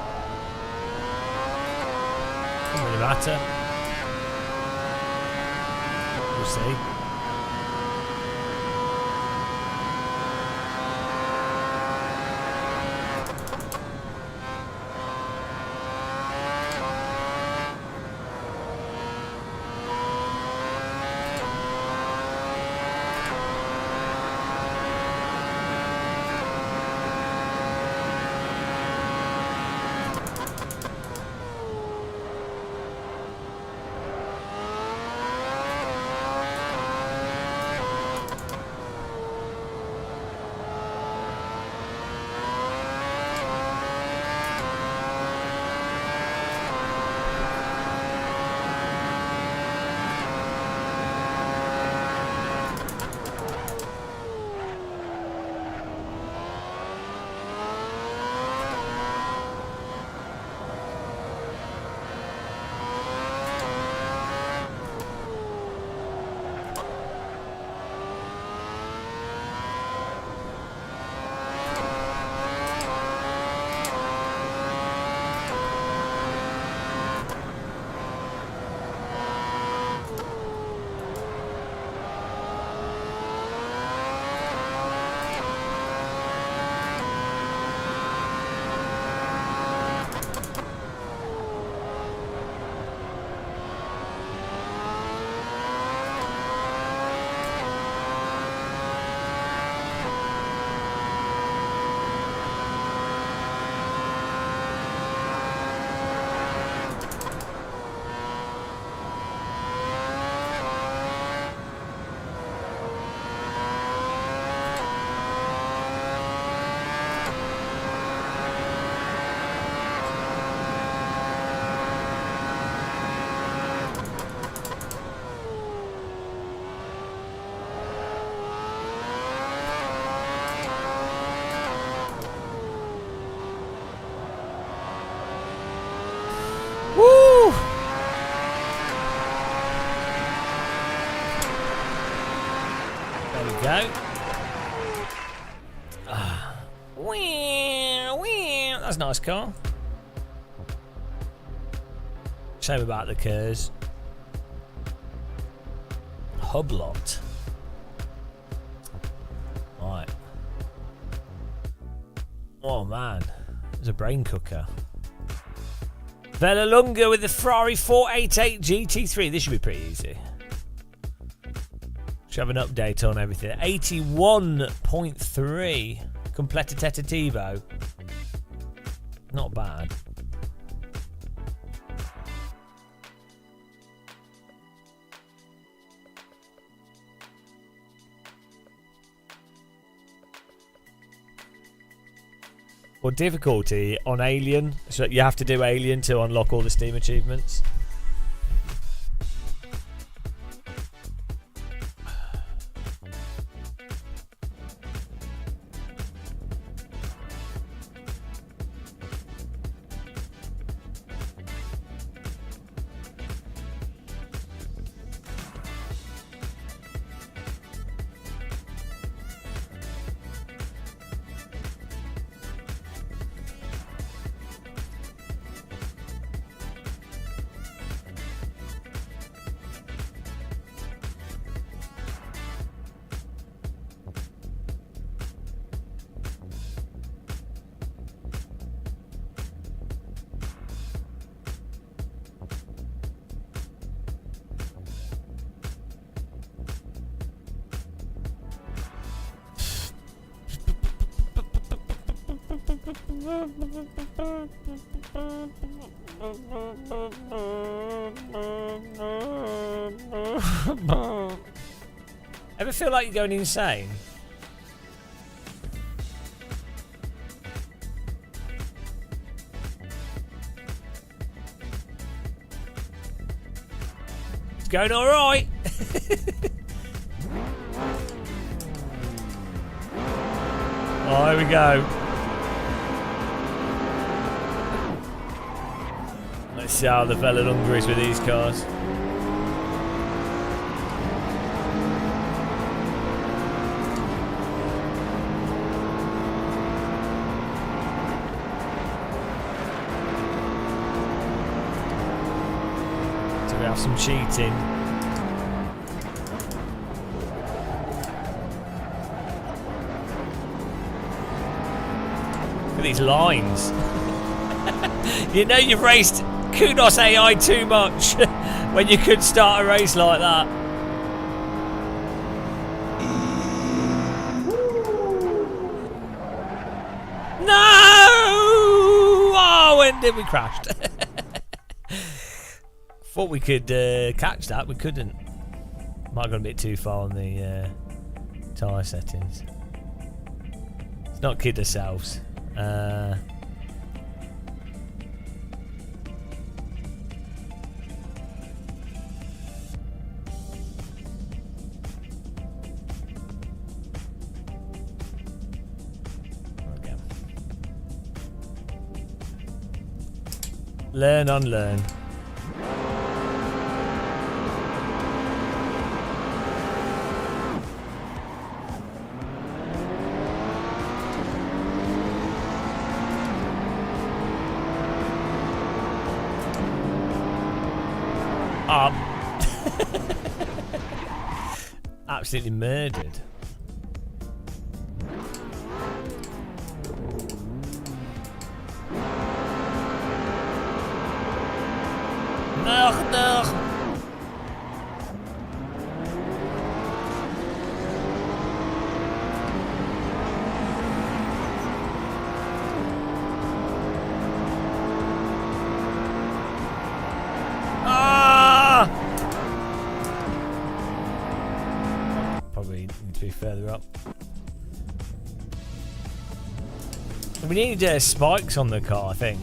Doesn't really matter. We'll see. Woo! There we go. That's a nice car. Shame about the Kers. Hublot. Right. Oh man, there's a brain cooker. Vallelunga with the Ferrari 488 GT3. This should be pretty easy. Should have an update on everything. 81.3 Completa Tentativo. Not bad. Or difficulty on Alien. So you have to do Alien to unlock all the Steam achievements. Ever feel like you're going insane? It's going all right. Oh, here we go. Let's see how the Vallelunga is with these cars. we have some cheating. Look at these lines. You know you've raced Kudos AI too much when you could start a race like that. No! Oh, and then we crashed. Thought we could catch that, we couldn't. Might have gone a bit too far on the tyre settings. Let's not kid ourselves. Learn, unlearn. Absolutely murdered. No. Probably need to be further up. We need spikes on the car, I think.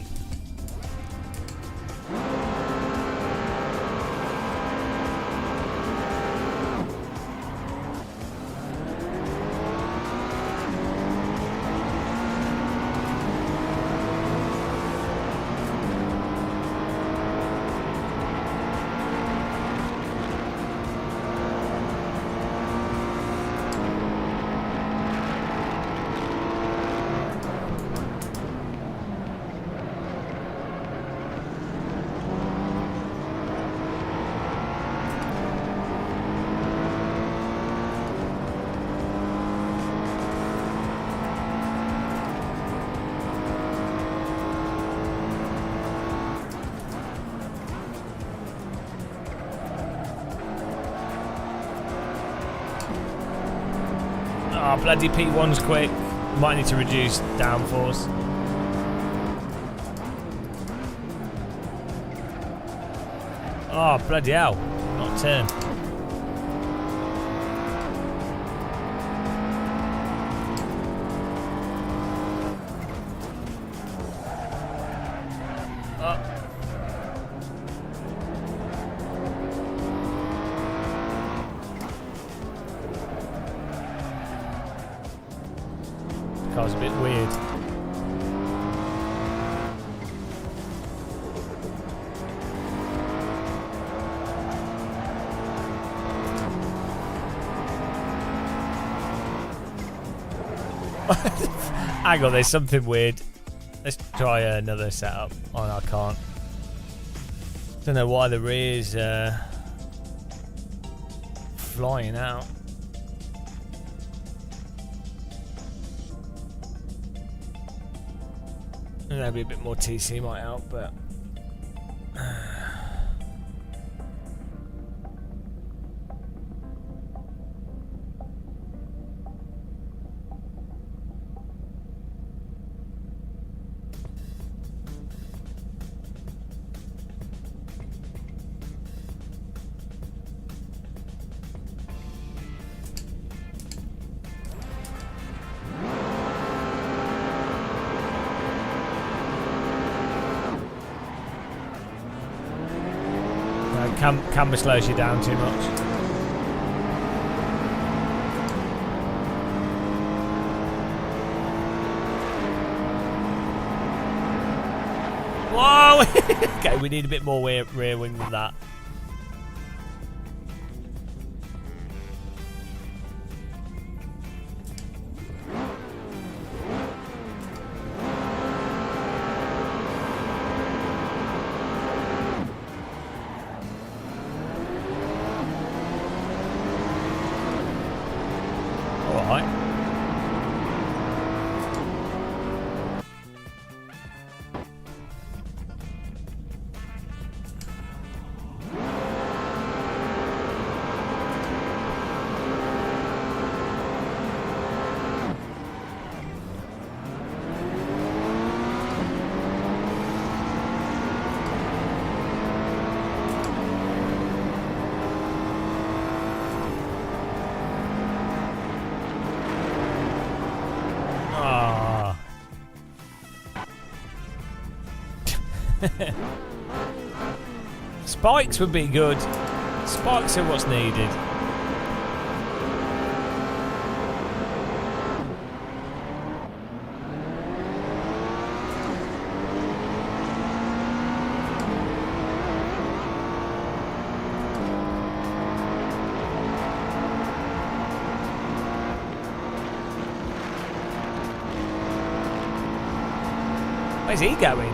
Oh, bloody P1's quick. Might need to reduce downforce. Oh, bloody hell. Not turn. Car's a bit weird. Hang on, there's something weird. Let's try another setup. Oh no, I can't. Don't know why the rear's flying out. Maybe a bit more TC might help, but camber slows you down too much. Whoa! Okay, we need a bit more rear wing than that. Spikes would be good. Spikes are what's needed. Where's he going?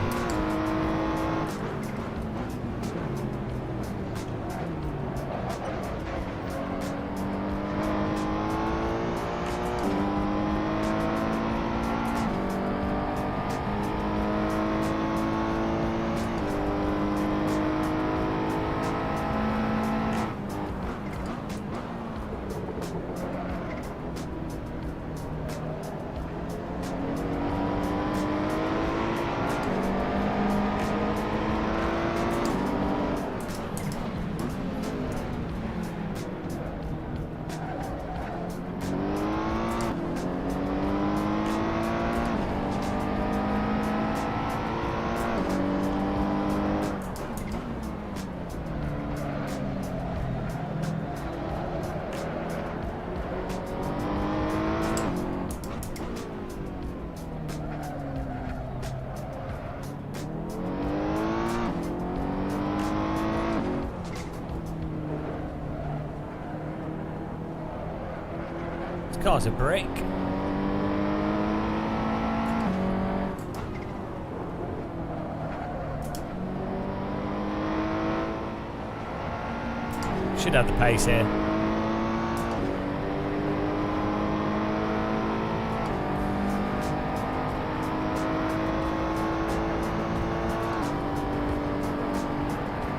This car's a brick. Should have the pace here.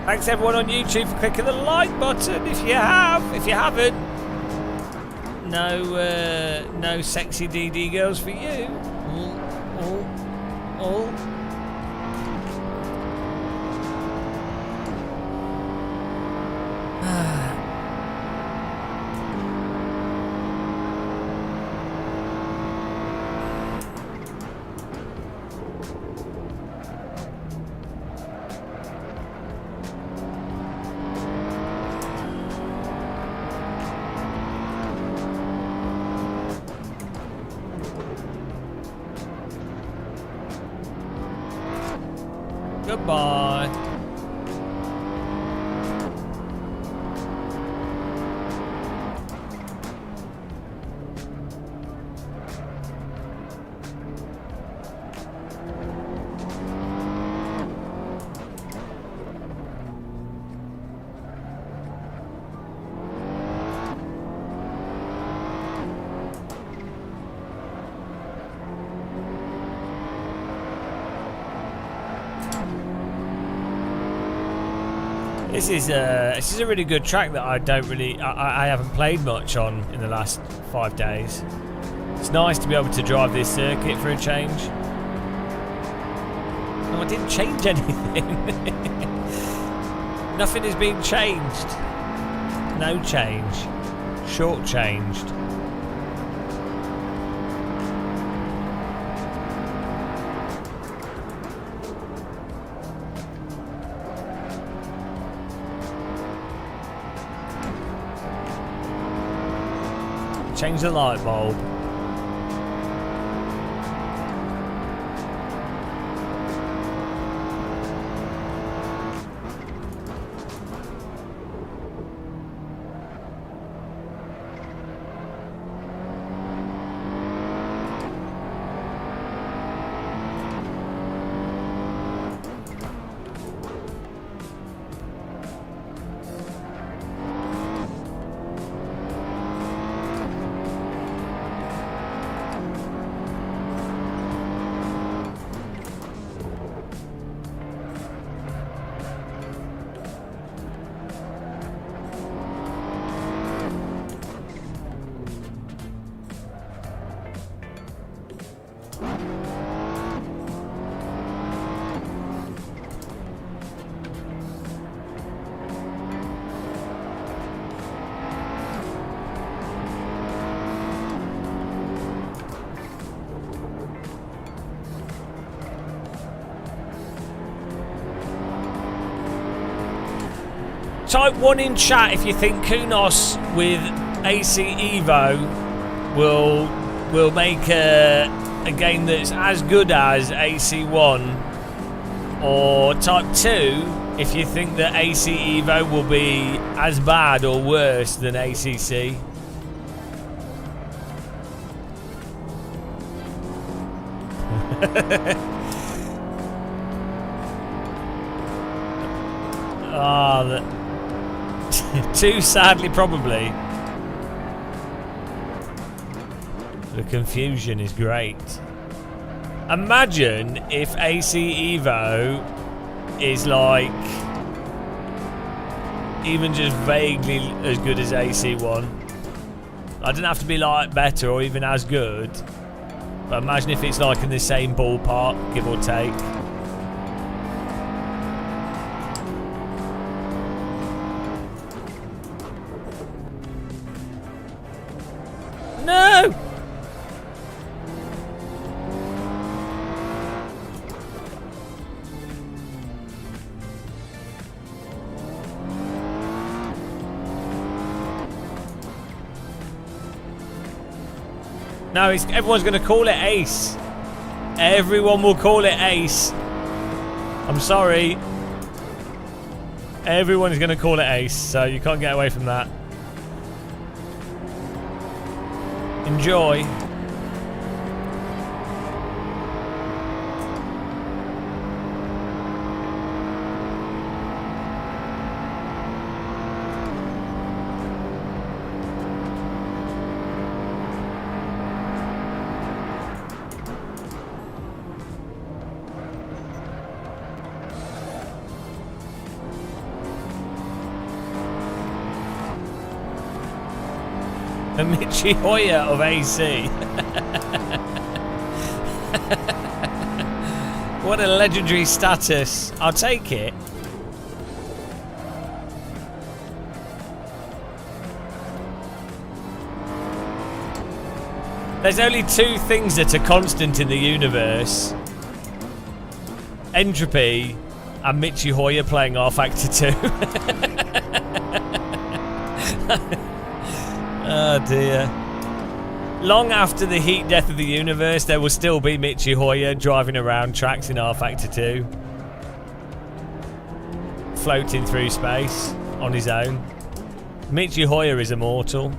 Thanks everyone on YouTube for clicking the like button. If you haven't, no sexy DD girls for you. Goodbye. This is a really good track that I haven't played much on in the last 5 days. It's nice to be able to drive this circuit for a change. No, I didn't change anything. Nothing is being changed. No change. Short-changed. Change the light bulb. type 1 in chat if you think Kunos with AC Evo will make a game that's as good as AC1, or type 2 if you think that AC Evo will be as bad or worse than ACC. Too sadly, probably. The confusion is great. Imagine if AC Evo is like even just vaguely as good as AC1. I don't have to be like better or even as good, but imagine if it's like in the same ballpark, give or take. No! No, everyone's going to call it ace. Everyone will call it ace. I'm sorry. Everyone is going to call it ace, so you can't get away from that. Enjoy. The Michi Hoya of AC. What a legendary status. I'll take it. There's only two things that are constant in the universe. Entropy and Michi Hoya playing R Factor 2. Oh dear. Long after the heat death of the universe, there will still be Michi Hoya driving around tracks in R Factor 2. Floating through space on his own. Michi Hoya is immortal.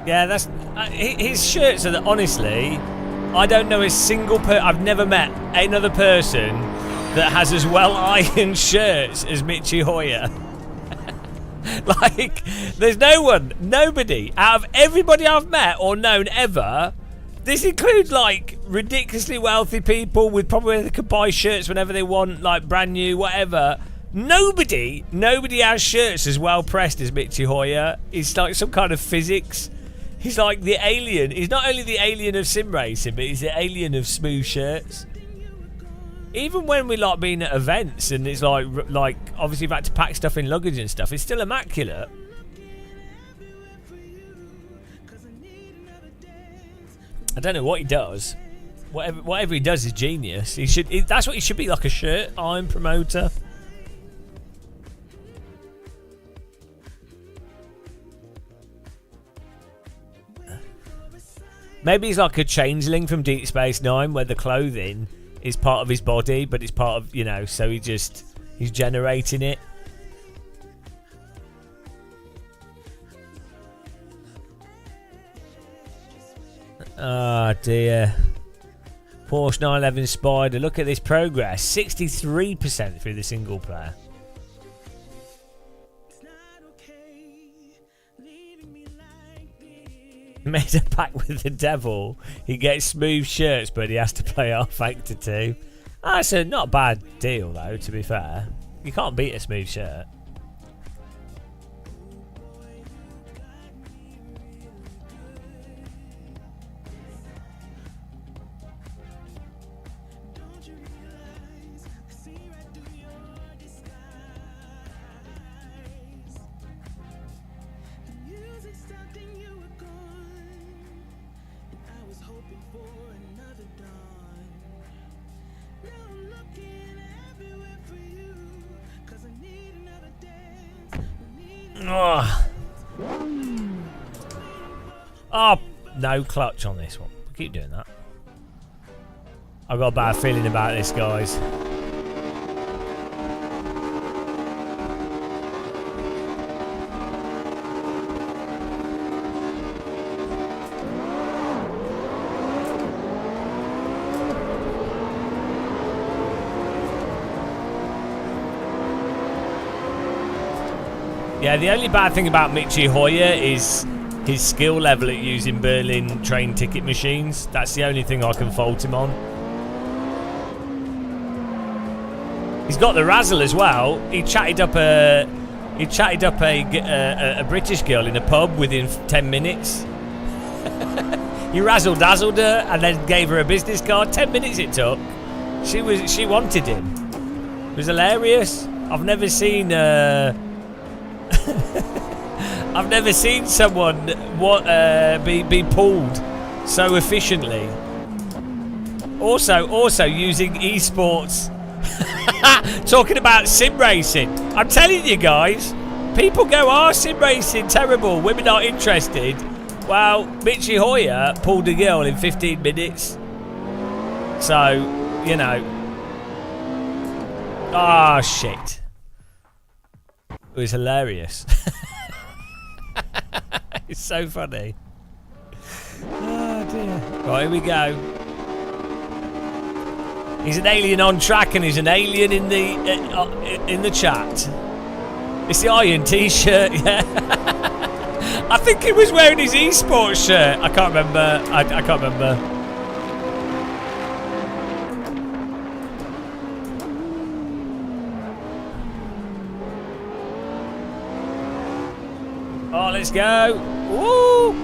Yeah, that's his shirts are honestly, I don't know a single I've never met another person that has as well ironed shirts as Michi Hoya. Like, there's nobody out of everybody I've met or known ever. This includes like ridiculously wealthy people with probably they could buy shirts whenever they want, like brand new, whatever. Nobody has shirts as well pressed as Michi Hoya. It's like some kind of physics. He's like the alien. He's not only the alien of sim racing, but he's the alien of smooth shirts. Even when we like being at events and it's like obviously you've had to pack stuff in luggage and stuff, it's still immaculate. I don't know what he does. Whatever he does is genius. That's what he should be, like a shirt iron promoter. Maybe he's like a changeling from Deep Space Nine, where the clothing is part of his body, but it's part of, you know, so he's generating it. Oh dear. Porsche 911 Spider, look at this progress. 63% through the single player. Made a pact with the devil. He gets smooth shirts, but he has to play R Factor 2. That's a not bad deal, though, to be fair. You can't beat a smooth shirt. Oh. Oh, no clutch on this one. Keep doing that. I've got a bad feeling about this, guys. Yeah, the only bad thing about Michi Hoyer is his skill level at using Berlin train ticket machines. That's the only thing I can fault him on. He's got the razzle as well. He chatted up a British girl in a pub within 10 minutes. He razzle dazzled her and then gave her a business card. 10 minutes it took. She wanted him. It was hilarious. I've never seen I've never seen someone be pulled so efficiently. Also using esports. Talking about sim racing. I'm telling you guys, people go, sim racing, terrible, women aren't interested. Well, Michi Hoyer pulled a girl in 15 minutes. So, you know. Ah, shit. It was hilarious. It's so funny. Oh dear. Right, here we go. He's an alien on track and he's an alien in the chat. It's the Iron T-shirt, yeah. I think he was wearing his esports shirt. I can't remember. I can't remember. Oh, let's go. Woo!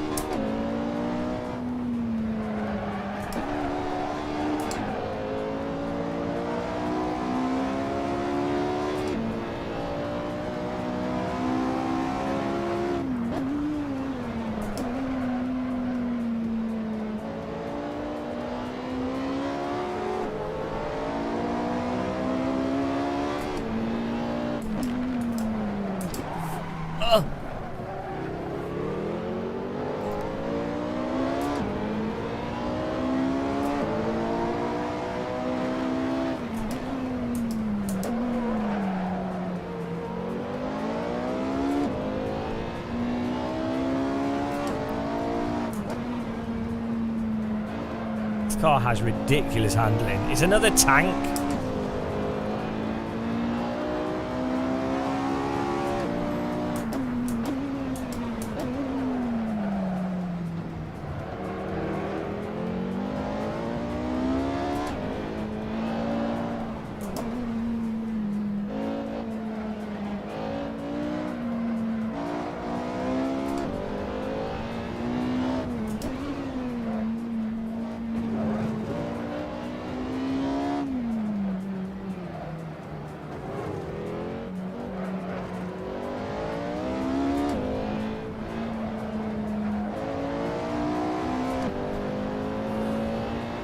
This car has ridiculous handling. It's another tank.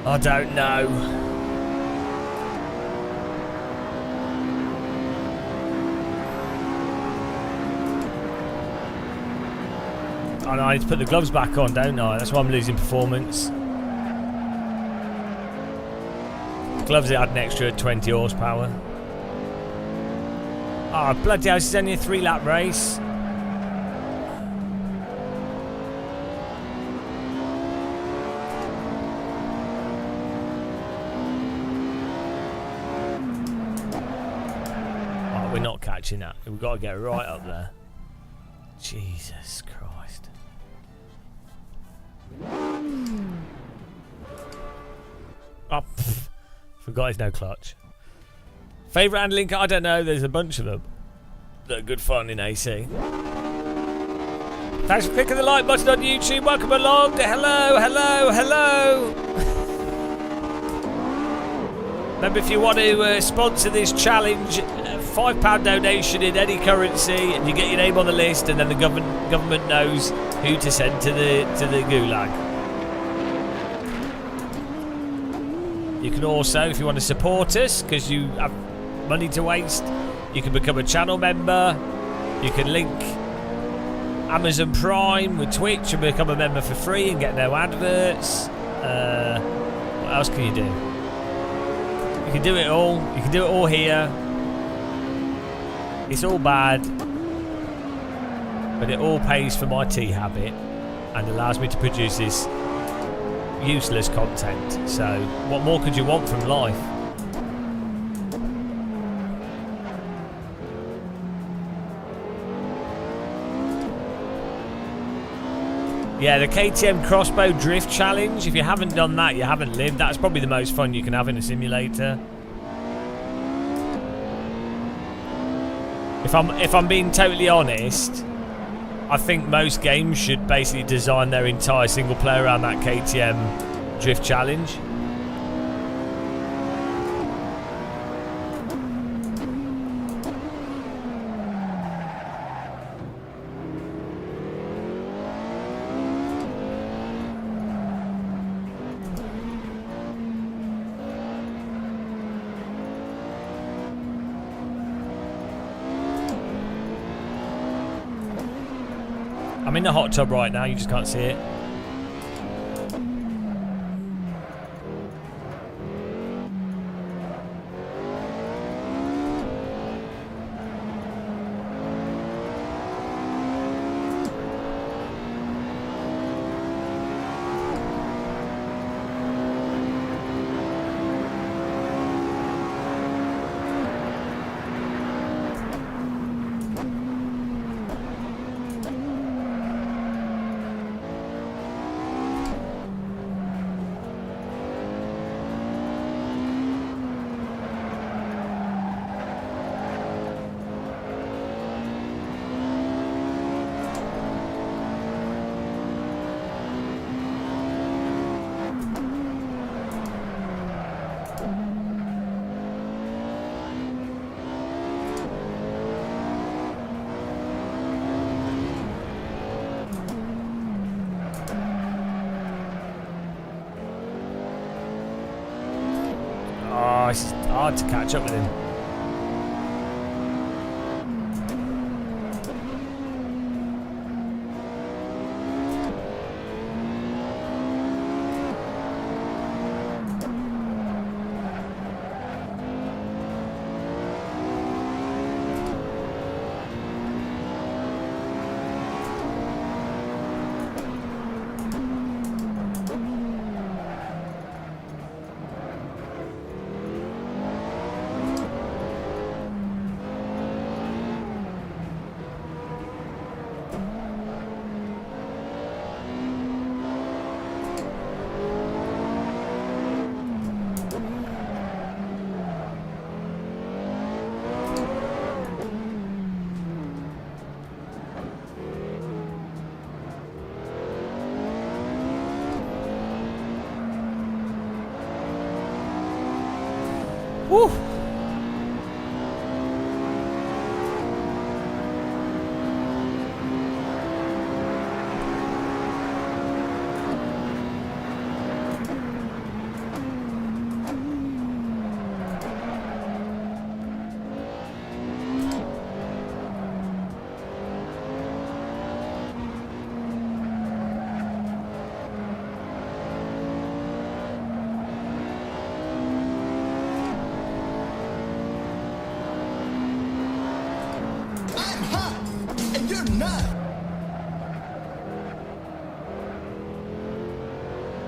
I don't know. Oh, no, I need to put the gloves back on, don't I? That's why I'm losing performance. Gloves add an extra 20 horsepower. Oh, bloody hell, this is only a 3-lap race. We're not catching that. We've got to get right up there. Jesus Christ. Oh, forgot he's no clutch. Favourite handling car? I don't know. There's a bunch of them that are good fun in AC. Thanks for clicking the like button on YouTube. Welcome along. Hello, hello, hello. Remember, if you want to sponsor this challenge, £5 donation in any currency, and you get your name on the list, and then the government knows who to send to the gulag. You can also, if you want to support us, because you have money to waste, you can become a channel member. You can link Amazon Prime, with Twitch, and become a member for free and get no adverts. What else can you do? You can do it all. You can do it all here. It's all bad, but it all pays for my tea habit and allows me to produce this useless content. So what more could you want from life? Yeah, the KTM Crossbow Drift Challenge. If you haven't done that, you haven't lived. That's probably the most fun you can have in a simulator. If I'm being totally honest, I think most games should basically design their entire single player around that KTM Drift Challenge. I'm in the hot tub right now, you just can't see it. Oh, it's hard to catch up with him. Woo!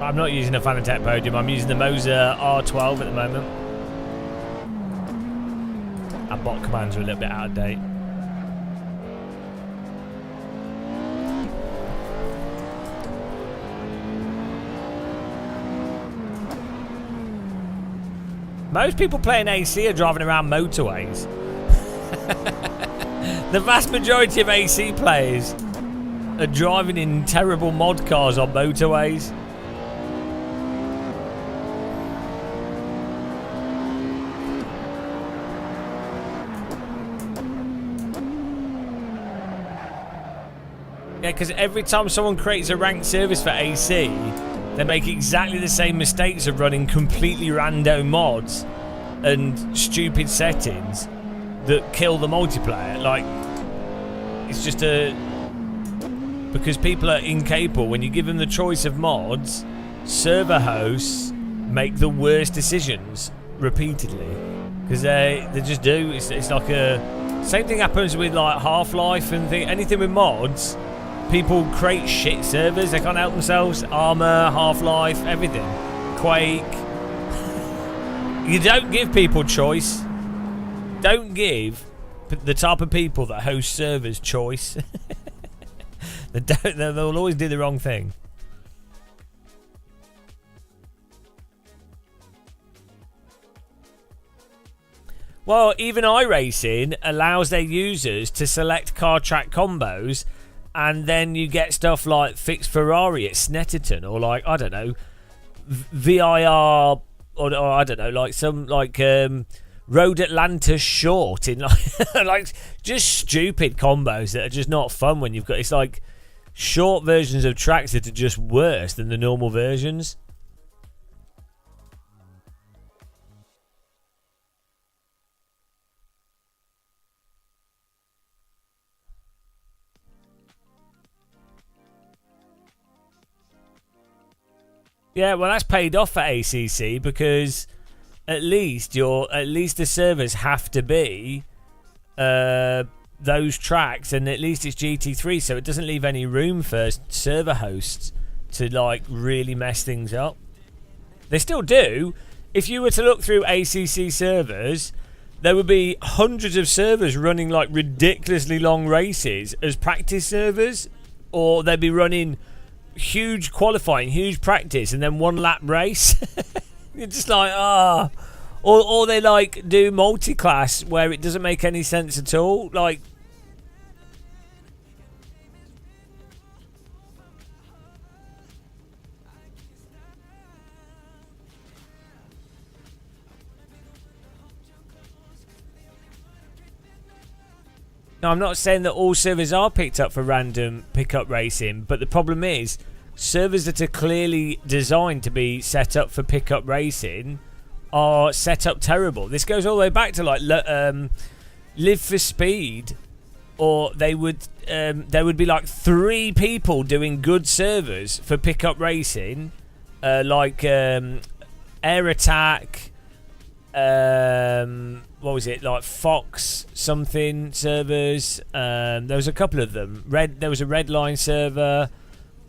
I'm not using a Fanatec podium, I'm using the Moser R12 at the moment. Our bot commands are a little bit out of date. Most people playing AC are driving around motorways. The vast majority of AC players are driving in terrible mod cars on motorways. Yeah, because every time someone creates a ranked service for AC, they make exactly the same mistakes of running completely random mods and stupid settings that kill the multiplayer. Like, it's just a because people are incapable. When you give them the choice of mods, server hosts make the worst decisions repeatedly because they just do. It's like a same thing happens with like Half-Life and anything with mods. People create shit servers. They can't help themselves. Armor, Half-Life, everything. Quake. You don't give people choice. Don't give the type of people that host servers choice. They'll always do the wrong thing. Well, even iRacing allows their users to select car track combos, and then you get stuff like Fix Ferrari at Snetterton, or like, I don't know, VIR, or I don't know, like some like Road Atlanta short in like just stupid combos that are just not fun when you've got, it's like short versions of tracks that are just worse than the normal versions. Yeah, well, that's paid off for ACC because at least the servers have to be those tracks, and at least it's GT3, so it doesn't leave any room for server hosts to like really mess things up. They still do. If you were to look through ACC servers, there would be hundreds of servers running like ridiculously long races as practice servers, or they'd be running huge qualifying, huge practice, and then one lap race. You're just like, or they like do multi-class where it doesn't make any sense at all. Like, now, I'm not saying that all servers are picked up for random pickup racing, but the problem is servers that are clearly designed to be set up for pickup racing are set up terrible. This goes all the way back to like Live for Speed, or there would be like 3 people doing good servers for pickup racing, like Air Attack, what was it, like Fox something servers. There was a couple of them. There was a Redline server,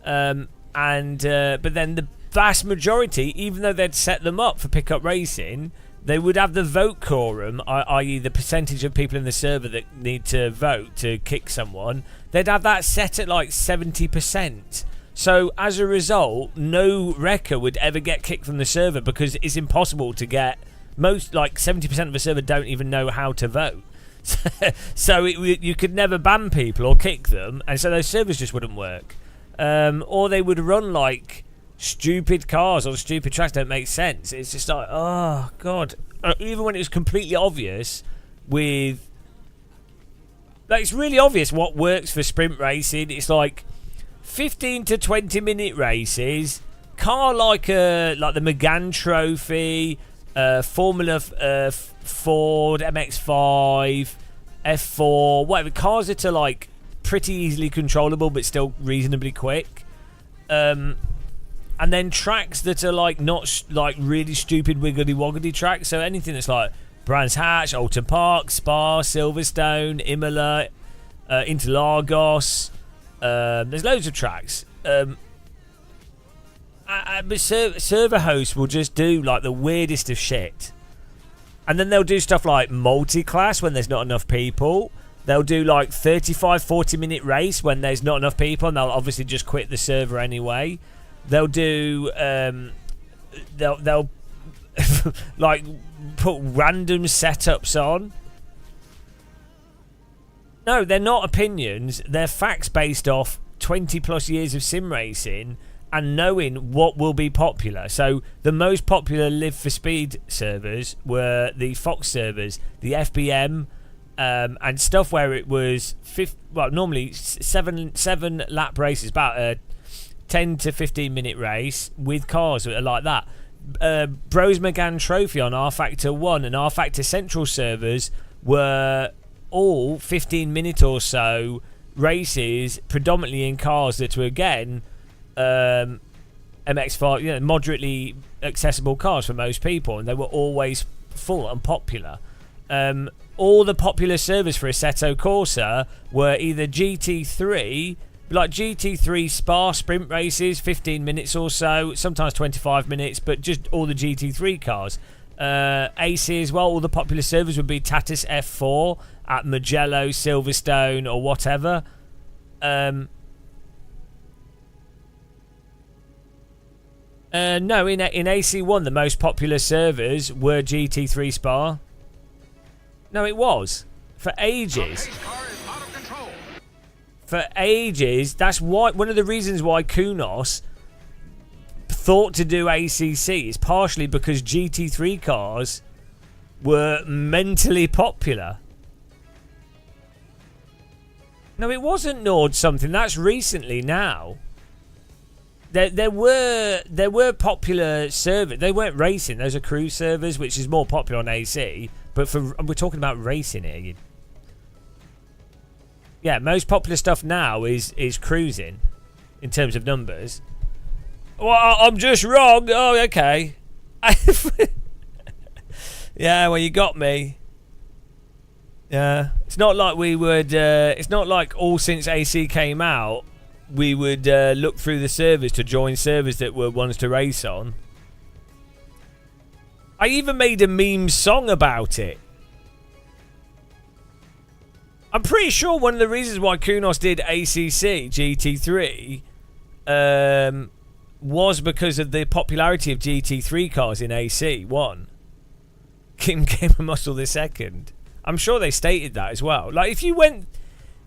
but then the vast majority, even though they'd set them up for pickup racing, they would have the vote quorum, i.e. the percentage of people in the server that need to vote to kick someone. They'd have that set at like 70%. So as a result, no wrecker would ever get kicked from the server because it's impossible to get. Most, like 70% of the server don't even know how to vote. So you could never ban people or kick them, and so those servers just wouldn't work. Or they would run like stupid cars on stupid tracks that don't make sense. It's just like, oh god. Even when it was completely obvious with, like, it's really obvious what works for sprint racing. It's like 15 to 20 minute races, car like the McGann Trophy, Formula Ford, MX-5, F4, whatever, cars that are like pretty easily controllable but still reasonably quick. And then tracks that are like not like really stupid wiggly woggly tracks. So anything that's like Brands Hatch, Alton Park, Spa, Silverstone, Imola, Interlagos. There's loads of tracks. But server hosts will just do like the weirdest of shit. And then they'll do stuff like multi-class when there's not enough people. They'll do like 35-40 minute race when there's not enough people, and they'll obviously just quit the server anyway. They'll do they'll like put random setups on. No, they're not opinions. They're facts based off 20 plus years of sim racing and knowing what will be popular. So the most popular Live for Speed servers were the Fox servers, the FBM, and stuff where it was normally seven lap races, about a 10 to 15 minute race with cars that are like that. Bros McGann Trophy on R Factor 1 and R Factor Central servers were all 15 minute or so races predominantly in cars that were, again, MX-5, you know, moderately accessible cars for most people, and they were always full and popular. All the popular servers for Assetto Corsa were either GT3, like GT3 Spa sprint races, 15 minutes or so, sometimes 25 minutes, but just all the GT3 cars. AC as well, all the popular servers would be Tatus F4 at Mugello, Silverstone, or whatever. No, in AC1, the most popular servers were GT3 Spa. No, it was. For ages. The pace car is out of control. For ages, that's why one of the reasons why Kunos thought to do ACC is partially because GT3 cars were mentally popular. No, it wasn't Nord something. That's recently now. There were popular servers. They weren't racing. Those are cruise servers, which is more popular on AC. But we're talking about racing here. Yeah, most popular stuff now is cruising in terms of numbers. Well, I'm just wrong. Oh, okay. Yeah, well, you got me. Yeah, it's not like we would. It's not like all since AC came out, we would look through the servers to join servers that were ones to race on. I even made a meme song about it. I'm pretty sure one of the reasons why Kunos did ACC GT3 was because of the popularity of GT3 cars in AC1. Kim Gamer Muscle II. I'm sure they stated that as well. Like, if you went...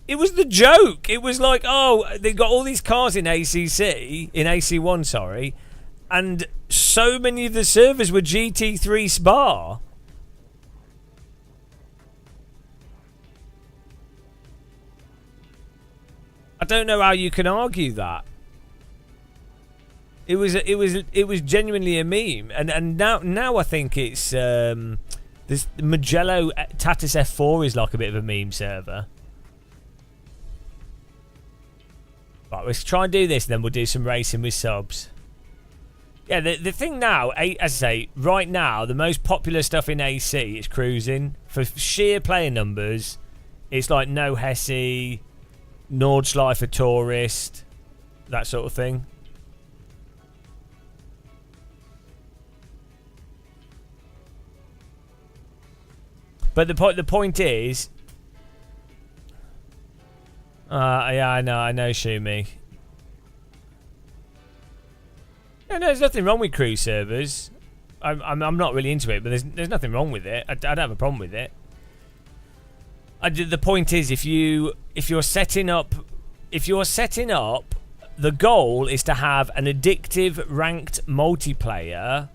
It was the joke. It was like, oh, they got all these cars in ACC, in AC1, sorry, and so many of the servers were GT3 Spa. I don't know how you can argue that. It was genuinely a meme, and now I think it's this Mugello Tatus F4 is like a bit of a meme server. Right, let's try and do this, and then we'll do some racing with subs. Yeah, the thing now, as I say, right now, the most popular stuff in AC is cruising. For sheer player numbers, it's like No Hesse, Nordschleifer Tourist, that sort of thing. But the point is... yeah, I know, Shumi. Yeah, no, there's nothing wrong with cruise servers. I'm not really into it, but there's nothing wrong with it. I don't have a problem with it. The point is, if you're setting up, the goal is to have an addictive ranked multiplayer.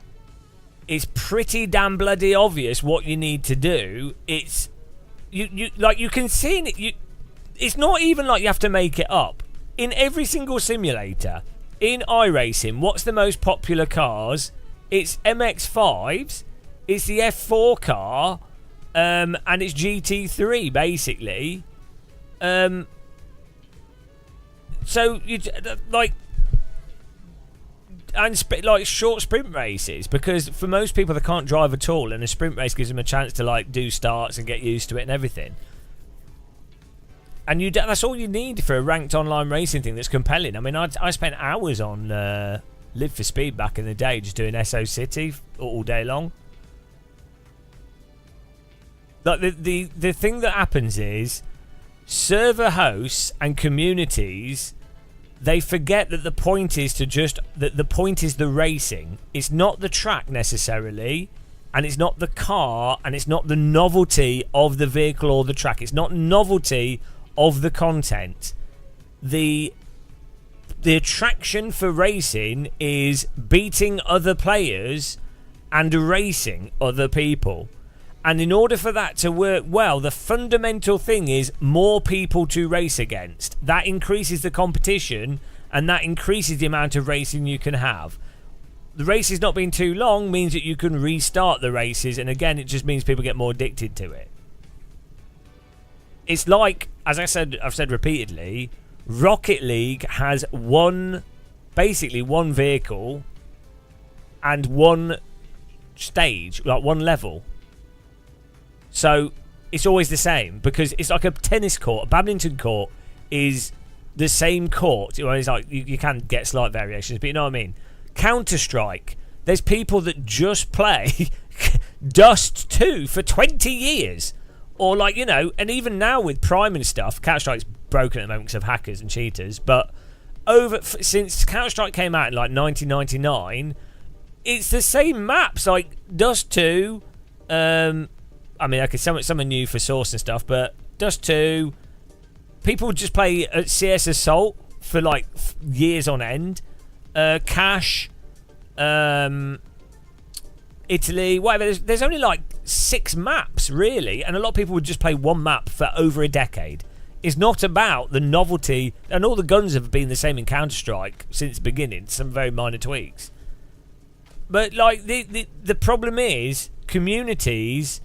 It's pretty damn bloody obvious what you need to do. It's you can see it. It's not even like you have to make it up. In every single simulator, in iRacing, what's the most popular cars? It's MX-5s, it's the F4 car, and it's GT3, basically. So, you like... And like short sprint races, because for most people they can't drive at all, and a sprint race gives them a chance to like do starts and get used to it and everything. And that's all you need for a ranked online racing thing that's compelling. I mean, I spent hours on Live for Speed back in the day, just doing SO City all day long. Like the thing that happens is server hosts and communities, they forget that the point is the racing. It's not the track necessarily, and it's not the car, and it's not the novelty of the vehicle or the track. It's not novelty of the content. The attraction for racing is beating other players and racing other people. And in order for that to work well, the fundamental thing is more people to race against. That increases the competition, and that increases the amount of racing you can have. The races not being too long means that you can restart the races, and again, it just means people get more addicted to it. It's like as I've said repeatedly, Rocket League has basically one vehicle and one stage, like one level. So it's always the same, because it's like a tennis court. A badminton court is the same court. It's like you can get slight variations, but you know what I mean. Counter-Strike, there's people that just play Dust 2 for 20 years. Or like, you know, and even now with Prime and stuff, Counter-Strike's broken at the moment because of hackers and cheaters, but since Counter-Strike came out in like 1999, it's the same maps, like Dust 2, I mean, okay, some are new for Source and stuff, but Dust 2, people would just play CS Assault for like years on end. Cash, Italy, whatever. There's only like 6 maps, really, and a lot of people would just play one map for over a decade. It's not about the novelty, and all the guns have been the same in Counter-Strike since the beginning, some very minor tweaks. But like the problem is communities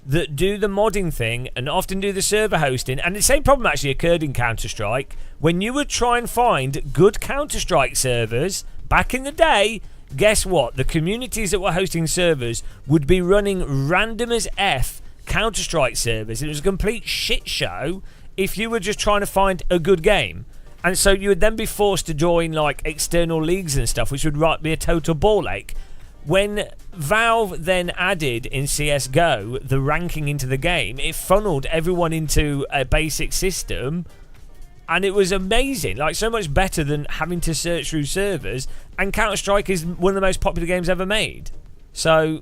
that do the modding thing and often do the server hosting, and the same problem actually occurred in Counter-Strike. When you would try and find good Counter-Strike servers back in the day, guess what? The communities that were hosting servers would be running random as F Counter-Strike servers. It was a complete shit show if you were just trying to find a good game. And so you would then be forced to join like external leagues and stuff, which would be a total ball ache. When Valve then added in CSGO the ranking into the game, it funneled everyone into a basic system, and it was amazing, like so much better than having to search through servers. And Counter-Strike is one of the most popular games ever made. So,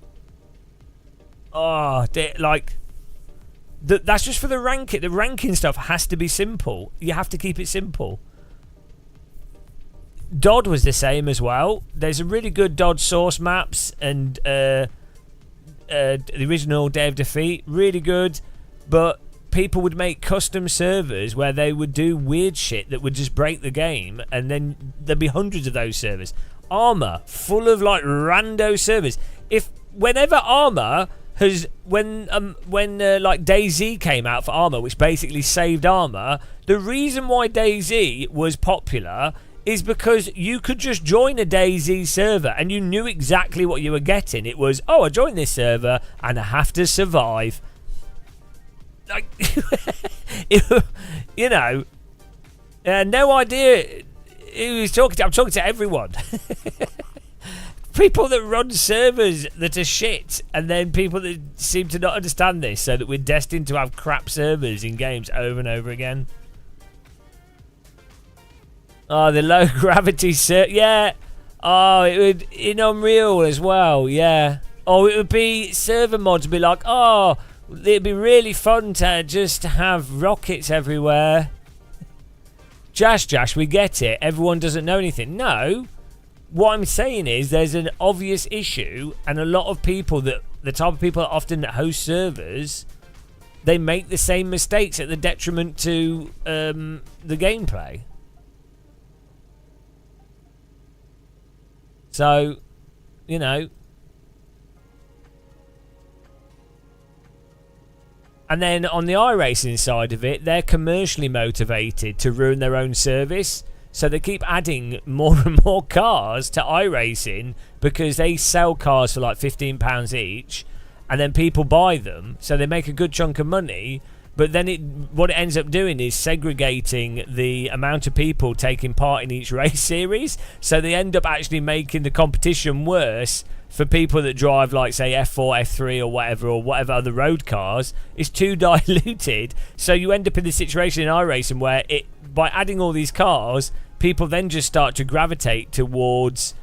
that's just for the ranking. The ranking stuff has to be simple. You have to keep it simple. DOD was the same as well. There's a really good DOD source maps, and the original Day of Defeat, really good, but people would make custom servers where they would do weird shit that would just break the game, and then there'd be hundreds of those servers. Armour, full of like rando servers. Whenever Armour has, when like DayZ came out for Armour, which basically saved Armour, the reason why DayZ was popular is because you could just join a DayZ server and you knew exactly what you were getting. It was, oh, I joined this server and I have to survive. Like, you know, no idea who he's talking to. I'm talking to everyone. People that run servers that are shit, and then people that seem to not understand this, so that we're destined to have crap servers in games over and over again. Oh, the low gravity yeah. Oh, it would in Unreal as well, yeah. Oh, it would be server mods would be like, oh, it'd be really fun to just have rockets everywhere. Josh, we get it. Everyone doesn't know anything. No. What I'm saying is there's an obvious issue, and a lot of people the type of people that often host servers, they make the same mistakes at the detriment to the gameplay. So, you know. And then on the iRacing side of it, they're commercially motivated to ruin their own service. So they keep adding more and more cars to iRacing because they sell cars for like £15 each, and then people buy them. So they make a good chunk of money. But then what it ends up doing is segregating the amount of people taking part in each race series. So they end up actually making the competition worse for people that drive, like, say, F4, F3 or whatever other road cars. It's too diluted. So you end up in this situation in iRacing where by adding all these cars, people then just start to gravitate towards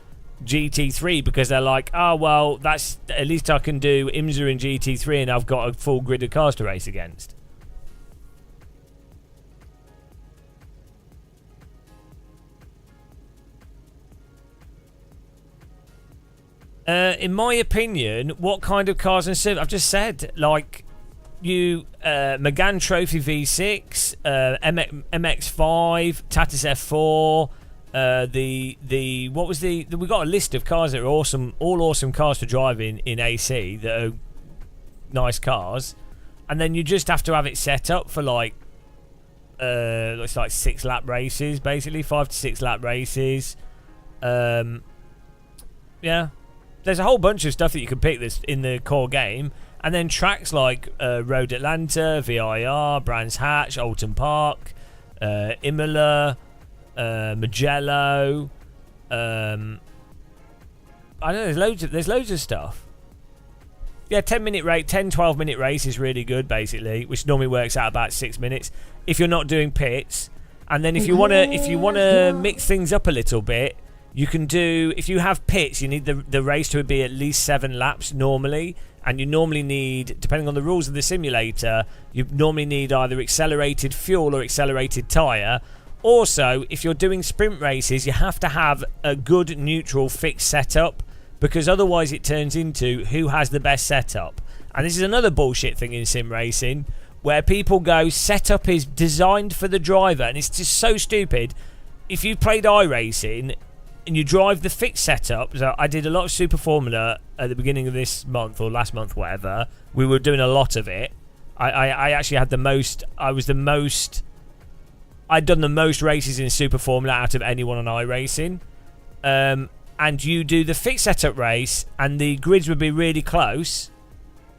GT3 because they're like, oh, well, that's at least I can do IMSA in GT3 and I've got a full grid of cars to race against. In my opinion, what kind of cars and servers? I've just said, like, Megane Trophy V6, MX5, Tatis F4, we got a list of cars that are awesome, all awesome cars to drive in AC that are nice cars, and then you just have to have it set up for like It's like 6 lap races, basically 5 to 6 lap races. Yeah, there's a whole bunch of stuff that you can pick this in the core game, and then tracks like Road Atlanta, VIR, Brands Hatch, Alton Park, Imola, Mugello. I don't know. There's loads of stuff. Yeah, 10-minute race, 12-minute race is really good, basically, which normally works out about 6 minutes if you're not doing pits. And then if you wanna mix things up a little bit, you can do, if you have pits, you need the race to be at least 7 laps normally, and you normally need, depending on the rules of the simulator, you normally need either accelerated fuel or accelerated tyre. Also, if you're doing sprint races, you have to have a good neutral fixed setup, because otherwise it turns into who has the best setup. And this is another bullshit thing in sim racing, where people go, setup is designed for the driver, and it's just so stupid. If you played iRacing and you drive the fixed setup, so I did a lot of Super Formula at the beginning of this month or last month, whatever. We were doing a lot of it. I actually had the most. I'd done the most races in Super Formula out of anyone on iRacing. And you do the fixed setup race, and the grids would be really close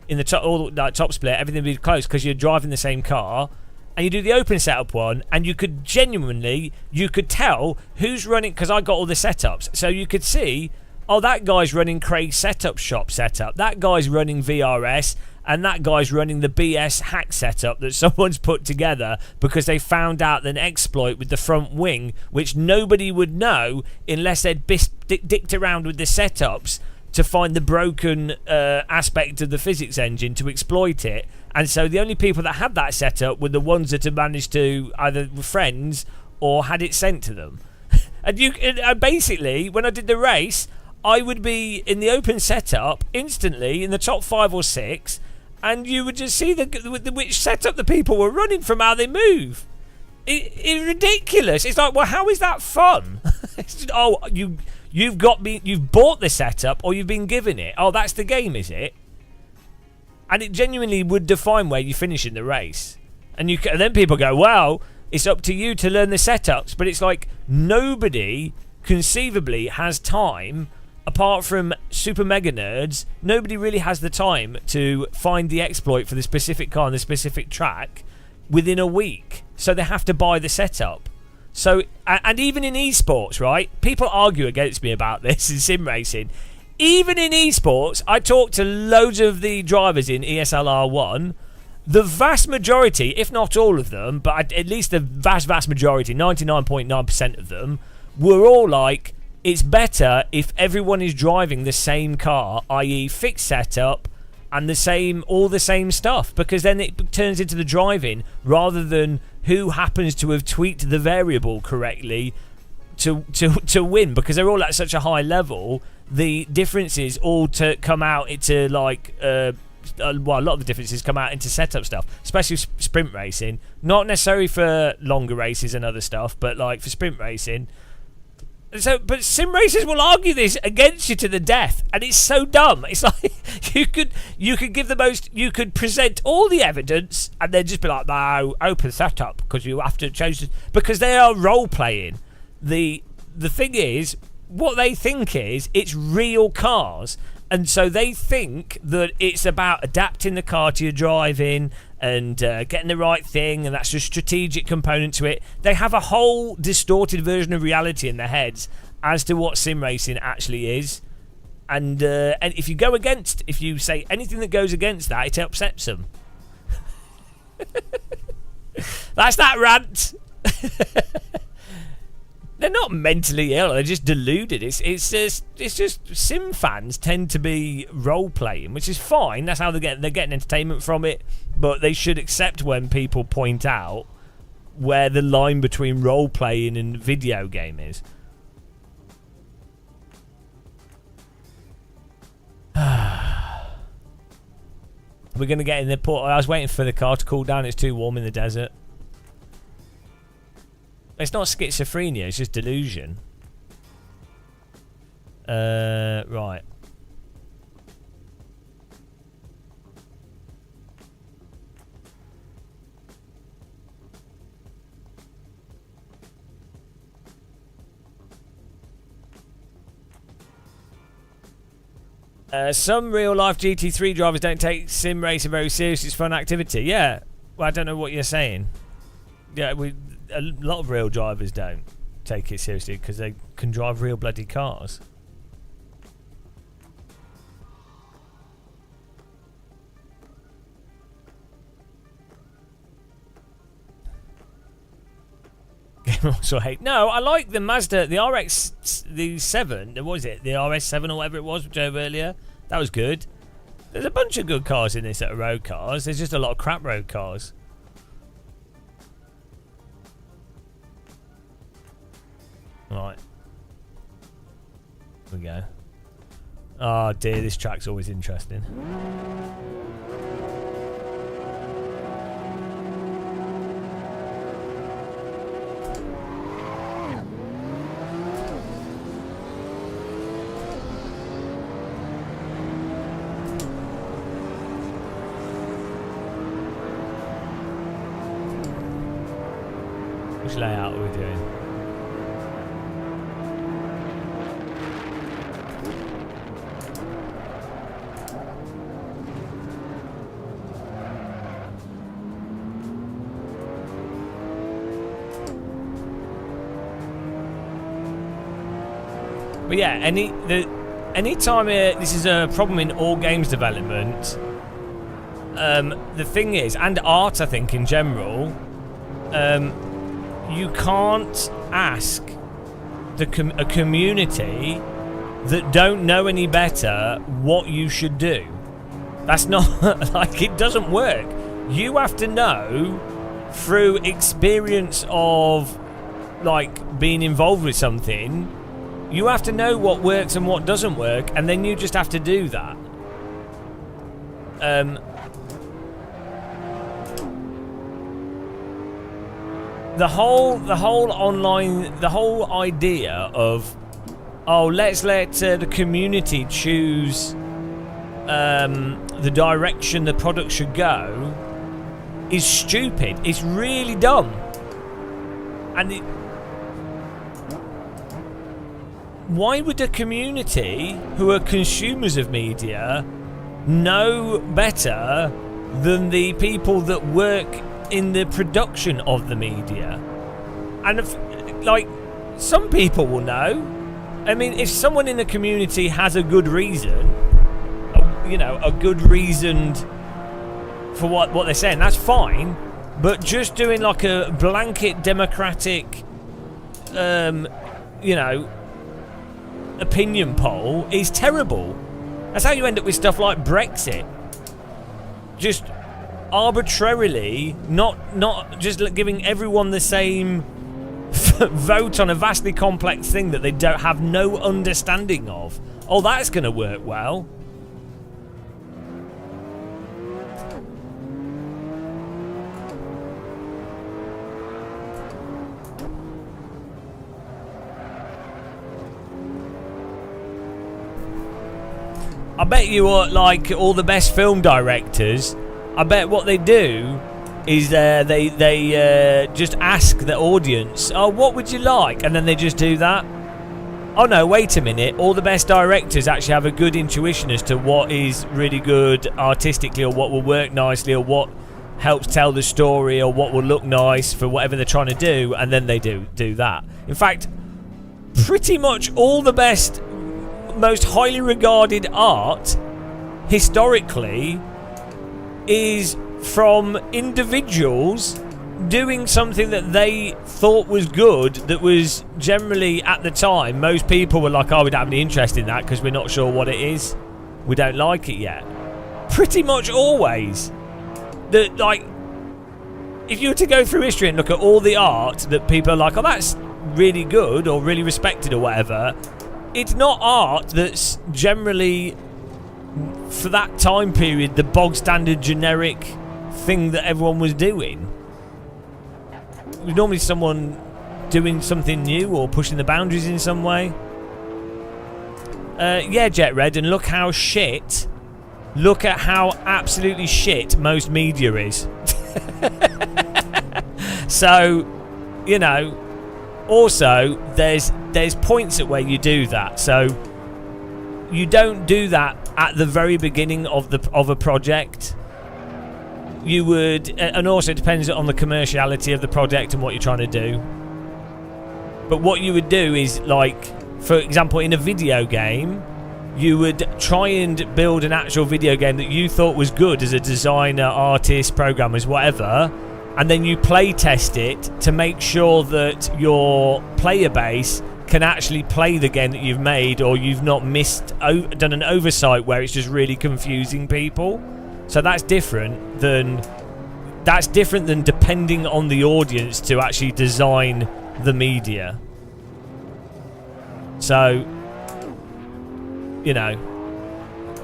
in the top, all like top split. Everything would be close because you're driving the same car. And you do the open setup one, and you could tell who's running, because I got all the setups, so you could see, oh, that guy's running Craig's setup shop setup, that guy's running VRS, and that guy's running the BS hack setup that someone's put together because they found out an exploit with the front wing, which nobody would know unless they'd dicked around with the setups to find the broken aspect of the physics engine to exploit it. And so the only people that had that setup were the ones that had managed to either were friends or had it sent to them. And basically, when I did the race, I would be in the open setup instantly in the top 5 or 6, and you would just see which setup the people were running from how they move. It's ridiculous. It's like, well, how is that fun? It's just, oh, you've bought the setup or you've been given it. Oh, that's the game, is it? And it genuinely would define where you finish in the race. And then people go, well, it's up to you to learn the setups. But it's like nobody conceivably has time, apart from super mega nerds, nobody really has the time to find the exploit for the specific car on the specific track within a week. So they have to buy the setup. So, and even in esports, right? People argue against me about this in sim racing. Even in esports, I talked to loads of the drivers in ESLR1. The vast majority, if not all of them, but at least the vast majority, 99.9% of them, were all like, it's better if everyone is driving the same car, i.e. fixed setup, and all the same stuff, because then it turns into the driving rather than who happens to have tweaked the variable correctly to win, because they're all at such a high level. The differences all to come out into like well, a lot of the differences come out into setup stuff, especially sprint racing. Not necessarily for longer races and other stuff, but like for sprint racing. So, but sim racers will argue this against you to the death, and it's so dumb. It's like you could present all the evidence and then just be like, no, open setup because you have to change it, because they are role playing. The thing is, what they think is it's real cars, and so they think that it's about adapting the car to your driving and getting the right thing, and that's a strategic component to it. They have a whole distorted version of reality in their heads as to what sim racing actually is, and if you say anything that goes against that, it upsets them. That's that rant. They're not mentally ill, they're just deluded. It's just sim fans tend to be role playing, which is fine. That's how they're getting entertainment from it. But they should accept when people point out where the line between role playing and video game is. We're gonna get in the port. I was waiting for the car to cool down. It's too warm in the desert. It's not schizophrenia, it's just delusion. Right. Some real-life GT3 drivers don't take sim racing very seriously. It's a fun activity. Yeah. Well, I don't know what you're saying. Yeah, a lot of real drivers don't take it seriously because they can drive real bloody cars. Also hate. No, I like the Mazda, the RX, the 7. What was it? The RS7 or whatever it was, we drove earlier. That was good. There's a bunch of good cars in this that are road cars. There's just a lot of crap road cars. Right. Here we go. Oh dear, this track's always interesting. Which layout are we doing? But yeah, anytime this is a problem in all games development, the thing is, and art I think in general, you can't ask a community that don't know any better what you should do. That's not, like, it doesn't work. You have to know through experience of, like, being involved with something. You have to know what works and what doesn't work, and then you just have to do that. The whole idea of, oh, let's let the community choose the direction the product should go is stupid. It's really dumb. And why would the community, who are consumers of media, know better than the people that work in the production of the media? And like, some people will know. I mean, if someone in the community has a good reason, you know, a good reason for what they're saying, that's fine. But just doing like a blanket democratic, you know, opinion poll is terrible. That's how you end up with stuff like Brexit. Just arbitrarily not just giving everyone the same vote on a vastly complex thing that they don't have no understanding of. Oh, that's going to work well. I bet you are, like, all the best film directors, I bet what they do is they just ask the audience, oh, what would you like? And then they just do that. Oh no, wait a minute. All the best directors actually have a good intuition as to what is really good artistically, or what will work nicely, or what helps tell the story, or what will look nice for whatever they're trying to do, and then they do that. In fact, pretty much all the best, most highly regarded art historically is from individuals doing something that they thought was good, that was generally, at the time, most people were like, oh, we don't have any interest in that because we're not sure what it is, we don't like it yet. Pretty much always. That, like, if you were to go through history and look at all the art that people are like, oh, that's really good or really respected or whatever, it's not art that's generally, for that time period, the bog standard generic thing that everyone was doing. It was normally someone doing something new or pushing the boundaries in some way. Yeah, Jet Red, and look how shit, look at how absolutely shit most media is. So, you know, also there's points at where you do that. So you don't do that at the very beginning of a project, you would, and also it depends on the commerciality of the project and what you're trying to do. But what you would do is, like, for example, in a video game, you would try and build an actual video game that you thought was good as a designer, artist, programmers, whatever, and then you play test it to make sure that your player base can actually play the game that you've made, or you've not done an oversight where it's just really confusing people. So that's different than depending on the audience to actually design the media. So, you know,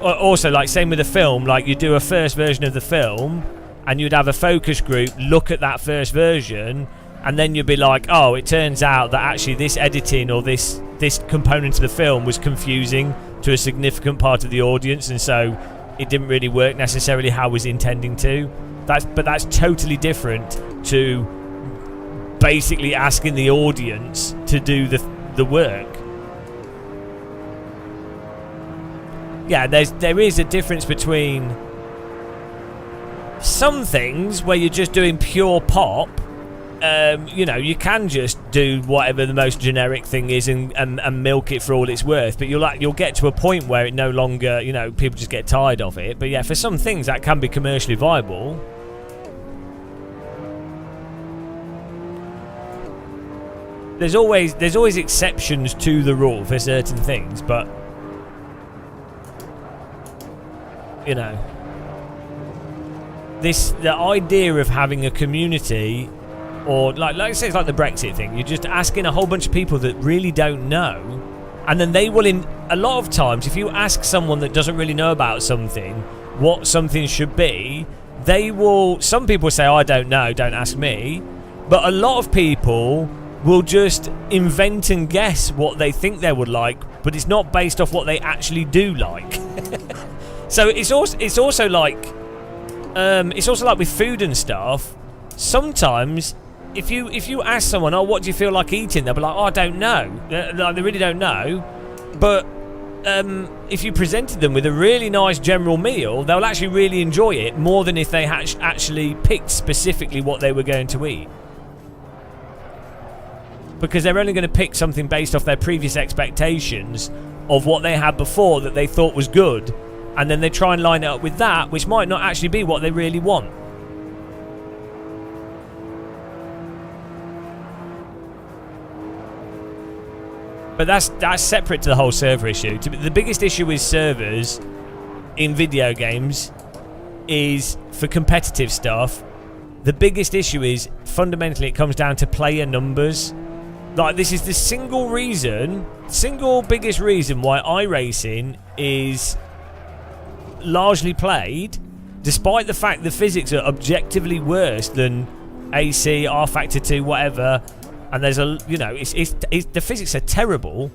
also, like, same with a film, like, you do a first version of the film and you'd have a focus group look at that first version, and then you'd be like, oh, it turns out that actually this editing or this component of the film was confusing to a significant part of the audience, and so it didn't really work necessarily how I was intending to. But that's totally different to basically asking the audience to do the work. Yeah, there is a difference between some things where you're just doing pure pop. You know, you can just do whatever the most generic thing is and milk it for all it's worth, but you'll get to a point where it no longer, you know, people just get tired of it. But yeah, for some things that can be commercially viable. There's always exceptions to the rule for certain things, but you know, the idea of having a community, or like say it's like the Brexit thing, you're just asking a whole bunch of people that really don't know, and then they will, in a lot of times, if you ask someone that doesn't really know about something what something should be, some people say, oh, I don't know, don't ask me, but a lot of people will just invent and guess what they think they would like, but it's not based off what they actually do like. So it's also like with food and stuff. Sometimes if you ask someone, oh, what do you feel like eating, they'll be like, oh, I don't know. They really don't know. But if you presented them with a really nice general meal, they'll actually really enjoy it more than if they actually picked specifically what they were going to eat. Because they're only going to pick something based off their previous expectations of what they had before that they thought was good, and then they try and line it up with that, which might not actually be what they really want. But that's separate to the whole server issue. The biggest issue with servers in video games is for competitive stuff. The biggest issue is fundamentally it comes down to player numbers. Like, this is the single biggest reason why iRacing is largely played, despite the fact the physics are objectively worse than AC, R Factor 2, whatever. And there's the physics are terrible,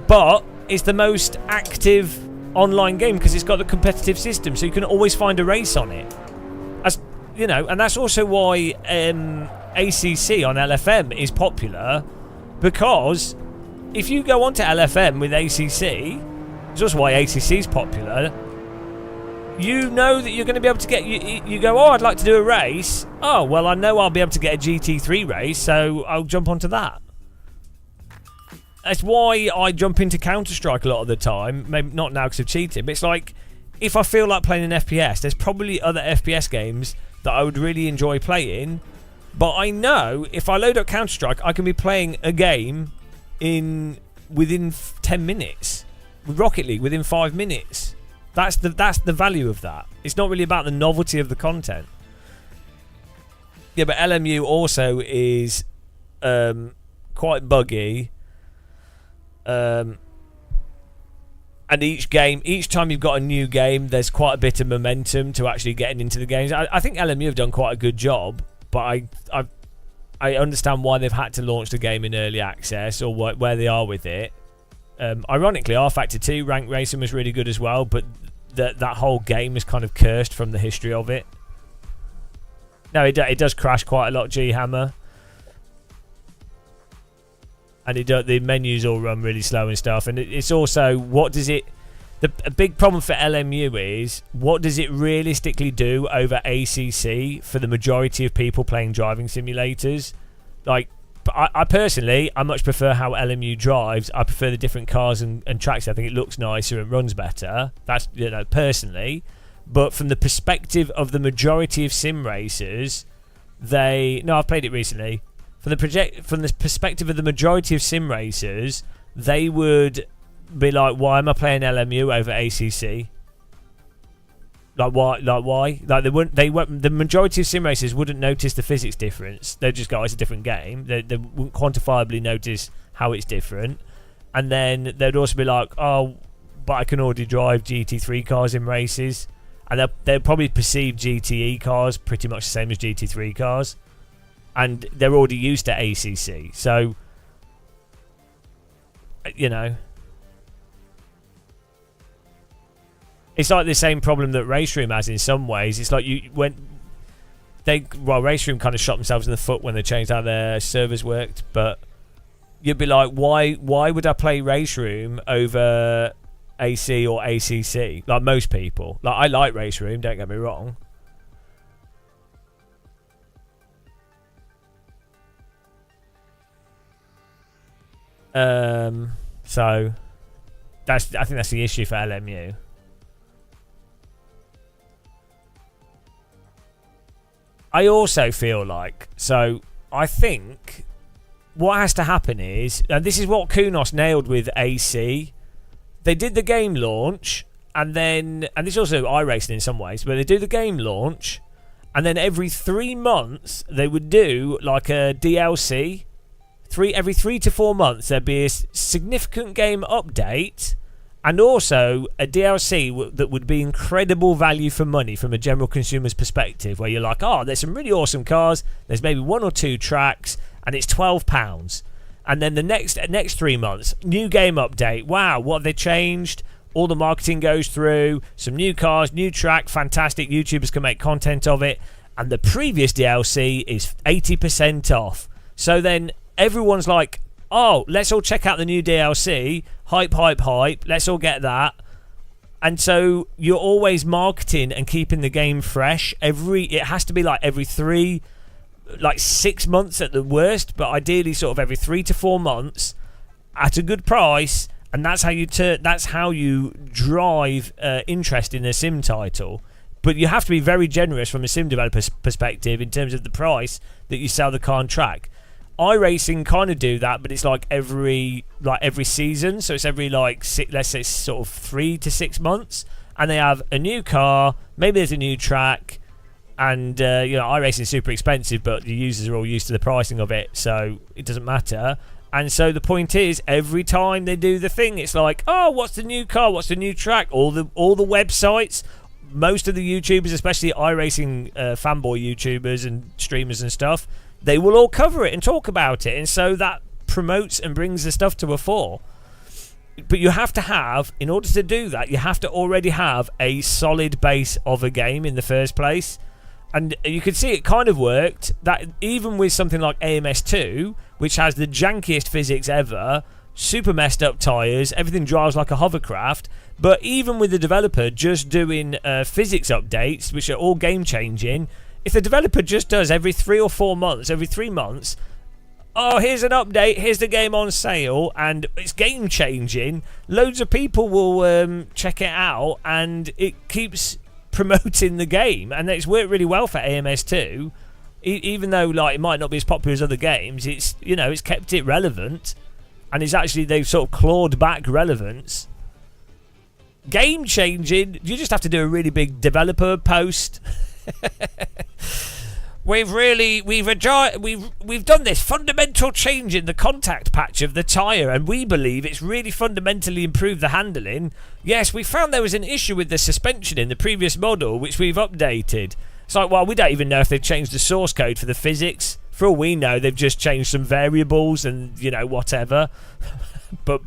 but it's the most active online game because it's got the competitive system, so you can always find a race on it. As you know, and that's also why ACC on LFM is popular, because if you go onto LFM with ACC, it's also why ACC is popular. You know that you're going to be able to get... You go, oh, I'd like to do a race. Oh, well, I know I'll be able to get a GT3 race, so I'll jump onto that. That's why I jump into Counter-Strike a lot of the time. Maybe not now because I've cheated, but it's like, if I feel like playing an FPS, there's probably other FPS games that I would really enjoy playing, but I know if I load up Counter-Strike, I can be playing a game within 10 minutes. With Rocket League, within 5 minutes. That's the value of that. It's not really about the novelty of the content. Yeah, but LMU also is quite buggy. And each time you've got a new game, there's quite a bit of momentum to actually getting into the games. I think LMU have done quite a good job, but I understand why they've had to launch the game in early access, or where they are with it. Ironically, R Factor 2 ranked racing was really good as well, but that whole game is kind of cursed from the history of it. No, it does crash quite a lot, G-Hammer. And the menus all run really slow and stuff. And it's also, a big problem for LMU is, what does it realistically do over ACC for the majority of people playing driving simulators? Like, I personally, I much prefer how LMU drives. I prefer the different cars and tracks. I think it looks nicer and runs better. That's, personally. But from the perspective of the majority of sim racers, I've played it recently. From the perspective of the majority of sim racers, they would be like, why am I playing LMU over ACC? Like why? Like they wouldn't. The majority of sim racers wouldn't notice the physics difference. They'd just go, oh, it's a different game. They wouldn't quantifiably notice how it's different. And then they'd also be like, oh, but I can already drive GT3 cars in races, and they'll probably perceive GTE cars pretty much the same as GT3 cars, and they're already used to ACC. So, it's like the same problem that Race Room has in some ways. It's like Race Room kind of shot themselves in the foot when they changed how their servers worked. But you'd be like, why would I play Race Room over AC or ACC? Like most people. Like, I like Race Room, don't get me wrong. So I think that's the issue for LMU. I also feel like, I think what has to happen is, and this is what Kunos nailed with AC, they did the game launch, and this is also iRacing in some ways, but they do the game launch, and then every 3 months they would do like a DLC. Every 3 to 4 months there'd be a significant game update, and also a DLC that would be incredible value for money from a general consumer's perspective, where you're like, oh, there's some really awesome cars, there's maybe 1 or 2 tracks, and it's £12. And then the next 3 months, new game update. Wow, what have they changed? All the marketing goes through, some new cars, new track, fantastic. YouTubers can make content of it. And the previous DLC is 80% off. So then everyone's like, oh, let's all check out the new DLC. Hype, hype, hype. Let's all get that. And so you're always marketing and keeping the game fresh. It has to be like every 6 months at the worst, but ideally sort of every 3 to 4 months at a good price. And that's how you drive interest in a sim title. But you have to be very generous from a sim developer's perspective in terms of the price that you sell the car and track. iRacing kind of do that, but it's like every season, so it's every let's say sort of 3 to 6 months, and they have a new car, maybe there's a new track, and iRacing is super expensive, but the users are all used to the pricing of it, so it doesn't matter. And so the point is, every time they do the thing, it's like, oh, what's the new car, what's the new track? All the websites, most of the YouTubers, especially iRacing fanboy YouTubers and streamers and stuff, they will all cover it and talk about it, and so that promotes and brings the stuff to a fore. But you have to have, in order to do that, you have to already have a solid base of a game in the first place. And you can see it kind of worked, that even with something like AMS2, which has the jankiest physics ever, super messed up tyres, everything drives like a hovercraft, but even with the developer just doing physics updates, which are all game changing, if the developer just does every 3 or 4 months, every 3 months, oh, here's an update, here's the game on sale, and it's game changing, loads of people will check it out, and it keeps promoting the game, and it's worked really well for AMS2. Even though it might not be as popular as other games, it's kept it relevant, and they've sort of clawed back relevance. Game changing, you just have to do a really big developer post. We've done this fundamental change in the contact patch of the tyre, and we believe it's really fundamentally improved the handling. Yes, we found there was an issue with the suspension in the previous model, which we've updated. It's like, well, we don't even know if they've changed the source code for the physics. For all we know, they've just changed some variables and, whatever. But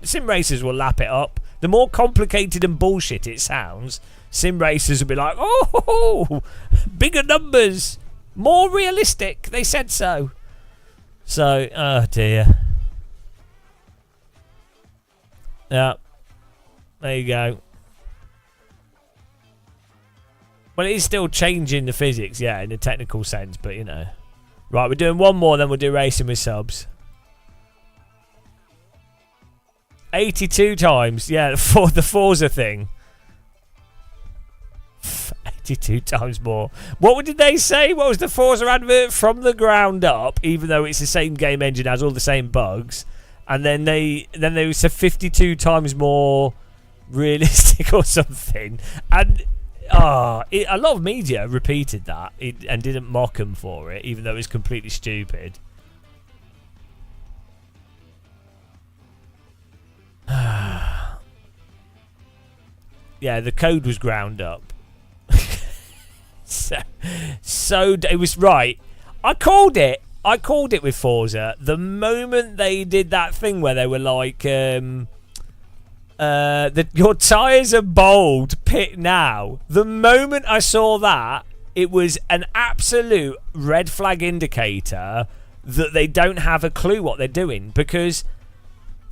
sim racers will lap it up. The more complicated and bullshit it sounds, sim racers will be like, oh, bigger numbers. More realistic, they said so. So, oh dear. Yeah. There you go. Well, it is still changing the physics, yeah, in a technical sense, but you know. Right, we're doing one more, then we'll do racing with subs. 82 times, yeah, for the Forza thing. 82 times more. What did they say? What was the Forza advert? From the ground up, even though it's the same game engine, has all the same bugs. And then they said 52 times more realistic or something. And a lot of media repeated that and didn't mock them for it, even though it was completely stupid. Yeah, the code was ground up. so it was right. I called it with Forza the moment they did that thing where they were like, your tyres are bold, pit now. The moment I saw that, it was an absolute red flag indicator that they don't have a clue what they're doing, because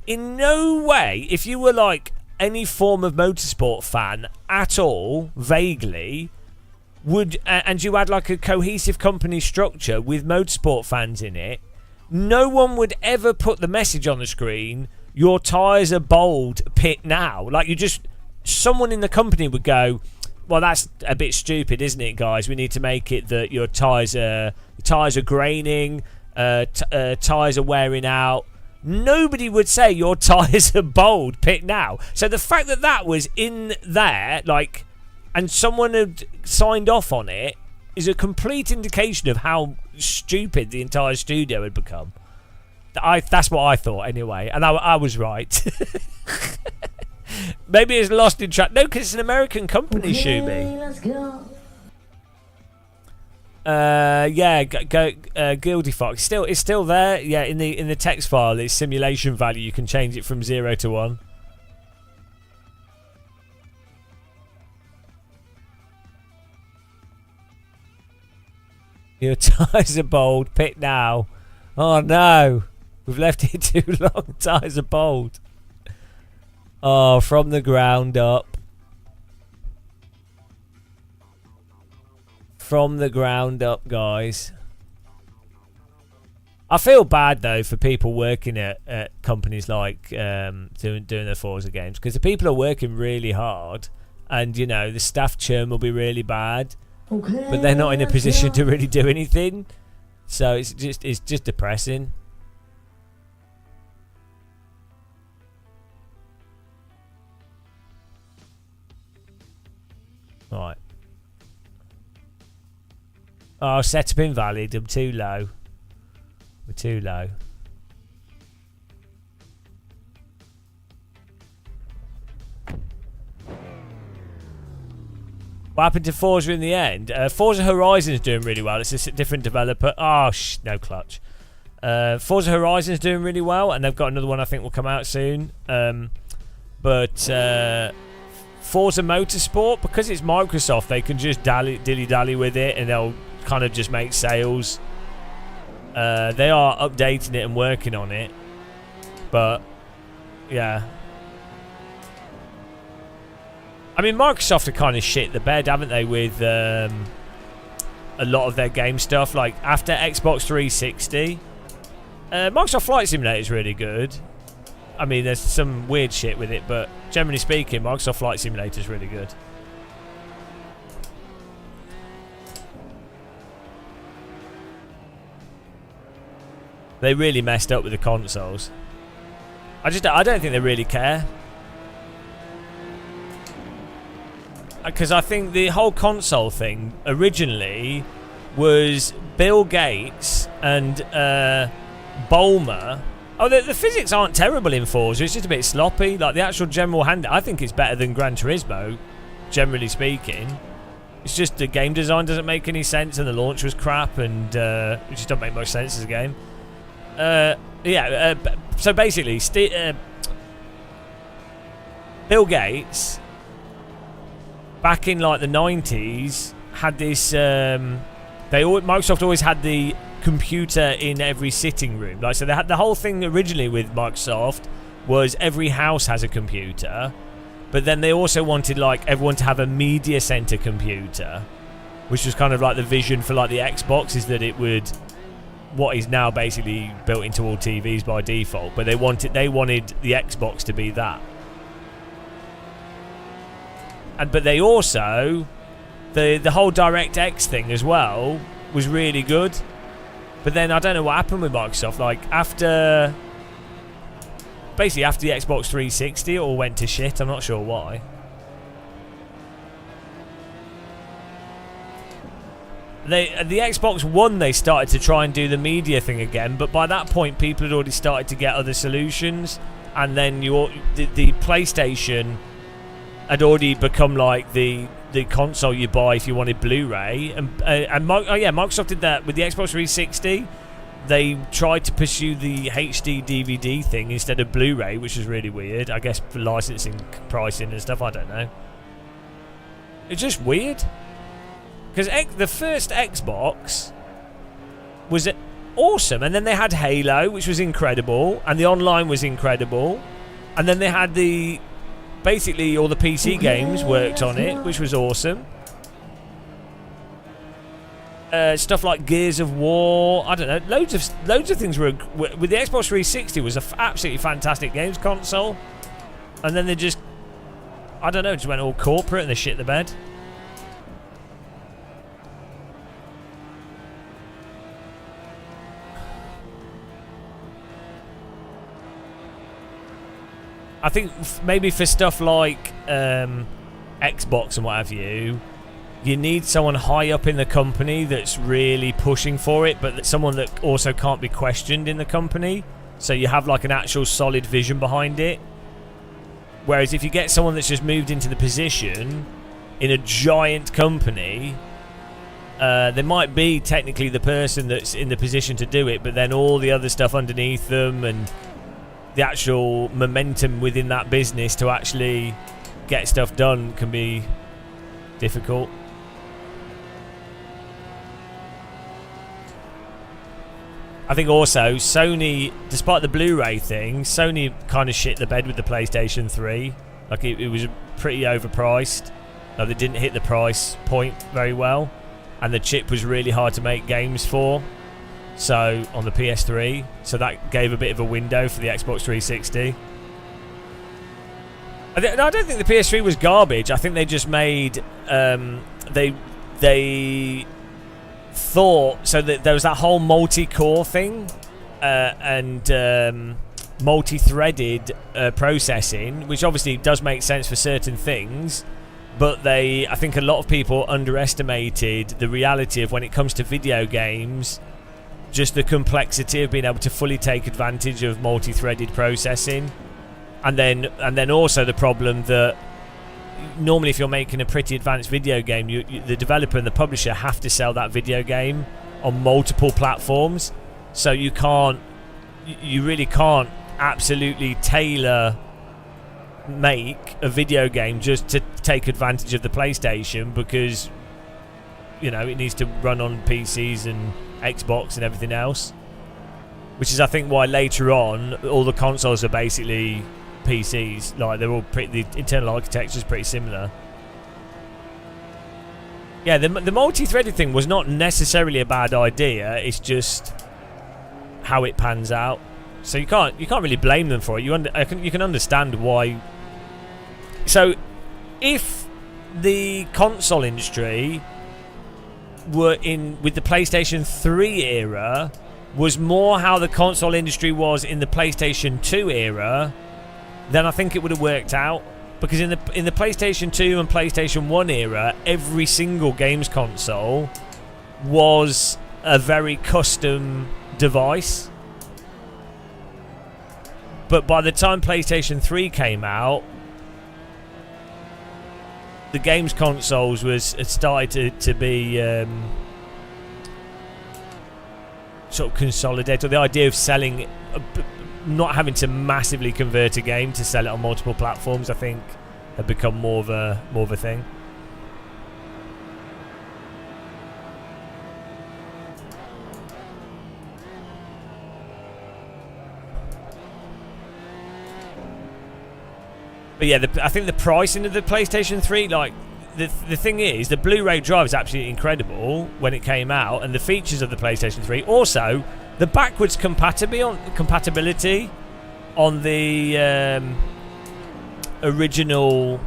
in no way, if you were like any form of motorsport fan at all, vaguely, and you had like a cohesive company structure with motorsport fans in it, no one would ever put the message on the screen, your tyres are bold, pit now. Like, someone in the company would go, well, that's a bit stupid, isn't it, guys? We need to make it that your tyres are graining, tyres are wearing out. Nobody would say your tyres are bold, pit now. So the fact that that was in there, like, and someone had signed off on it, is a complete indication of how stupid the entire studio had become. That's what I thought, anyway. And I was right. Maybe it's lost in track. No, because it's an American company, Okay, Shuby. let's go. Yeah, Gildy Fox. It's still there. Yeah, in the text file, it's simulation value. You can change it from 0 to 1. Your tyres are bold. Pit now. Oh no, we've left it too long. Tyres are bold. Oh, from the ground up. From the ground up, guys. I feel bad though for people working at companies like doing the Forza games, because the people are working really hard, and you know the staff churn will be really bad, Okay, but they're not in a let's position go. to really do anything. So it's just depressing. Right. Oh, setup invalid. I'm too low. We're too low. What happened to Forza in the end? Forza Horizon's doing really well. It's a different developer. Oh, no clutch. Forza Horizon's doing really well, and they've got another one I think will come out soon. But Forza Motorsport, because it's Microsoft, they can just dilly-dally with it, and they'll kind of just make sales. They are updating it and working on it. But, yeah. I mean, Microsoft are kind of shit the bed, haven't they, with a lot of their game stuff. Like, after Xbox 360, Microsoft Flight Simulator is really good. I mean, there's some weird shit with it, but generally speaking, Microsoft Flight Simulator is really good. They really messed up with the consoles. I don't think they really care. Because I think the whole console thing originally was Bill Gates and Ballmer. Oh, the physics aren't terrible in Forza. It's just a bit sloppy. Like the actual general hand, I think it's better than Gran Turismo, generally speaking. It's just the game design doesn't make any sense, and the launch was crap, and it just doesn't make much sense as a game. So basically, Bill Gates, back in like the 90s, had this. Microsoft always had the computer in every sitting room. Like, so they had the whole thing originally with Microsoft was every house has a computer, But then they also wanted like everyone to have a media center computer, which was kind of like the vision for like the Xbox, is that it would, what is now basically built into all TVs by default. But they wanted the Xbox to be that. But they also, the whole DirectX thing as well was really good. But then I don't know what happened with Microsoft. Like after the Xbox 360, it all went to shit. I'm not sure why. The Xbox One, they started to try and do the media thing again, but by that point, people had already started to get other solutions, and then the PlayStation had already become like the console you buy if you wanted Blu-ray, and Microsoft did that with the Xbox 360. They tried to pursue the HD DVD thing instead of Blu-ray, which is really weird. I guess for licensing, pricing and stuff. I don't know. It's just weird. Because the first Xbox was awesome. And then they had Halo, which was incredible. And the online was incredible. And then they had basically all the PC games worked on it, which was awesome. Stuff like Gears of War, I don't know, loads of things were with the Xbox 360 was absolutely fantastic games console, and then they just, I don't know, just went all corporate and they shit the bed. I think maybe for stuff like Xbox and what have you, you need someone high up in the company that's really pushing for it, but someone that also can't be questioned in the company. So you have like an actual solid vision behind it. Whereas if you get someone that's just moved into the position in a giant company, they might be technically the person that's in the position to do it, but then all the other stuff underneath them and the actual momentum within that business to actually get stuff done can be difficult. I think also Sony, despite the Blu-ray thing, Sony kind of shit the bed with the PlayStation 3. Like it was pretty overpriced. Like they didn't hit the price point very well, and the chip was really hard to make games for. So on the PS3, so that gave a bit of a window for the Xbox 360. I don't think the PS3 was garbage. I think they just made they thought so that there was that whole multi-core thing and multi-threaded processing, which obviously does make sense for certain things, but I think a lot of people underestimated the reality of when it comes to video games, just the complexity of being able to fully take advantage of multi-threaded processing, and then also the problem that normally if you're making a pretty advanced video game, the developer and the publisher have to sell that video game on multiple platforms, so you really can't absolutely tailor make a video game just to take advantage of the PlayStation, because it needs to run on PCs and Xbox and everything else, which is I think why later on all the consoles are basically PCs. Like they're all the internal architecture is pretty similar. Yeah, the multi-threaded thing was not necessarily a bad idea. It's just how it pans out. So you can't really blame them for it. You can understand why. So if the console industry were with the PlayStation 3 era was more how the console industry was in the PlayStation 2 era, then I think it would have worked out. Because in the PlayStation 2 and PlayStation 1 era, every single games console was a very custom device. But by the time PlayStation 3 came out, the games consoles had started to be sort of consolidated. The idea of selling, not having to massively convert a game to sell it on multiple platforms, I think, had become more of a thing. But yeah, I think the pricing of the PlayStation 3, like, the thing is, the Blu-ray drive is absolutely incredible when it came out, and the features of the PlayStation 3. Also, the backwards compatibility on the original,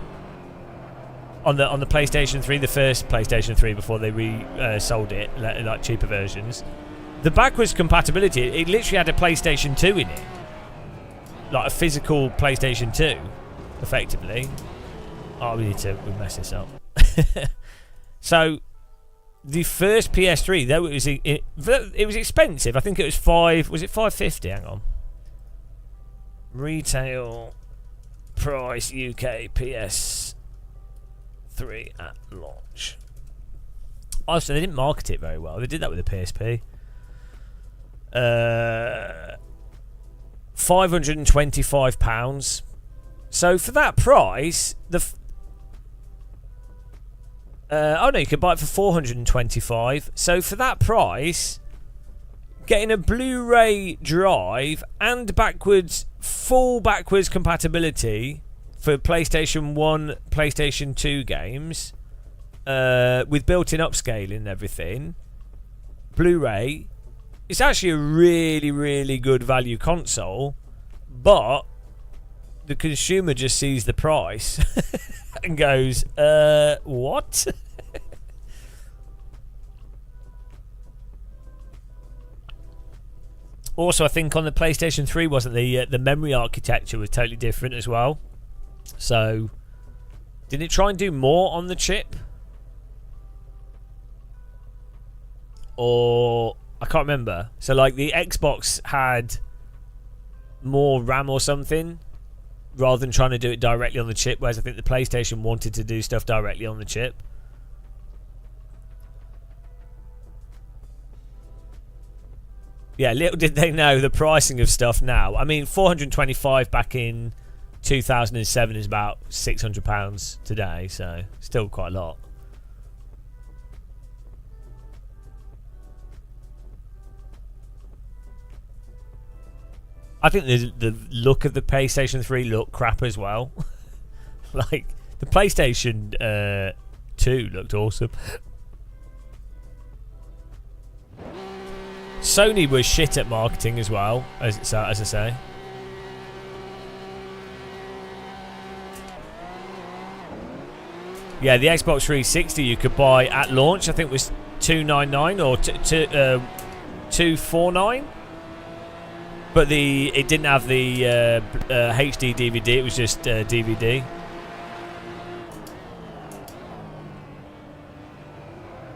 on the PlayStation 3, the first PlayStation 3 before they sold it, like cheaper versions. The backwards compatibility, it literally had a PlayStation 2 in it, like a physical PlayStation 2, effectively. Oh, we mess this up. So, the first PS3, though it was expensive. I think it was $550? Hang on. Retail price UK PS3 at launch. Oh, so they didn't market it very well. They did that with the PSP. £525. So for that price, oh no, you could buy it for $425. So for that price, getting a Blu-ray drive and full backwards compatibility for PlayStation 1, PlayStation 2 games, with built-in upscaling and everything, Blu-ray, it's actually a really, really good value console, but the consumer just sees the price and goes, what? Also, I think on the PlayStation 3, wasn't the memory architecture was totally different as well. So, did it try and do more on the chip? Or, I can't remember. So, like, the Xbox had more RAM or something, rather than trying to do it directly on the chip, whereas I think the PlayStation wanted to do stuff directly on the chip. Yeah, little did they know the pricing of stuff now. I mean, $425 back in 2007 is about £600 today, so still quite a lot. I think the look of the PlayStation 3 looked crap as well. Like, the PlayStation 2 looked awesome. Sony was shit at marketing as well, as I say. Yeah, the Xbox 360 you could buy at launch, I think was $299 or $249. But it didn't have the HD DVD, it was just DVD.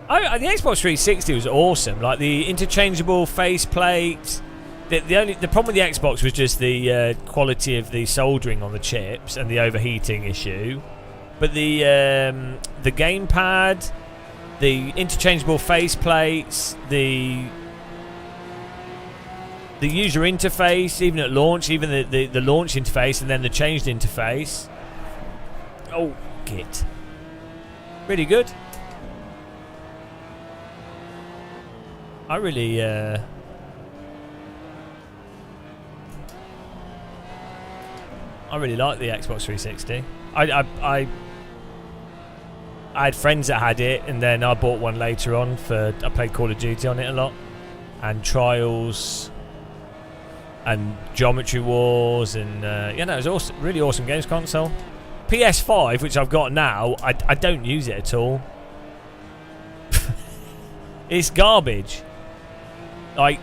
The Xbox 360 was awesome. Like the interchangeable faceplate. The problem with the Xbox was just the quality of the soldering on the chips and the overheating issue. But the gamepad, the interchangeable faceplates, the user interface, even at launch, even the launch interface and then the changed interface. Oh, git. Really good. I really like the Xbox 360. I had friends that had it, and then I bought one later on I played Call of Duty on it a lot, and Trials, and Geometry Wars, and yeah, no, it was awesome, really awesome games console. PS5, which I've got now, I don't use it at all. It's garbage. Like,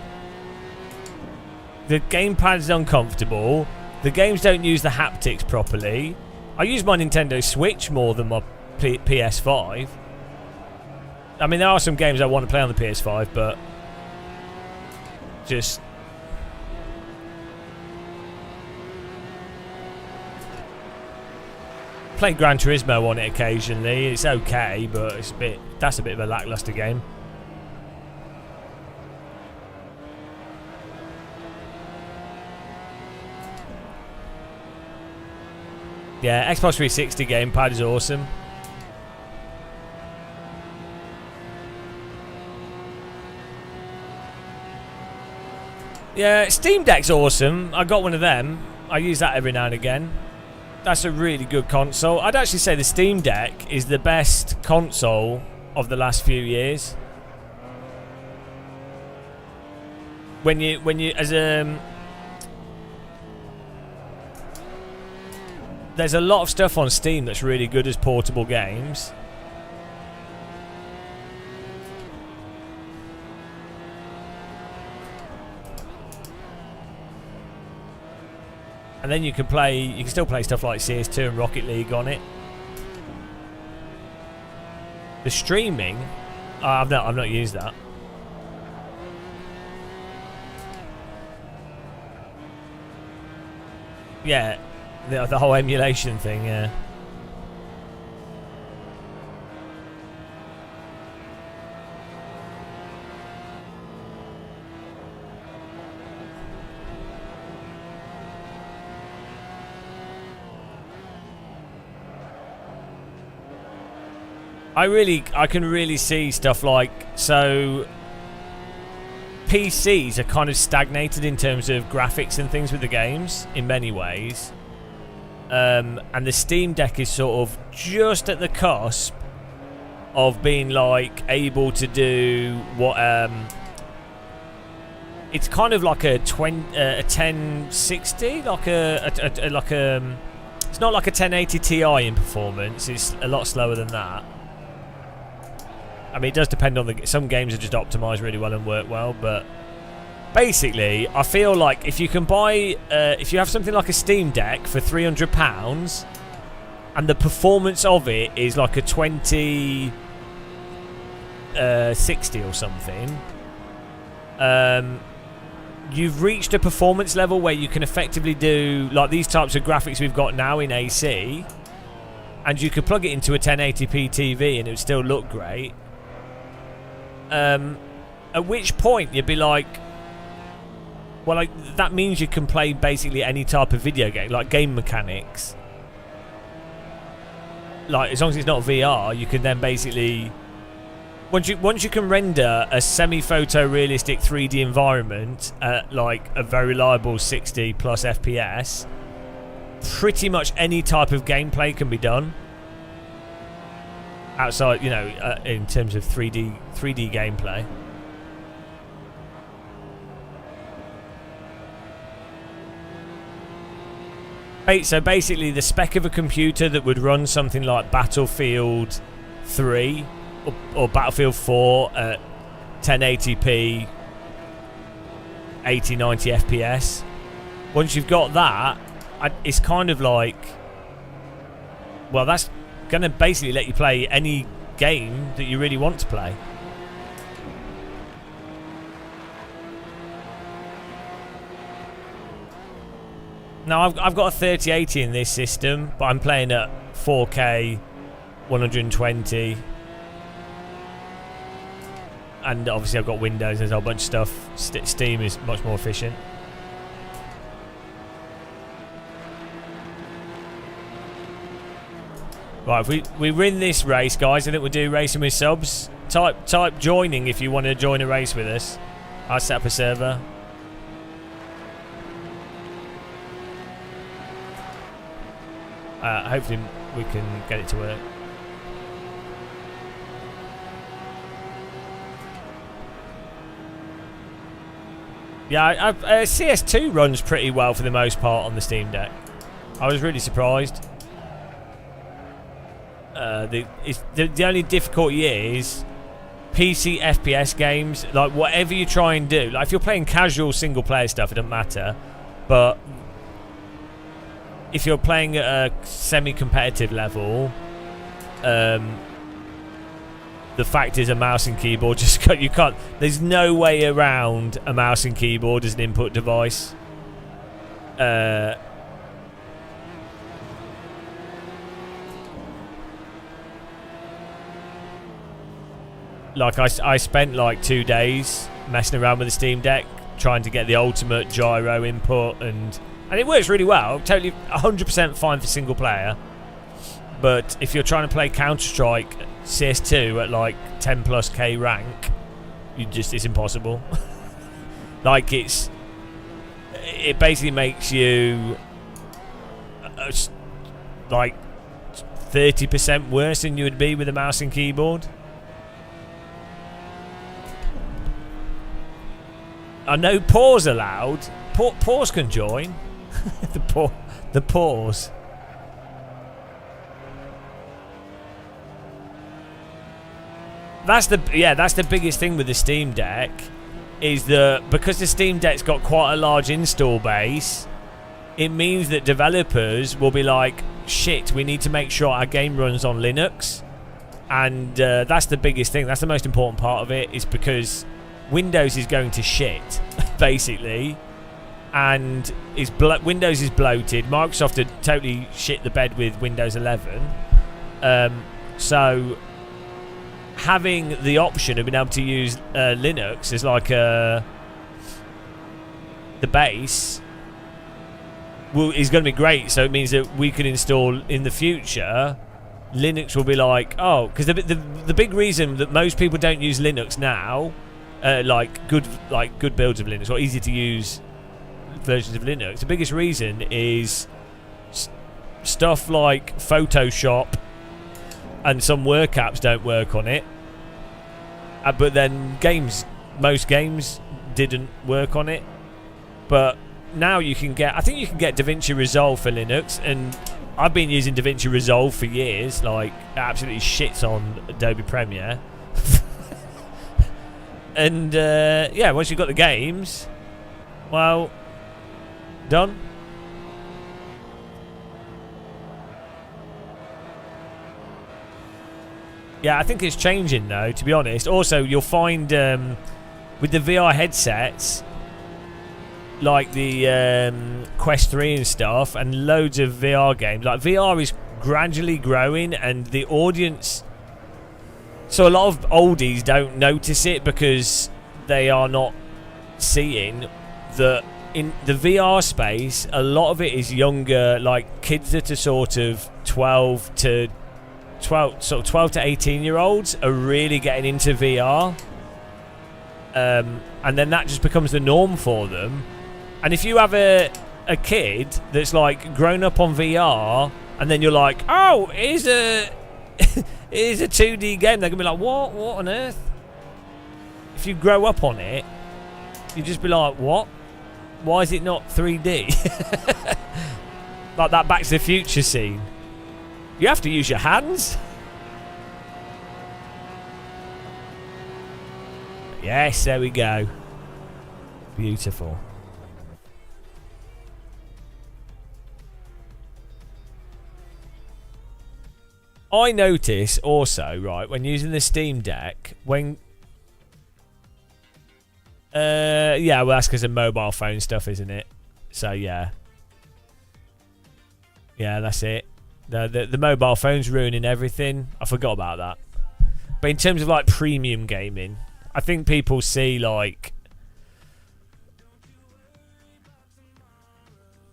the gamepad is uncomfortable. The games don't use the haptics properly. I use my Nintendo Switch more than my PS5. I mean, there are some games I want to play on the PS5, but just play Gran Turismo on it occasionally. It's okay, but that's a bit of a lackluster game. Yeah, Xbox 360 gamepad is awesome. Yeah, Steam Deck's awesome. I got one of them. I use that every now and again. That's a really good console. I'd actually say the Steam Deck is the best console of the last few years. When you as there's a lot of stuff on Steam that's really good as portable games. And then you can still play stuff like CS2 and Rocket League on it. The streaming, I've not used that. Yeah, the whole emulation thing, yeah. I can really see stuff like, so PCs are kind of stagnated in terms of graphics and things with the games in many ways, and the Steam Deck is sort of just at the cusp of being like able to do what it's kind of like a 1060, like it's not like a 1080 Ti in performance. It's a lot slower than that. I mean, it does depend on some games are just optimized really well and work well, but basically, I feel like if you can buy, if you have something like a Steam Deck for £300, and the performance of it is like a 2060 or something, you've reached a performance level where you can effectively do like these types of graphics we've got now in AC, and you could plug it into a 1080p TV and it would still look great. At which point you'd be like, well, like that means you can play basically any type of video game, like game mechanics. Like as long as it's not VR, you can then basically once you can render a semi-photorealistic 3D environment at like a very reliable 60 plus FPS, pretty much any type of gameplay can be done. Outside, you know, in terms of 3D gameplay. So basically, the spec of a computer that would run something like Battlefield 3 or Battlefield 4 at 1080p, 80, 90 FPS. Once you've got that, it's kind of like, well, that's going to basically let you play any game that you really want to play. Now I've got a 3080 in this system, but I'm playing at 4K 120, and obviously I've got Windows. There's a whole bunch of stuff. Steam is much more efficient. Right, if we win this race, guys, I think we'll do racing with subs. Type joining if you want to join a race with us. I'll set up a server. Hopefully we can get it to work. Yeah, CS2 runs pretty well for the most part on the Steam Deck. I was really surprised. The only difficulty is PC FPS games, like whatever you try and do, like if you're playing casual single player stuff, it doesn't matter, but if you're playing at a semi-competitive level, the fact is a mouse and keyboard you can't, there's no way around a mouse and keyboard as an input device. Like I spent like 2 days messing around with the Steam Deck trying to get the ultimate gyro input, and it works really well. Totally 100% fine for single player. But if you're trying to play Counter-Strike CS2 at like 10 plus K rank, it's impossible. Like it basically makes you like 30% worse than you would be with a mouse and keyboard. I know pause allowed. Pause can join. the pause. That's the biggest thing with the Steam Deck, is that because the Steam Deck's got quite a large install base, it means that developers will be like, shit, we need to make sure our game runs on Linux. And that's the biggest thing. That's the most important part of it, is because Windows is going to shit, basically. And Windows is bloated. Microsoft had totally shit the bed with Windows 11. So having the option of being able to use Linux as like the base is going to be great. So it means that we can install in the future. Linux will be like, oh, because the big reason that most people don't use Linux now, like good builds of Linux or easy to use versions of Linux, the biggest reason is stuff like Photoshop and some work apps don't work on it. But then most games didn't work on it. But now I think you can get DaVinci Resolve for Linux, and I've been using DaVinci Resolve for years. Like, it absolutely shits on Adobe Premiere. And yeah, once you've got the games, well, done. Yeah, I think it's changing though, to be honest. Also, you'll find with the VR headsets, like the Quest 3 and stuff, and loads of VR games, like VR is gradually growing, and the audience, so a lot of oldies don't notice it because they are not seeing that in the VR space, a lot of it is younger, like kids that are sort of 12 to 18 year olds are really getting into VR, and then that just becomes the norm for them. And if you have a kid that's like grown up on VR, and then you're like, oh, here's a here's a 2D game, they're gonna be like, what on earth? If you grow up on it, you just be like, what? Why is it not 3D? Like that Back to the Future scene. You have to use your hands. Yes, there we go. Beautiful. I notice also, right, when using the Steam Deck, when yeah, well, that's because of mobile phone stuff, isn't it? So yeah, that's it. The mobile phone's ruining everything. I forgot about that. But in terms of like premium gaming, I think people see like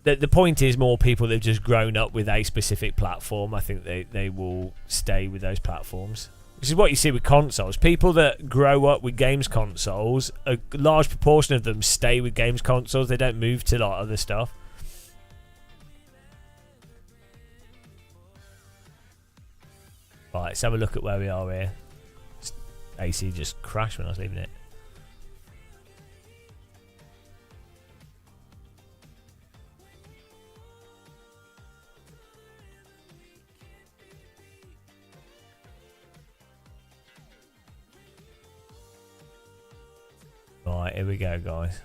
the point is more people that have just grown up with a specific platform. I think they will stay with those platforms. Which is what you see with consoles. People that grow up with games consoles, a large proportion of them stay with games consoles. They don't move to like other stuff. Right, let's have a look at where we are here. AC just crashed when I was leaving it. Right, here we go, guys.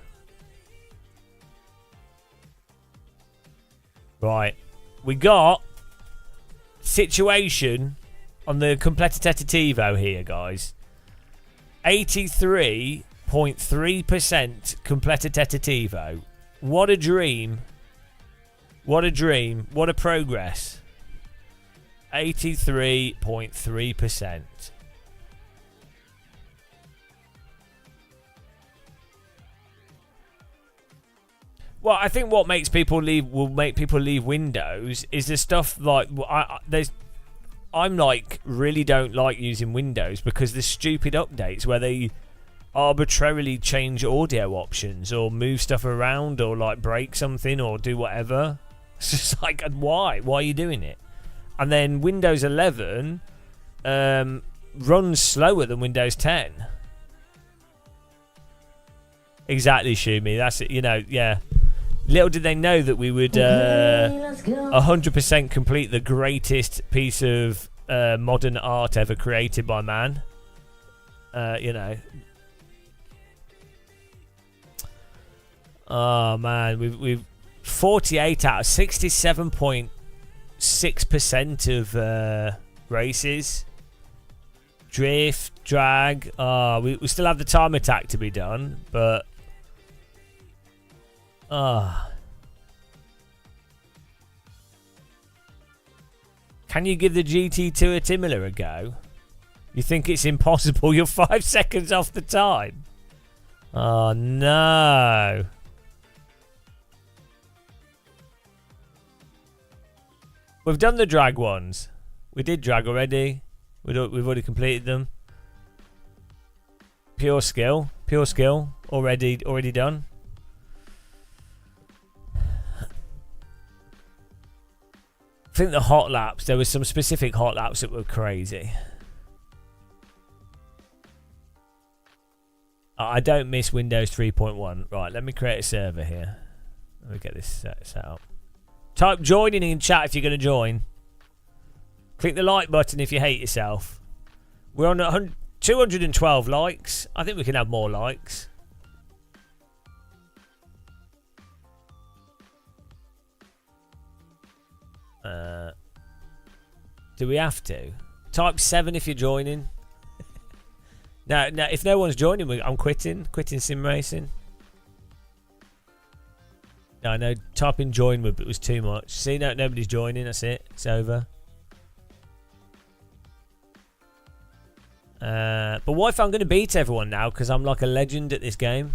Right, we got situation on the completitativo here, guys. 83.3% completitativo. What a dream. What a dream. What a progress. 83.3%. Well, I think what makes people leave Windows is the stuff like I'm like really don't like using Windows because the stupid updates where they arbitrarily change audio options or move stuff around or like break something or do whatever. It's just like, why? Why are you doing it? And then Windows 11 runs slower than Windows 10. Exactly, Shumi. That's it. You know, yeah. Little did they know that we would Let's go. 100% complete the greatest piece of modern art ever created by man. You know. Oh man, we've 48 out of 67.6% of races. Drift, drag. We still have the time attack to be done, but can you give the GT2 at Imola a go? You think it's impossible? You're 5 seconds off the time. Oh no. We've done the drag ones. We did drag already. We've already completed them. Pure skill. Pure skill. Already done. I think the hot laps, there were some specific hot laps that were crazy. I don't miss Windows 3.1. Right, let me create a server here. Let me get this set up. Type joining in chat if you're going to join. Click the like button if you hate yourself. We're on 212 likes. I think we can have more likes. Do we have to? Type 7 if you're joining. No, if no one's joining, I'm quitting. Quitting sim racing. No, I know. Typing join was too much. See, nobody's joining. That's it. It's over. But what if I'm going to beat everyone now because I'm like a legend at this game?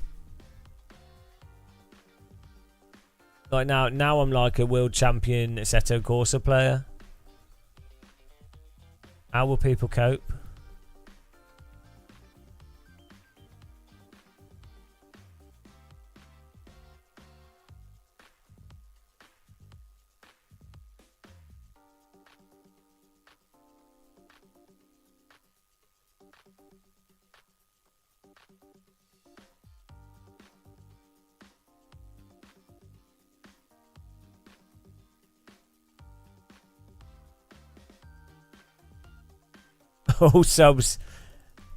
Like now I'm like a world champion Assetto Corsa player. How will people cope? All subs.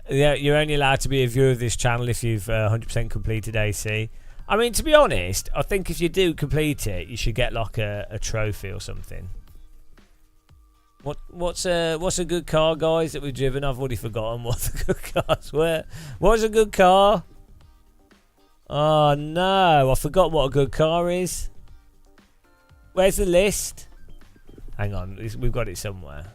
Yeah, you're only allowed to be a viewer of this channel if you've 100% completed AC. I mean, to be honest, I think if you do complete it, you should get like a trophy or something. What's a good car, guys, that we've driven? I've already forgotten what the good cars were. What's a good car? Oh no, I forgot what a good car is. Where's the list? Hang on, we've got it somewhere.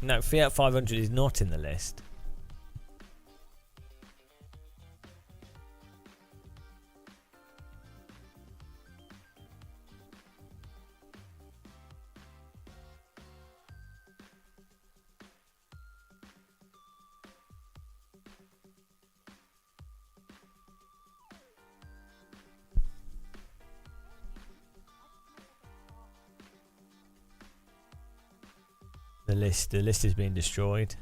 No, Fiat 500 is not in the list. The list is being destroyed.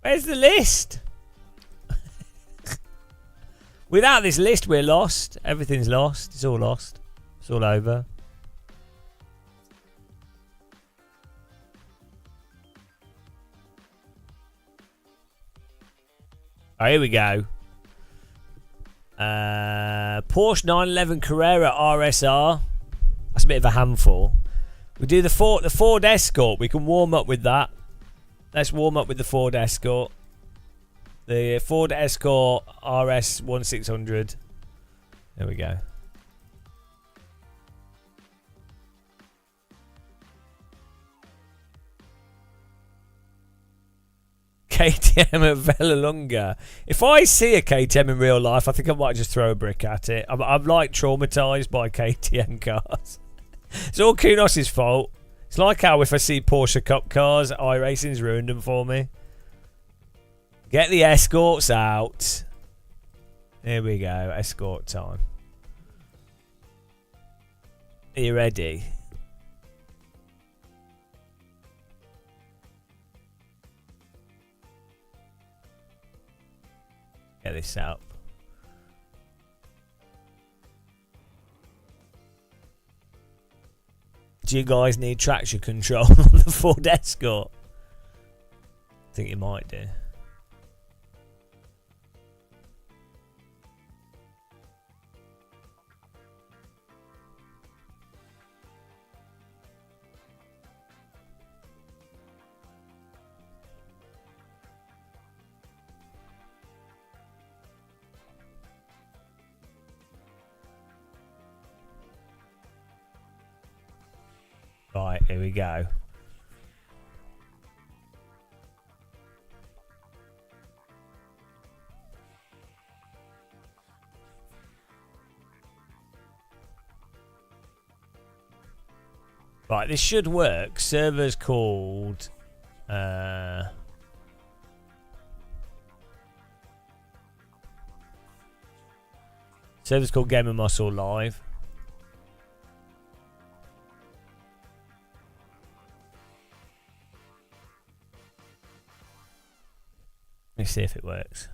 Where's the list? Without this list, we're lost. Everything's lost. It's all lost. It's all over. Oh, here we go. Porsche 911 Carrera RSR. That's a bit of a handful. We do the Ford Escort. We can warm up with that. Let's warm up with the Ford Escort. The Ford Escort RS 1600. There we go. KTM at Vallelunga. If I see a KTM in real life, I think I might just throw a brick at it. I'm like traumatized by KTM cars. It's all Kunos's fault. It's like how if I see Porsche Cup cars, iRacing's ruined them for me. Get the escorts out. Here we go. Escort time. Are you ready? Get this out. Do you guys need traction control on the Ford Escort? I think you might do. Right, here we go. Right, this should work. Server's called Gamer Muscle Live. Let me see if it works.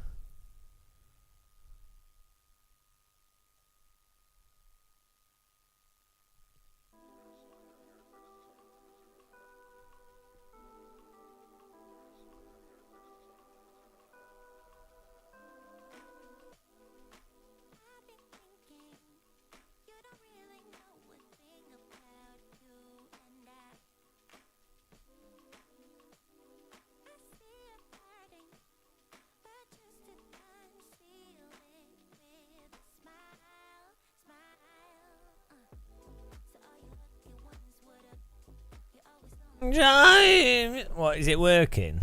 What, is it working?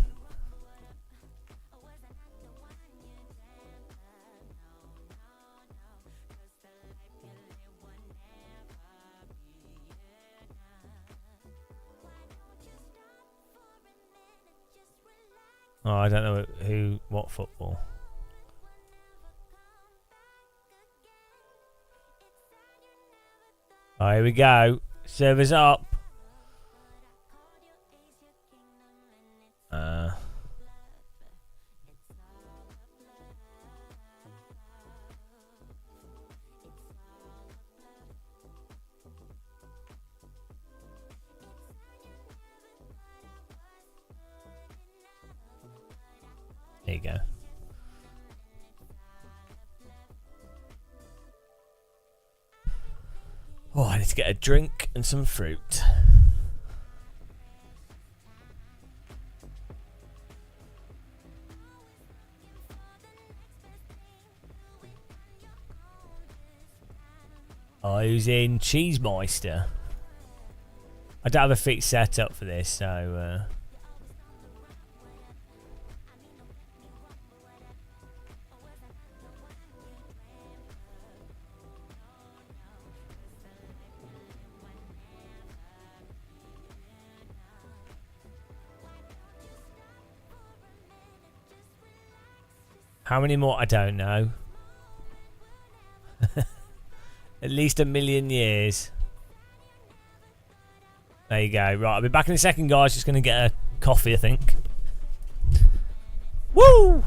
Oh, I don't know what football. Oh, here we go. Server's up. There you go. Oh, I need to get a drink and some fruit. Oh, who's in Cheesemeister? I don't have a fixed setup for this, so... How many more? I don't know. At least 1 million years. There you go. Right, I'll be back in a second, guys. Just going to get a coffee, I think. Woo!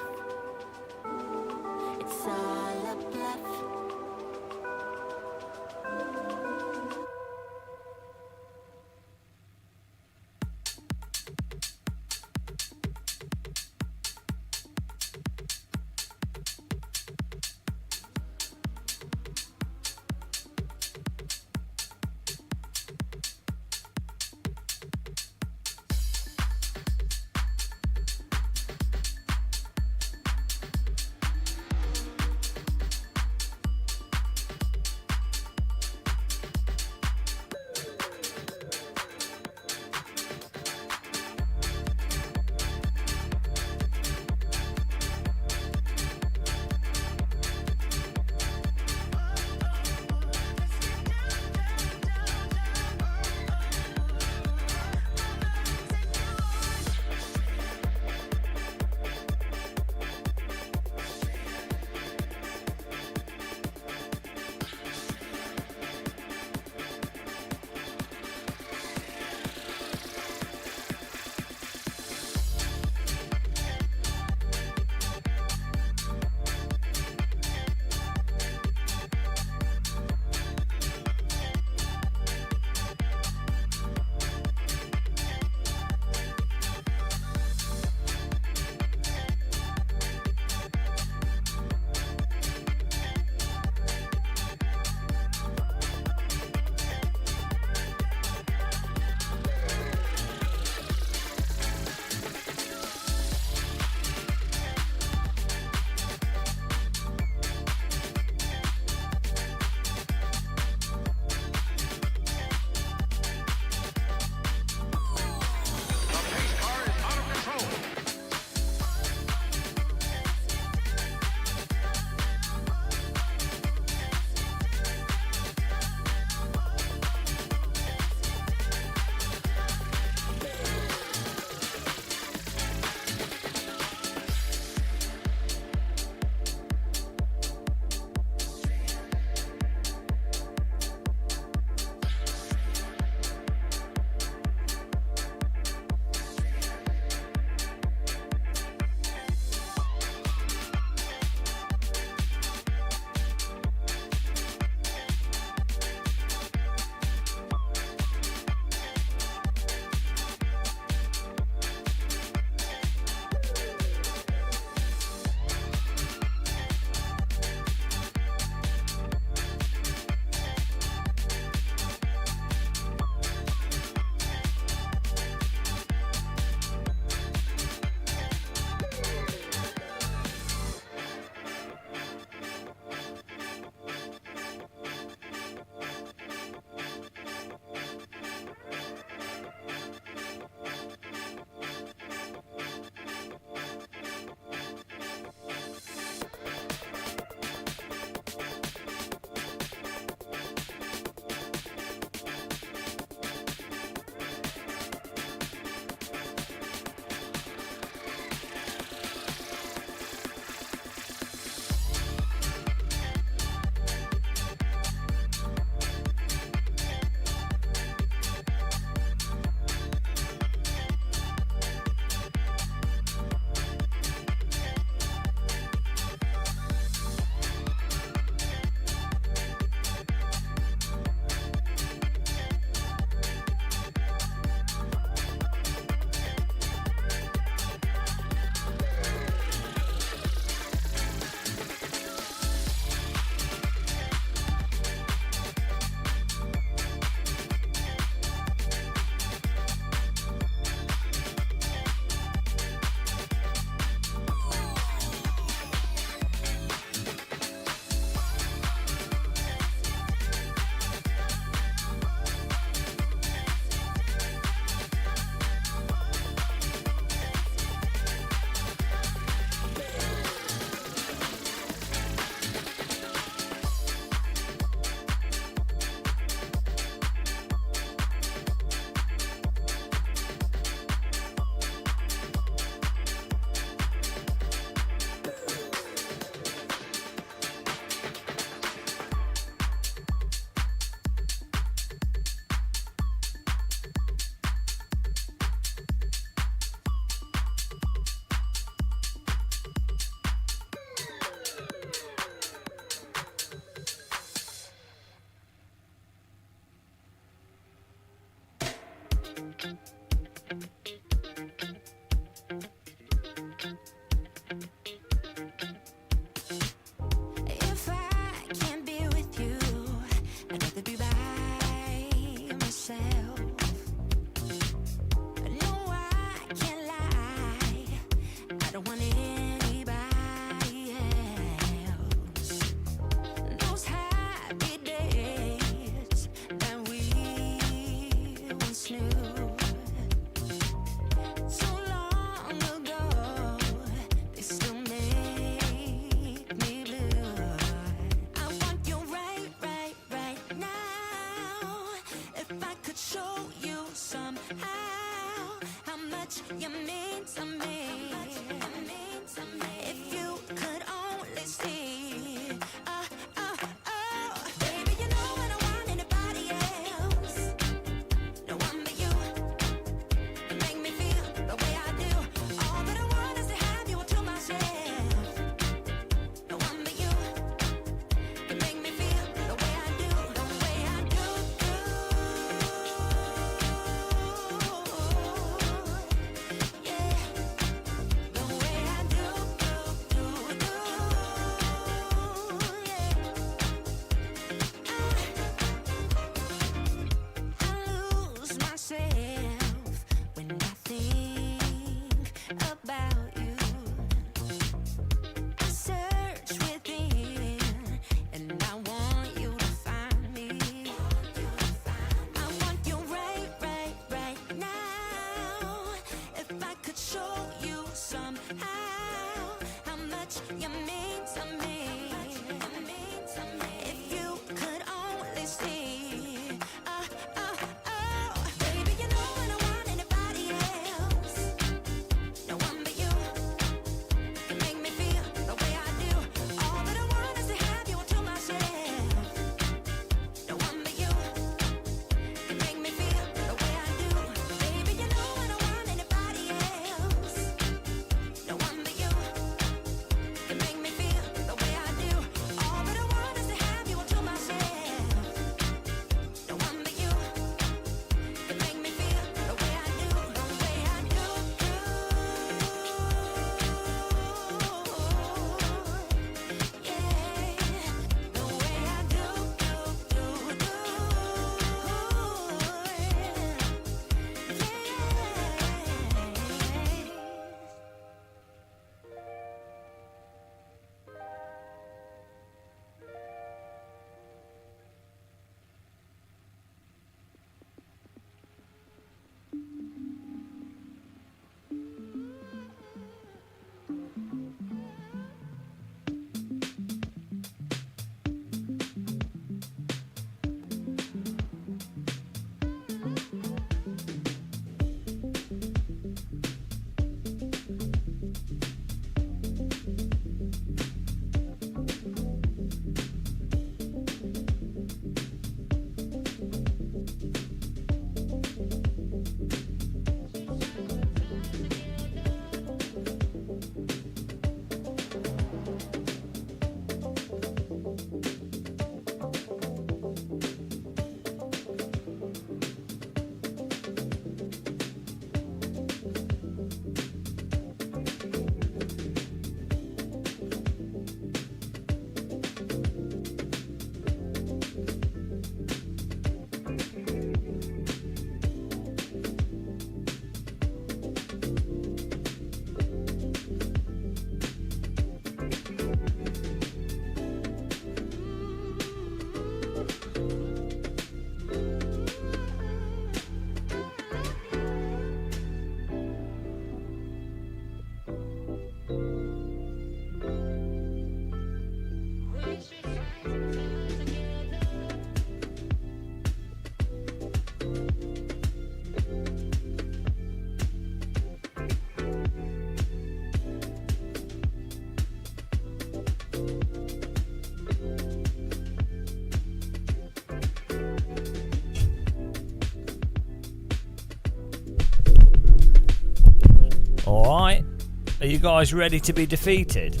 you guys ready to be defeated?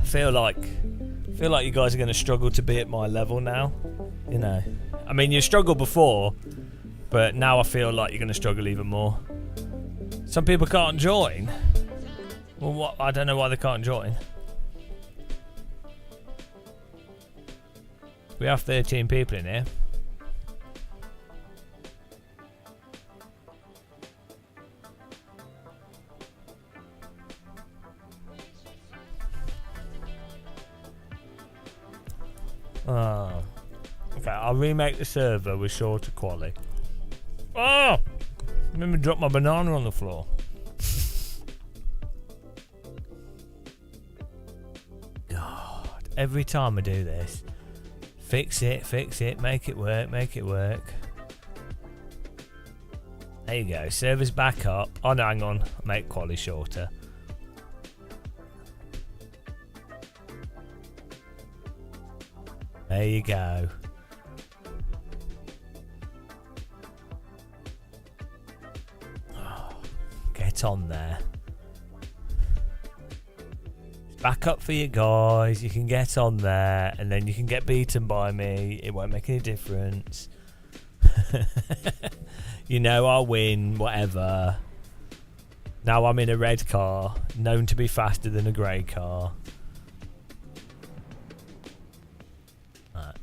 Feel like you guys are going to struggle to be at my level now. You know, I mean, you struggled before, but now I feel like you're going to struggle even more. Some people can't join. Well, what? I don't know why they can't join. We have 13 people in here. Oh. Okay, I'll remake the server with shorter quality. Oh! Made me drop my banana on the floor. God, every time I do this, fix it, make it work. There you go, server's back up. Oh no, hang on, make quality shorter. There you go. Get on there. It's back up for you guys. You can get on there and then you can get beaten by me. It won't make any difference. You know I'll win, whatever. Now I'm in a red car, known to be faster than a grey car. Right.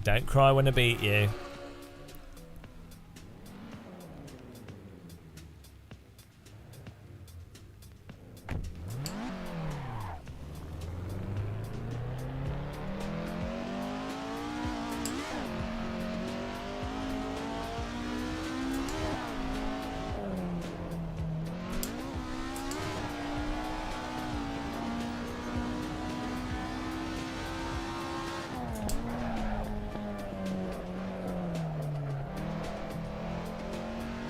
Don't cry when I beat you.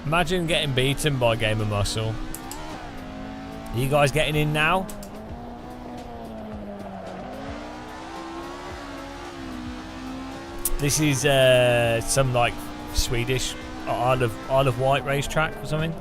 Imagine getting beaten by Game of Muscle. Are you guys getting in now? This is some like Swedish Isle of Wight racetrack or something.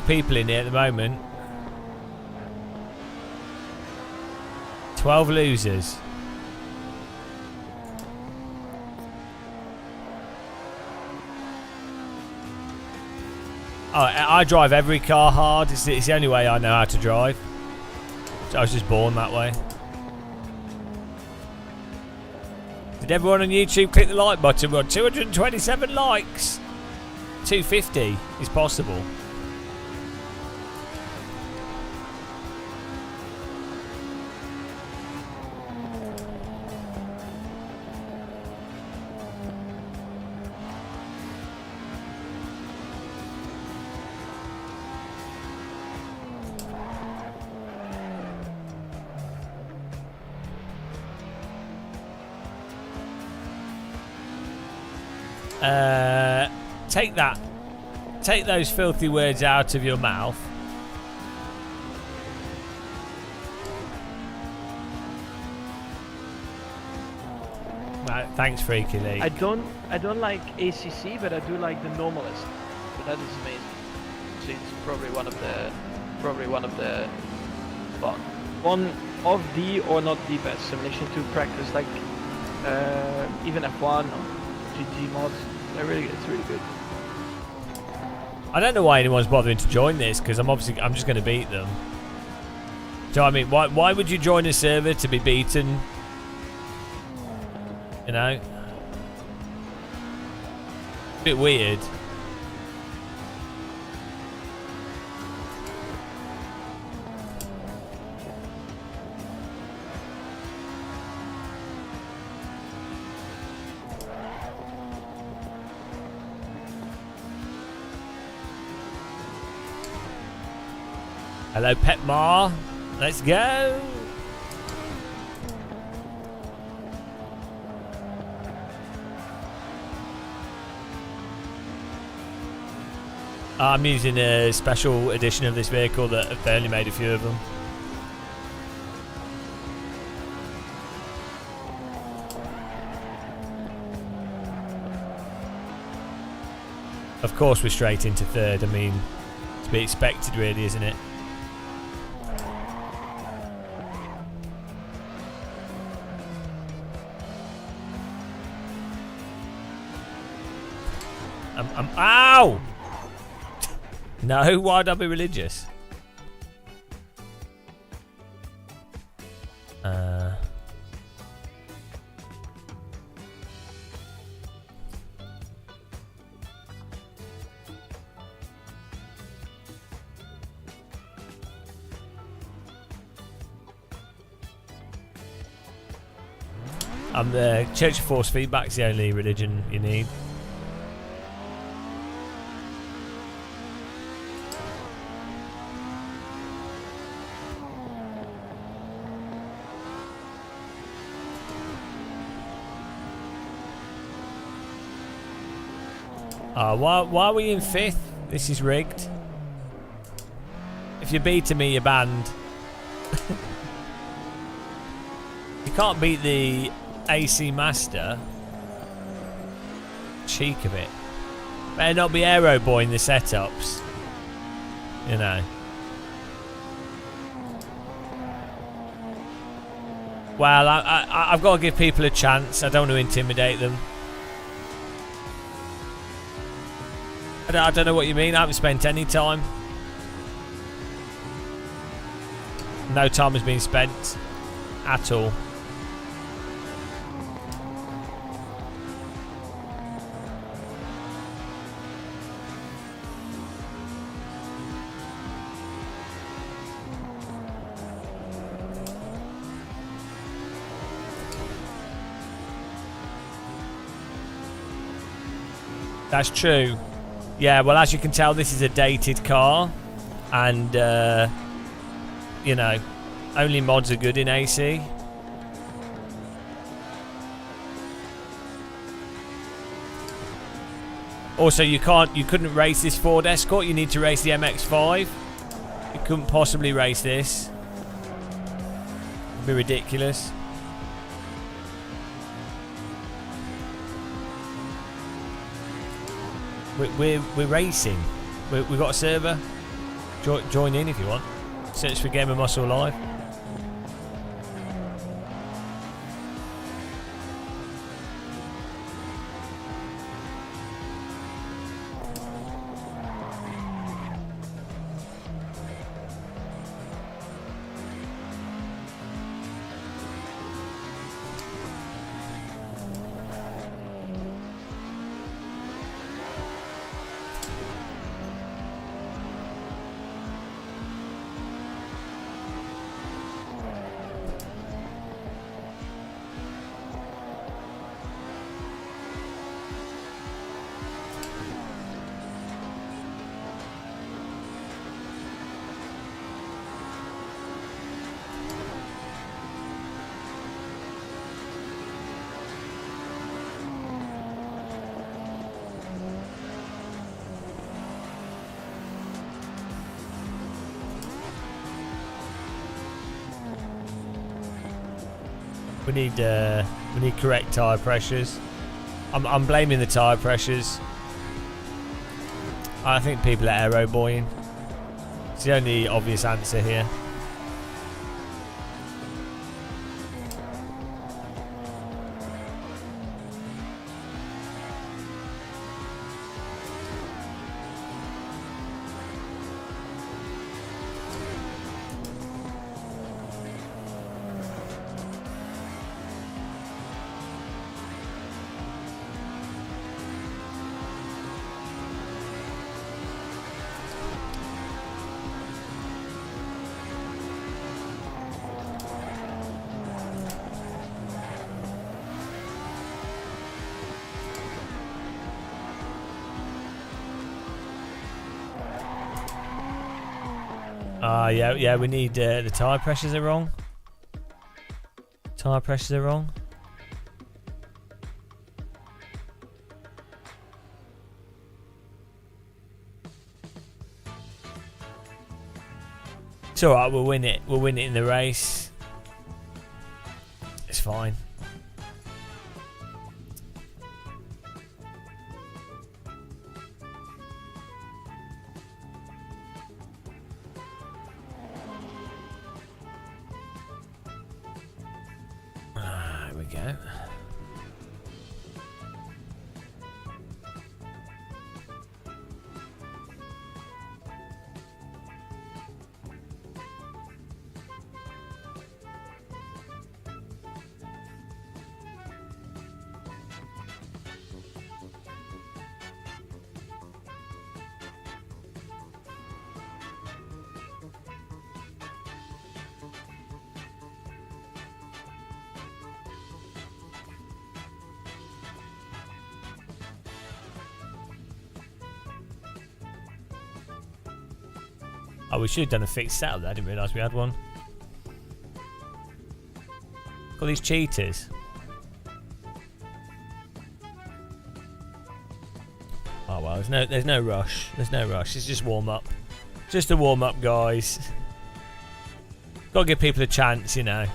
People in here at the moment. 12 losers. Oh, I drive every car hard. It's the only way I know how to drive. I was just born that way. Did everyone on YouTube click the like button? We're on 227 likes. 250 is possible. Take those filthy words out of your mouth. Right, thanks, Freaky League. I don't like ACC, but I do like the normalist. But that is amazing. So it's probably one of the well, one of the or not the best simulation to practice, like even F1 or GT mods. It's really good. I don't know why anyone's bothering to join this, because I'm just going to beat them. Do you know what I mean? Why would you join a server to be beaten? You know? Bit weird. Hello, Petmar. Let's go. I'm using a special edition of this vehicle that they only made a few of them. Of course, we're straight into third. I mean, to be expected, really, isn't it? Ow! No, why'd I be religious? The Church of Force feedback's the only religion you need. Why are we in fifth? This is rigged. If you're beating me, you're banned. You can't beat the AC Master. Cheek of it. Better not be Aero Boy in the setups. You know. Well, I've got to give people a chance. I don't want to intimidate them. I don't know what you mean. I haven't spent any time. No time has been spent at all. That's true. Yeah, well, as you can tell, this is a dated car, and you know, only mods are good in AC. Also, you couldn't race this Ford Escort. You need to race the MX-5. You couldn't possibly race this. It'd be ridiculous. We're racing. We've got a server. Join in if you want. Search for Game of Muscle Live. We need correct tyre pressures. I'm blaming the tyre pressures. I think people are aero boying. It's the only obvious answer here. Yeah, we need the tyre pressures are wrong. Tyre pressures are wrong. It's alright, we'll win it. We'll win it in the race. It's fine. Here we go. Oh, we should have done a fixed setup there. I didn't realise we had one. All these cheaters. Oh well, there's no rush. There's no rush. It's just warm up. Just a warm up, guys. Got to give people a chance, you know.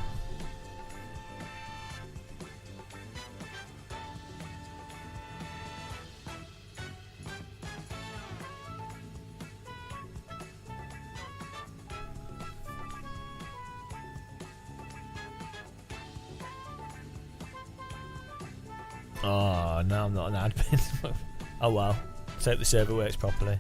Oh, no, I'm not an admin. Oh well. Let's hope the server works properly.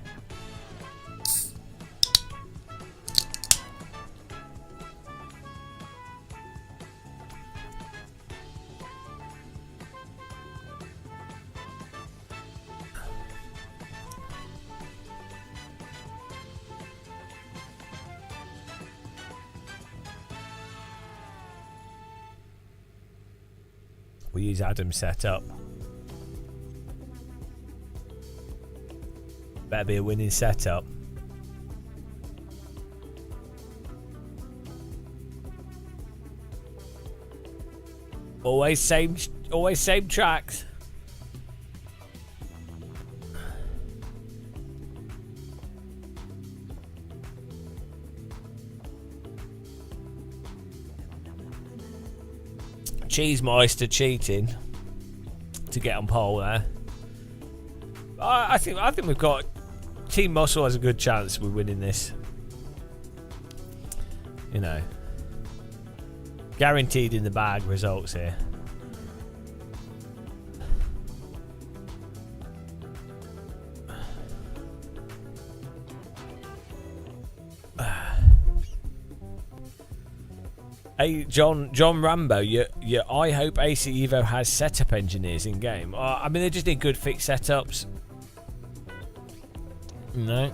We'll use Adam's setup. Better be a winning setup. Always same tracks. Cheesemeister cheating to get on pole there. I think we've got Team Muscle has a good chance with winning this. You know, guaranteed in the bag results here. Hey, John Rambo, your I hope AC Evo has setup engineers in game. I mean, they just need good fixed setups. No.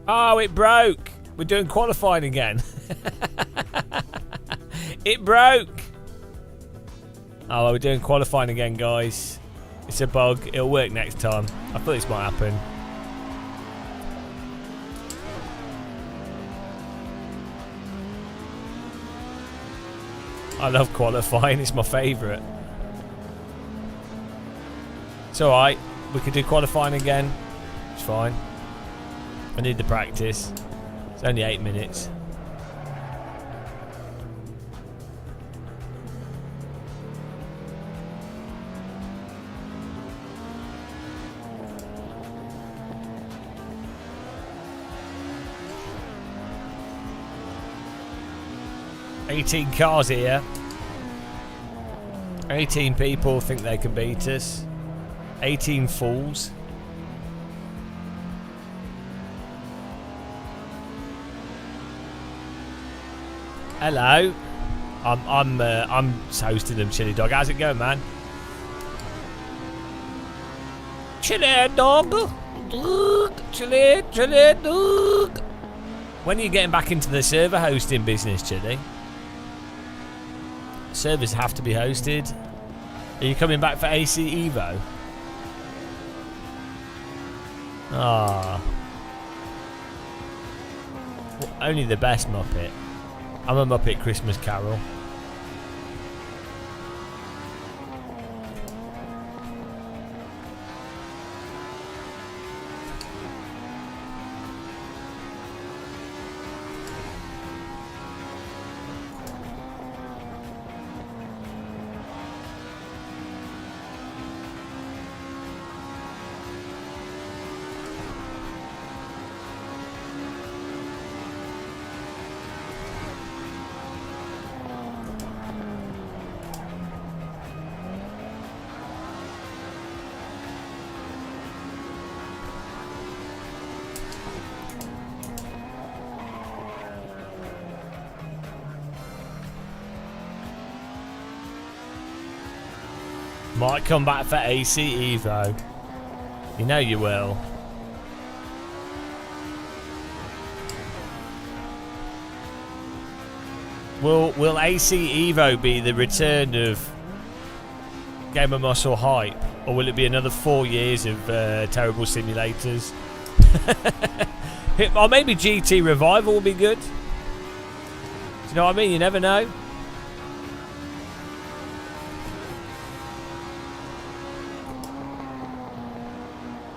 Oh, it broke. We're doing qualifying again. It broke. Oh, well, we're doing qualifying again, guys. It's a bug. It'll work next time. I thought this might happen. I love qualifying. It's my favourite. It's alright. We can do qualifying again. It's fine. I need the practice. It's only 8 minutes. $18 cars here. 18 people think they can beat us. 18 fools. Hello. I'm hosting them, Chili Dog. How's it going, man? Chili Dog. Chili Dog. When are you getting back into the server hosting business, Chili? Servers have to be hosted. Are you coming back for AC Evo? Ah. Well, only the best Muppet. I'm a Muppet Christmas Carol. Might come back for AC Evo. You know you will. Will AC Evo be the return of Game of Muscle hype? Or will it be another 4 years of terrible simulators? Or maybe GT Revival will be good. Do you know what I mean? You never know.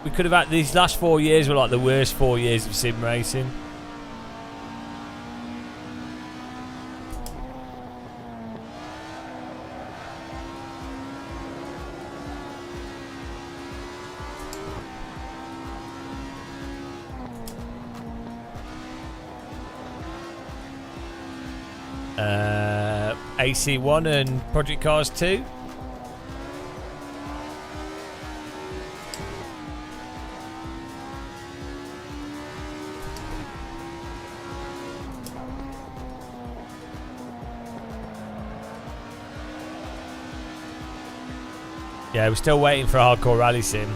We could have had these last 4 years were like the worst 4 years of sim racing. AC1 and Project Cars 2. Yeah, we're still waiting for a hardcore rally sim.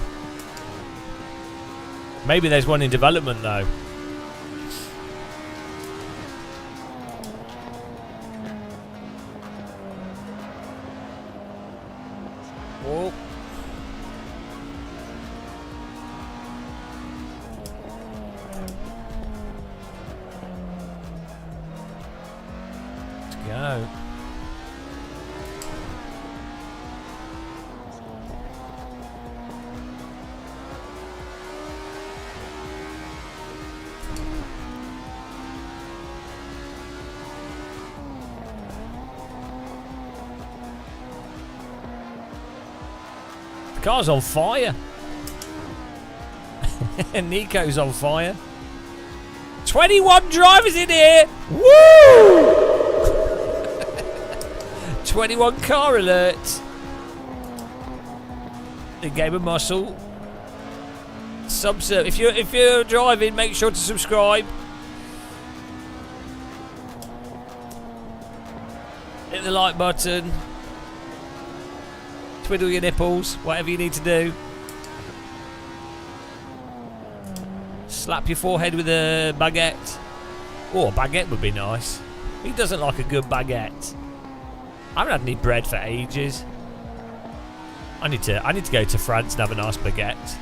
Maybe there's one in development though. Whoa. Let's go. Car's on fire. Nico's on fire. 21 drivers in here. Woo! 21 car alert. The Game of Muscle. If you're driving, make sure to subscribe. Hit the like button. Twiddle your nipples, whatever you need to do. Slap your forehead with a baguette. Oh, a baguette would be nice. Who doesn't like a good baguette? I haven't had any bread for ages. I need to go to France and have a nice baguette.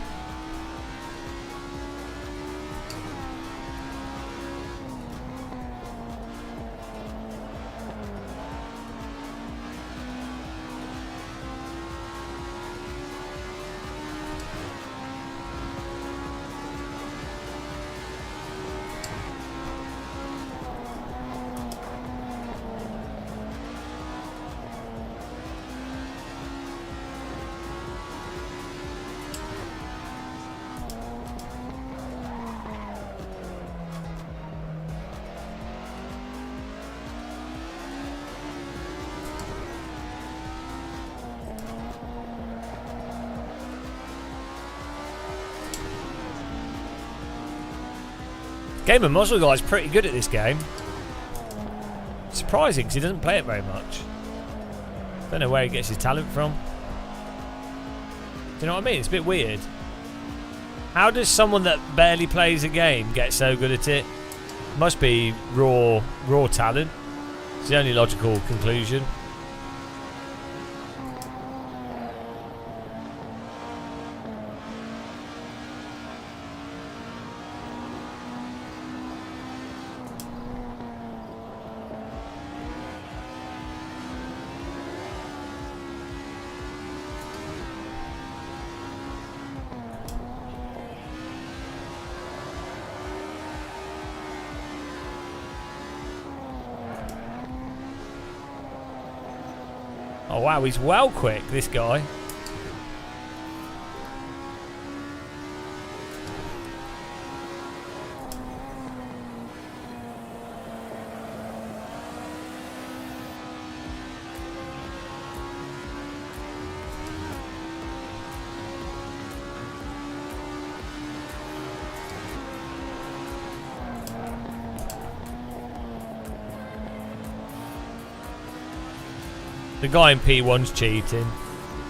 Game of Muscle Guy's pretty good at this game. Surprising because he doesn't play it very much. Don't know where he gets his talent from. Do you know what I mean? It's a bit weird. How does someone that barely plays a game get so good at it? Must be raw talent. It's the only logical conclusion. Oh wow, he's well quick, this guy. The guy in P1's cheating.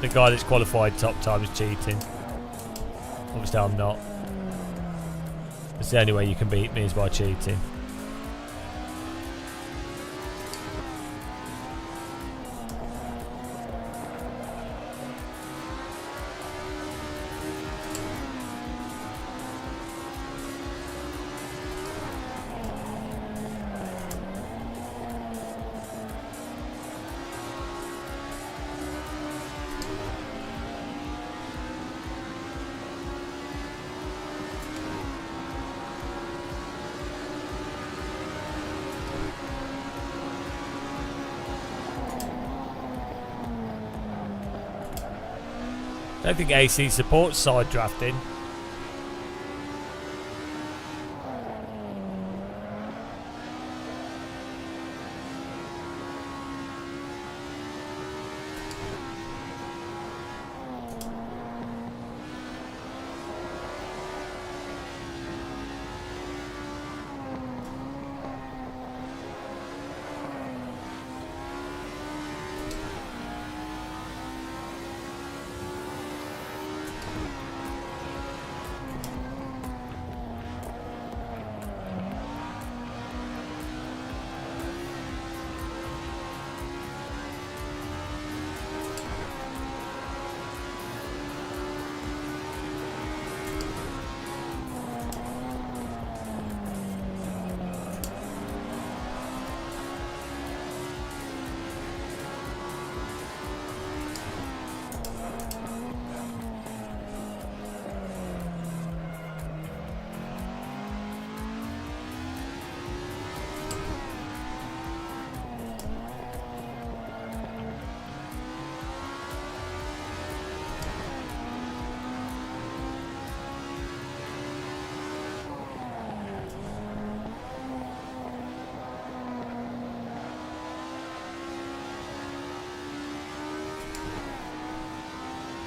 The guy that's qualified top time is cheating. Obviously I'm not. It's the only way you can beat me is by cheating. I don't think AC supports side drafting.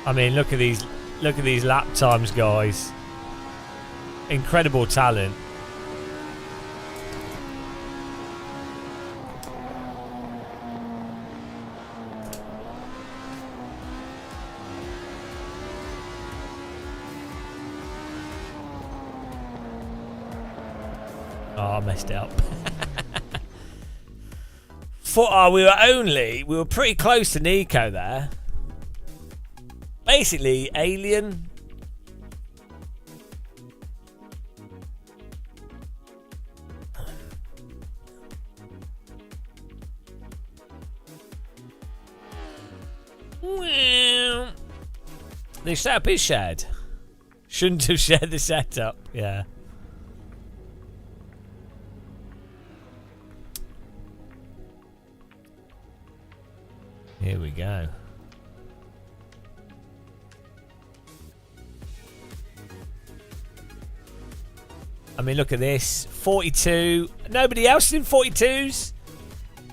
I mean, look at these lap times, guys. Incredible talent. Oh, I messed it up. We were pretty close to Nico there. Basically, Alien. Well, the setup is shared. Shouldn't have shared the setup. Yeah. Here we go. I mean, look at this. 42. Nobody else in 42s.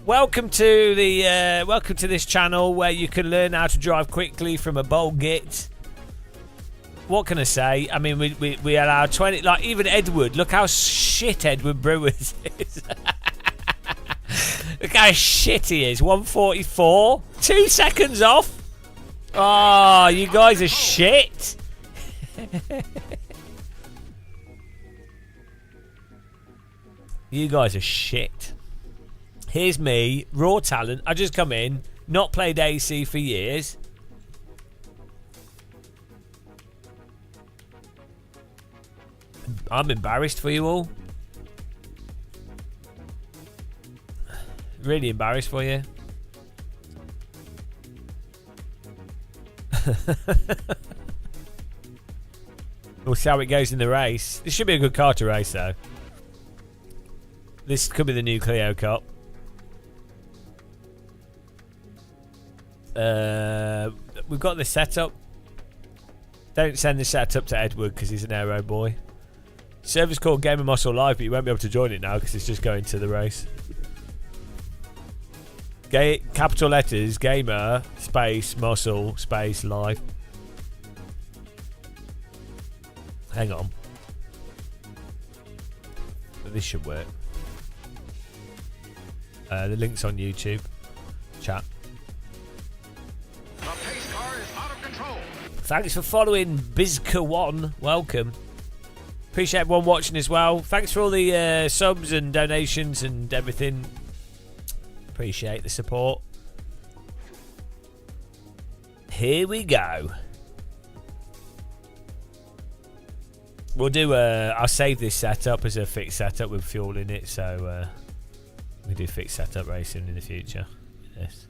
Welcome to this channel where you can learn how to drive quickly from a bold git. What can I say? I mean, we allow 20. Like even Edward. Look how shit Edward Brewers is. Look how shit he is. 144. 2 seconds off. Oh, you guys are shit. You guys are shit. Here's me, raw talent. I just come in, not played AC for years. I'm embarrassed for you all. Really embarrassed for you. We'll see how it goes in the race. This should be a good car to race though. This could be the new Clio Cup. We've got the setup. Don't send the setup to Edward because he's an aero boy. Server's called Gamer Muscle Live, but you won't be able to join it now because it's just going to the race. Capital letters, Gamer, space, Muscle, space, Live. Hang on. But this should work. The link's on YouTube. Chat. The pace car is out of control. Thanks for following Bizka1. Welcome. Appreciate everyone watching as well. Thanks for all the subs and donations and everything. Appreciate the support. Here we go. We'll do I'll save this setup as a fixed setup with fuel in it, so we do fixed setup racing in the future. Yes.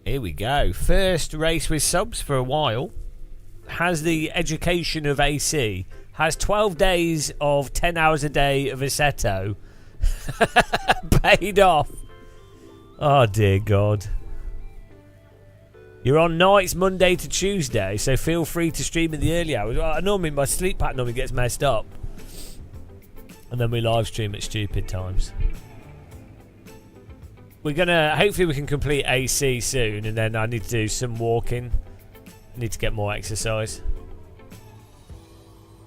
Here we go. First race with subs for a while. Has the education of AC. Has 12 days of 10 hours a day of Assetto paid off. Oh dear God. You're on nights Monday to Tuesday, so feel free to stream in the early hours. Normally my sleep pattern normally gets messed up. And then we live stream at stupid times. We're gonna, hopefully we can complete AC soon, and then I need to do some walking. I need to get more exercise.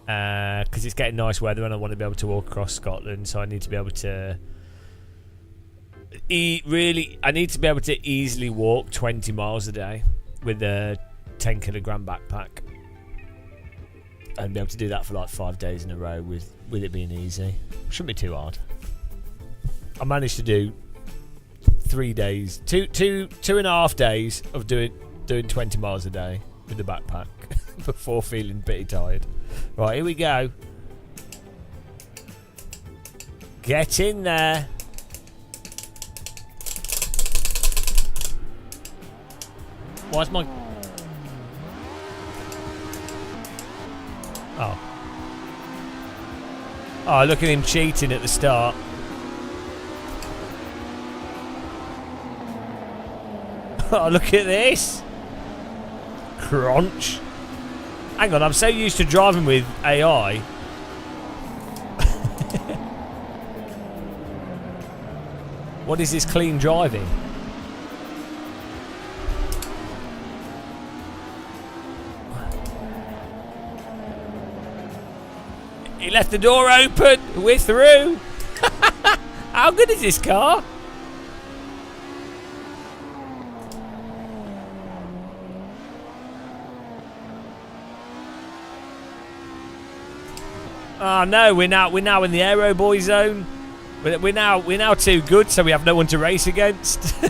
Because it's getting nice weather and I want to be able to walk across Scotland, so I need to be able to I need to be able to easily walk 20 miles a day with a 10 kilogram backpack and be able to do that for like 5 days in a row with it being easy. Shouldn't be too hard. I managed to do 3 days, two and a half days of doing 20 miles a day with the backpack before feeling pretty tired. Right, here we go. Get in there. Why's my... Oh. Oh, look at him cheating at the start. Oh, look at this. Crunch. Hang on, I'm so used to driving with AI. What is this clean driving? He left the door open. We're through. How good is this car? Oh no, we're now in the Aero Boy zone. We're now too good, so we have no one to race against.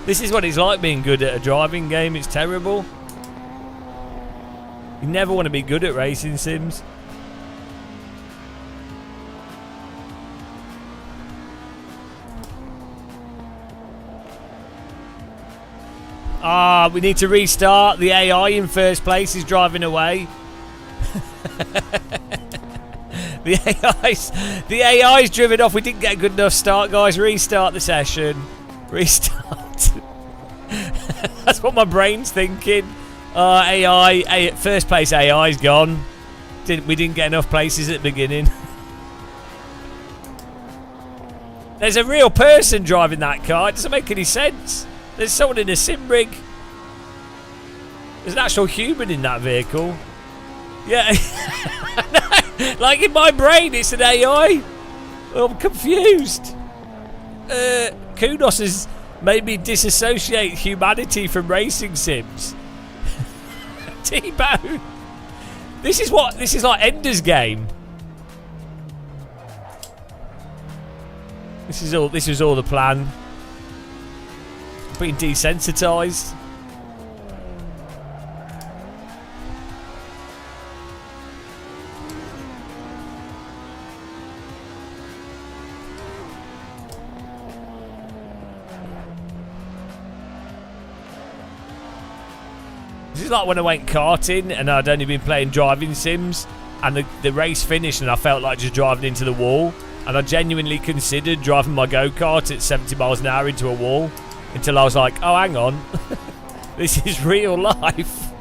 This is what it's like being good at a driving game. It's terrible. You never want to be good at racing sims. We need to restart. The AI in first place is driving away. The AI's driven off. We didn't get a good enough start, guys. Restart the session. Restart. That's what my brain's thinking. AI, first place AI's gone. We didn't get enough places at the beginning. There's a real person driving that car. It doesn't make any sense. There's someone in a sim rig. There's an actual human in that vehicle. Yeah. Like in my brain, it's an AI. I'm confused. Kudos has made me disassociate humanity from racing sims. T-Bone. This is like Ender's Game. This was all the plan. Being desensitized. This is like when I went karting and I'd only been playing driving sims and the race finished and I felt like just driving into the wall. And I genuinely considered driving my go-kart at 70 miles an hour into a wall until I was like, oh, hang on. This is real life.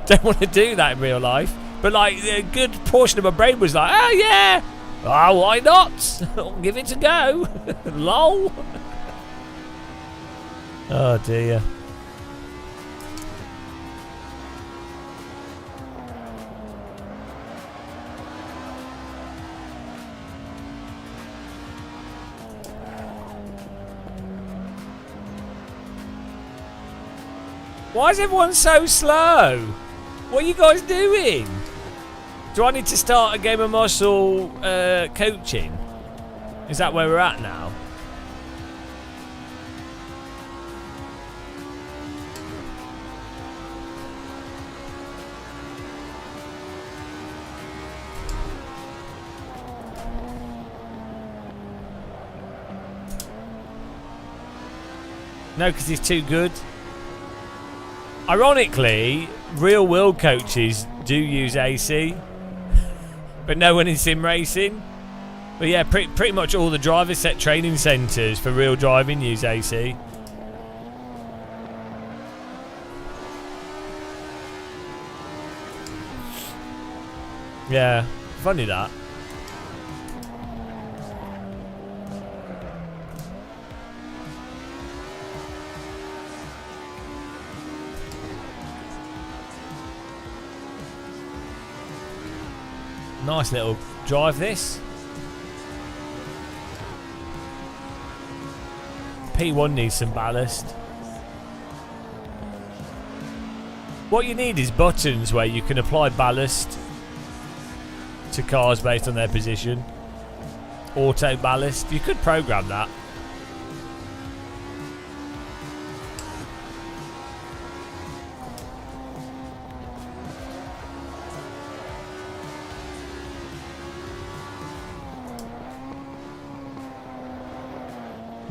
Don't want to do that in real life. But like a good portion of my brain was like, oh yeah, oh, why not? Give it a go. Lol. Oh dear. Why is everyone so slow? What are you guys doing? Do I need to start a game of muscle coaching? Is that where we're at now? No, because he's too good. Ironically, real world coaches do use AC, but no one in sim racing. But yeah, pretty much all the driver set training centres for real driving use AC. Yeah, funny that. Nice little drive this. P1 needs some ballast. What you need is buttons where you can apply ballast to cars based on their position. Auto ballast. You could program that.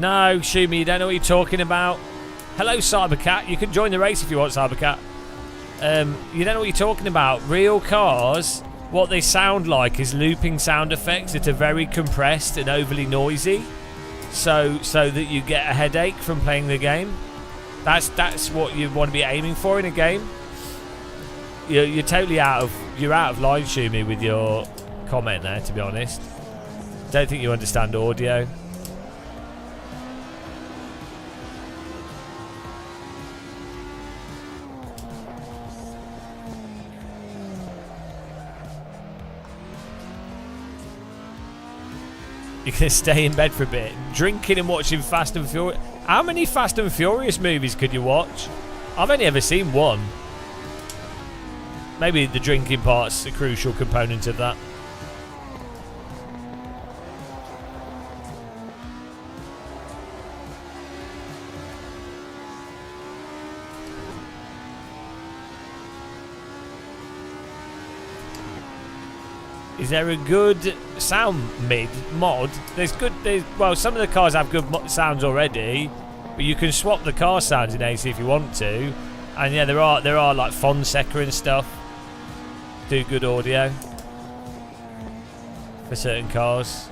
No, Shumi, you don't know what you're talking about. Hello, Cybercat. You can join the race if you want, Cybercat. You don't know what you're talking about. Real cars, what they sound like is looping sound effects that are very compressed and overly noisy, so that you get a headache from playing the game. That's what you want to be aiming for in a game. You're totally out of line, Shumi, with your comment there. To be honest, don't think you understand audio. You can stay in bed for a bit, drinking and watching Fast and Furious. How many Fast and Furious movies could you watch? I've only ever seen one. Maybe the drinking part's a crucial component of that. Is there a good sound mod? Well, some of the cars have good sounds already, but you can swap the car sounds in AC if you want to. And yeah, there are like Fonseca and stuff. Do good audio for certain cars.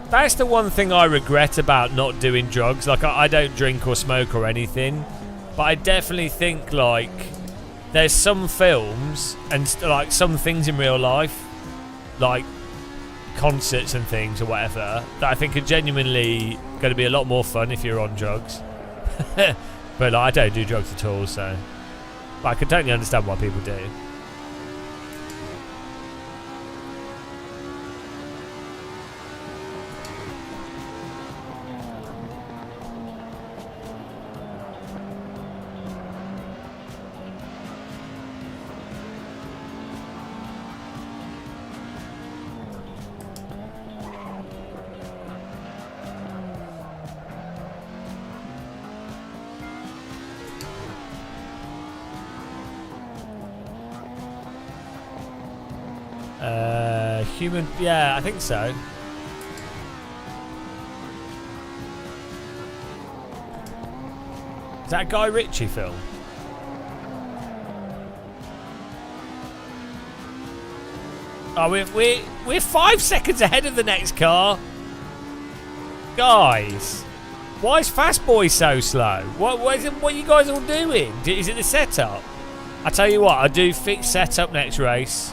That's the one thing I regret about not doing drugs. Like, I don't drink or smoke or anything, but I definitely think, like, there's some films and, like, some things in real life, like concerts and things or whatever, that I think are genuinely going to be a lot more fun if you're on drugs. But like, I don't do drugs at all, so but I can totally understand why people do. Human, yeah, I think so. Is that a Guy Ritchie film? Oh, we're 5 seconds ahead of the next car. Guys, why is Fast Boy so slow? What are you guys all doing? Is it the setup? I tell you what, I do fix setup next race.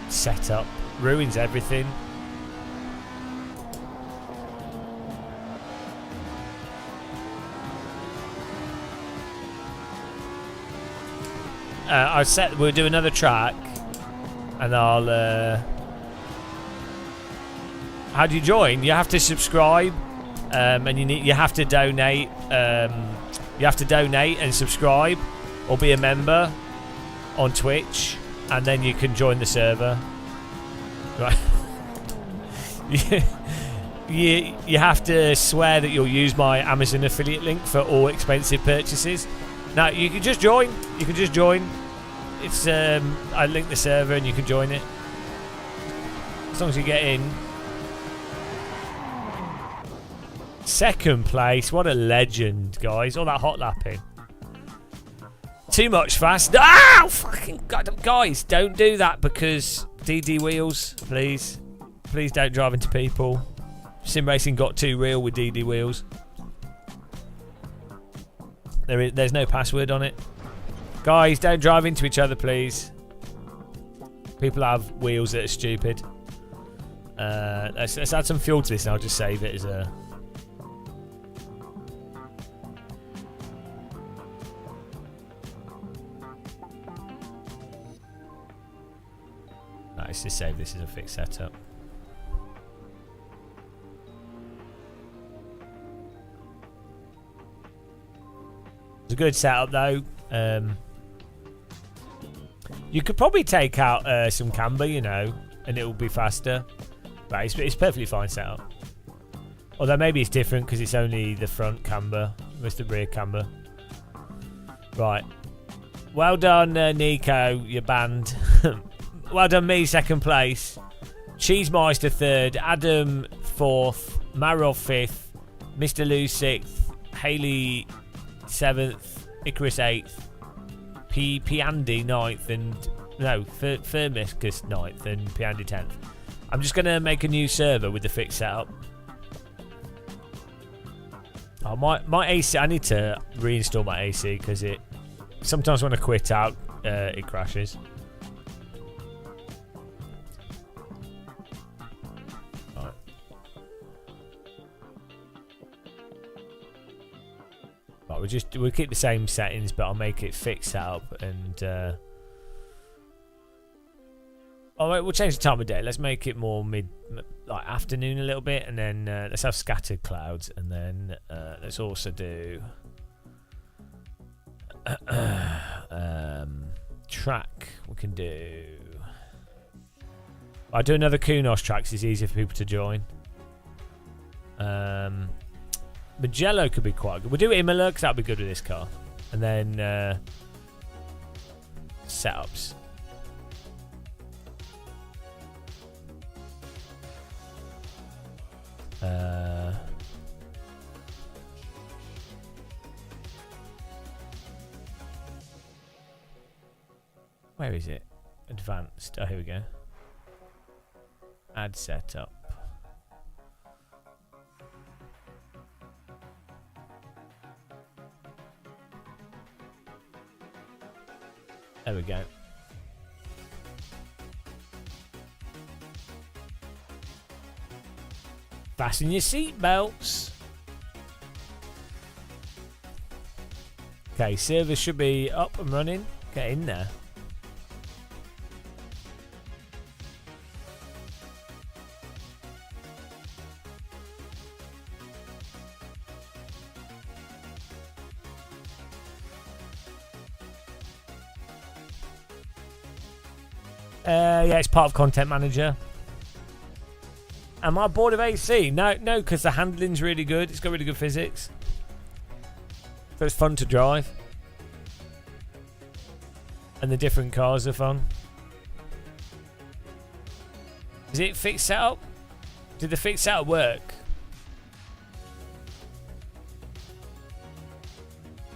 Setup ruins everything. We'll do another track, and I'll. How do you join? You have to subscribe, and you have to donate. You have to donate and subscribe, or be a member on Twitch, and then you can join the server. Right. You have to swear that you'll use my Amazon affiliate link for all expensive purchases. Now you can just join. You can just join. It's I link the server and you can join it as long as you get in. Second place, what a legend, guys! All that hot lapping. Too much fast. Ah, fucking God, guys! Don't do that because DD wheels, please, please don't drive into people. Sim racing got too real with DD wheels. There's no password on it. Guys, don't drive into each other, please. People have wheels that are stupid. Let's add some fuel to this and I'll just save it as a... No, let's just save this as a fixed setup. It's a good setup though. You could probably take out some camber, you know, and it will be faster. But it's perfectly fine setup. Although maybe it's different because it's only the front camber with the rear camber. Right. Well done, Nico. You're banned. Well done, me, second place. Cheesemeister third. Adam fourth. Marov fifth. Mr. Lou sixth. Haley seventh. Icarus eighth. Piandi ninth, and no, Firmiscus ninth, and Piandi 10th. I'm just gonna make a new server with the fixed setup. Oh, my AC, I need to reinstall my AC because it sometimes when I quit out, it crashes. Right. We'll keep the same settings, but I'll make it fixed setup, and we'll change the time of day. Let's make it more like afternoon a little bit, and then let's have scattered clouds, and then let's also do track. We can do. I'll do another Kunos track, 'cause it's easier for people to join. Magello could be quite good. We'll do Imola because that'll be good with this car. And then setups. Where is it? Advanced. Oh, here we go. Add setup. There we go. Fasten your seatbelts. Okay, server should be up and running. Get in there. Yeah, it's part of Content Manager. Am I bored of AC? No, because the handling's really good. It's got really good physics. So it's fun to drive. And the different cars are fun. Is it fixed setup? Did the fixed setup work?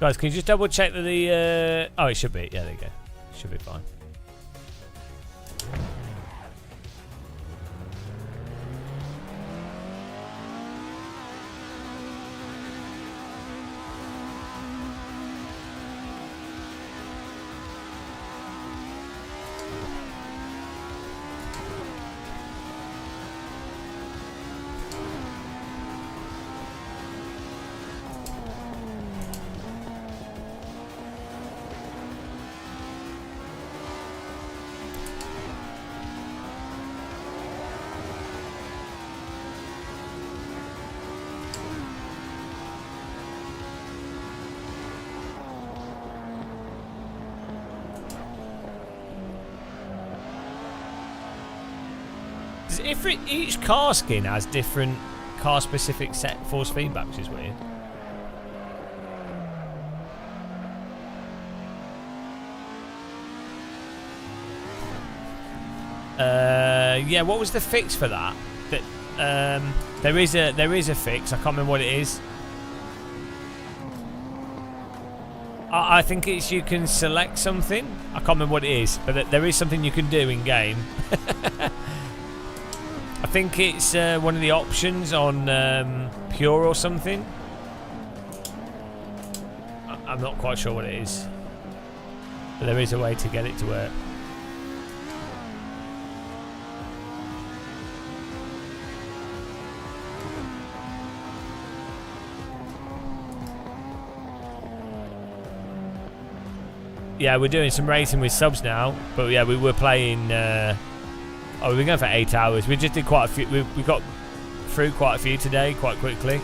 Guys, can you just double check that the... Oh, it should be. Yeah, there you go. Should be fine. Each car skin has different car-specific set force feedback, which is weird. Yeah, what was the fix for that? There is a fix. I can't remember what it is. I think it's you can select something. I can't remember what it is, but there is something you can do in game. I think it's one of the options on Pure or something. I'm not quite sure what it is, but there is a way to get it to work. Yeah, we're doing some racing with subs now, but yeah, we were playing. Oh, we've been going for 8 hours. We just did quite a few. We got through quite a few today, quite quickly.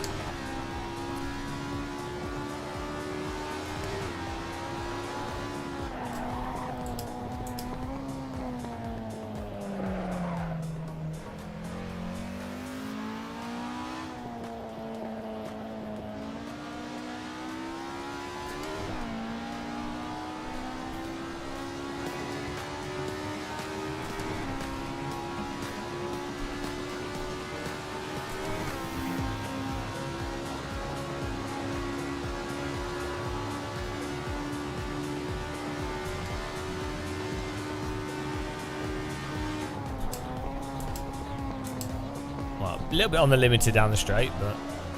Well, a little bit on the limiter down the straight, but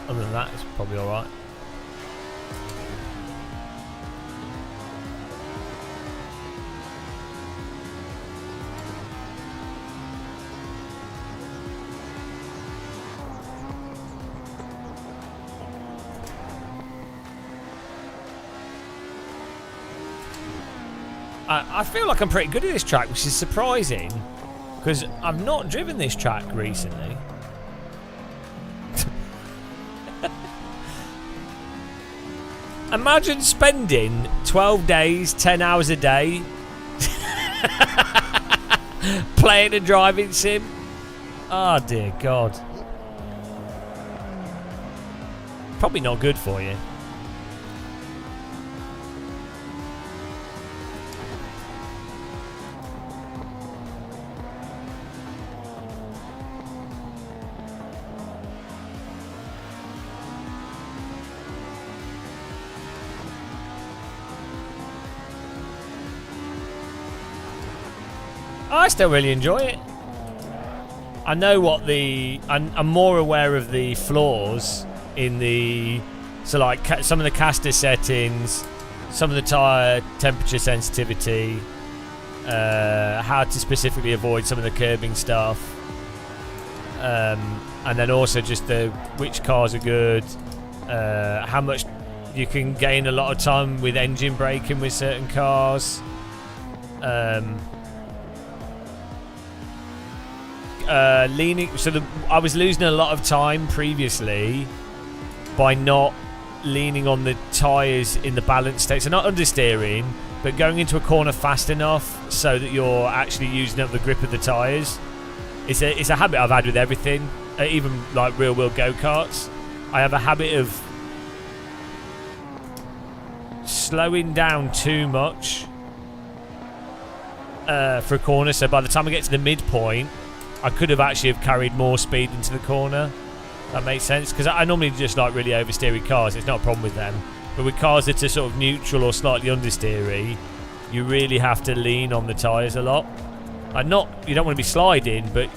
other than that, it's probably all right. I feel like I'm pretty good at this track, which is surprising, because I've not driven this track recently. Imagine spending 12 days, 10 hours a day playing a driving sim. Oh dear God. Probably not good for you. I still really enjoy it. I know what I'm more aware of the flaws in the, so like some of the caster settings, some of the tyre temperature sensitivity, how to specifically avoid some of the curbing stuff, and then also just which cars are good, how much you can gain a lot of time with engine braking with certain cars. Leaning, so I was losing a lot of time previously by not leaning on the tyres in the balance state, so not understeering, but going into a corner fast enough so that you're actually using up the grip of the tyres. It's a habit I've had with everything, even like real world go-karts. I have a habit of slowing down too much for a corner, so by the time I get to the midpoint I could have actually carried more speed into the corner. That makes sense, because I normally just like really oversteery cars. It's not a problem with them, but with cars that are sort of neutral or slightly understeery, you really have to lean on the tyres a lot. Like you don't want to be sliding, but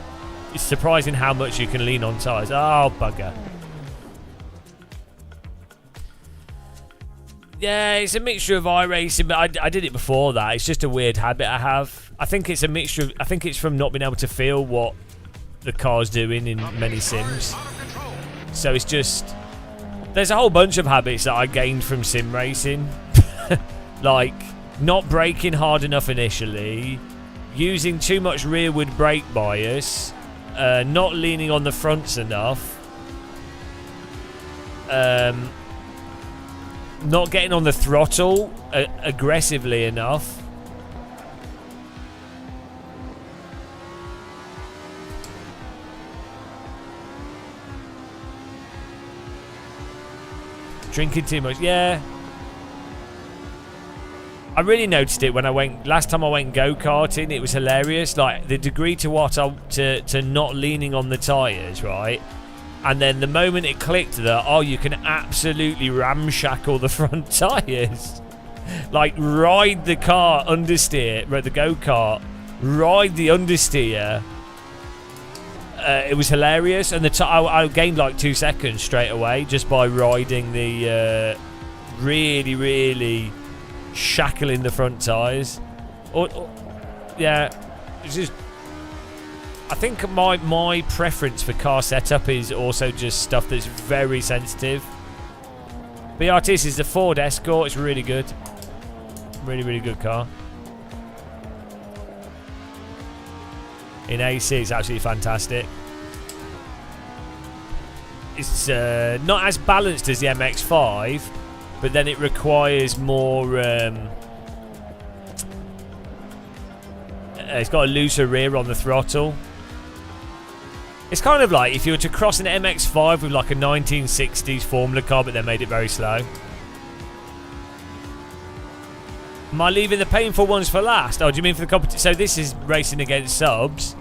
it's surprising how much you can lean on tyres. Oh bugger. Yeah, it's a mixture of iRacing, but I did it before that. It's just a weird habit I have. I think it's a mixture of, I think it's from not being able to feel what the car's doing in many sims. So it's just, there's a whole bunch of habits that I gained from sim racing. Like not braking hard enough initially, using too much rearward brake bias, not leaning on the fronts enough, not getting on the throttle aggressively enough. Drinking too much. Yeah. I really noticed it when I went last time I went go-karting. It was hilarious, like the degree to what to not leaning on the tires, right? And then the moment it clicked that, oh, you can absolutely ramshackle the front tires. Like, ride the car, understeer, the go-kart, ride the understeer. It was hilarious, and I gained like 2 seconds straight away just by riding the really, really shackling the front tires. Yeah, it's just. I think my preference for car setup is also just stuff that's very sensitive. BRT is the Ford Escort. It's really good. Really, really good car. In AC, it's absolutely fantastic. It's not as balanced as the MX-5, but then it requires more... it's got a looser rear on the throttle. It's kind of like if you were to cross an MX-5 with like a 1960s Formula car, but they made it very slow. Am I leaving the painful ones for last? Oh, do you mean for the competition? So this is racing against subs,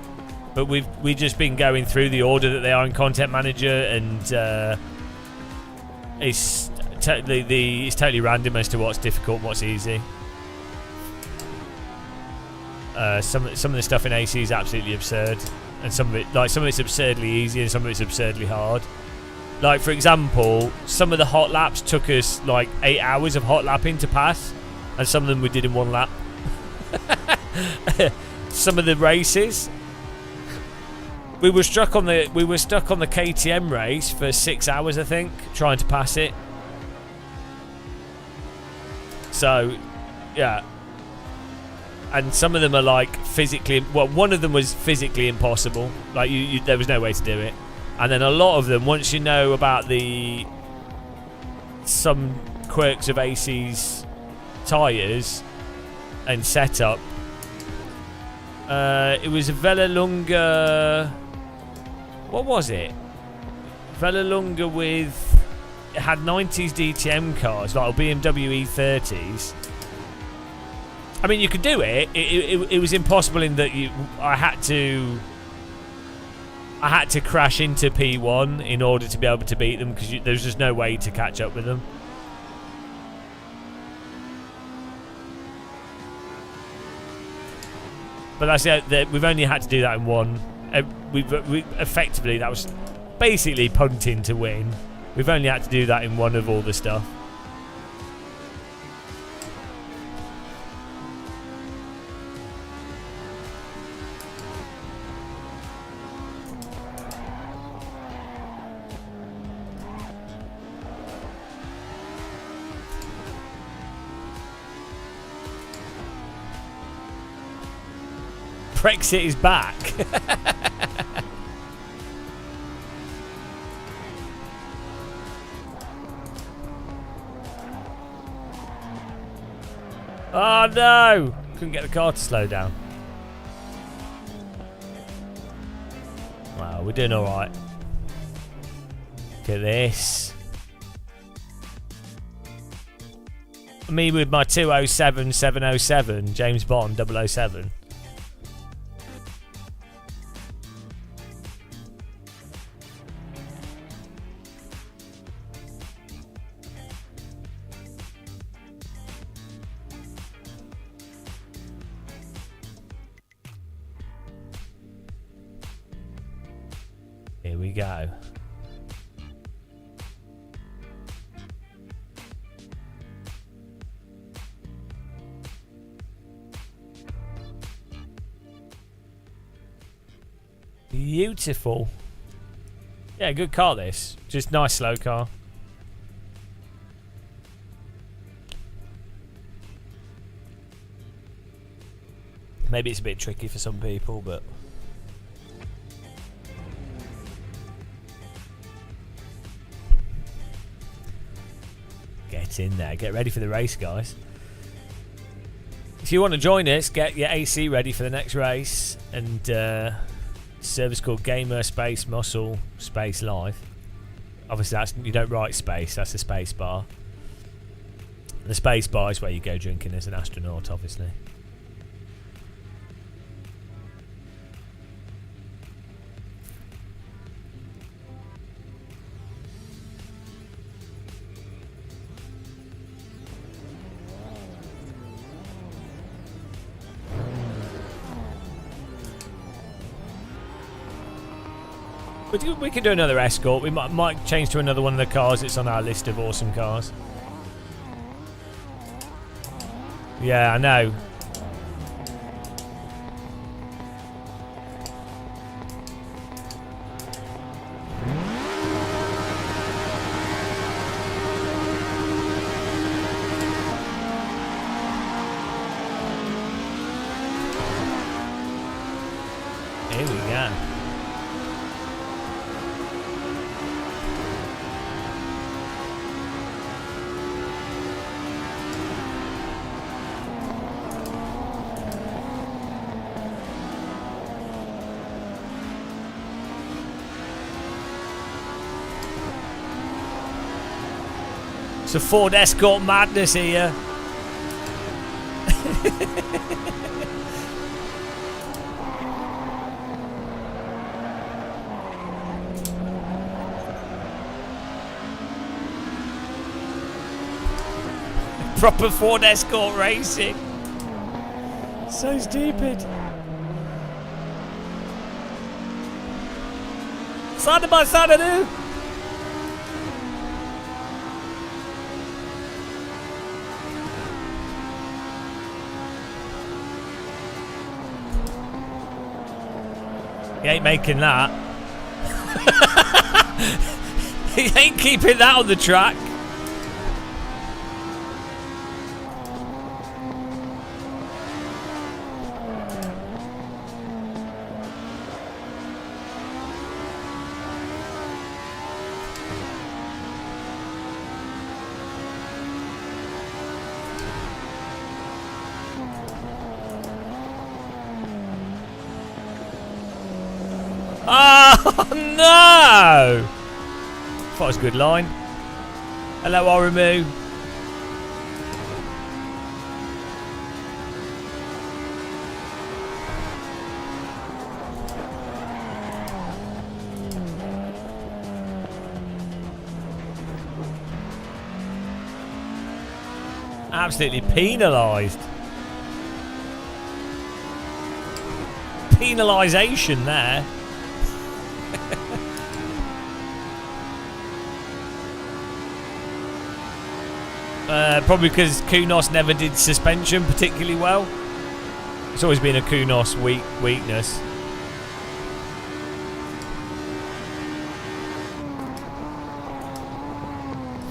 but we've just been going through the order that they are in Content Manager, and it's totally random as to what's difficult and what's easy. Some of the stuff in AC is absolutely absurd, and some of it's absurdly easy, and some of it's absurdly hard. Like, for example, some of the hot laps took us like 8 hours of hot lapping to pass, and some of them we did in 1 lap. Some of the races, we were stuck on the KTM race for 6 hours, I think, trying to pass it. So, yeah. And some of them are like physically, well, one of them was physically impossible. Like there was no way to do it. And then a lot of them, once you know about some quirks of AC's tyres and setup, it was a Vallelunga. What was it? Vallelunga with, it had 90s DTM cars, like BMW E30s. I mean, you could do it. It was impossible in that I had to crash into P1 in order to be able to beat them, because there's just no way to catch up with them. But that's it. We've only had to do that in one. We effectively, that was basically punting to win. We've only had to do that in one of all the stuff. Brexit is back. Oh no! Couldn't get the car to slow down. Wow, we're doing alright. Look at this. Me with my 207 707 James Bond 007. Here we go. Beautiful. Yeah, good car this. Just nice slow car. Maybe it's a bit tricky for some people, but get in there. Get ready for the race, guys. If you want to join us, get your AC ready for the next race. And service called Gamer Space Muscle Space Live. Obviously, you don't write space. That's the space bar. The space bar is where you go drinking as an astronaut, obviously. We can do another escort. We might change to another one of the cars that's on our list of awesome cars. Yeah, I know. Here we go. It's a Ford Escort madness here. Proper Ford Escort racing. So stupid. Side by side, I do. He ain't making that. He ain't keeping that on the track. Oh no! Thought it was a good line. Hello, Orimu. Absolutely penalised. Penalisation there. Probably because Kunos never did suspension particularly well. It's always been a Kunos weakness.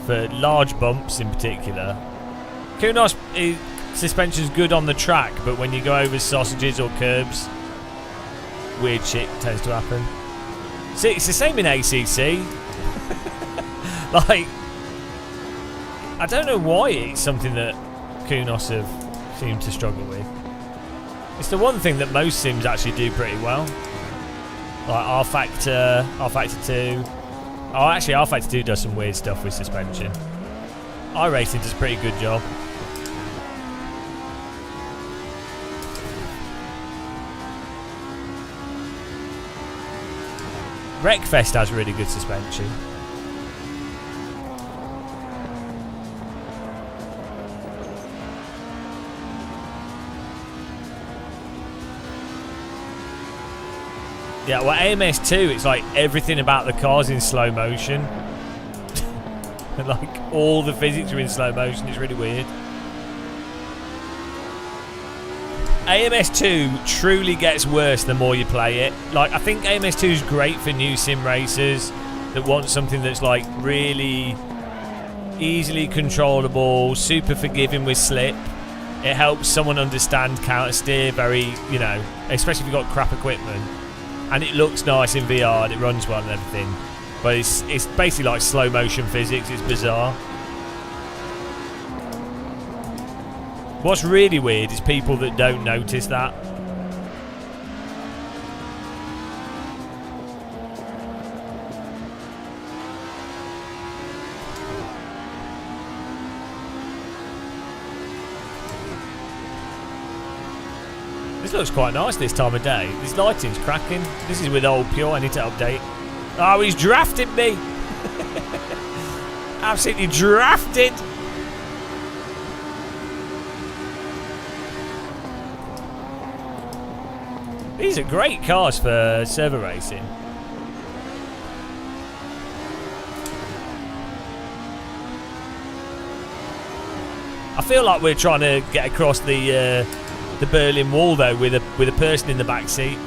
For large bumps in particular. Kunos suspension's good on the track, but when you go over sausages or curbs, weird shit tends to happen. See, it's the same in ACC. Like, I don't know why it's something that Kunos have seemed to struggle with. It's the one thing that most sims actually do pretty well. Like R-Factor 2. Oh, actually R-Factor 2 does some weird stuff with suspension. iRacing does a pretty good job. Wreckfest has really good suspension. Yeah, well, AMS2, it's like everything about the car's in slow motion. Like, all the physics are in slow motion. It's really weird. AMS2 truly gets worse the more you play it. Like, I think AMS2 is great for new sim racers that want something that's, like, really easily controllable, super forgiving with slip. It helps someone understand counter steer very, you know, especially if you've got crap equipment. And it looks nice in VR and it runs well and everything. But it's basically like slow motion physics. It's bizarre. What's really weird is people that don't notice that. This looks quite nice this time of day. This lighting's cracking. This is with old Pure. I need to update. Oh, he's drafted me. Absolutely drafted. These are great cars for server racing. I feel like we're trying to get across the Berlin Wall though with a person in the back seat.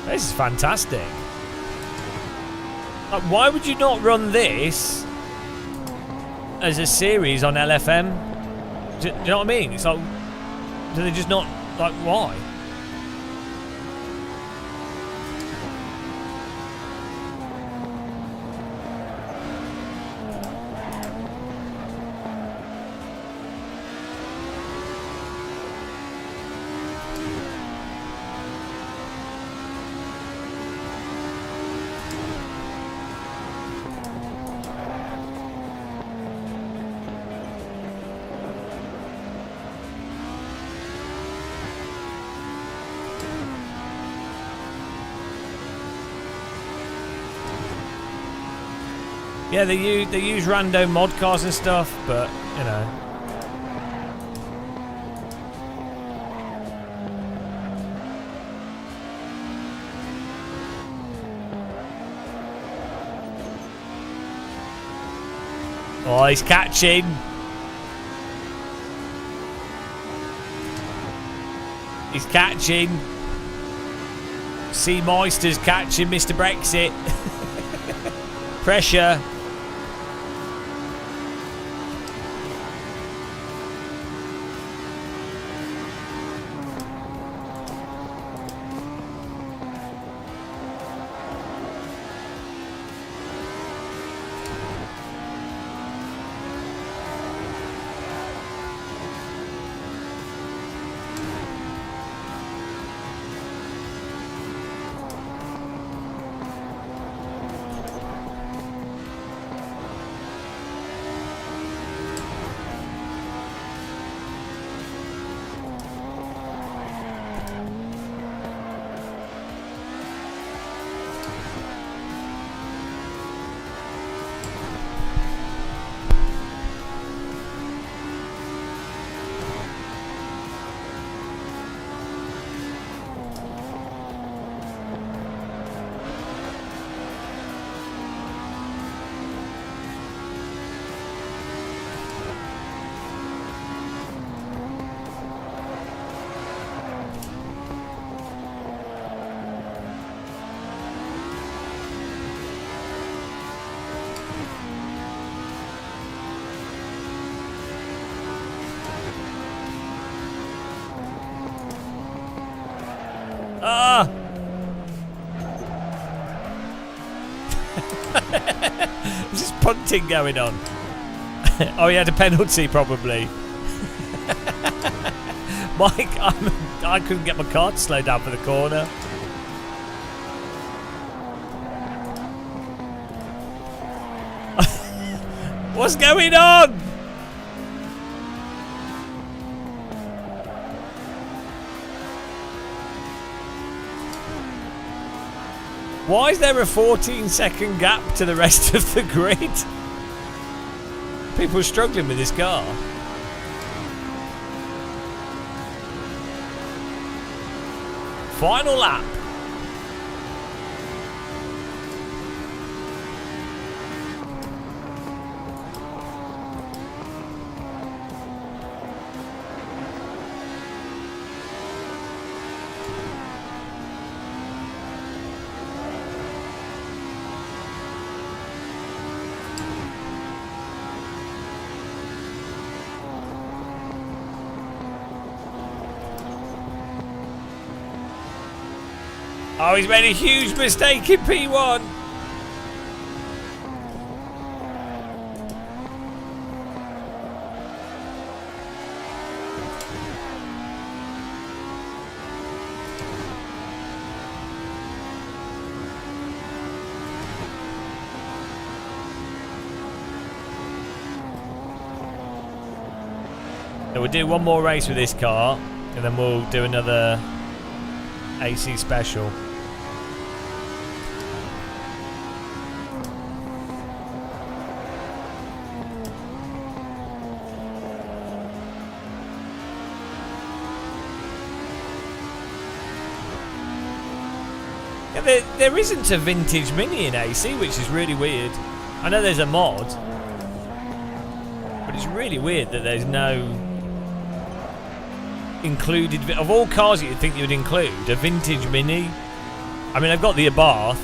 This is fantastic. Like, why would you not run this as a series on LFM? Do you know what I mean? It's like, do they just not, like, why? Yeah, they use random mod cars and stuff, but you know. Oh, he's catching. He's catching. C Meister's catching Mr. Brexit. Pressure. Ah! There's just punting going on. Oh, he had a penalty probably. Mike, I couldn't get my car to slow down for the corner. What's going on? Why is there a 14-second gap to the rest of the grid? People are struggling with this car. Final lap. Oh, he's made a huge mistake in P1. So we'll do one more race with this car, and then we'll do another AC special. Yeah, there isn't a vintage Mini in AC, which is really weird. I know there's a mod, but it's really weird that there's no included, of all cars you'd think you'd include, a vintage Mini. I mean, I've got the Abarth,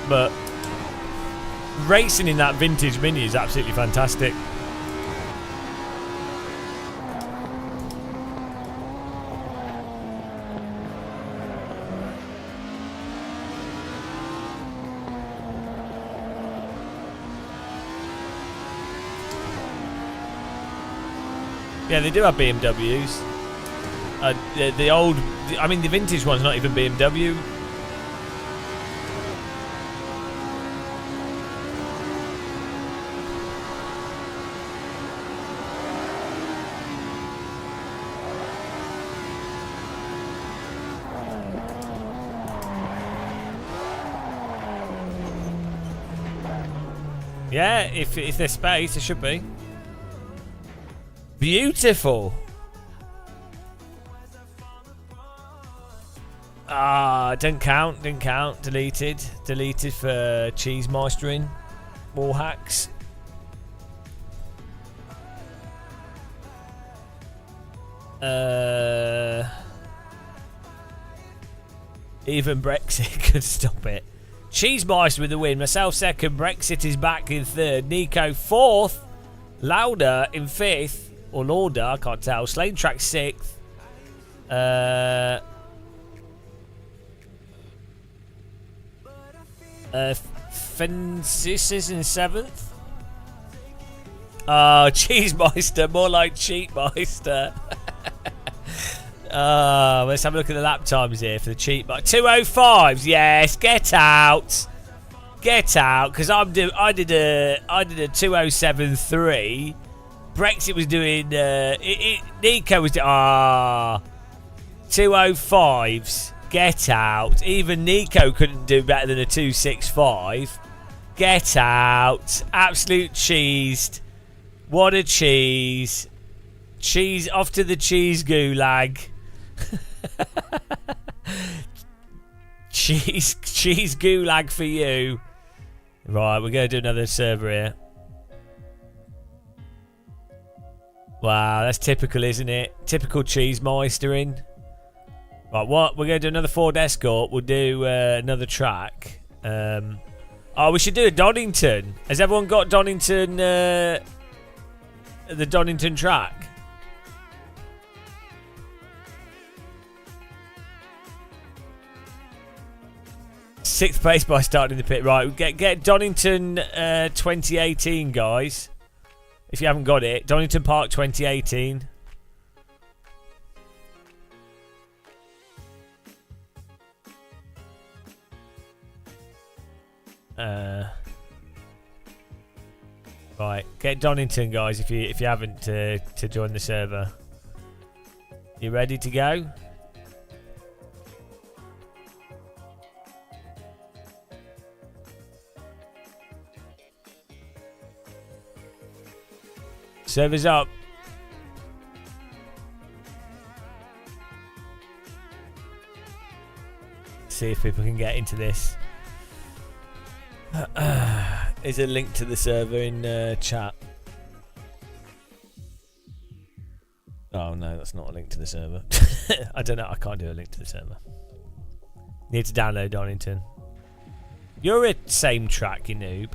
but racing in that vintage Mini is absolutely fantastic. Yeah, they do have BMWs. The old, I mean, the vintage one's not even BMW. Yeah, if there's space, there should be. Beautiful. Didn't count. Deleted for cheese mastering. Wall hacks. Even Brexit could stop it. Cheesemeister with the win. Myself second. Brexit is back in third. Nico fourth. Lauda in fifth. Or Lauda, I can't tell. Slane Track sixth. Fences is in seventh. Cheesemeister, more like Cheatmeister. Let's have a look at the lap times here for the cheat. 2:05s, yes, get out, because I did a 2:07.3. Brexit was doing. Nico was doing 2:05s. Get out. Even Nico couldn't do better than a 2:65. Get out. Absolute cheesed. What a cheese. Cheese off to the cheese gulag. cheese gulag for you. Right, we're going to do another server here. Wow, that's typical, isn't it? Typical cheese meistering. Right, what? We're going to do another Ford Escort. We'll do another track. We should do a Donington. Has everyone got Donington? The Donington track? Sixth place by starting the pit. Right, get Donington 2018, guys. If you haven't got it, Donington Park 2018. Right, get Donington, guys. If you haven't to join the server. You ready to go? Server's up. See if people can get into this. Is a link to the server in chat. Oh no, that's not a link to the server. I don't know. I can't do a link to the server. Need to download Donington. You're a same track, you noob.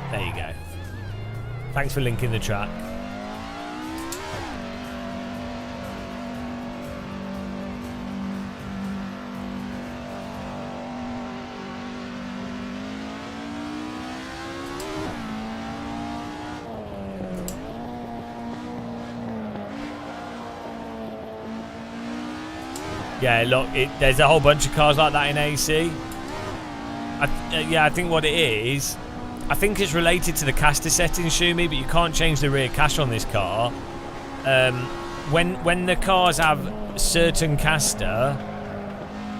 There you go. Thanks for linking the track. Yeah, look, there's a whole bunch of cars like that in AC. I think what it is, I think it's related to the caster settings, Shumi, but you can't change the rear cache on this car. When the cars have certain caster,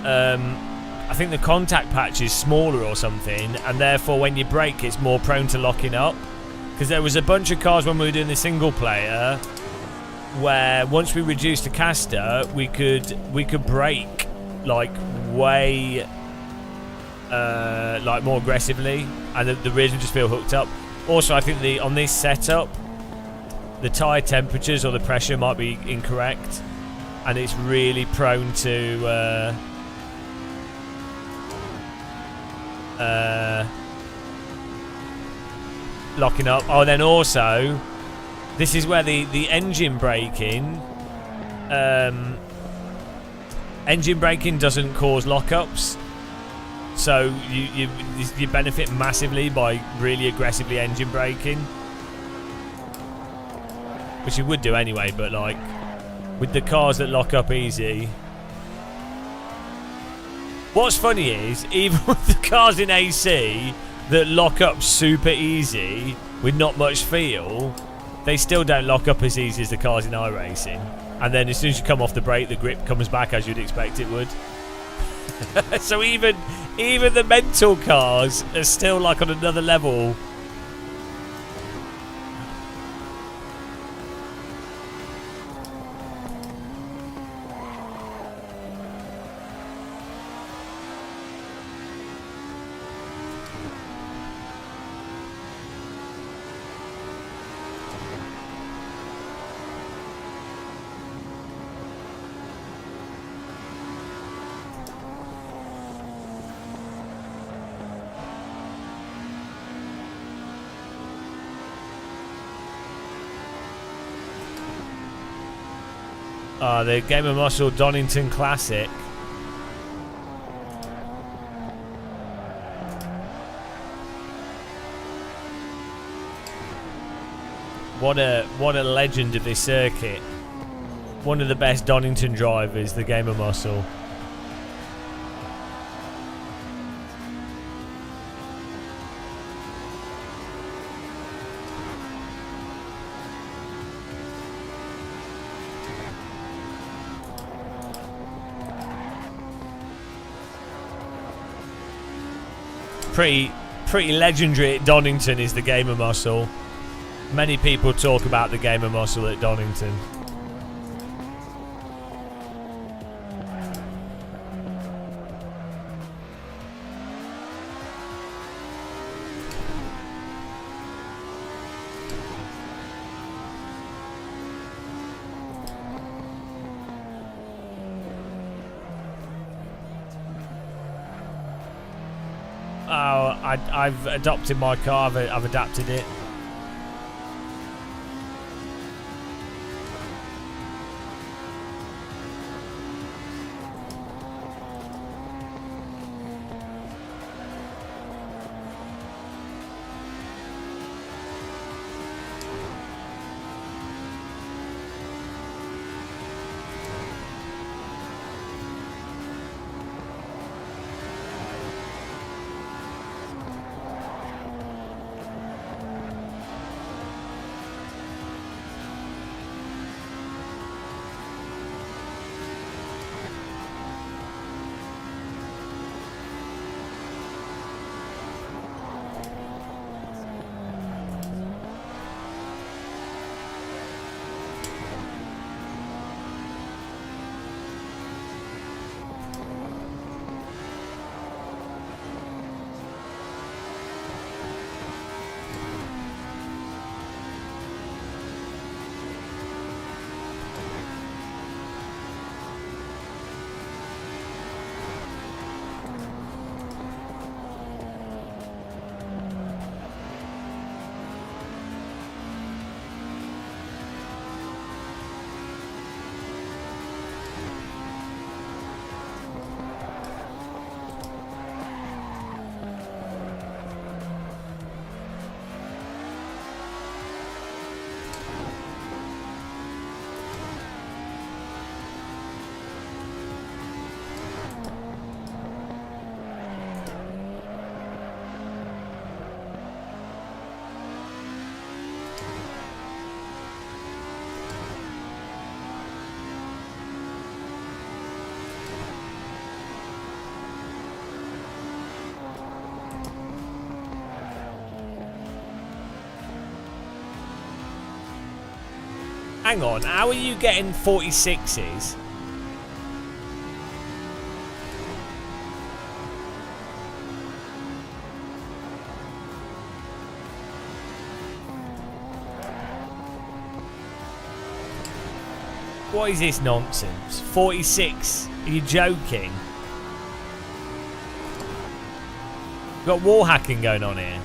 I think the contact patch is smaller or something, and therefore when you brake, it's more prone to locking up. Because there was a bunch of cars when we were doing the single player, where once we reduced the caster, we could brake like way like more aggressively, and the rears would just feel hooked up. Also, I think on this setup, the tyre temperatures or the pressure might be incorrect, and it's really prone to locking up. Oh, then also, this is where the engine braking doesn't cause lockups, so you benefit massively by really aggressively engine braking, which you would do anyway, but like with the cars that lock up easy. What's funny is, even with the cars in AC that lock up super easy with not much feel, they still don't lock up as easy as the cars in iRacing. And then as soon as you come off the brake, the grip comes back as you'd expect it would. So even the mental cars are still like on another level. The Game of Muscle Donington Classic. What a legend of this circuit. One of the best Donington drivers, the Game of Muscle. Pretty legendary at Donington is the Game of Muscle. Many people talk about the Game of Muscle at Donington. Oh, I've adopted my car. I've adapted it. Hang on, how are you getting 46s? What is this nonsense? 46? Are you joking? We've got wall hacking going on here.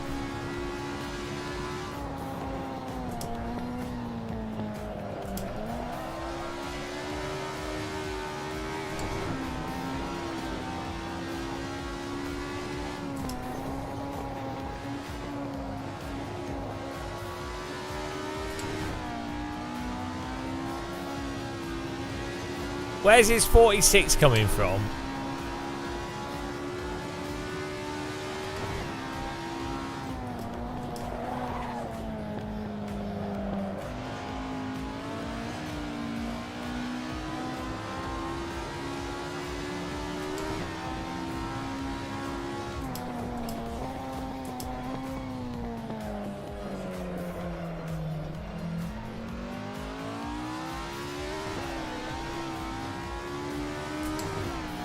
Where's his 46 coming from?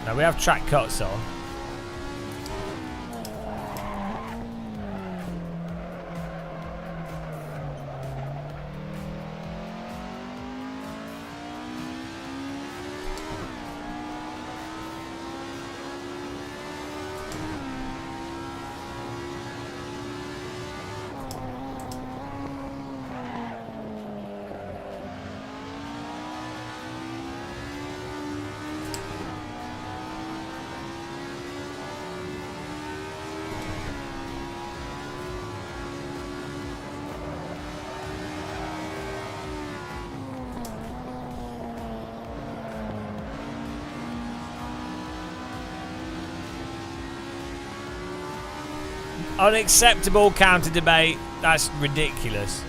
Now we have track cuts on. Unacceptable counter debate. That's ridiculous.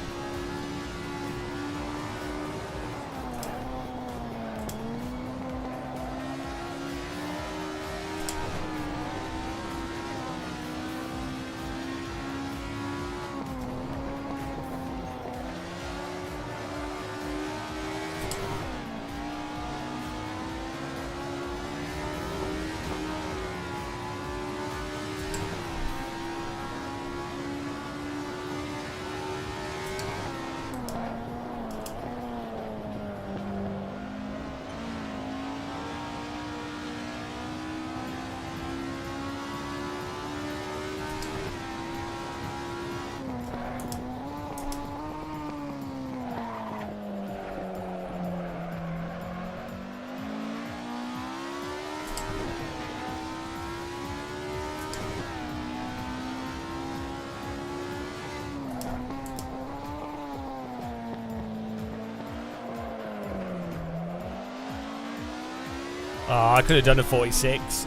Oh, I could have done a 46.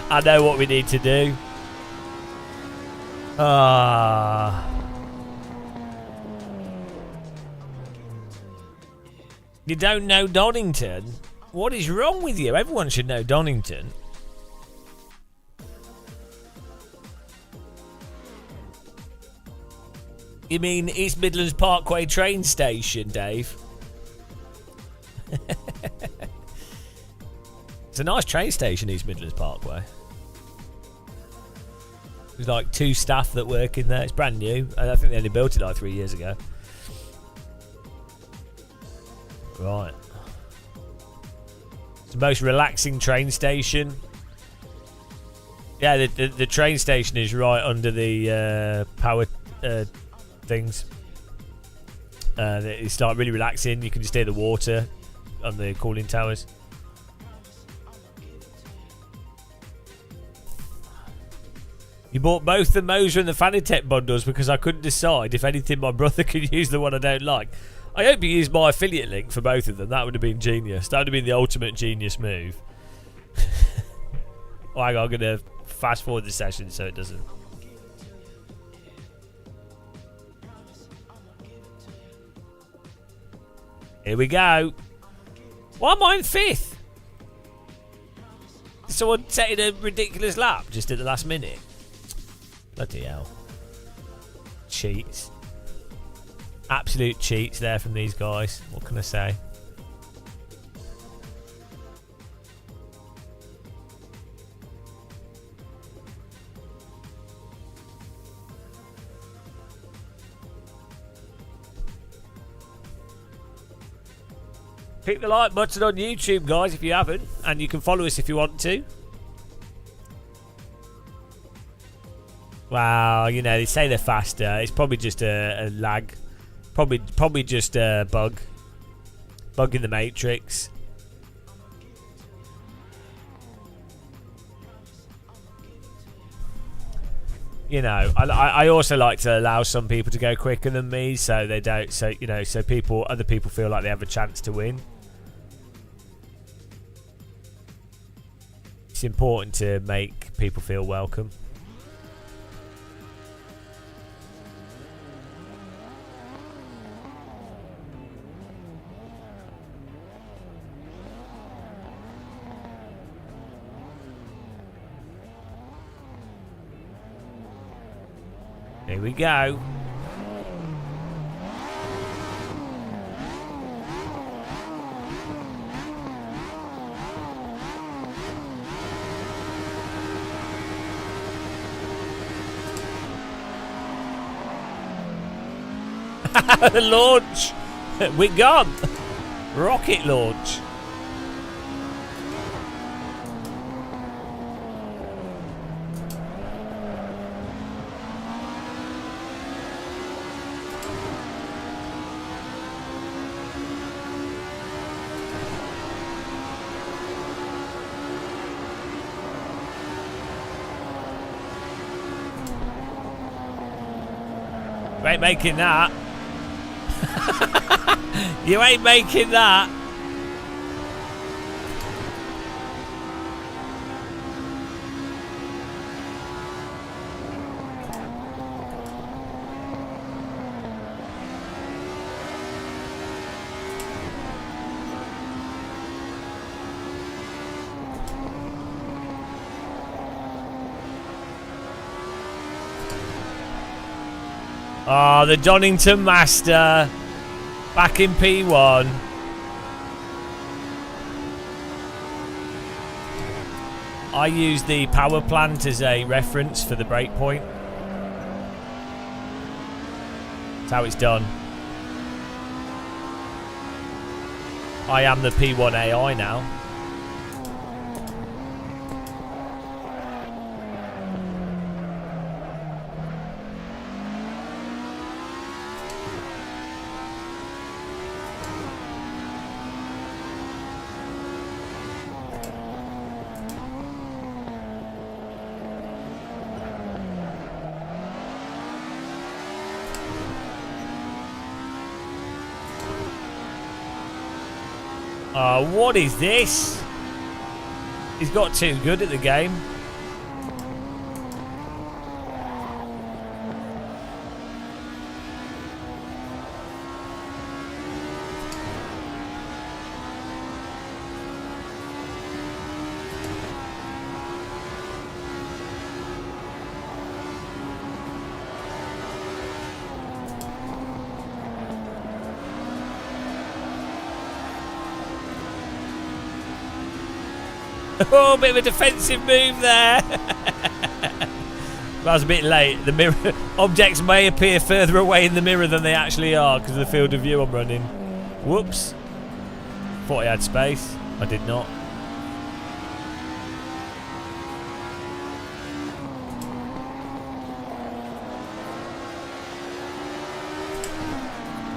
I know what we need to do. Ah. You don't know Donington? What is wrong with you? Everyone should know Donington. You mean East Midlands Parkway train station, Dave? It's a nice train station, East Midlands Parkway. There's like 2 staff that work in there. It's brand new. I think they only built it like 3 years ago. Right. It's the most relaxing train station. Yeah, the train station is right under the power things. They start really relaxing. You can just hear the water on the cooling towers. You bought both the Moser and the Fanatec bundles because I couldn't decide. If anything, my brother could use the one I don't like. I hope you used my affiliate link for both of them. That would have been genius. That would have been the ultimate genius move. Oh, hang on, I'm going to fast forward the session so it doesn't. Here we go. Why am I in 5th? Did someone set in a ridiculous lap just at the last minute? Bloody hell. Cheats. Absolute cheats there from these guys. What can I say? Click the like button on YouTube, guys, if you haven't, and you can follow us if you want to. Wow, you know, they say they're faster. It's probably just a lag. Probably just a bug in the matrix. You know, I also like to allow some people to go quicker than me, so they don't. So you know, so other people feel like they have a chance to win. It's important to make people feel welcome. Here we go. Launch! We're gone! Rocket launch! You ain't making that. You ain't making that. Oh, the Donington Master back in P1. I use the power plant as a reference for the breakpoint. That's how it's done. I am the P1 AI now. What is this? He's got too good at the game. Oh, bit of a defensive move there. I was a bit late. The mirror objects may appear further away in the mirror than they actually are because of the field of view I'm running. Whoops. Thought I had space. I did not.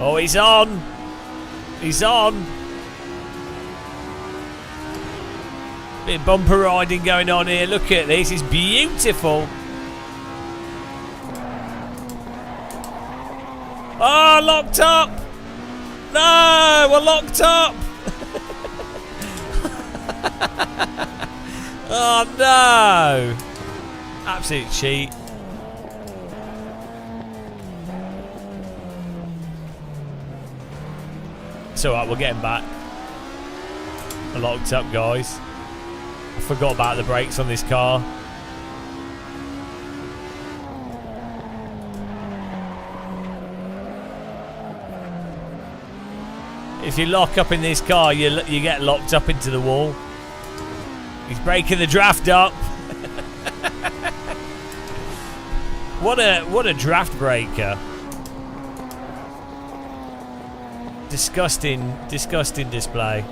Oh, he's on. He's on. Bit of bumper riding going on here. Look at this. It's beautiful. Oh, locked up. No, we're locked up. Oh, no. Absolute cheat. It's alright, we're getting back. We're locked up, guys. I forgot about the brakes on this car. If you lock up in this car, you get locked up into the wall. He's breaking the draft up. What a draft breaker. Disgusting display.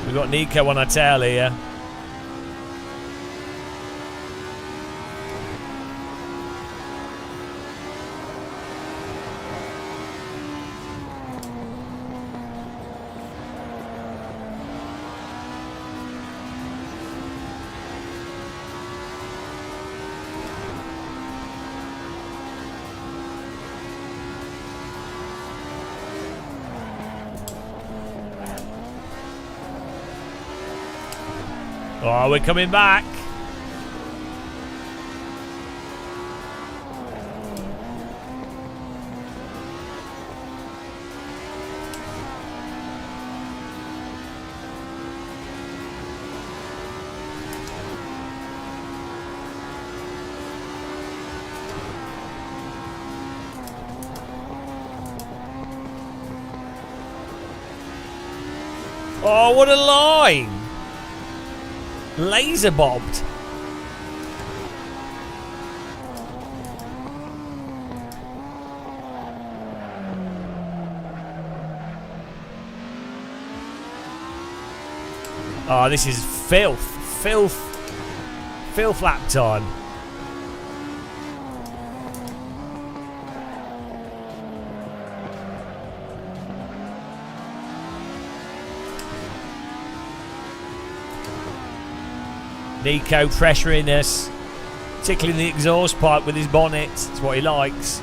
We've got Nico on our tail here. Oh, we're coming back. Oh, what a line! Laser bobbed. Oh, this is filth lap time. Nico pressuring us, tickling the exhaust pipe with his bonnet. That's what he likes.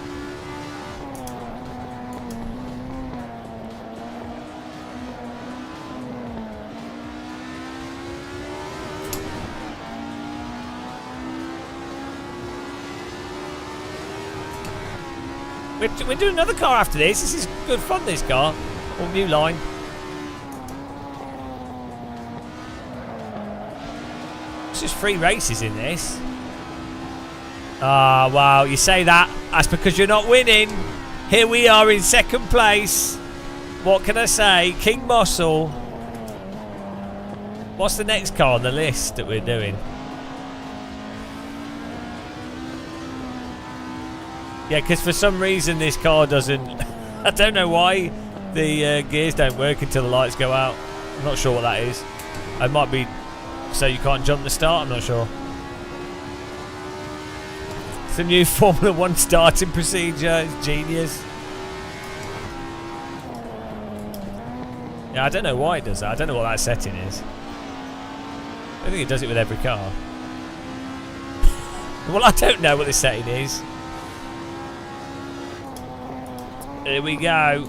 We're doing another car after this. This is good fun, this car. Or new line. Just 3 races in this. Ah, wow, you say that. That's because you're not winning. Here we are in 2nd place. What can I say? King Muscle. What's the next car on the list that we're doing? Yeah, because for some reason this car doesn't... I don't know why the gears don't work until the lights go out. I'm not sure what that is. It might be... so you can't jump the start, I'm not sure. It's a new Formula 1 starting procedure. It's genius. Yeah, I don't know why it does that. I don't know what that setting is. I think it does it with every car. Well, I don't know what this setting is. Here we go.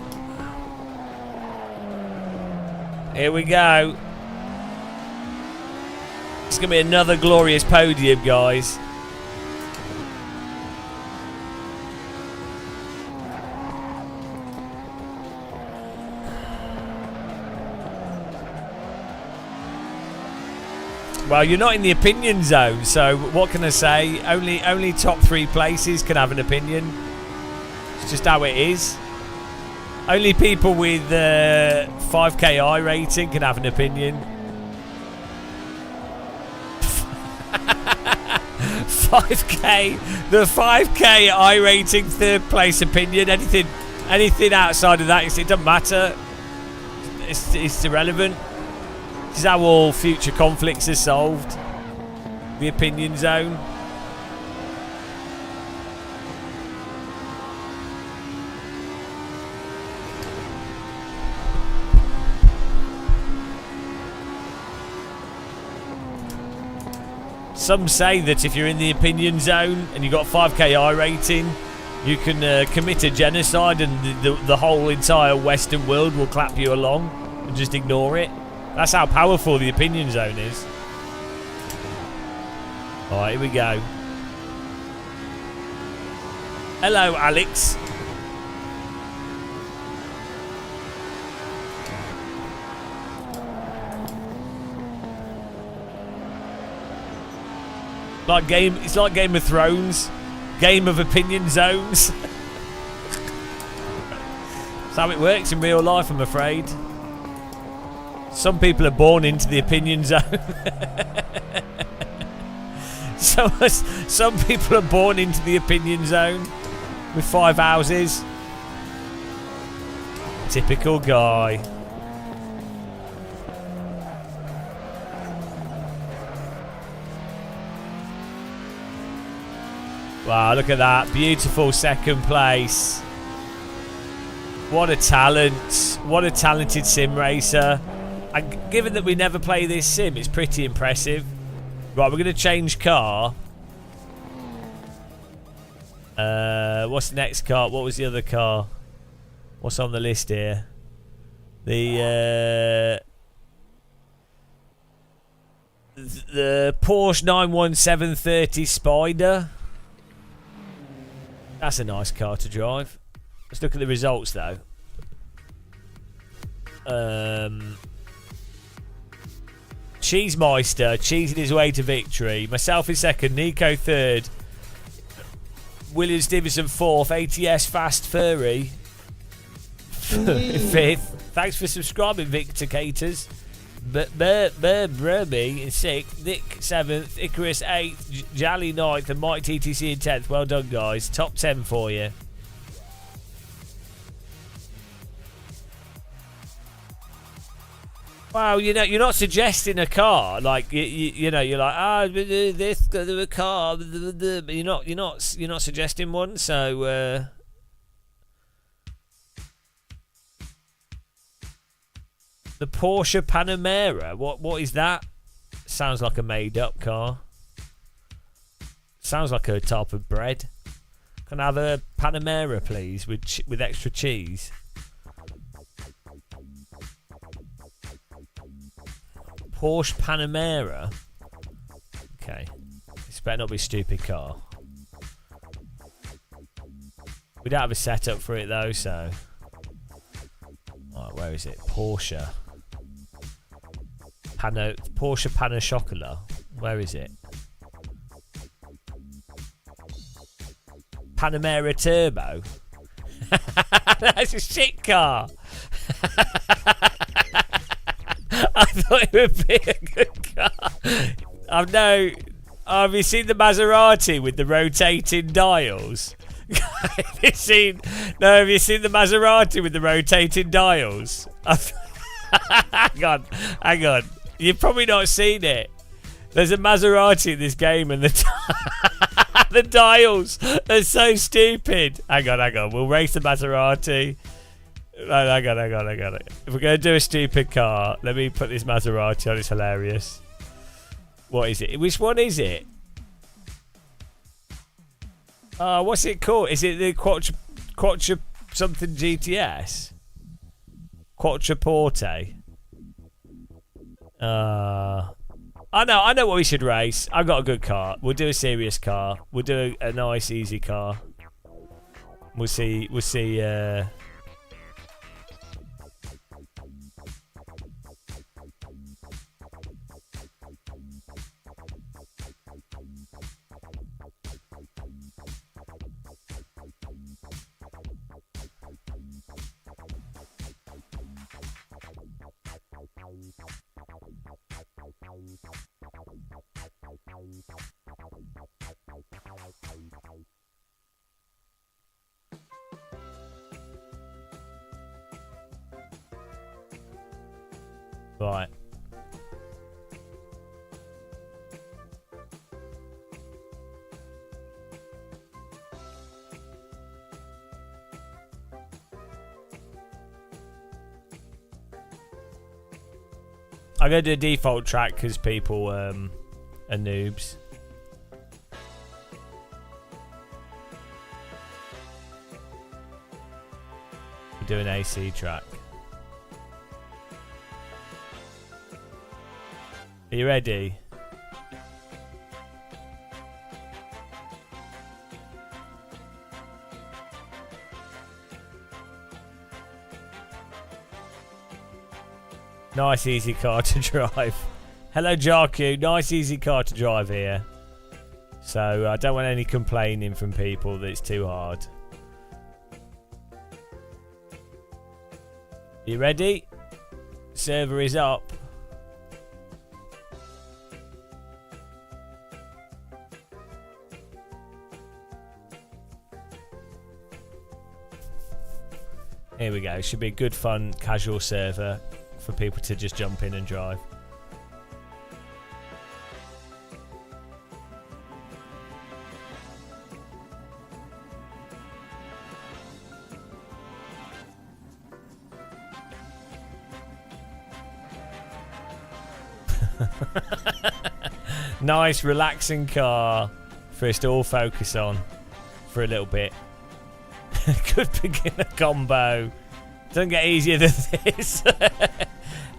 Here we go. It's going to be another glorious podium, guys. Well, you're not in the opinion zone, so what can I say? Only top 3 places can have an opinion. It's just how it is. Only people with 5KI rating can have an opinion. 5K, the 5K I rating 3rd place opinion. Anything outside of that, it doesn't matter. It's irrelevant. This is how all future conflicts are solved. The opinion zone. Some say that if you're in the opinion zone and you've got 5K I rating, you can commit a genocide and the whole entire Western world will clap you along and just ignore it. That's how powerful the opinion zone is. Alright, here we go. Hello, Alex. It's like Game of Thrones. Game of opinion zones. That's how it works in real life, I'm afraid. Some people are born into the opinion zone. Some people are born into the opinion zone with 5 houses. Typical guy. Wow, look at that. Beautiful second place. What a talent. What a talented sim racer. And given that we never play this sim, it's pretty impressive. Right, we're going to change car. What's the next car? What was the other car? What's on the list here? The Porsche 91730 Spider. That's a nice car to drive. Let's look at the results though. Cheesemeister cheesing his way to victory. Myself in second, Nico third, William Stevenson fourth, ATS Fast Furry fifth. Thanks for subscribing, Victor Caters. Burby in sixth, Nick seventh, Icarus eighth, Jolly ninth, and Mike TTC in 10th. Well done, guys. Top 10 for you. Wow, you know, you're not suggesting a car like you know, you're like this a car, but you're not suggesting one. So the Porsche Panamera. What is that? Sounds like a made-up car. Sounds like a type of bread. Can I have a Panamera, please, with extra cheese? Porsche Panamera. Okay. This better not be a stupid car. We don't have a setup for it though, so. Right, where is it? Porsche. Porsche Pana Chocolat. Where is it? Panamera Turbo. That's a shit car. I thought it would be a good car. Have you seen the Maserati with the rotating dials? Have you seen the Maserati with the rotating dials? Hang on. You've probably not seen it. There's a Maserati in this game and the dials are so stupid. Hang on. We'll race the Maserati. Hang on. If we're going to do a stupid car, let me put this Maserati on. It's hilarious. What is it? Which one is it? What's it called? Is it the Quattro something GTS? Quattroporte. I know what we should race. I've got a good car. We'll do a serious car. We'll do a nice, easy car. We'll see. Right. I'm going to do a default track because people are noobs. We'll do an AC track. Are you ready? Nice easy car to drive. Hello JarQ, nice easy car to drive here. So I don't want any complaining from people that it's too hard. You ready? Server is up. Here we go. Should be a good, fun, casual server for people to just jump in and drive. Nice, relaxing car for us to all focus on for a little bit. Good beginner combo. Doesn't get easier than this.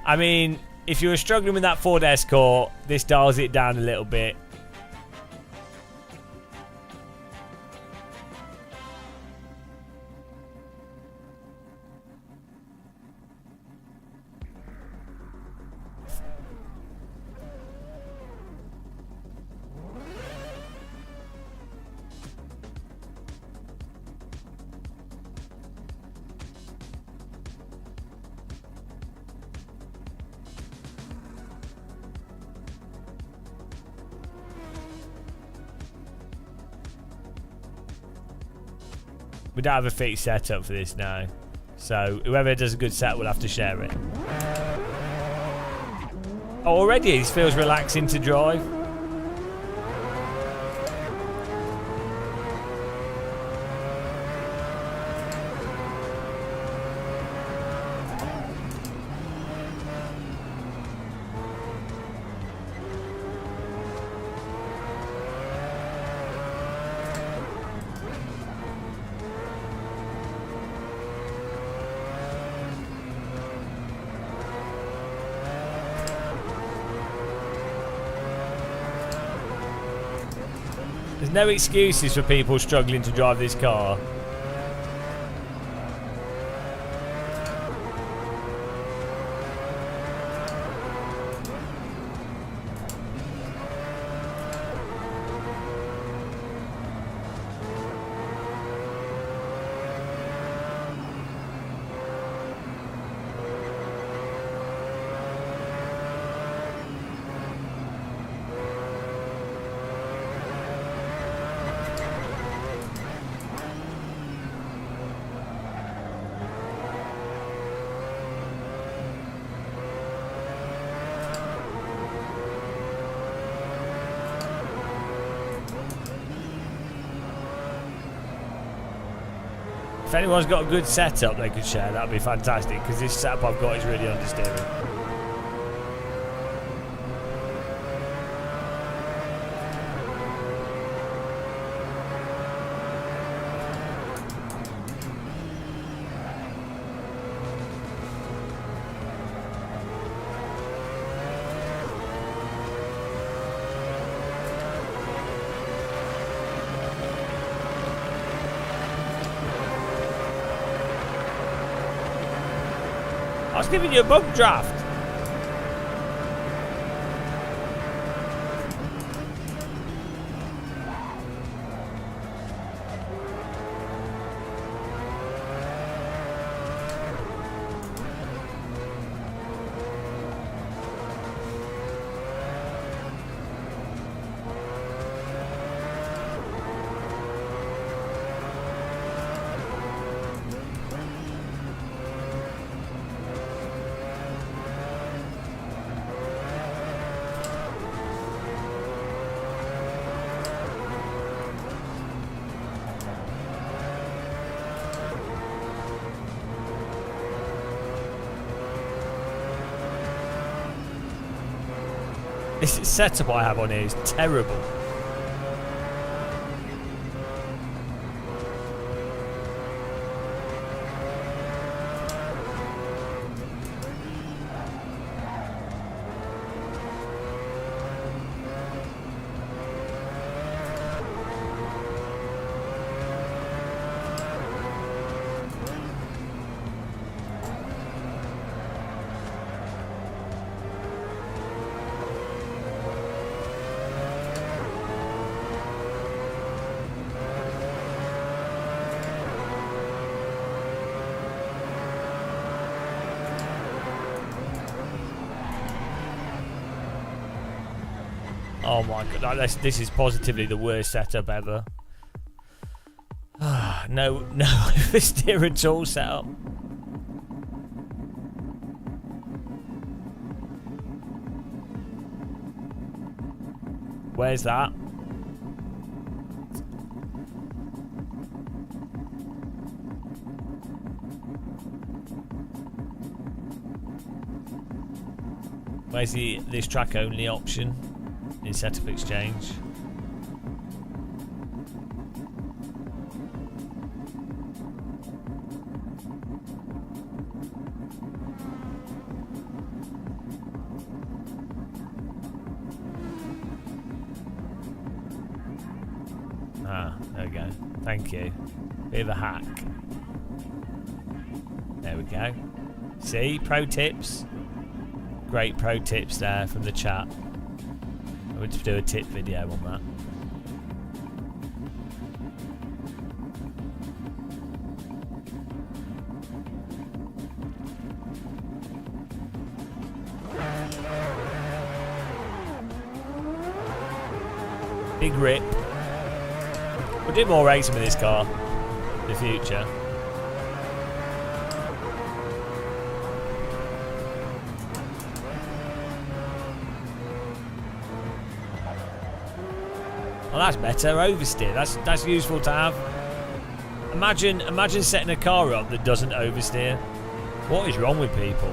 I mean, if you were struggling with that Ford Escort, this dials it down a little bit. We don't have a fixed setup for this now. So whoever does a good set will have to share it. Oh, already this feels relaxing to drive. There's no excuses for people struggling to drive this car. If anyone's got a good setup they could share, that'd be fantastic, because this setup I've got is really understeering. I was giving you a bug draft. This setup I have on here is terrible. Oh my god, this is positively the worst setup ever. No oversteer at all setup. Where's that? Where's this track only option in setup exchange? Ah, there we go. Thank you. Bit of a hack. There we go. See, pro tips. Great pro tips there from the chat. I would do a tip video on that. Big rip. We'll do more racing with this car in the future. Well, that's better. Oversteer. That's useful to have. Imagine setting a car up that doesn't oversteer. What is wrong with people?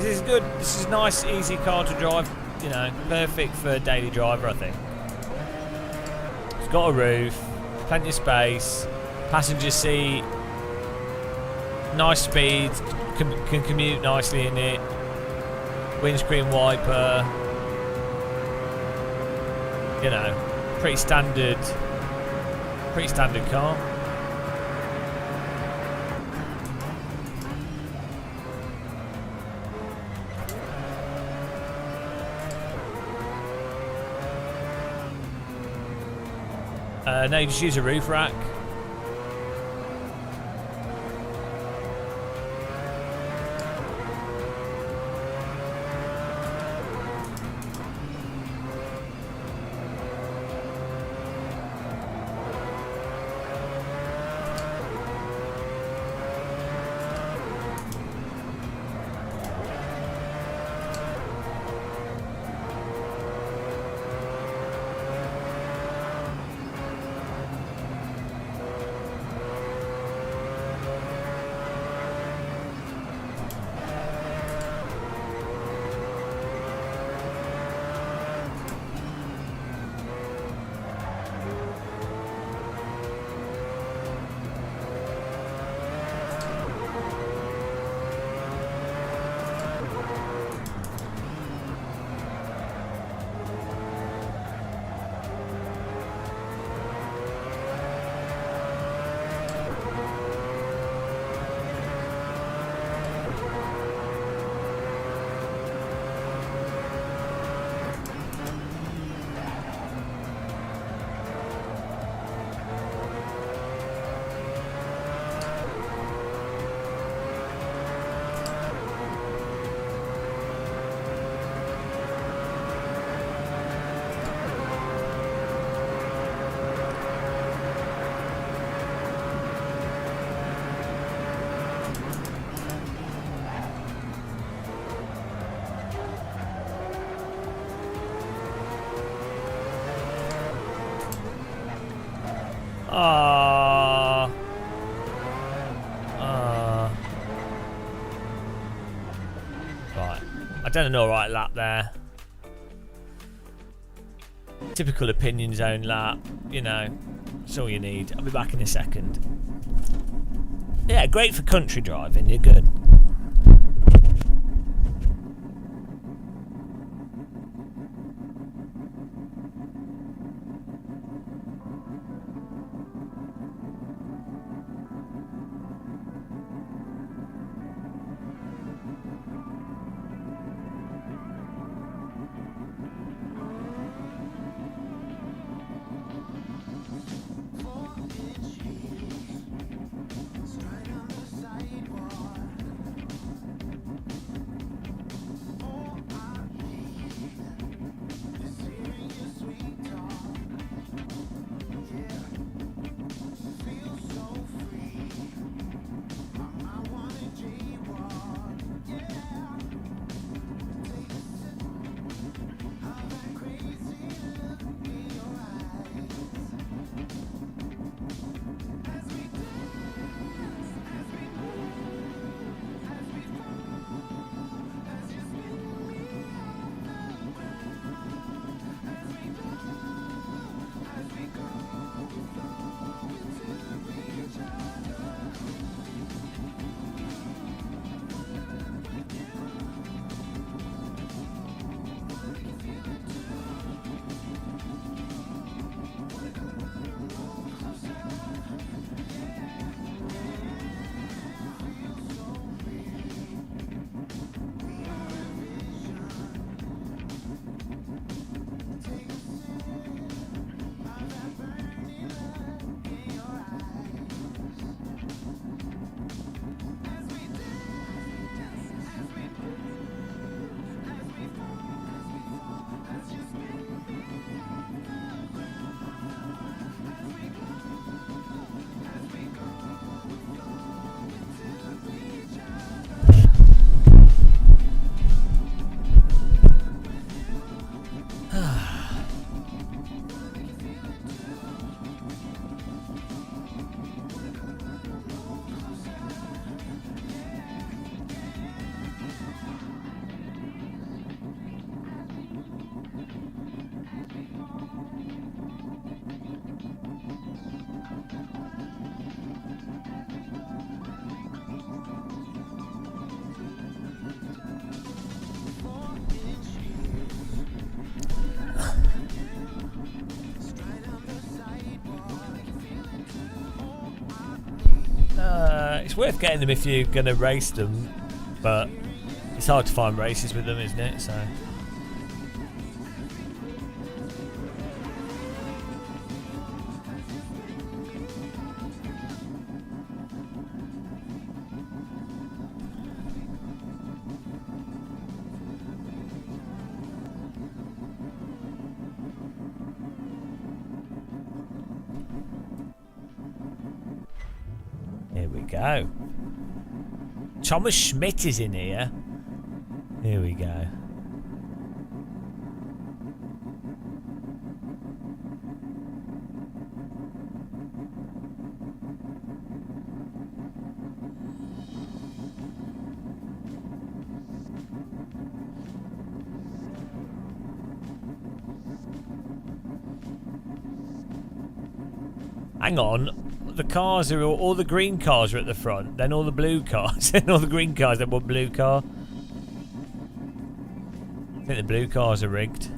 This is good. This is a nice, easy car to drive. You know, perfect for a daily driver, I think. It's got a roof, plenty of space, passenger seat, nice speeds, can commute nicely in it. Windscreen wiper. You know, pretty standard car. No, you just use a roof rack. Right. I done an alright lap there. Typical opinion zone lap. You know, that's all you need. I'll be back in a second. Yeah, great for country driving. You're good. It's worth getting them if you're going to race them, but it's hard to find races with them, isn't it? So. go. Thomas Schmidt is in here. Here we go. Hang on, the cars are all the green cars are at the front, then all the blue cars, then all the green cars, then one blue car. I think the blue cars are rigged.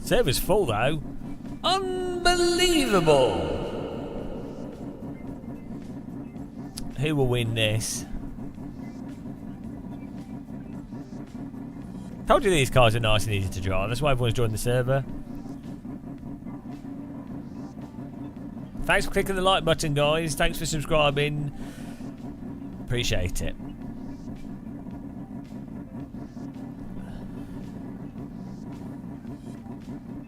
Server's full though. Unbelievable! Who will win this? Told you these cars are nice and easy to drive, that's why everyone's joined the server. Thanks for clicking the like button, guys. Thanks for subscribing. Appreciate it.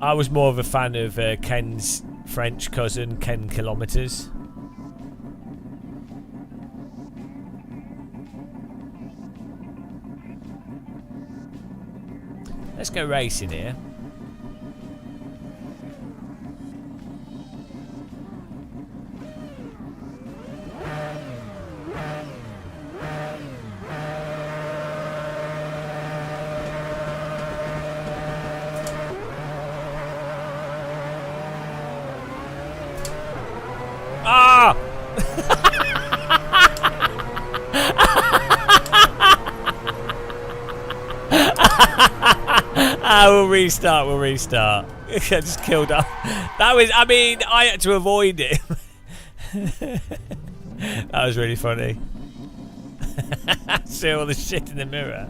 I was more of a fan of Ken's French cousin, Ken Kilometers. Let's go racing here. Ah! We'll restart, we'll restart. I just killed up. That was, I mean, I had to avoid it. That was really funny. See all the shit in the mirror.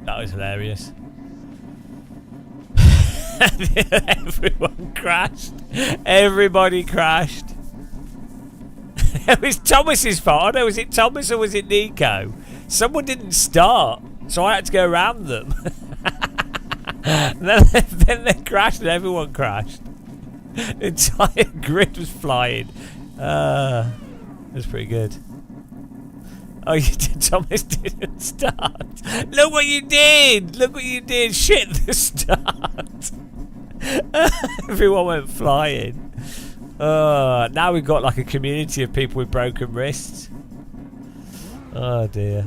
That was hilarious. Everyone crashed. Everybody crashed. It was Thomas's fault. I don't know, was it Thomas or was it Nico? Someone didn't start, so I had to go around them. then they crashed and everyone crashed. The entire grid was flying. It was pretty good. Oh, you did. Thomas didn't start. Look what you did! Look what you did! Shit the start! Everyone went flying. Now we've got like a community of people with broken wrists. Oh dear.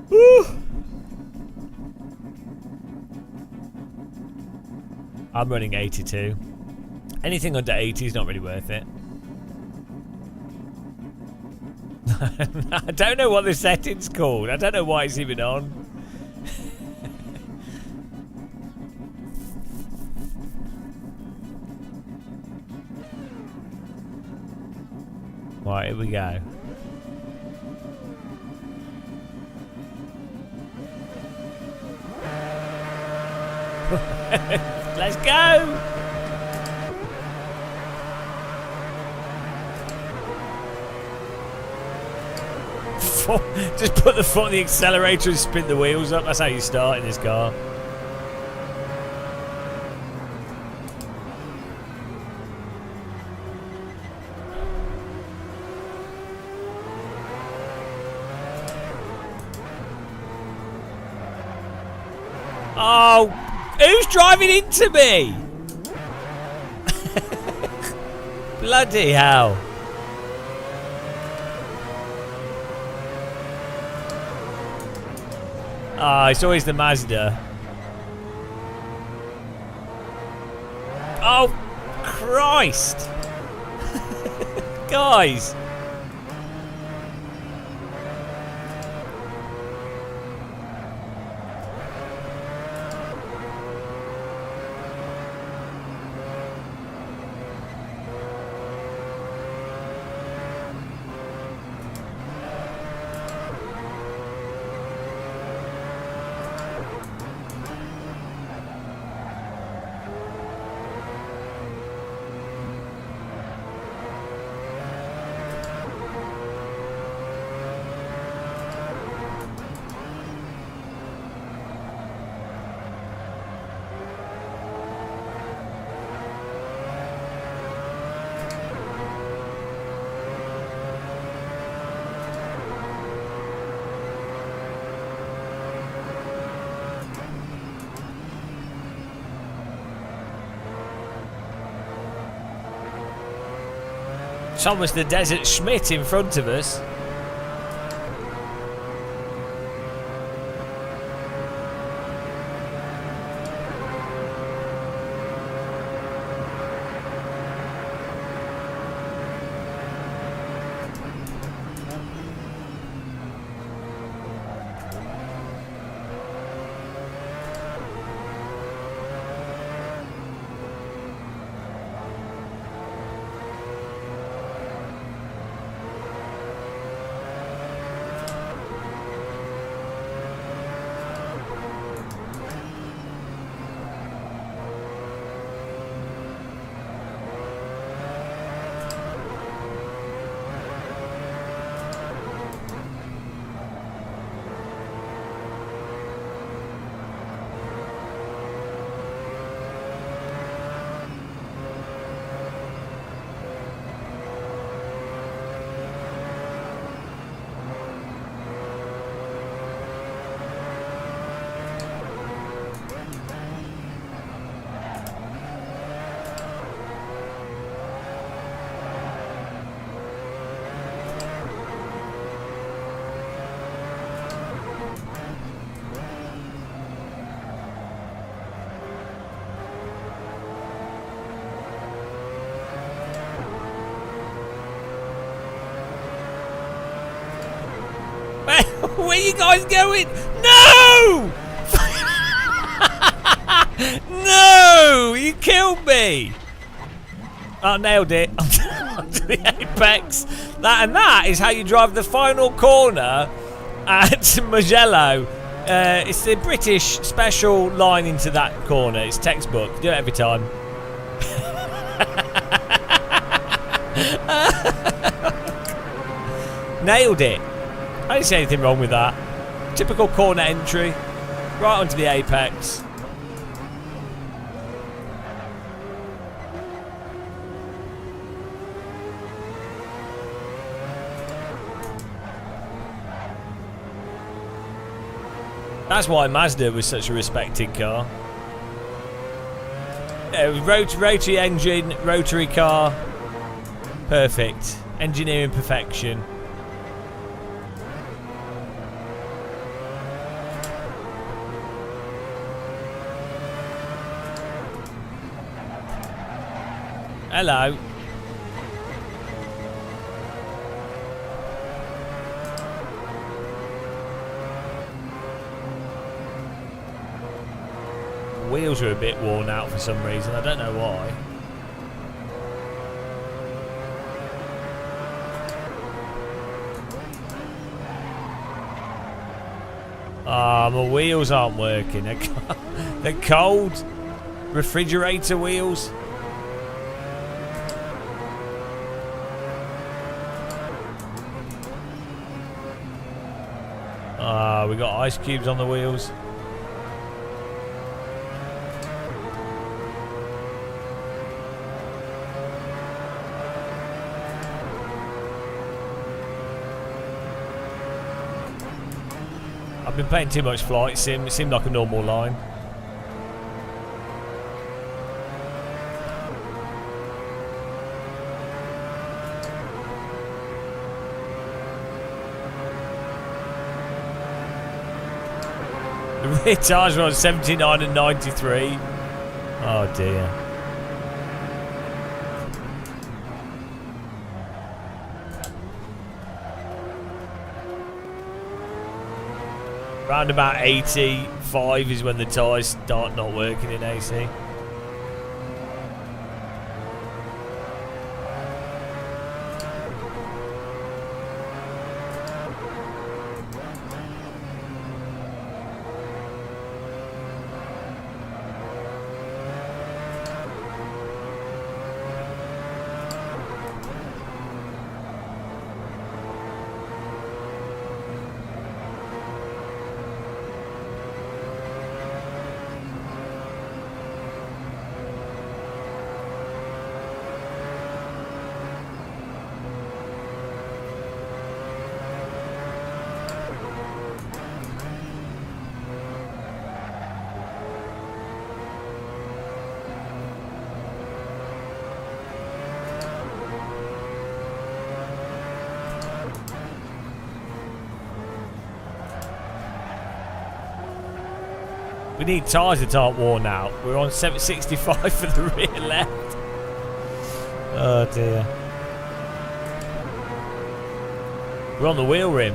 Woo! I'm running 82. Anything under 80 is not really worth it. I don't know what the setting's called. I don't know why it's even on. Right, here we go. Let's go! Just put the foot on the accelerator and spin the wheels up. That's how you start in this car. Oh, who's driving into me? Bloody hell. Ah, it's always the Mazda. Oh, Christ. Guys. Thomas the Desert Schmidt in front of us. Where are you guys going? No! No! You killed me! I nailed it. Onto the apex. That is how you drive the final corner at Mugello. It's the British special line into that corner. It's textbook. Do it every time. Nailed it. I didn't see anything wrong with that. Typical corner entry. Right onto the apex. That's why Mazda was such a respected car. Rotary engine, rotary car. Perfect. Engineering perfection. Hello. Wheels are a bit worn out for some reason. I don't know why. Ah, my wheels aren't working. They're cold. Refrigerator wheels. Ah, we got ice cubes on the wheels. I've been playing too much flight sim. It seemed like a normal line. The rear tyres were on 79 and 93. Oh dear. Round about 85 is when the tyres start not working in AC. We need tyres that aren't worn out. We're on 765 for the rear left. Oh dear. We're on the wheel rim.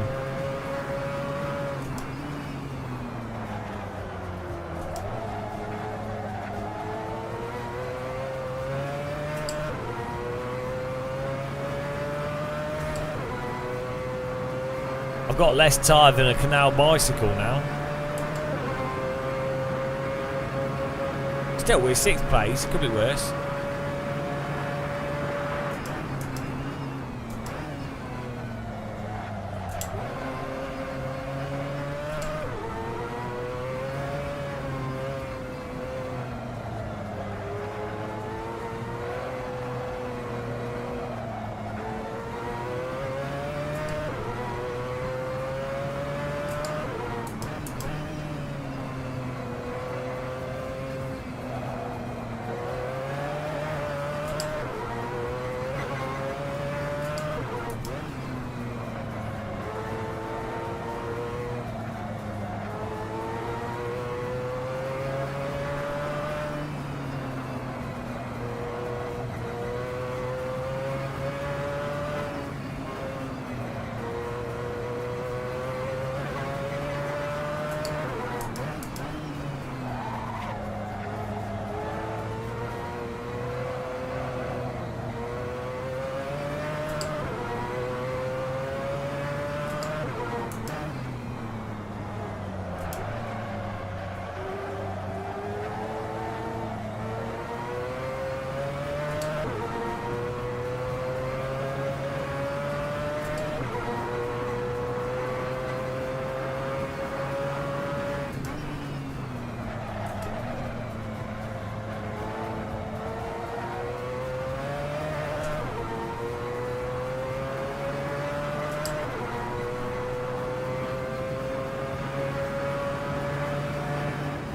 I've got less tyre than a canal bicycle now. Still, we're 6th place. Could be worse.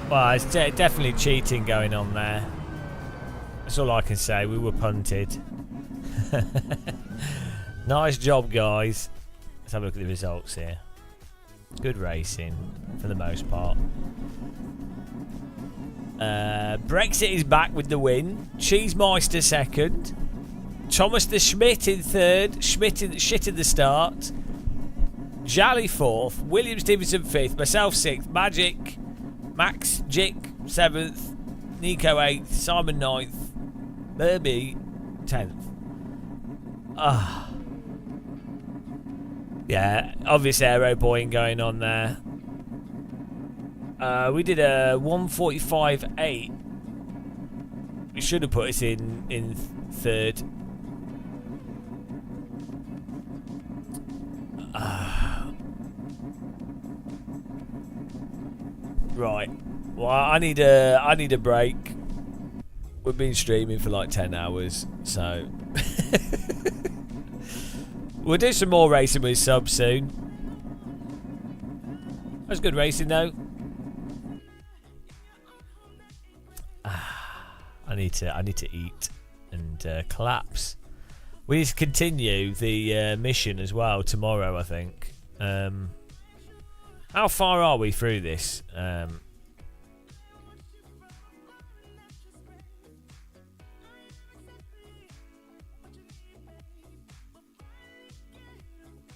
Well, it's definitely cheating going on there. That's all I can say. We were punted. Nice job, guys. Let's have a look at the results here. Good racing, for the most part. Brexit is back with the win. Cheesemeister second. Thomas the Schmidt in third. Schmidt in the start. Jolly fourth. William Stevenson fifth. Myself sixth. Magic. Max Jick 7th, Nico 8th, Simon 9th, Burby 10th. Yeah, obvious aero boying going on there. We did a 1:45.8. We should have put us in third. Right. Well, I need a break. We've been streaming for like 10 hours, so we'll do some more racing with subs soon. That was good racing though. I need to eat and collapse. We need to continue the mission as well tomorrow, I think. How far are we through this?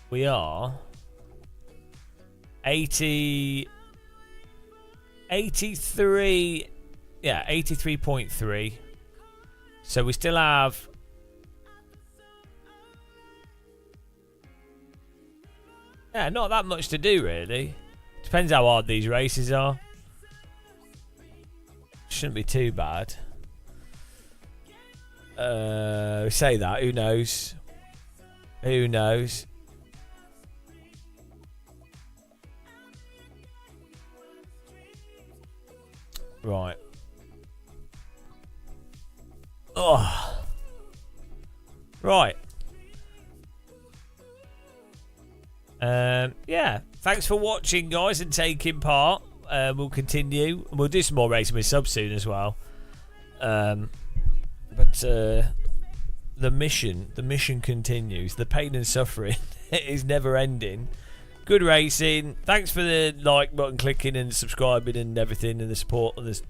We are 83, yeah, 83.3. So we still have not that much to do really. Depends how hard these races are. Shouldn't be too bad. Say that, who knows? Who knows? Right. Oh. Right. Yeah. Thanks for watching, guys, and taking part. We'll continue. We'll do some more racing with subs soon as well. But the mission continues. The pain and suffering is never ending. Good racing. Thanks for the like button clicking and subscribing and everything and the support and this,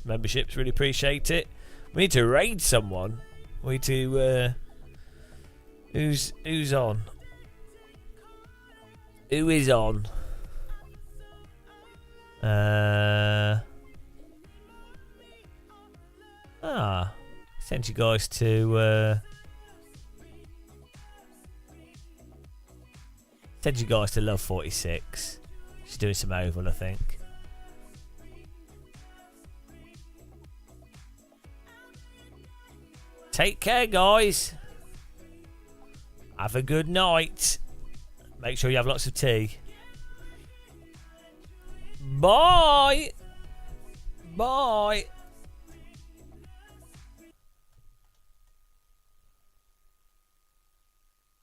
memberships. Really appreciate it. We need to raid someone. We need to. Who's on? Who is on? Send you guys to. Send you guys to Love 46. She's doing some oval, I think. Take care, guys. Have a good night. Make sure you have lots of tea. Bye. Bye.